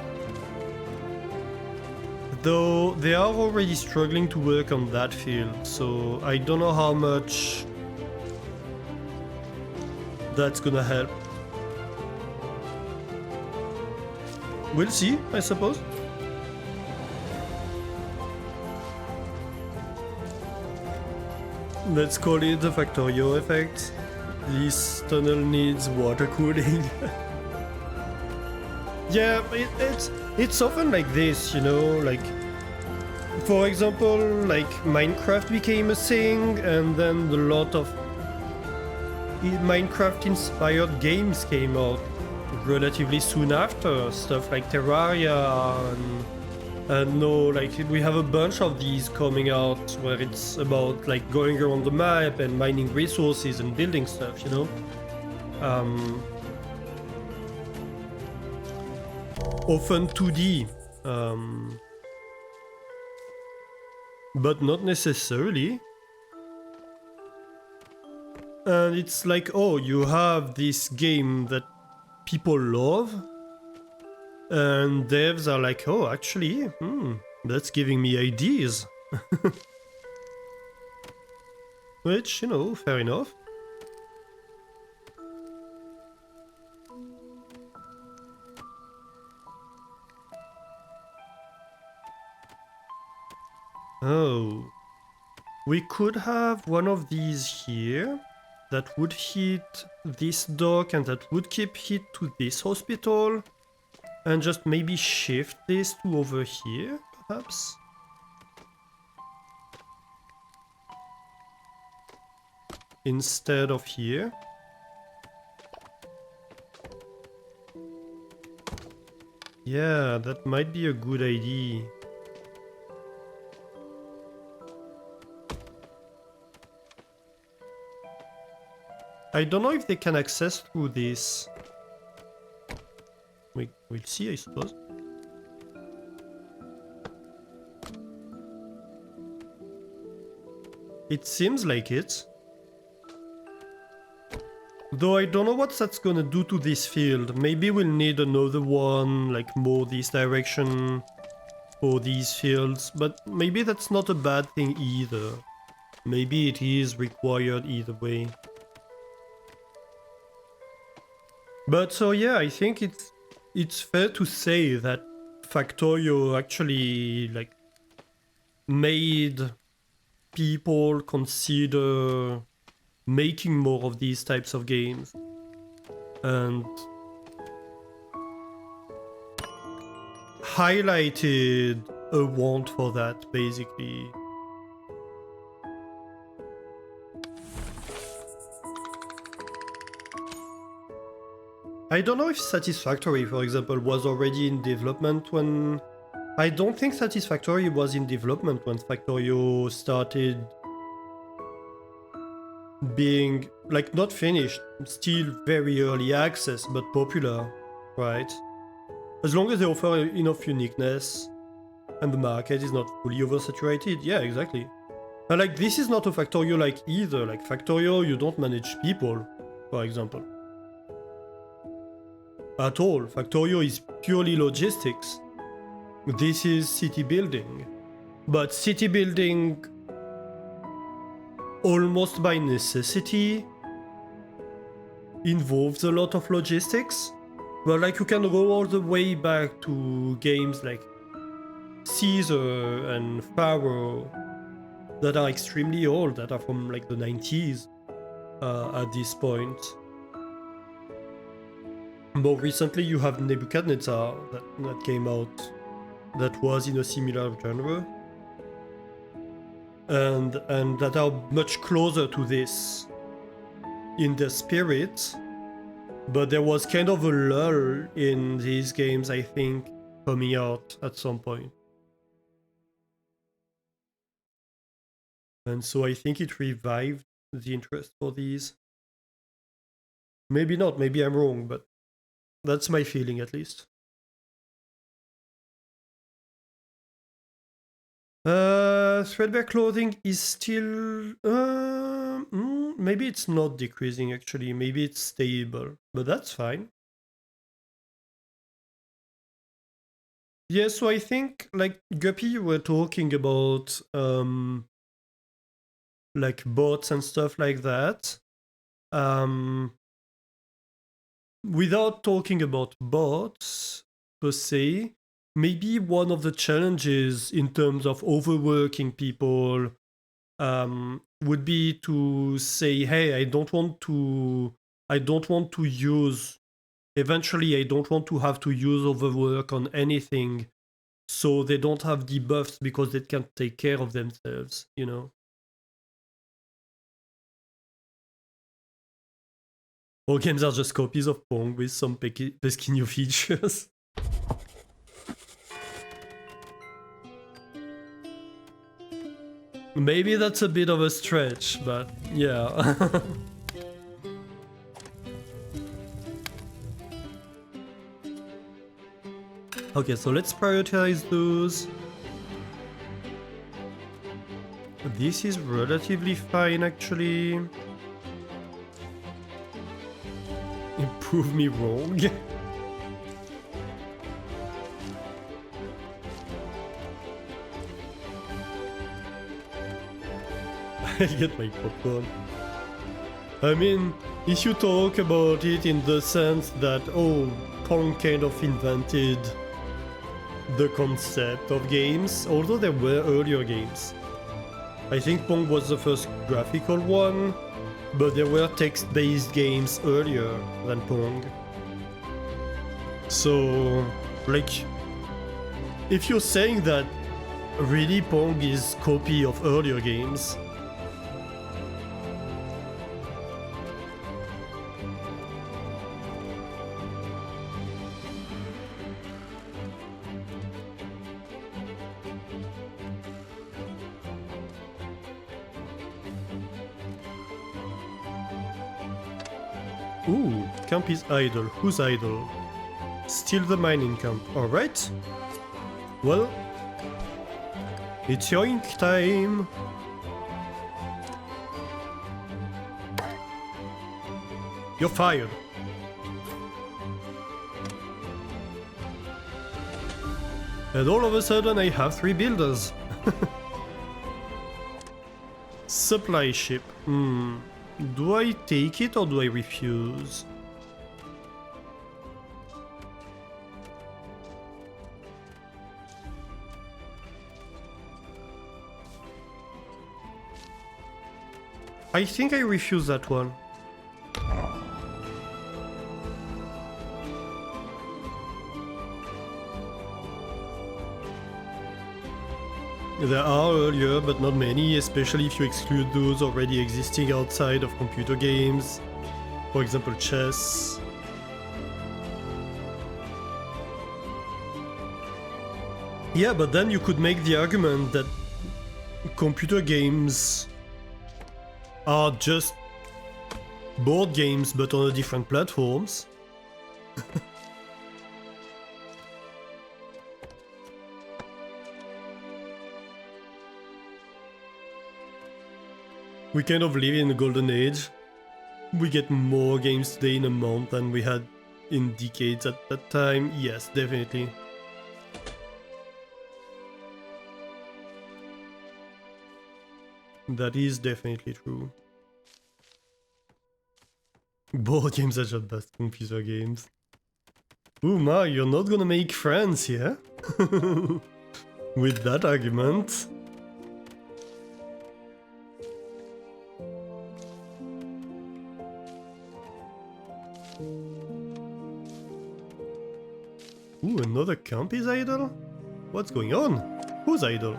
Though they are already struggling to work on that field, so I don't know how much that's gonna help. We'll see, I suppose. Let's call it the Factorio effect. This tunnel needs water cooling. Yeah, it's often like this, you know, like, for example, like Minecraft became a thing, and then a lot of Minecraft-inspired games came out relatively soon after, stuff like Terraria and no, like we have a bunch of these coming out where it's about like going around the map and mining resources and building stuff, you know? Often 2D, but not necessarily. And it's like, oh, you have this game that people love, and devs are like, oh, actually, that's giving me ideas. Which, you know, fair enough. Oh, we could have one of these here that would hit this dock and that would keep hit to this hospital, and just maybe shift this to over here, perhaps? Instead of here. Yeah, that might be a good idea. I don't know if they can access through this. We'll see, I suppose. It seems like it. Though I don't know what that's gonna do to this field. Maybe we'll need another one, like more this direction for these fields. But maybe that's not a bad thing either. Maybe it is required either way. But so yeah, I think it's fair to say that Factorio actually like made people consider making more of these types of games and highlighted a want for that basically. I don't know if Satisfactory, for example, was already in development when... I don't think Satisfactory was in development when Factorio started being, like, not finished, still very early access, but popular, right? As long as they offer enough uniqueness and the market is not fully oversaturated, yeah, exactly. And like, this is not a Factorio like either, like Factorio, you don't manage people, for example. At all. Factorio is purely logistics. This is city building. But city building, almost by necessity, involves a lot of logistics. But like you can go all the way back to games like Caesar and Pharaoh that are extremely old, that are from like the 90s at this point. More recently, you have Nebuchadnezzar that came out that was in a similar genre. And that are much closer to this in their spirit. But there was kind of a lull in these games, I think, coming out at some point. And so I think it revived the interest for these. Maybe not, maybe I'm wrong, but that's my feeling at least. Threadbare clothing is still... maybe it's not decreasing actually, maybe it's stable, but that's fine. Yeah, so I think, like, Guppy, you were talking about, like, bots and stuff like that. Without talking about bots, per se, maybe one of the challenges in terms of overworking people would be to say, hey, I don't want to use... Eventually, I don't want to have to use overwork on anything, so they don't have debuffs because they can't take care of themselves, you know? All games are just copies of Pong with some pesky new features. Maybe that's a bit of a stretch, but yeah. Okay, so let's prioritize those. This is relatively fine, actually. Prove me wrong. I get my popcorn. I mean, if you talk about it in the sense that, oh, Pong kind of invented the concept of games, although there were earlier games. I think Pong was the first graphical one, but there were text-based games earlier than Pong. So, like, if you're saying that really Pong is copy of earlier games, ooh, camp is idle. Who's idle? Still the mining camp. Alright. Well, it's yoink time. You're fired. And all of a sudden I have 3 builders. Supply ship. Do I take it or do I refuse? I think I refuse that one. There are earlier, but not many, especially if you exclude those already existing outside of computer games. For example, chess. Yeah, but then you could make the argument that computer games are just board games but on different platforms. We kind of live in a golden age. We get more games today in a month than we had in decades at that time. Yes, definitely. That is definitely true. Board games are just best computer games. Ooh, Ma, you're not gonna make friends here? With that argument. Ooh, another camp is idle? What's going on? Who's idle?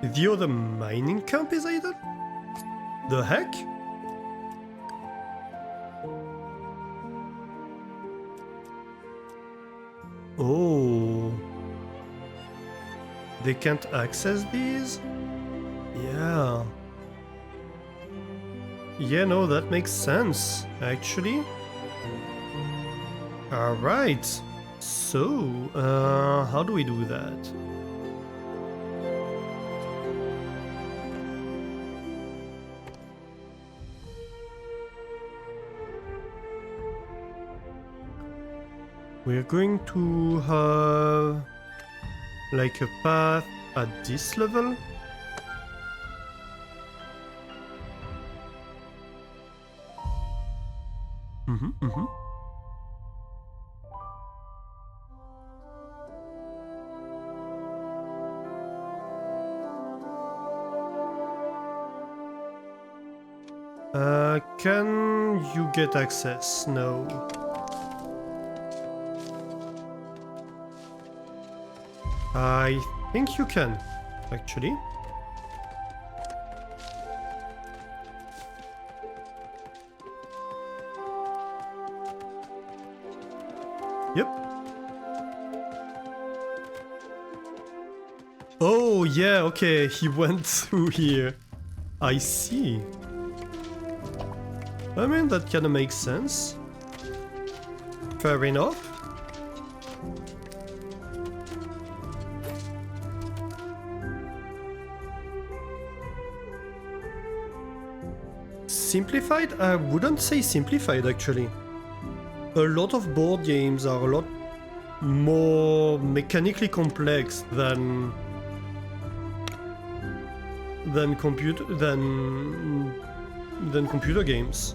The other mining camp is idle? The heck? Oh. They can't access these? Yeah. Yeah, no, that makes sense, actually. Alright. So, how do we do that? We're going to have like a path at this level. Can you get access? No. I think you can, actually. Yep. Oh, yeah, okay, he went through here. I see. I mean, that kinda makes sense. Fair enough. Simplified? I wouldn't say simplified, actually. A lot of board games are a lot more mechanically complex than computer games.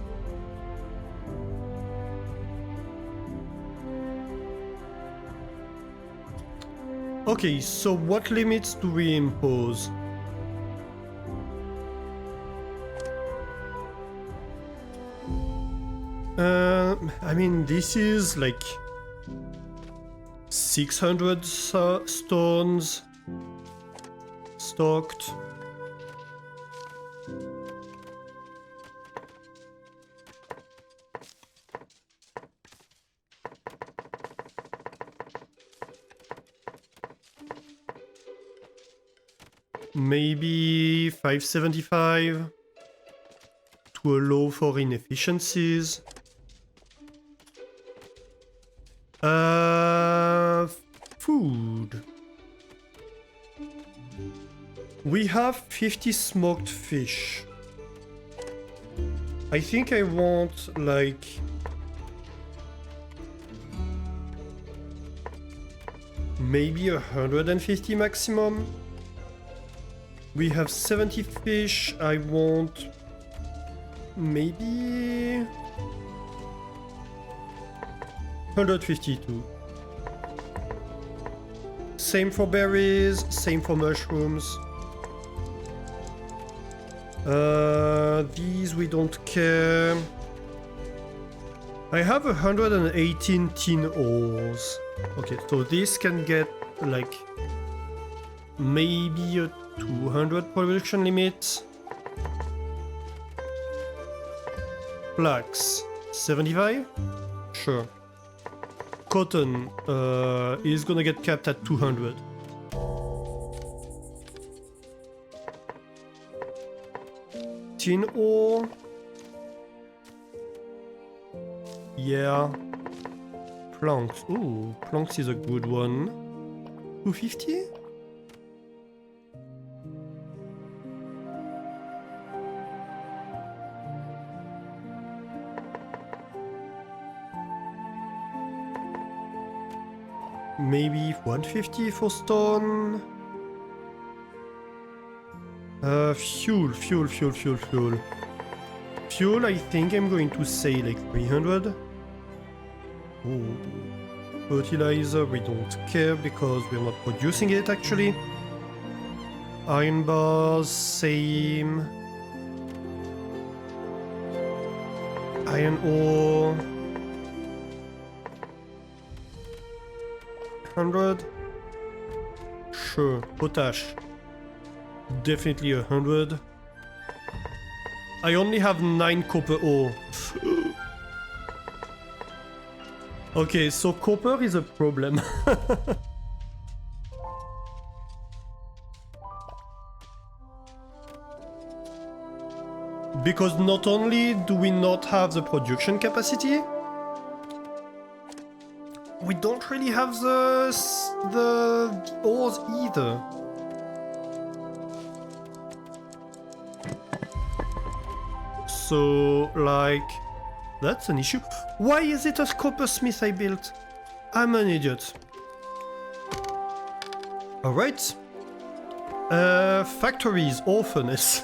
Okay, so what limits do we impose? I mean, this is like 600 stones stocked. Maybe 575 to allow for inefficiencies. Food. We have 50 smoked fish. I think I want like maybe 150 maximum. We have 70 fish. I want maybe 152. Same for berries, same for mushrooms. These we don't care. I have 118 tin ores. Okay, so this can get like maybe a 200 production limit. Flax, 75? Sure. Cotton is gonna get capped at 200. Tin ore. Yeah. Planks. Ooh, planks is a good one. 250? Maybe 150 for stone. Fuel. Fuel, I think I'm going to say like 300. Ooh. Fertilizer, we don't care because we're not producing it actually. Iron bars, same. Iron ore. 100. Sure. Potash. Definitely 100. I only have 9 copper ore. Okay, so copper is a problem. Because not only do we not have the production capacity, we don't really have the ores either. So, like, that's an issue. Why is it a coppersmith I built? I'm an idiot. Alright. Factories, or furnace.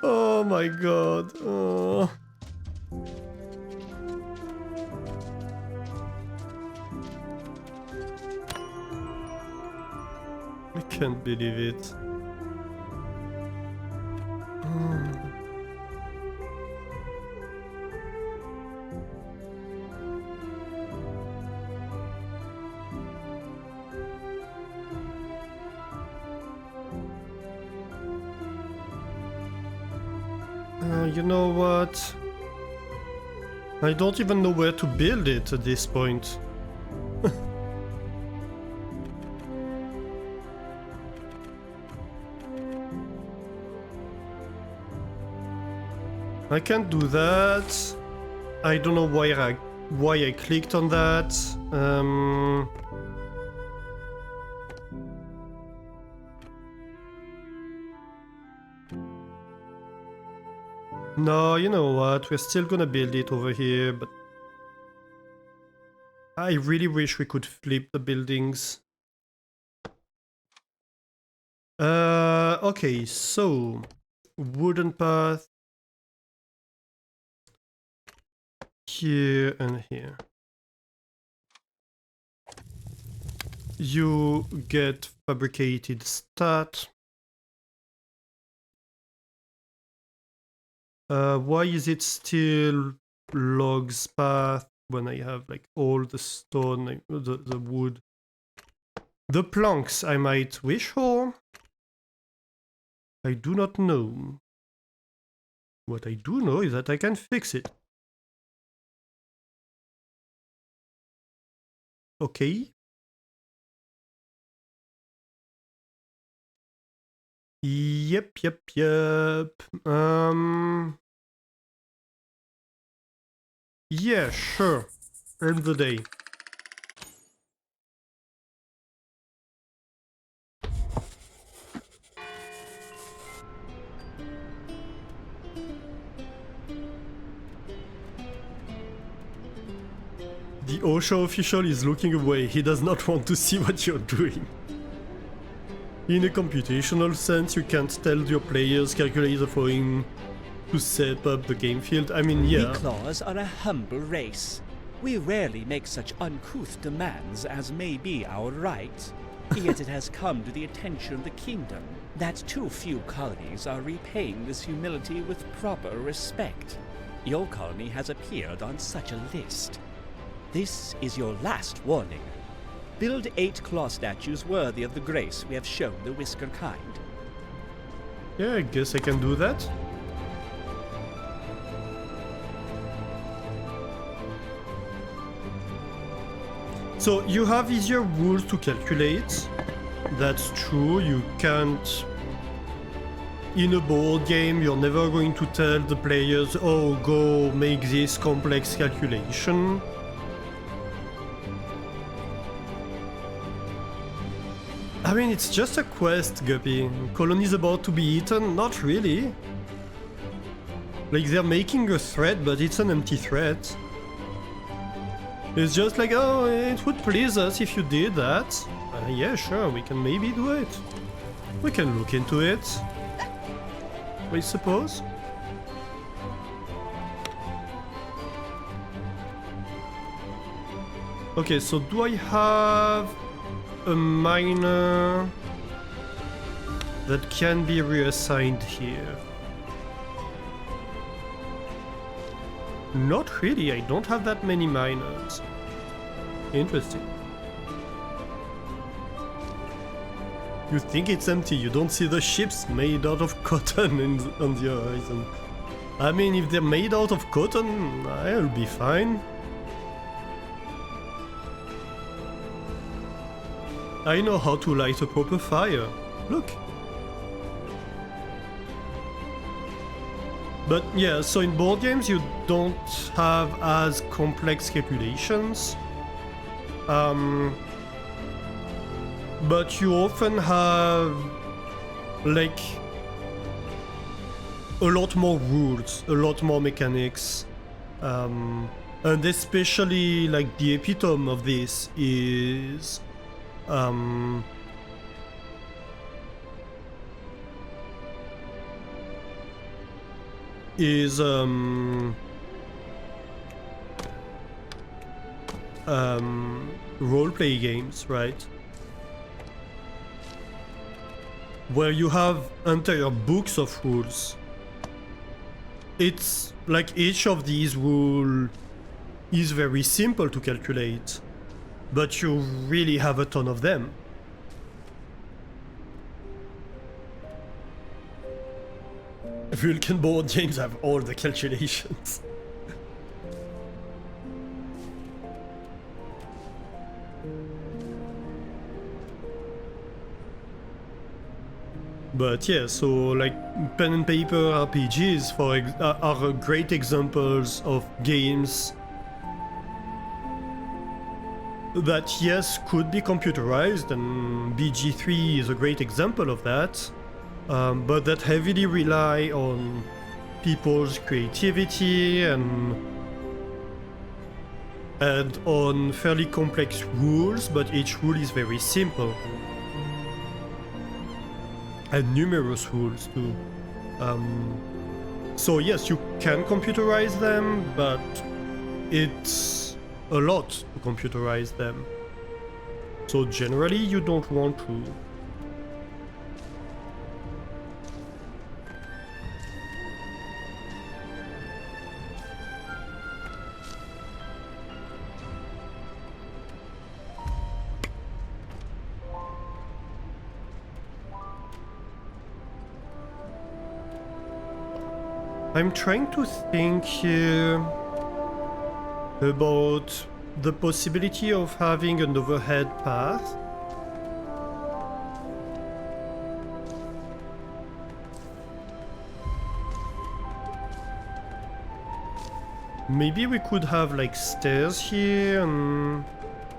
Oh my god. Oh. I can't believe it. You know what? I don't even know where to build it at this point. I can't do that. I don't know why I clicked on that. No, you know what? We're still gonna build it over here, but I really wish we could flip the buildings. Okay, so wooden path here and here. You get fabricated stat. Why is it still logs path when I have like all the stone, like, the wood? The planks I might wish for. I do not know. What I do know is that I can fix it. Okay. Yep. Yeah, sure. End the day. The OSHA official is looking away. He does not want to see what you're doing. In a computational sense, you can't tell your players calculate the following to set up the game field. I mean, yeah. We claws are a humble race. We rarely make such uncouth demands as may be our right. Yet it has come to the attention of the kingdom that too few colonies are repaying this humility with proper respect. Your colony has appeared on such a list. This is your last warning. Build 8 claw statues worthy of the grace we have shown the Whisker kind. Yeah, I guess I can do that. So you have easier rules to calculate. That's true. You can't... In a board game, you're never going to tell the players, oh, go make this complex calculation. I mean, it's just a quest, Guppy. Colony's about to be eaten? Not really. Like, they're making a threat, but it's an empty threat. It's just like, oh, it would please us if you did that. Yeah, sure, we can maybe do it. We can look into it, I suppose. Okay, so do I have a miner that can be reassigned here? Not really, I don't have that many miners. Interesting. You think it's empty, you don't see the ships made out of cotton on the horizon. I mean, if they're made out of cotton, I'll be fine. I know how to light a proper fire. Look. But yeah, so in board games you don't have as complex calculations. But you often have like a lot more rules, a lot more mechanics. And especially like the epitome of this is role-play games, right? Where you have entire books of rules. It's like each of these rules is very simple to calculate, but you really have a ton of them. Vulcan board games have all the calculations. But yeah, so like pen and paper RPGs are great examples of games that, yes, could be computerized, and BG3 is a great example of that, but that heavily rely on people's creativity and on fairly complex rules, but each rule is very simple. And numerous rules too. So yes, you can computerize them, but it's a lot to computerize them. So generally you don't want to. I'm trying to think here about the possibility of having an overhead path. Maybe we could have like stairs here and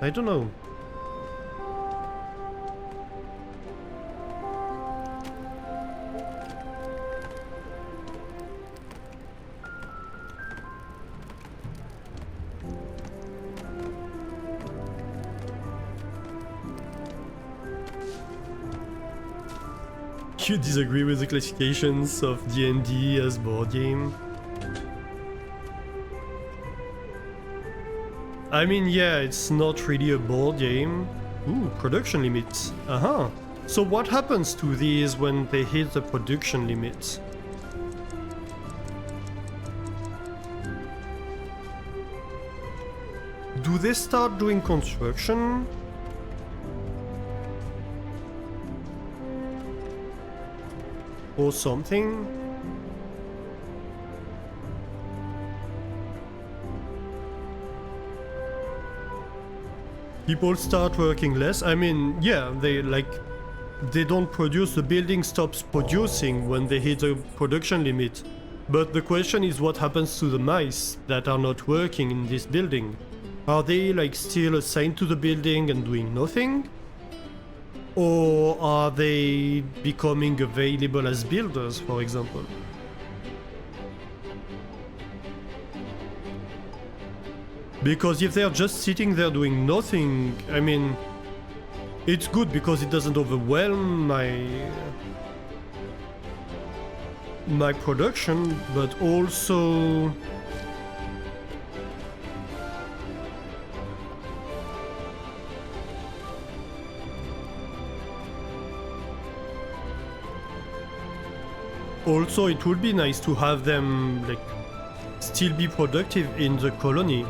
I don't know. You disagree with the classifications of D&D as board game? I mean, yeah, it's not really a board game. Ooh, production limits. Uh-huh. So what happens to these when they hit the production limits? Do they start doing construction? Or something? People start working less? I mean, yeah, they don't produce, the building stops producing when they hit the production limit. But the question is what happens to the mice that are not working in this building? Are they like still assigned to the building and doing nothing? Or are they becoming available as builders, for example? Because if they're just sitting there doing nothing, I mean, it's good because it doesn't overwhelm my production, but also it would be nice to have them like still be productive in the colony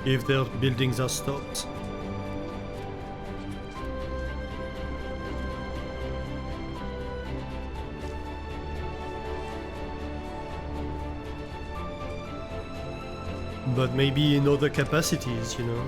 if their buildings are stopped. But maybe in other capacities, you know.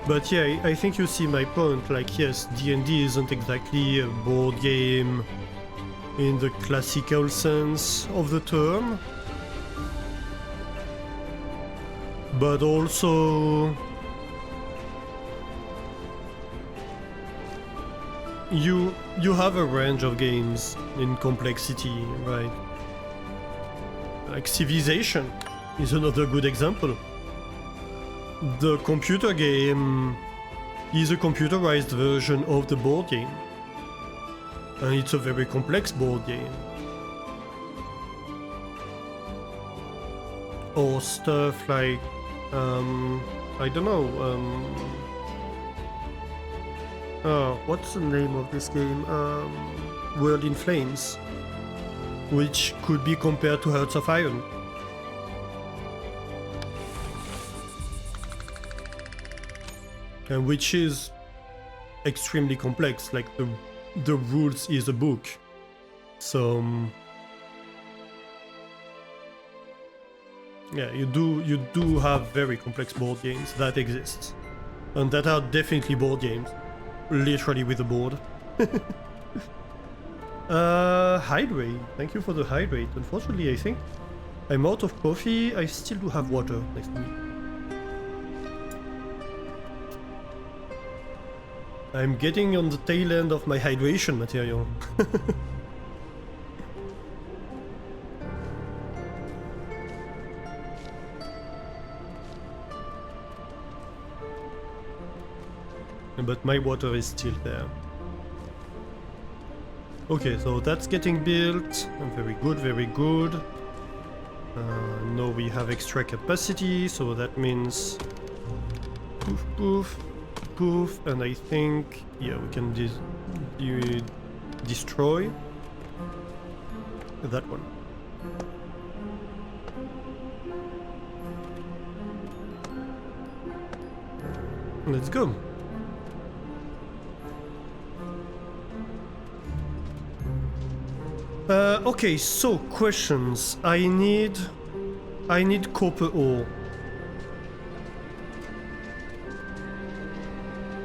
But yeah, I think you see my point, like yes, D&D isn't exactly a board game in the classical sense of the term. But also you have a range of games in complexity, right? Like Civilization is another good example. The computer game is a computerized version of the board game. And it's a very complex board game. Or stuff like, I don't know, what's the name of this game? World in Flames, which could be compared to Hearts of Iron. And which is extremely complex, like the rules is a book. So yeah, you do have very complex board games that exist. And that are definitely board games. Literally with a board. Hydrate. Thank you for the hydrate. Unfortunately, I think I'm out of coffee. I still do have water next to me. I'm getting on the tail end of my hydration material. But my water is still there. Okay, so that's getting built. Very good, very good. Now we have extra capacity, so that means poof, poof. Poof, and I think, yeah, we can destroy that one. Let's go. Okay, so questions. I need copper ore.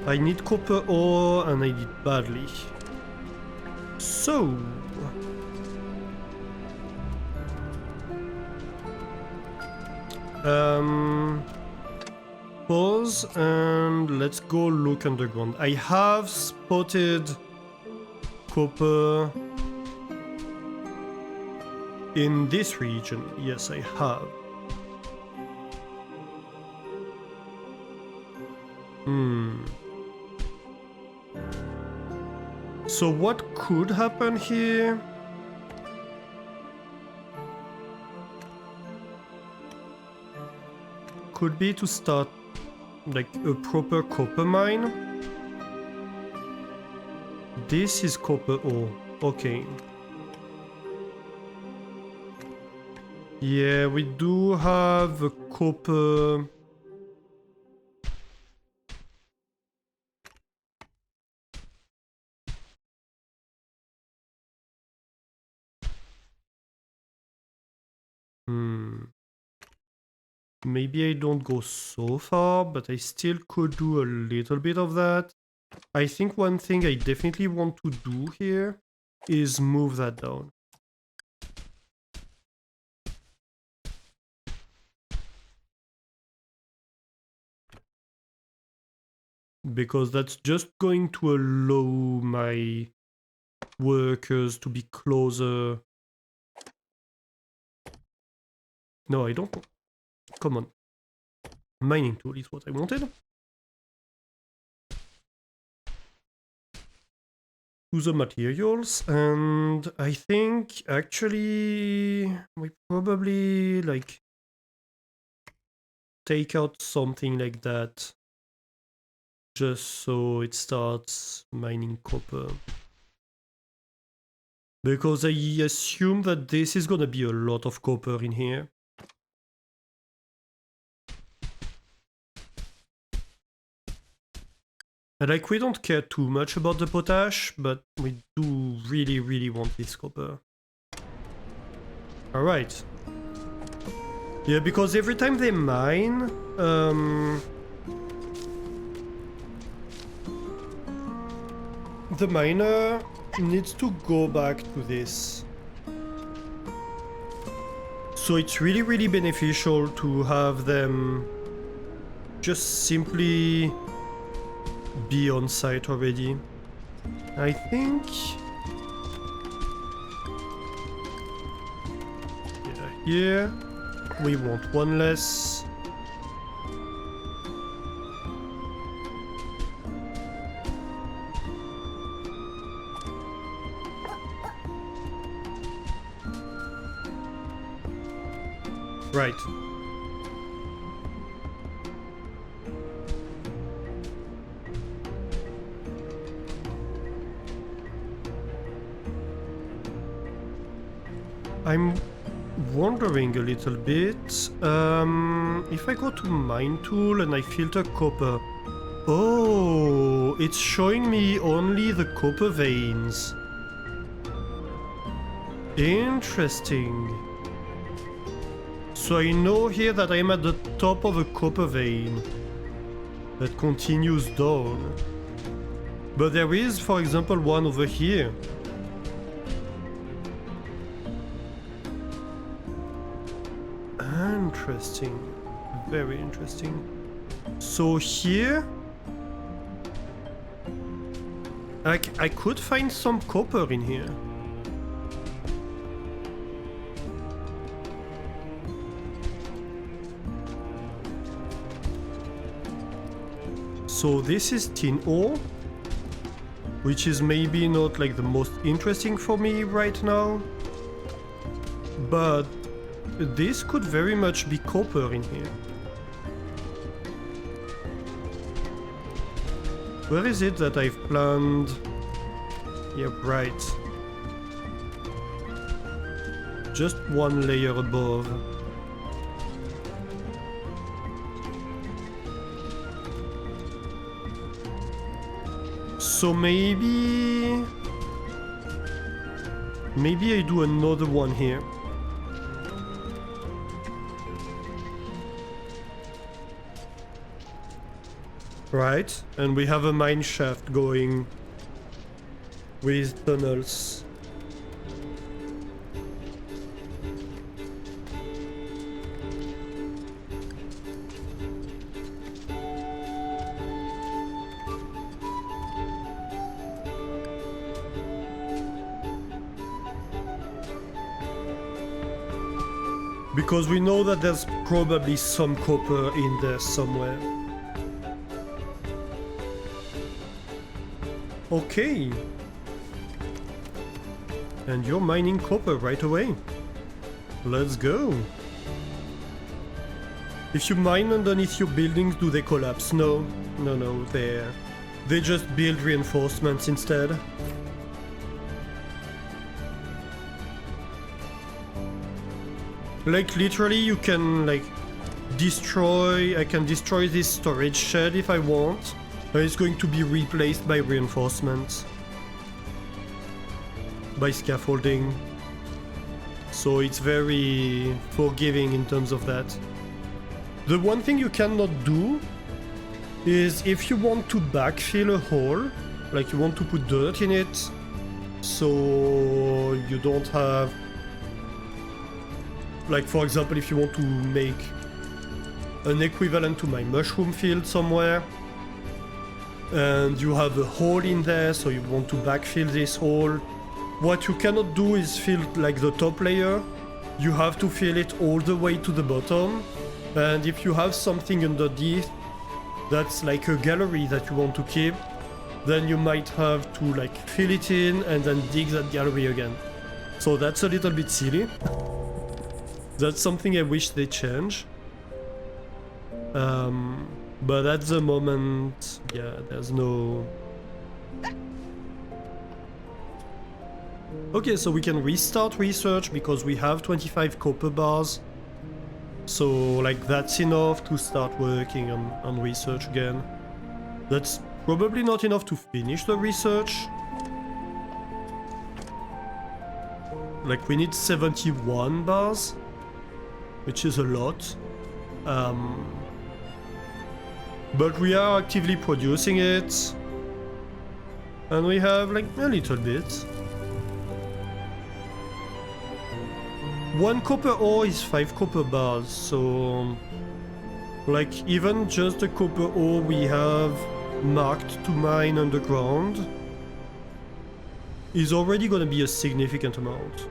I need copper ore and I need it badly. So pause and let's go look underground. I have spotted copper In this region, yes, I have. So what could happen here? Could be to start like a proper copper mine. This is copper ore. Okay. Yeah, we do have a copper. Maybe I don't go so far, but I still could do a little bit of that. I think one thing I definitely want to do here is move that down. Because that's just going to allow my workers to be closer. No, I don't. Come on. Mining tool is what I wanted. To the materials, and I think actually we probably like take out something like that just so it starts mining copper. Because I assume that this is gonna be a lot of copper in here. And like, we don't care too much about the potash, but we do really, really want this copper. Alright. Yeah, because every time they mine, the miner needs to go back to this. So it's really, really beneficial to have them just simply be on site already. I think... yeah, here we want one less. Right. I'm wondering a little bit, if I go to mine tool and I filter copper, oh, it's showing me only the copper veins. Interesting. So I know here that I'm at the top of a copper vein that continues down. But there is, for example, one over here. Interesting. Very interesting. So here... I could find some copper in here. So this is tin ore, which is maybe not like the most interesting for me right now, but this could very much be copper in here. Where is it that I've planned? Yeah, right. Just one layer above. So maybe I do another one here. Right, and we have a mine shaft going with tunnels. Because we know that there's probably some copper in there somewhere. Okay. And you're mining copper right away. Let's go. If you mine underneath your buildings, do they collapse? No. No, they just build reinforcements instead. Like literally you can like I can destroy this storage shed if I want. And it's going to be replaced by reinforcements. By scaffolding. So it's very forgiving in terms of that. The one thing you cannot do is if you want to backfill a hole, like you want to put dirt in it, so you don't have, like for example, if you want to make an equivalent to my mushroom field somewhere, and you have a hole in there, so you want to backfill this hole, what you cannot do is fill like the top layer, you have to fill it all the way to the bottom, and if you have something underneath that's like a gallery that you want to keep, then you might have to like fill it in and then dig that gallery again. So that's a little bit silly. That's something I wish they change. But at the moment, yeah, there's no... Okay, so we can restart research because we have 25 copper bars. So, like, that's enough to start working on research again. That's probably not enough to finish the research. Like, we need 71 bars, which is a lot. But we are actively producing it. And we have, like, a little bit. 1 copper ore is 5 copper bars, so... Like, even just the copper ore we have marked to mine underground is already gonna be a significant amount.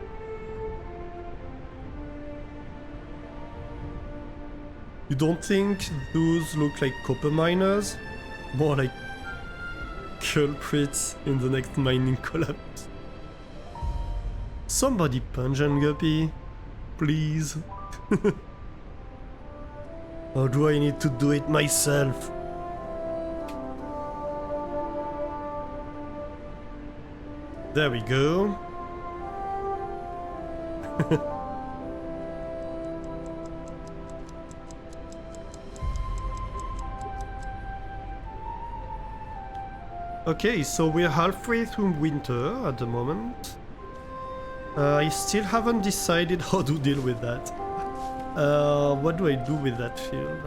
You don't think those look like copper miners? More like culprits in the next mining collapse. Somebody punch and Guppy, please. Or do I need to do it myself? There we go. Okay, so we're halfway through winter at the moment. I still haven't decided how to deal with that. What do I do with that field?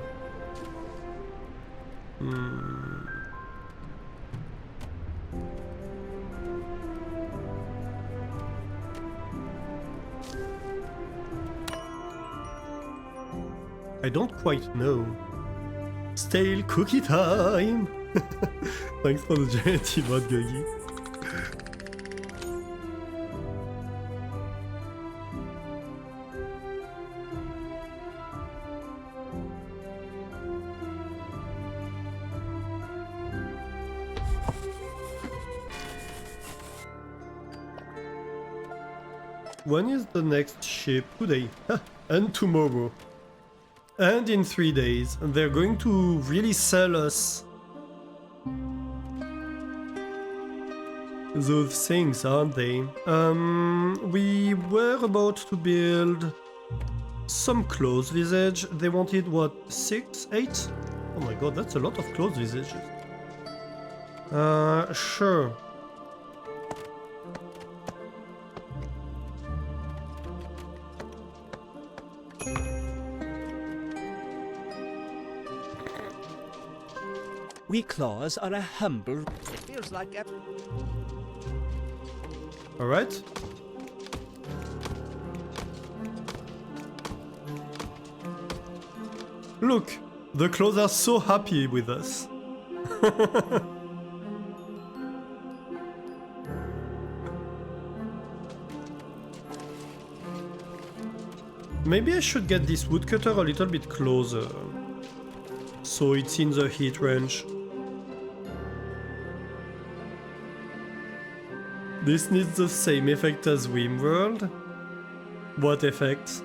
I don't quite know. Stale cookie time! Thanks for the giant emote, Guggy. When is the next ship? Today. And tomorrow. And in 3 days. And they're going to really sell us those things, aren't they? We were about to build some closed visage. They wanted, what, 6? 8? Oh my god, that's a lot of closed visages. Sure. We claws are a humble... It feels like Alright. Look, the claws are so happy with us. Maybe I should get this woodcutter a little bit closer, so it's in the heat range. This needs the same effect as Wimworld. What effect?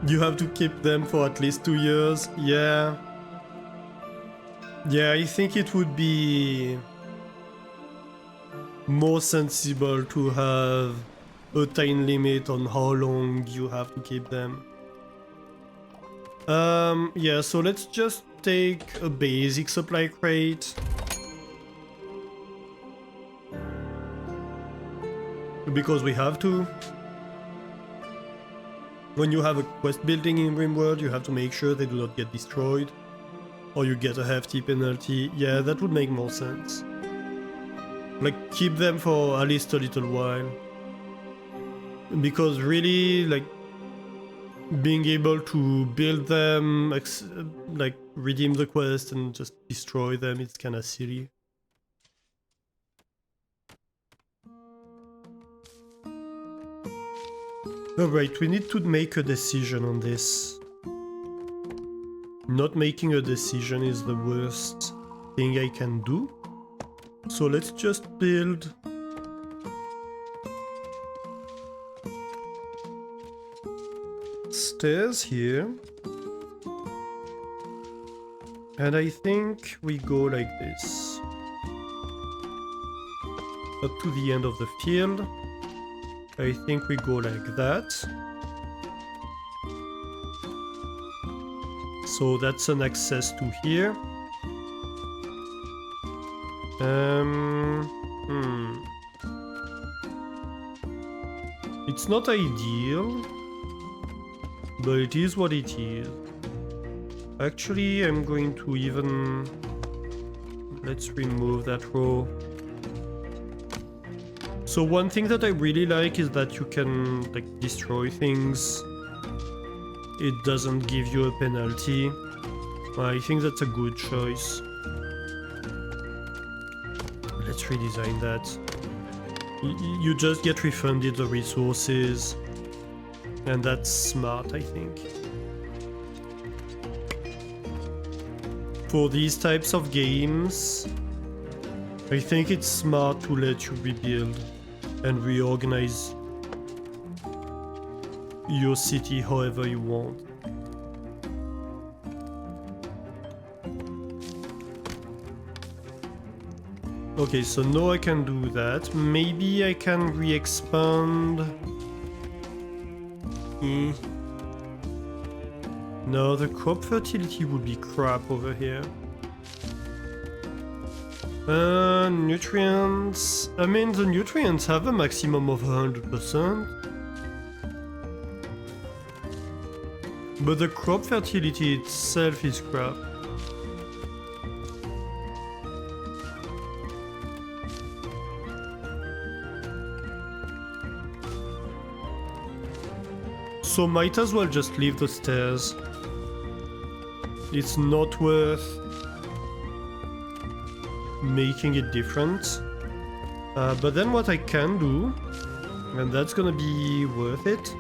You have to keep them for at least 2 years. Yeah. Yeah, I think it would be more sensible to have a time limit on how long you have to keep them. Yeah, so let's just take a basic supply crate. Because we have to. When you have a quest building in Rimworld, you have to make sure they do not get destroyed, or you get a hefty penalty. Yeah, that would make more sense. Like, keep them for at least a little while. Because really, like, being able to build them, like, redeem the quest and just destroy them, it's kinda silly. Alright, we need to make a decision on this. Not making a decision is the worst thing I can do. So let's just build stairs here. And I think we go like this. Up to the end of the field. I think we go like that. So that's an access to here. It's not ideal, but it is what it is. Actually, I'm going to even... Let's remove that row. So one thing that I really like is that you can, like, destroy things. It doesn't give you a penalty. I think that's a good choice. Let's redesign that. You just get refunded the resources. And that's smart, I think. For these types of games, I think it's smart to let you rebuild and reorganize your city however you want. Okay, so now I can do that. Maybe I can re-expand. No, the crop fertility would be crap over here. Nutrients. I mean, the nutrients have a maximum of 100%. But the crop fertility itself is crap. So might as well just leave the stairs. It's not worth making it different. But then what I can do, and that's gonna be worth it,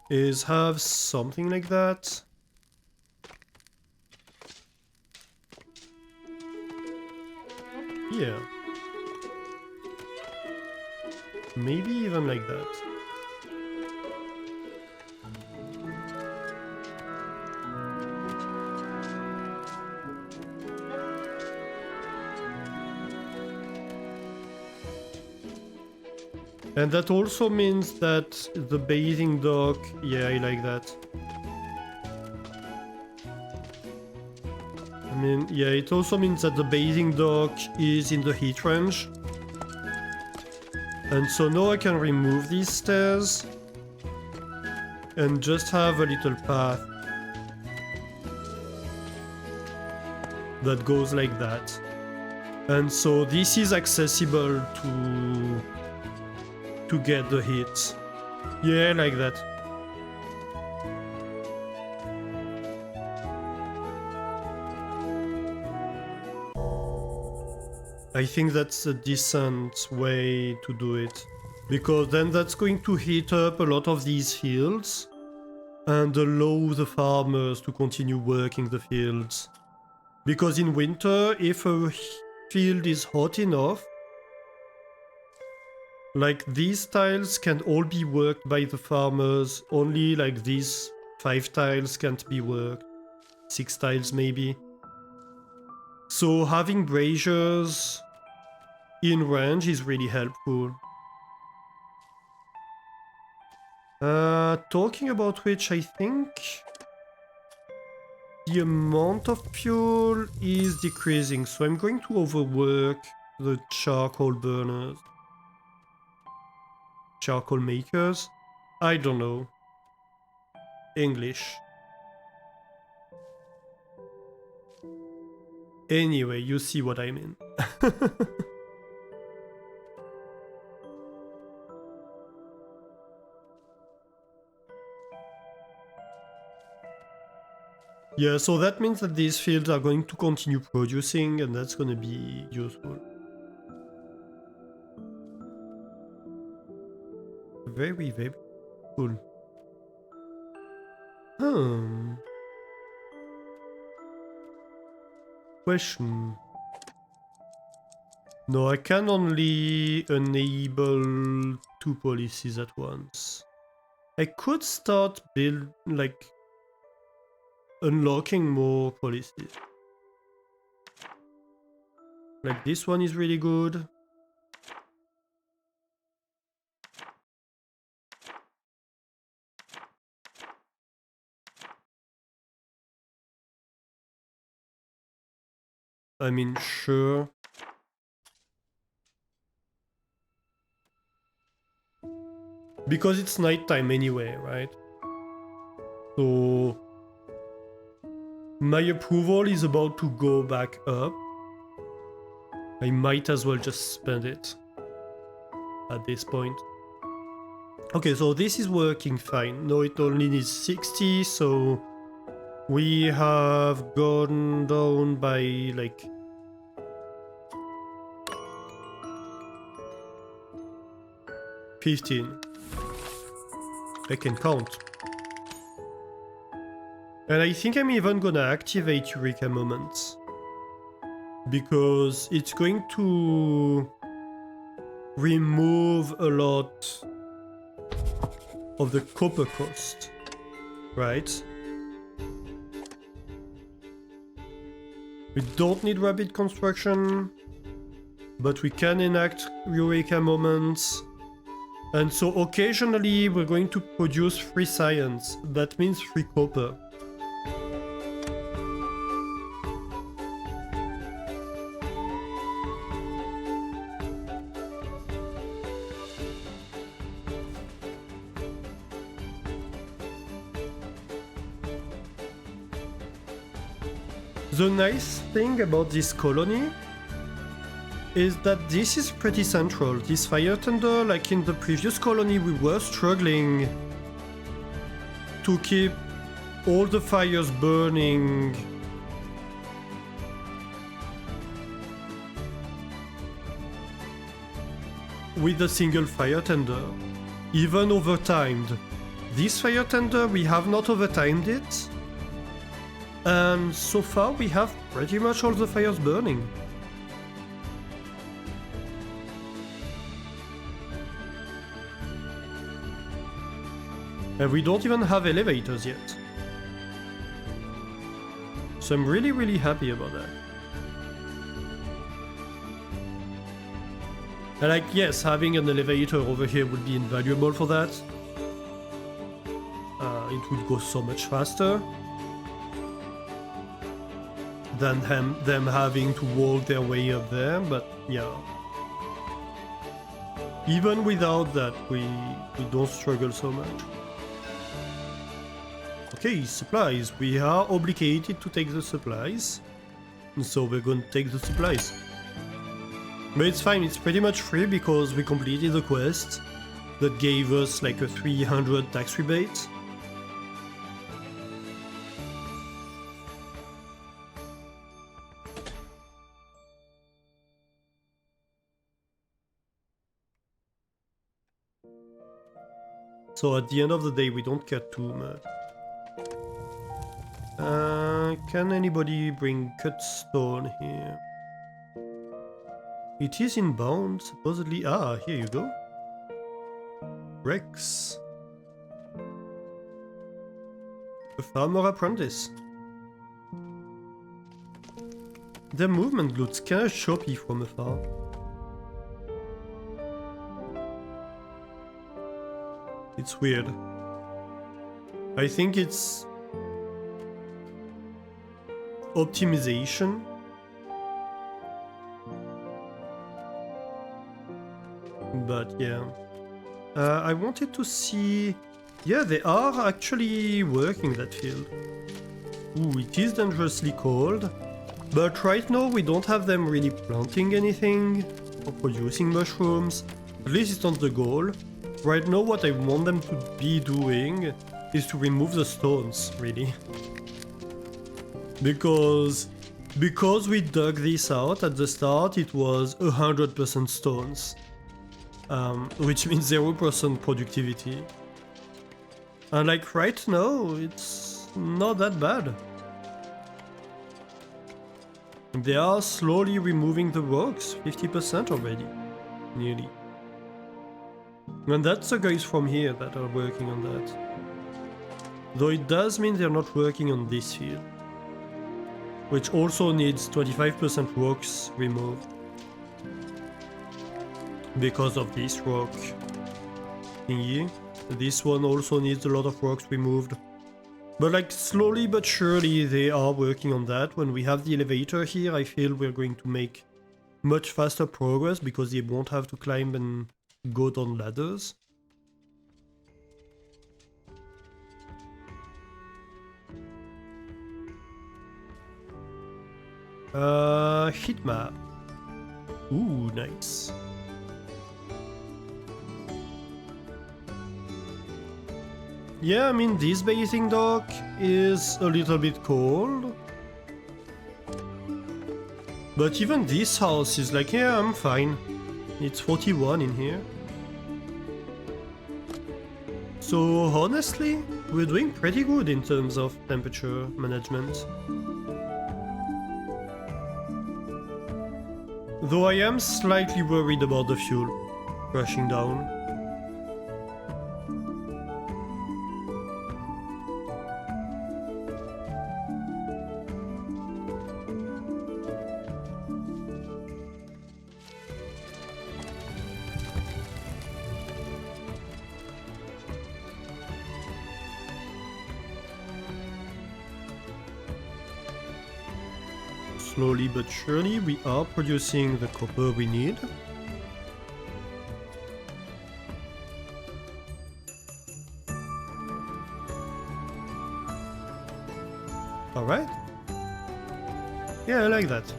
is have something like that. Yeah. Maybe even like that. And that also means that the bathing dock, yeah, I like that. I mean, yeah, it also means that the bathing dock is in the heat range. And so now I can remove these stairs and just have a little path that goes like that. And so this is accessible to get the hit. Yeah, like that. I think that's a decent way to do it. Because then that's going to heat up a lot of these fields and allow the farmers to continue working the fields. Because in winter, if a field is hot enough, like these tiles can all be worked by the farmers, only like these 5 tiles can't be worked, 6 tiles maybe. So having braziers in range is really helpful. Talking about which, I think the amount of fuel is decreasing, so I'm going to overwork the charcoal burners. Charcoal makers? I don't know. English. Anyway, you see what I mean. Yeah, so that means that these fields are going to continue producing, and that's going to be useful. Very, very cool. Question. No, I can only enable 2 policies at once. I could start unlocking more policies. Like this one is really good. I mean, sure. Because it's nighttime anyway, right? So my approval is about to go back up. I might as well just spend it at this point. Okay, so this is working fine. No, it only needs 60, so we have gone down by like 15. I can count. And I think I'm even gonna activate Eureka Moments. Because it's going to remove a lot of the copper cost, right? We don't need rapid construction, but we can enact Eureka Moments. And so occasionally we're going to produce free science. That means free copper. The nice thing about this colony is that this is pretty central. This fire tender, like in the previous colony, we were struggling to keep all the fires burning. With a single fire tender, even overtimed. This fire tender, we have not overtimed it. And so far we have pretty much all the fires burning. And we don't even have elevators yet. So I'm really, really happy about that. And like, yes, having an elevator over here would be invaluable for that. It would go so much faster than them having to walk their way up there, but yeah. Even without that, we don't struggle so much. Okay, supplies. We are obligated to take the supplies. So we're going to take the supplies. But it's fine, it's pretty much free because we completed the quest that gave us like a 300 tax rebate. So at the end of the day, we don't care too much. Can anybody bring cut stone here? It is inbound, supposedly. Ah, here you go. Rex. A farmer apprentice. Their movement looks kinda choppy from afar. It's weird. I think it's optimization. But yeah. I wanted to see... Yeah, they are actually working that field. Ooh, it is dangerously cold. But right now we don't have them really planting anything or producing mushrooms. At least it's not the goal. Right now what I want them to be doing is to remove the stones, really. Because we dug this out at the start, it was 100% stones. Which means 0% productivity. And like right now, it's not that bad. They are slowly removing the rocks, 50% already, nearly. And that's the guys from here that are working on that. Though it does mean they're not working on this field, which also needs 25% rocks removed. Because of this rock thingy. This one also needs a lot of rocks removed. But like slowly but surely they are working on that. When we have the elevator here, I feel we're going to make much faster progress because they won't have to climb and go down ladders. Heat map. Ooh, nice. Yeah, I mean, this bathing dock is a little bit cold. But even this house is like, yeah, I'm fine. It's 41 in here. So honestly, we're doing pretty good in terms of temperature management. Though I am slightly worried about the fuel crashing down. Slowly but surely we are producing the copper we need. Alright. Yeah, I like that.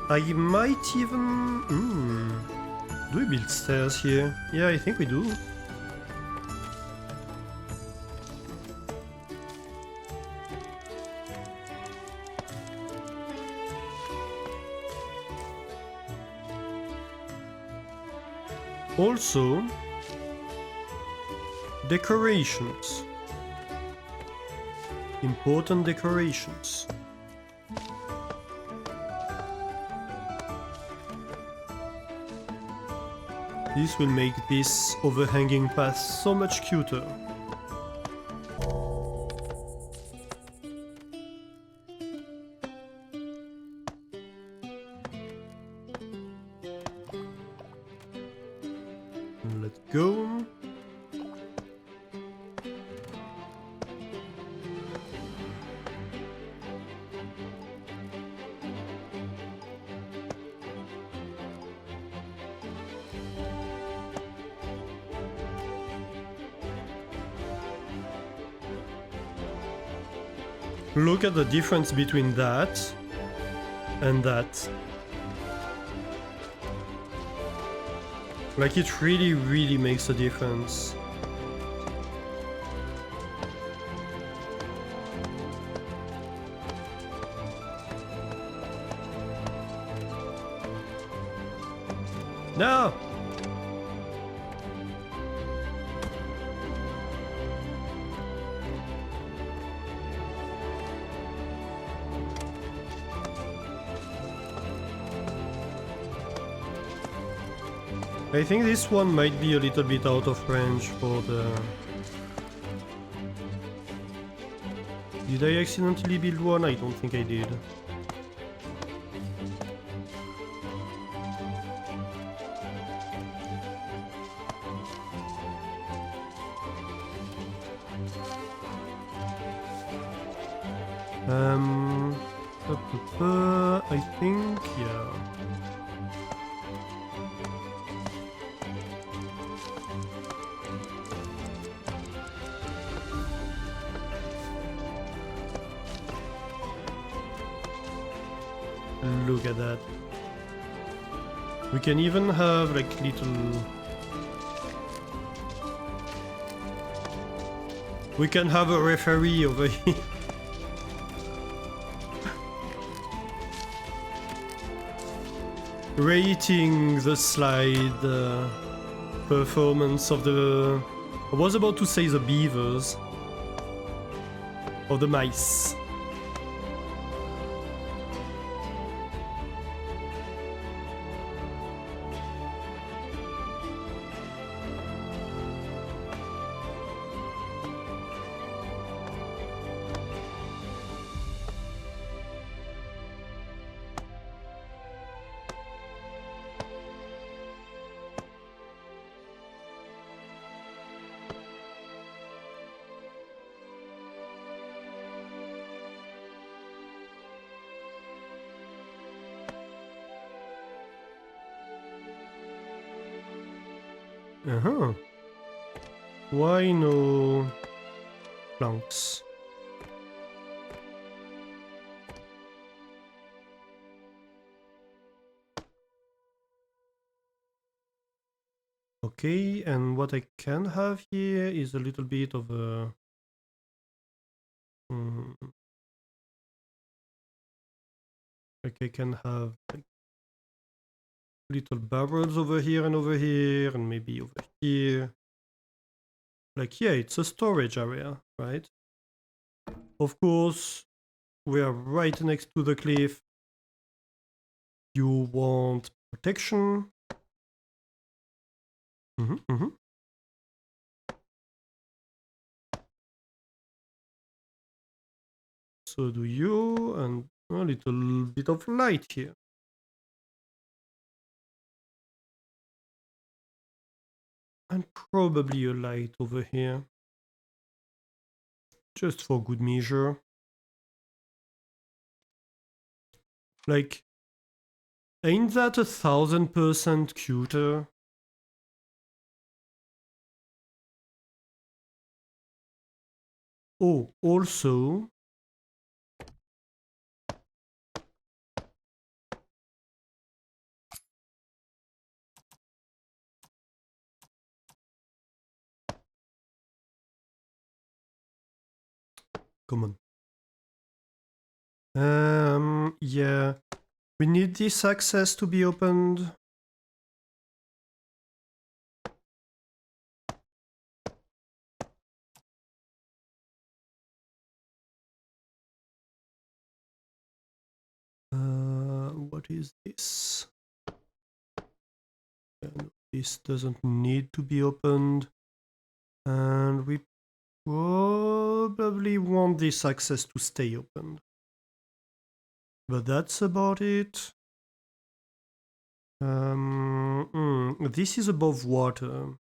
I might even... Do we build stairs here? Yeah, I think we do. Also, decorations. Important decorations. This will make this overhanging path so much cuter. Let's go. Look at the difference between that and that. Like, it really makes a difference. No! I think this one might be a little bit out of range for the... Did I accidentally build one? I don't think I did. I think, yeah. Look at that. We can even have like little... We can have a referee over here. Rating the slide performance of the... I was about to say the beavers. Or the mice. Uh-huh. Why no planks? Okay, and what I can have here is a little bit of a... like I can have like little barrels over here, and maybe over here. Like, yeah, it's a storage area, right? Of course, we are right next to the cliff. You want protection. So do you, and a little bit of light here. And probably a light over here. Just for good measure. Like, ain't that 1000% cuter? Oh, also... Come on. Yeah. We need this access to be opened. What is this? Yeah, no, this doesn't need to be opened. And we probably want this access to stay open. But that's about it. This is above water.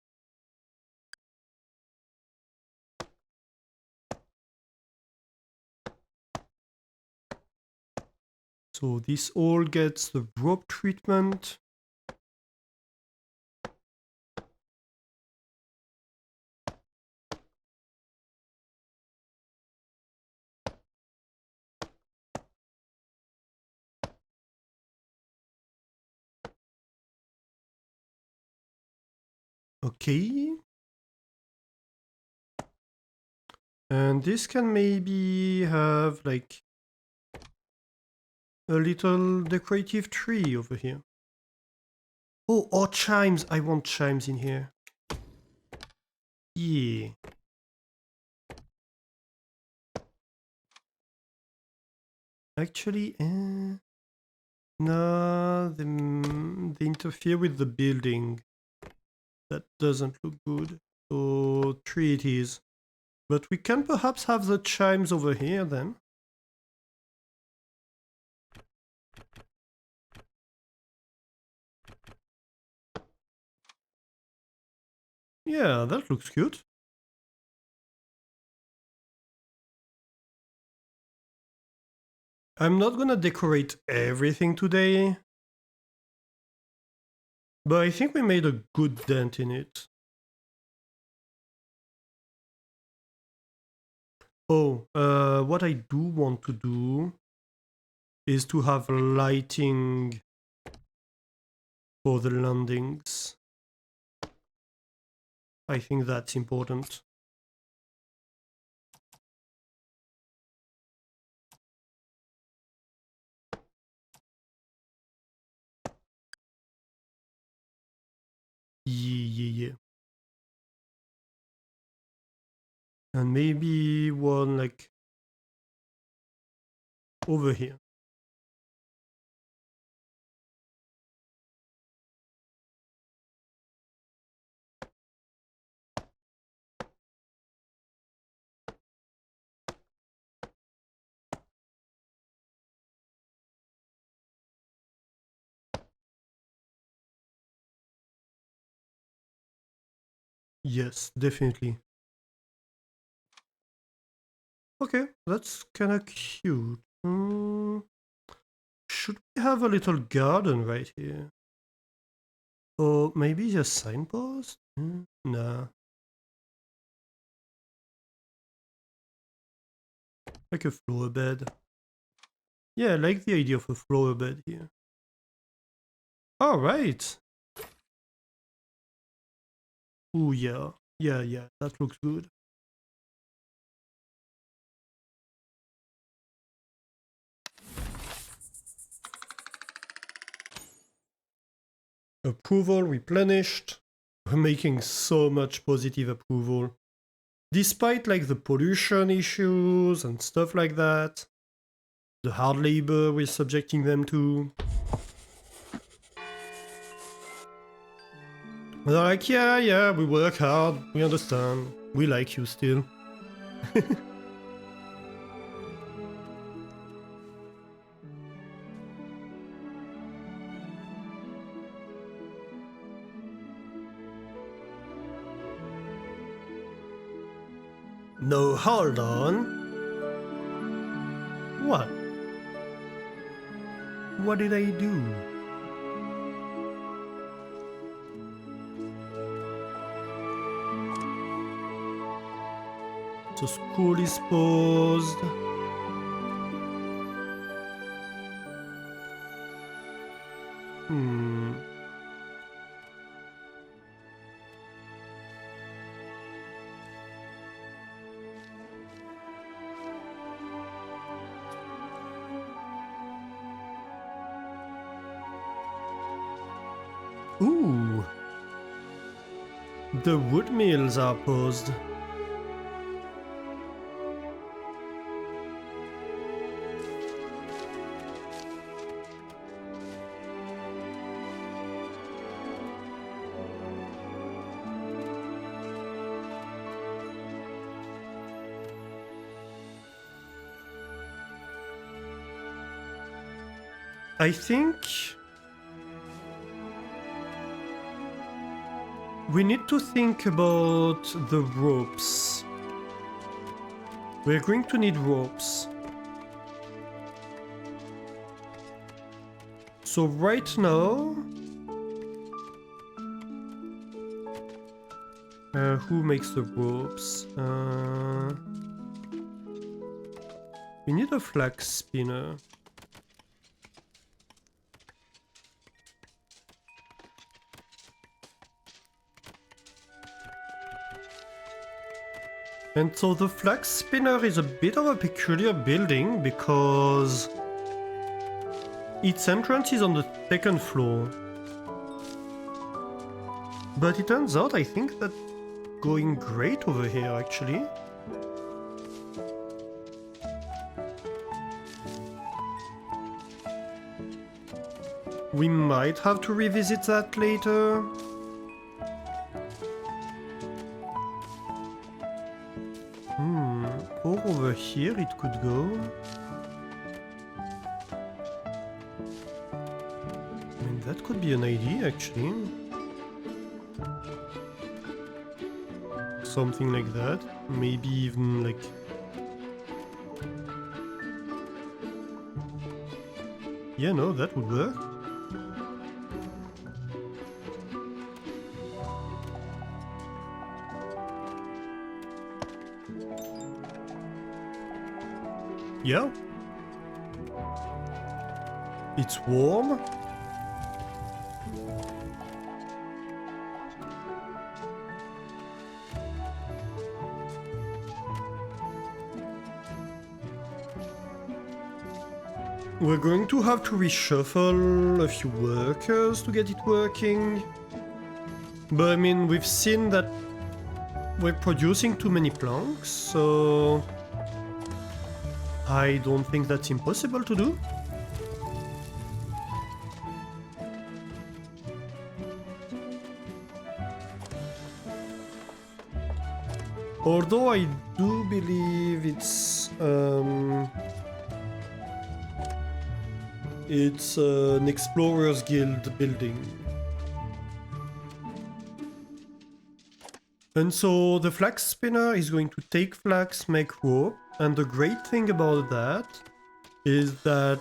So this all gets the rope treatment. Okay. And this can maybe have like a little decorative tree over here. Oh, or chimes. I want chimes in here. Yeah. Actually, no, they interfere with the building. That doesn't look good. So 3 it is. But we can perhaps have the chimes over here then. Yeah, that looks cute. I'm not gonna decorate everything today, but I think we made a good dent in it. Oh, what I do want to do is to have lighting for the landings. I think that's important. Yeah. And maybe one like over here. Yes, definitely. Okay, that's kinda cute. Should we have a little garden right here? Or maybe a signpost? Nah. Like a flower bed. Yeah, I like the idea of a flower bed here. Alright. Ooh, yeah. Yeah, that looks good. Approval replenished. We're making so much positive approval. Despite like the pollution issues and stuff like that, the hard labor we're subjecting them to. They're like, yeah, we work hard, we understand, we like you still. No, hold on. What? What did I do? So school is paused. Ooh. The wood mills are paused. I think we need to think about the ropes. We're going to need ropes. So right now, who makes the ropes? We need a flax spinner. And so the flax spinner is a bit of a peculiar building because its entrance is on the second floor. But it turns out I think that's going great over here actually. We might have to revisit that later. over here it could go. I mean, that could be an idea, actually. Something like that. Maybe even like... Yeah, no, that would work. Yeah. It's warm. We're going to have to reshuffle a few workers to get it working. But I mean, we've seen that we're producing too many planks, so I don't think that's impossible to do. Although I do believe it's an Explorers Guild building. And so the flax spinner is going to take flax, make rope, and the great thing about that is that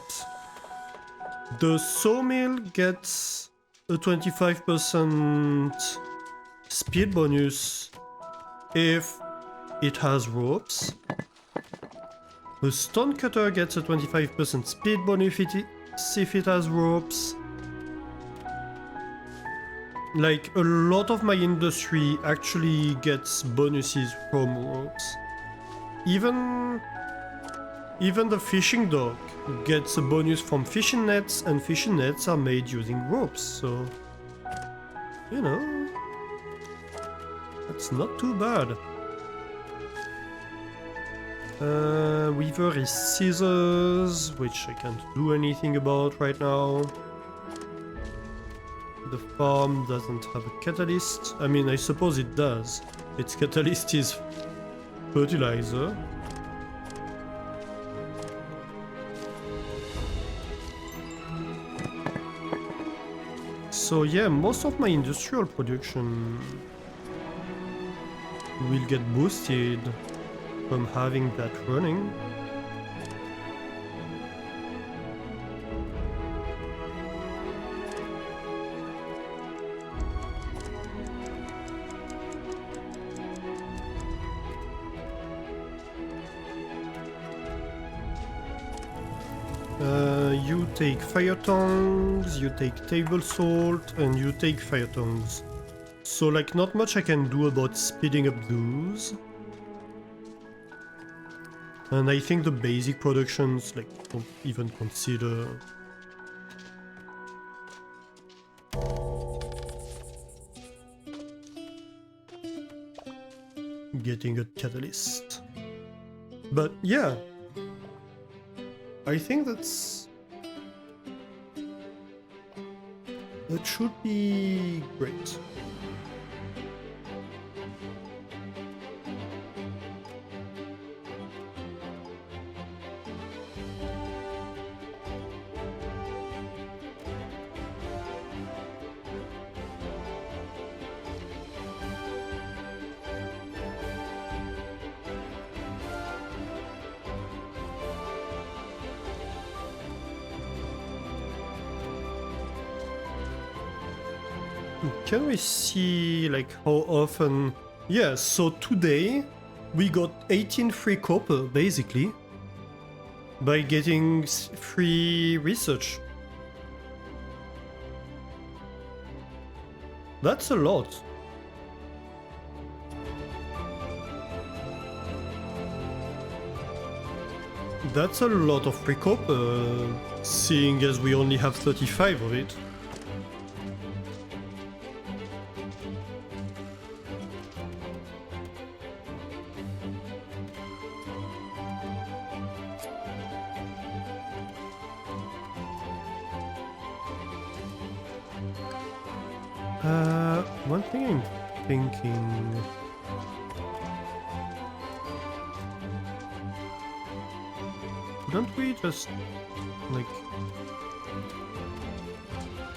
the sawmill gets a 25% speed bonus if it has ropes. The stone cutter gets a 25% speed bonus if it has ropes. Like, a lot of my industry actually gets bonuses from ropes. Even the fishing dock gets a bonus from fishing nets, and fishing nets are made using ropes, so... You know... That's not too bad. Weaver is scissors, which I can't do anything about right now. The farm doesn't have a catalyst. I mean, I suppose it does. Its catalyst is fertilizer. So yeah, most of my industrial production will get boosted from having that running. You take fire tongs, you take table salt, and you take fire tongs. So like not much I can do about speeding up those. And I think the basic productions like don't even consider getting a catalyst. But yeah, I think that should be great. Can we see like how often? Yeah, so today we got 18 free copper basically by getting free research. That's a lot. That's a lot of free copper, seeing as we only have 35 of it. One thing I'm thinking... Couldn't we just, like,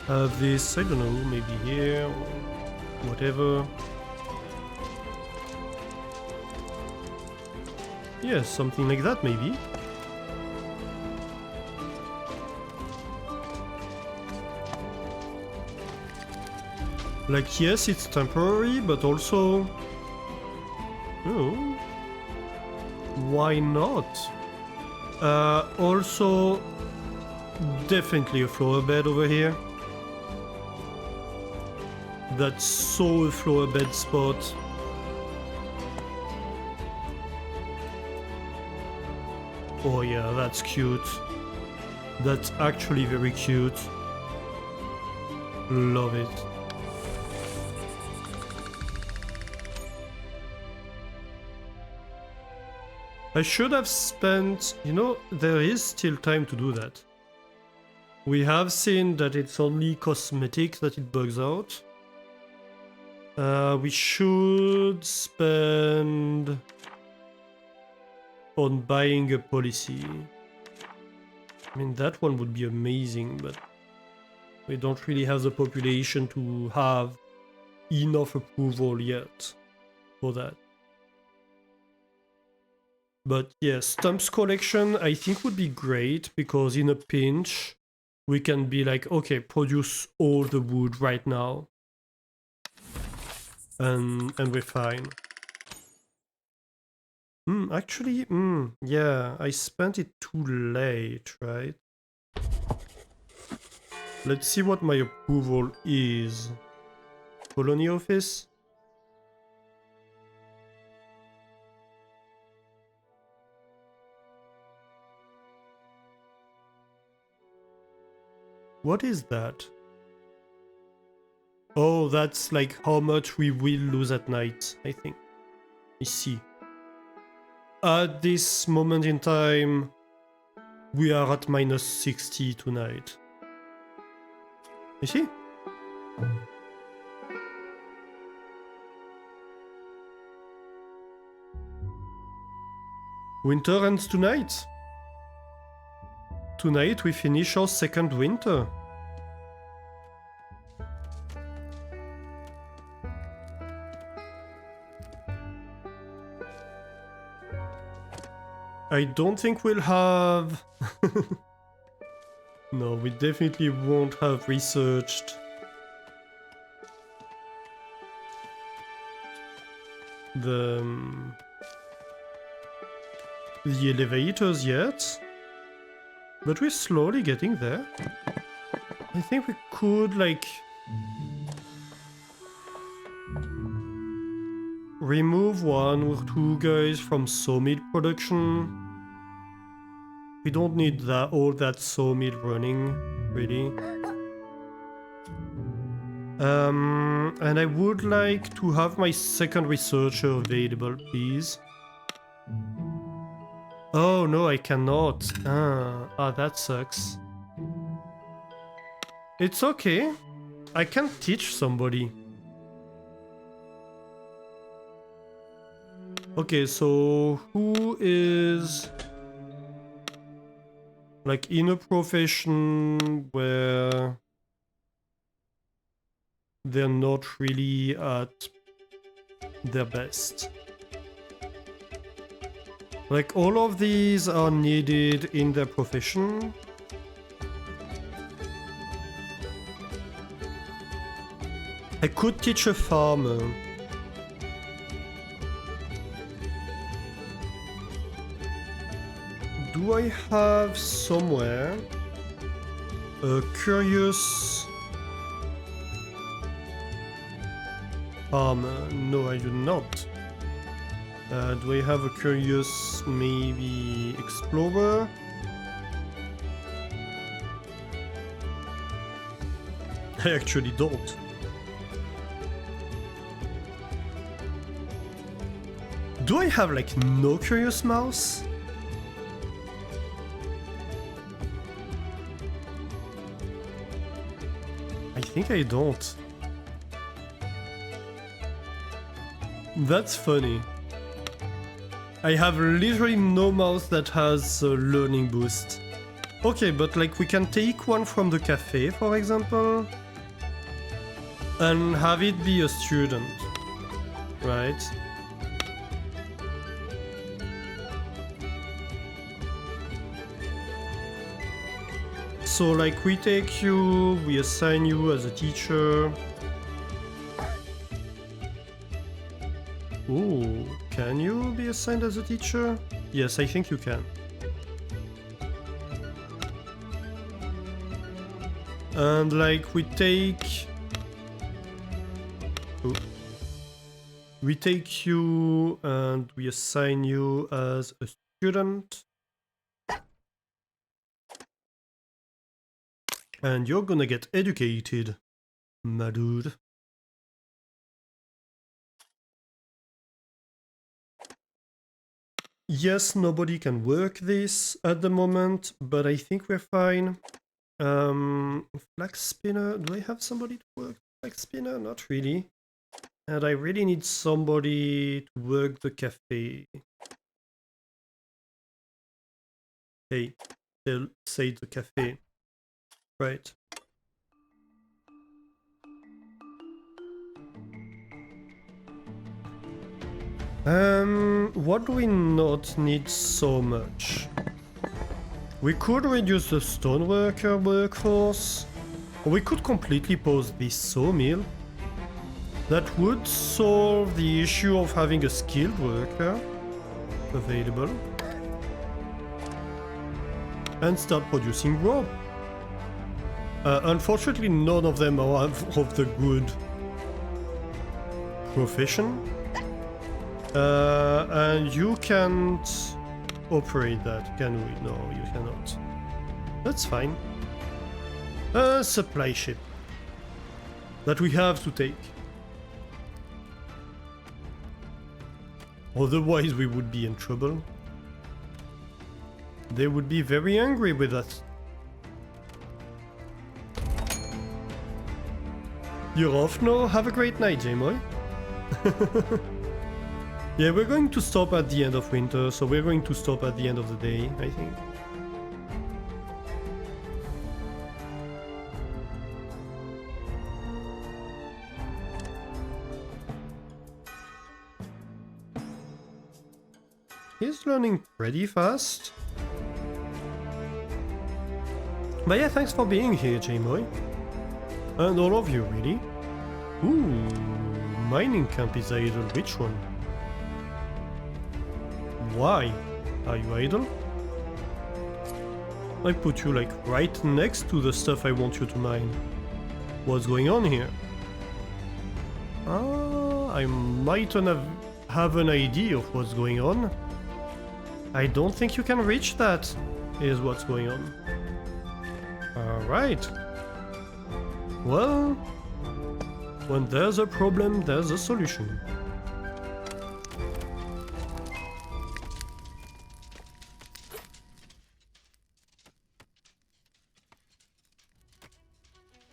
have this, I don't know, maybe here, or whatever. Yeah, something like that, maybe. Like, yes, it's temporary, but also... Oh... Why not? Also... Definitely a flower bed over here. That's so a flower bed spot. Oh yeah, that's cute. That's actually very cute. Love it. I should have spent... You know, there is still time to do that. We have seen that it's only cosmetic that it bugs out. We should spend on buying a policy. I mean, that one would be amazing, but we don't really have the population to have enough approval yet for that. But yeah, stumps collection I think would be great, because in a pinch we can be like, okay, produce all the wood right now. And we're fine. Actually, yeah, I spent it too late, right? Let's see what my approval is. Colony office? What is that? Oh, that's like how much we will lose at night, I think. I see. At this moment in time, we are at minus 60 tonight. You see? Winter ends tonight. Tonight we finish our second winter. I don't think we'll have... No, we definitely won't have researched the elevators yet, but we're slowly getting there. I think we could, like, remove one or two guys from sawmill production. We don't need that all that sawmill running, really. And I would like to have my second researcher available, please. Oh no, I cannot. That sucks. It's okay. I can teach somebody. Okay, so who is like in a profession where they're not really at their best? Like, all of these are needed in their profession. I could teach a farmer. Do I have somewhere a curious farmer? No, I do not. Do I have a curious, maybe, explorer? I actually don't. Do I have, like, no curious mouse? I think I don't. That's funny. I have literally no mouse that has a learning boost. Okay, but like we can take one from the cafe, for example, and have it be a student, right? So like we take you, we assign you as a teacher. Ooh, can you be assigned as a teacher? Yes, I think you can. And like we take... Ooh. We take you and we assign you as a student. And you're gonna get educated, my dude. Yes, nobody can work this at the moment, but I think we're fine. Flax spinner, do I have somebody to work flax spinner? Not really. And I really need somebody to work the cafe. Hey, they'll say the cafe. Right. What do we not need so much? We could reduce the stoneworker workforce, or we could completely pause this sawmill. That would solve the issue of having a skilled worker available. And start producing rope. Unfortunately, none of them are of the good profession. And you can't operate that, can we? No, you cannot. That's fine. A supply ship that we have to take. Otherwise, we would be in trouble. They would be very angry with us. You're off now? Have a great night, J-Moy. Yeah, we're going to stop at the end of winter, so we're going to stop at the end of the day, I think. He's learning pretty fast. But yeah, thanks for being here, J-Moy. And all of you, really. Ooh, mining camp is idle. Which one? Why? Are you idle? I put you like right next to the stuff I want you to mine. What's going on here? Ah, I might have an idea of what's going on. I don't think you can reach that, is what's going on. Alright. Well, when there's a problem, there's a solution.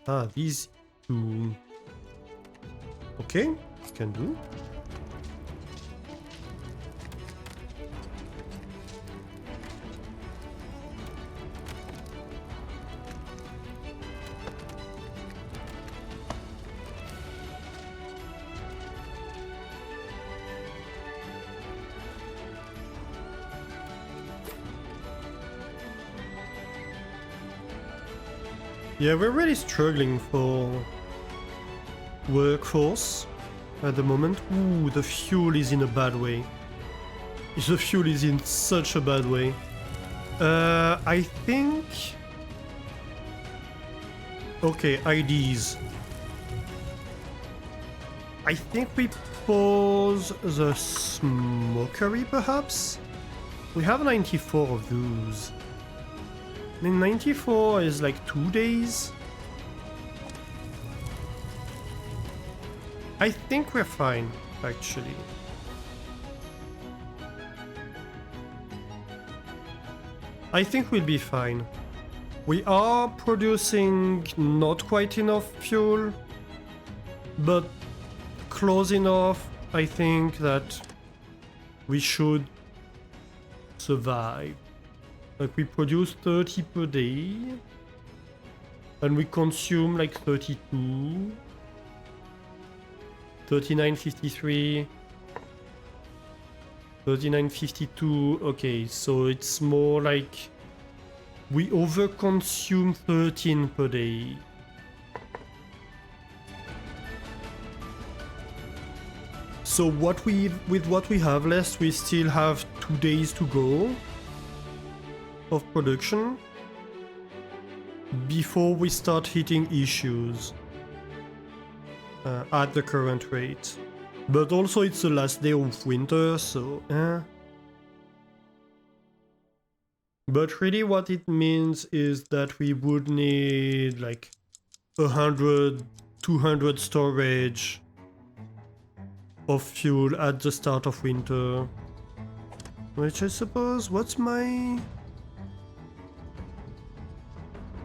Ah, these two. Okay, can do. Yeah, we're really struggling for workforce at the moment. Ooh, the fuel is in a bad way. The fuel is in such a bad way. I think... Okay, IDs. I think we pause the smokery, perhaps? We have 94 of those. I mean, 94 is like 2 days. I think we're fine, actually. I think we'll be fine. We are producing not quite enough fuel, but close enough, I think, that we should survive. Like we produce 30 per day. And we consume like 32. 39.53. 39.52. Okay, so it's more like we overconsume 13 per day. So with what we have left, we still have 2 days to go of production before we start hitting issues at the current rate. But also it's the last day of winter, so But really what it means is that we would need like 100, 200 storage of fuel at the start of winter. Which I suppose, what's my...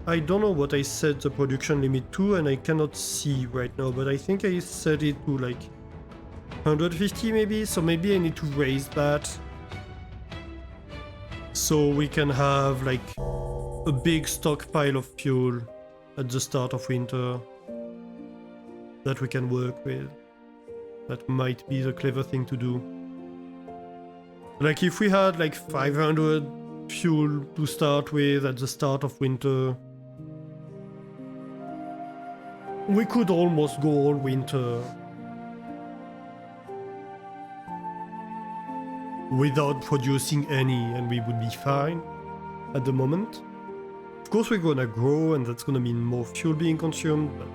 I don't know what I set the production limit to, and I cannot see right now, but I think I set it to like 150 maybe, so maybe I need to raise that. So we can have like a big stockpile of fuel at the start of winter that we can work with. That might be the clever thing to do. Like if we had like 500 fuel to start with at the start of winter, we could almost go all winter without producing any, and we would be fine at the moment. Of course we're gonna grow, and that's gonna mean more fuel being consumed, but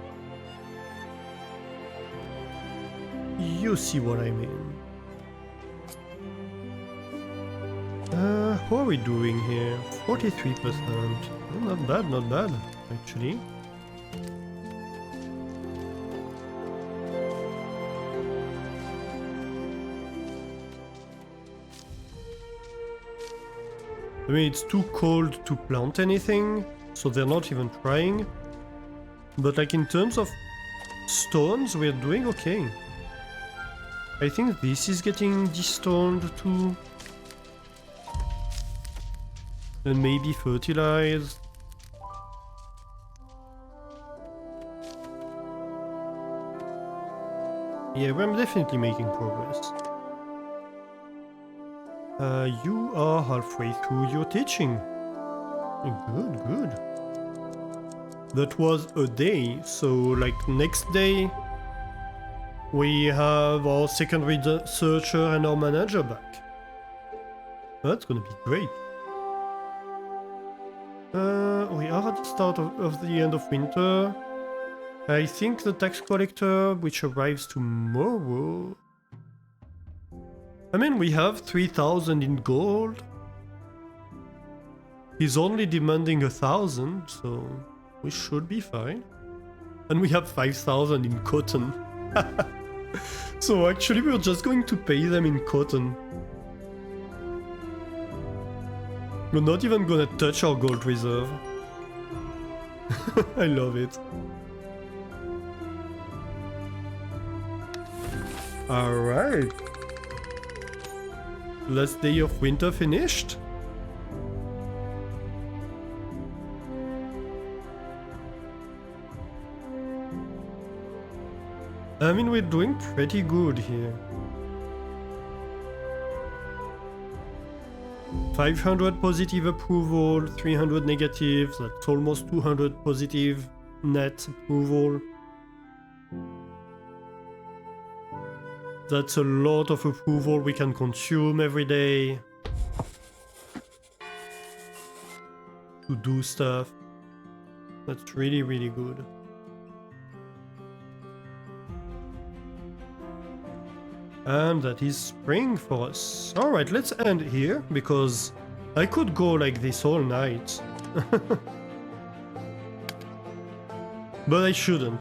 you see what I mean. How are we doing here? 43%. Oh, not bad, actually. I mean, it's too cold to plant anything, so they're not even trying. But like in terms of stones, we're doing okay. I think this is getting destoned too. And maybe fertilized. Yeah, I'm definitely making progress. You are halfway through your teaching. Good. That was a day, so like next day we have our second researcher and our manager back. That's gonna be great. We are at the start of the end of winter. I think the tax collector, which arrives tomorrow... I mean, we have 3,000 in gold. He's only demanding 1,000, so we should be fine. And we have 5,000 in cotton. So actually we're just going to pay them in cotton. We're not even gonna touch our gold reserve. I love it. Alright. Last day of winter finished. I mean, we're doing pretty good here. 500 positive approval, 300 negative, that's almost 200 positive net approval. That's a lot of approval we can consume every day to do stuff. That's really, really good. And that is spring for us. Alright, let's end here, because I could go like this all night. But I shouldn't.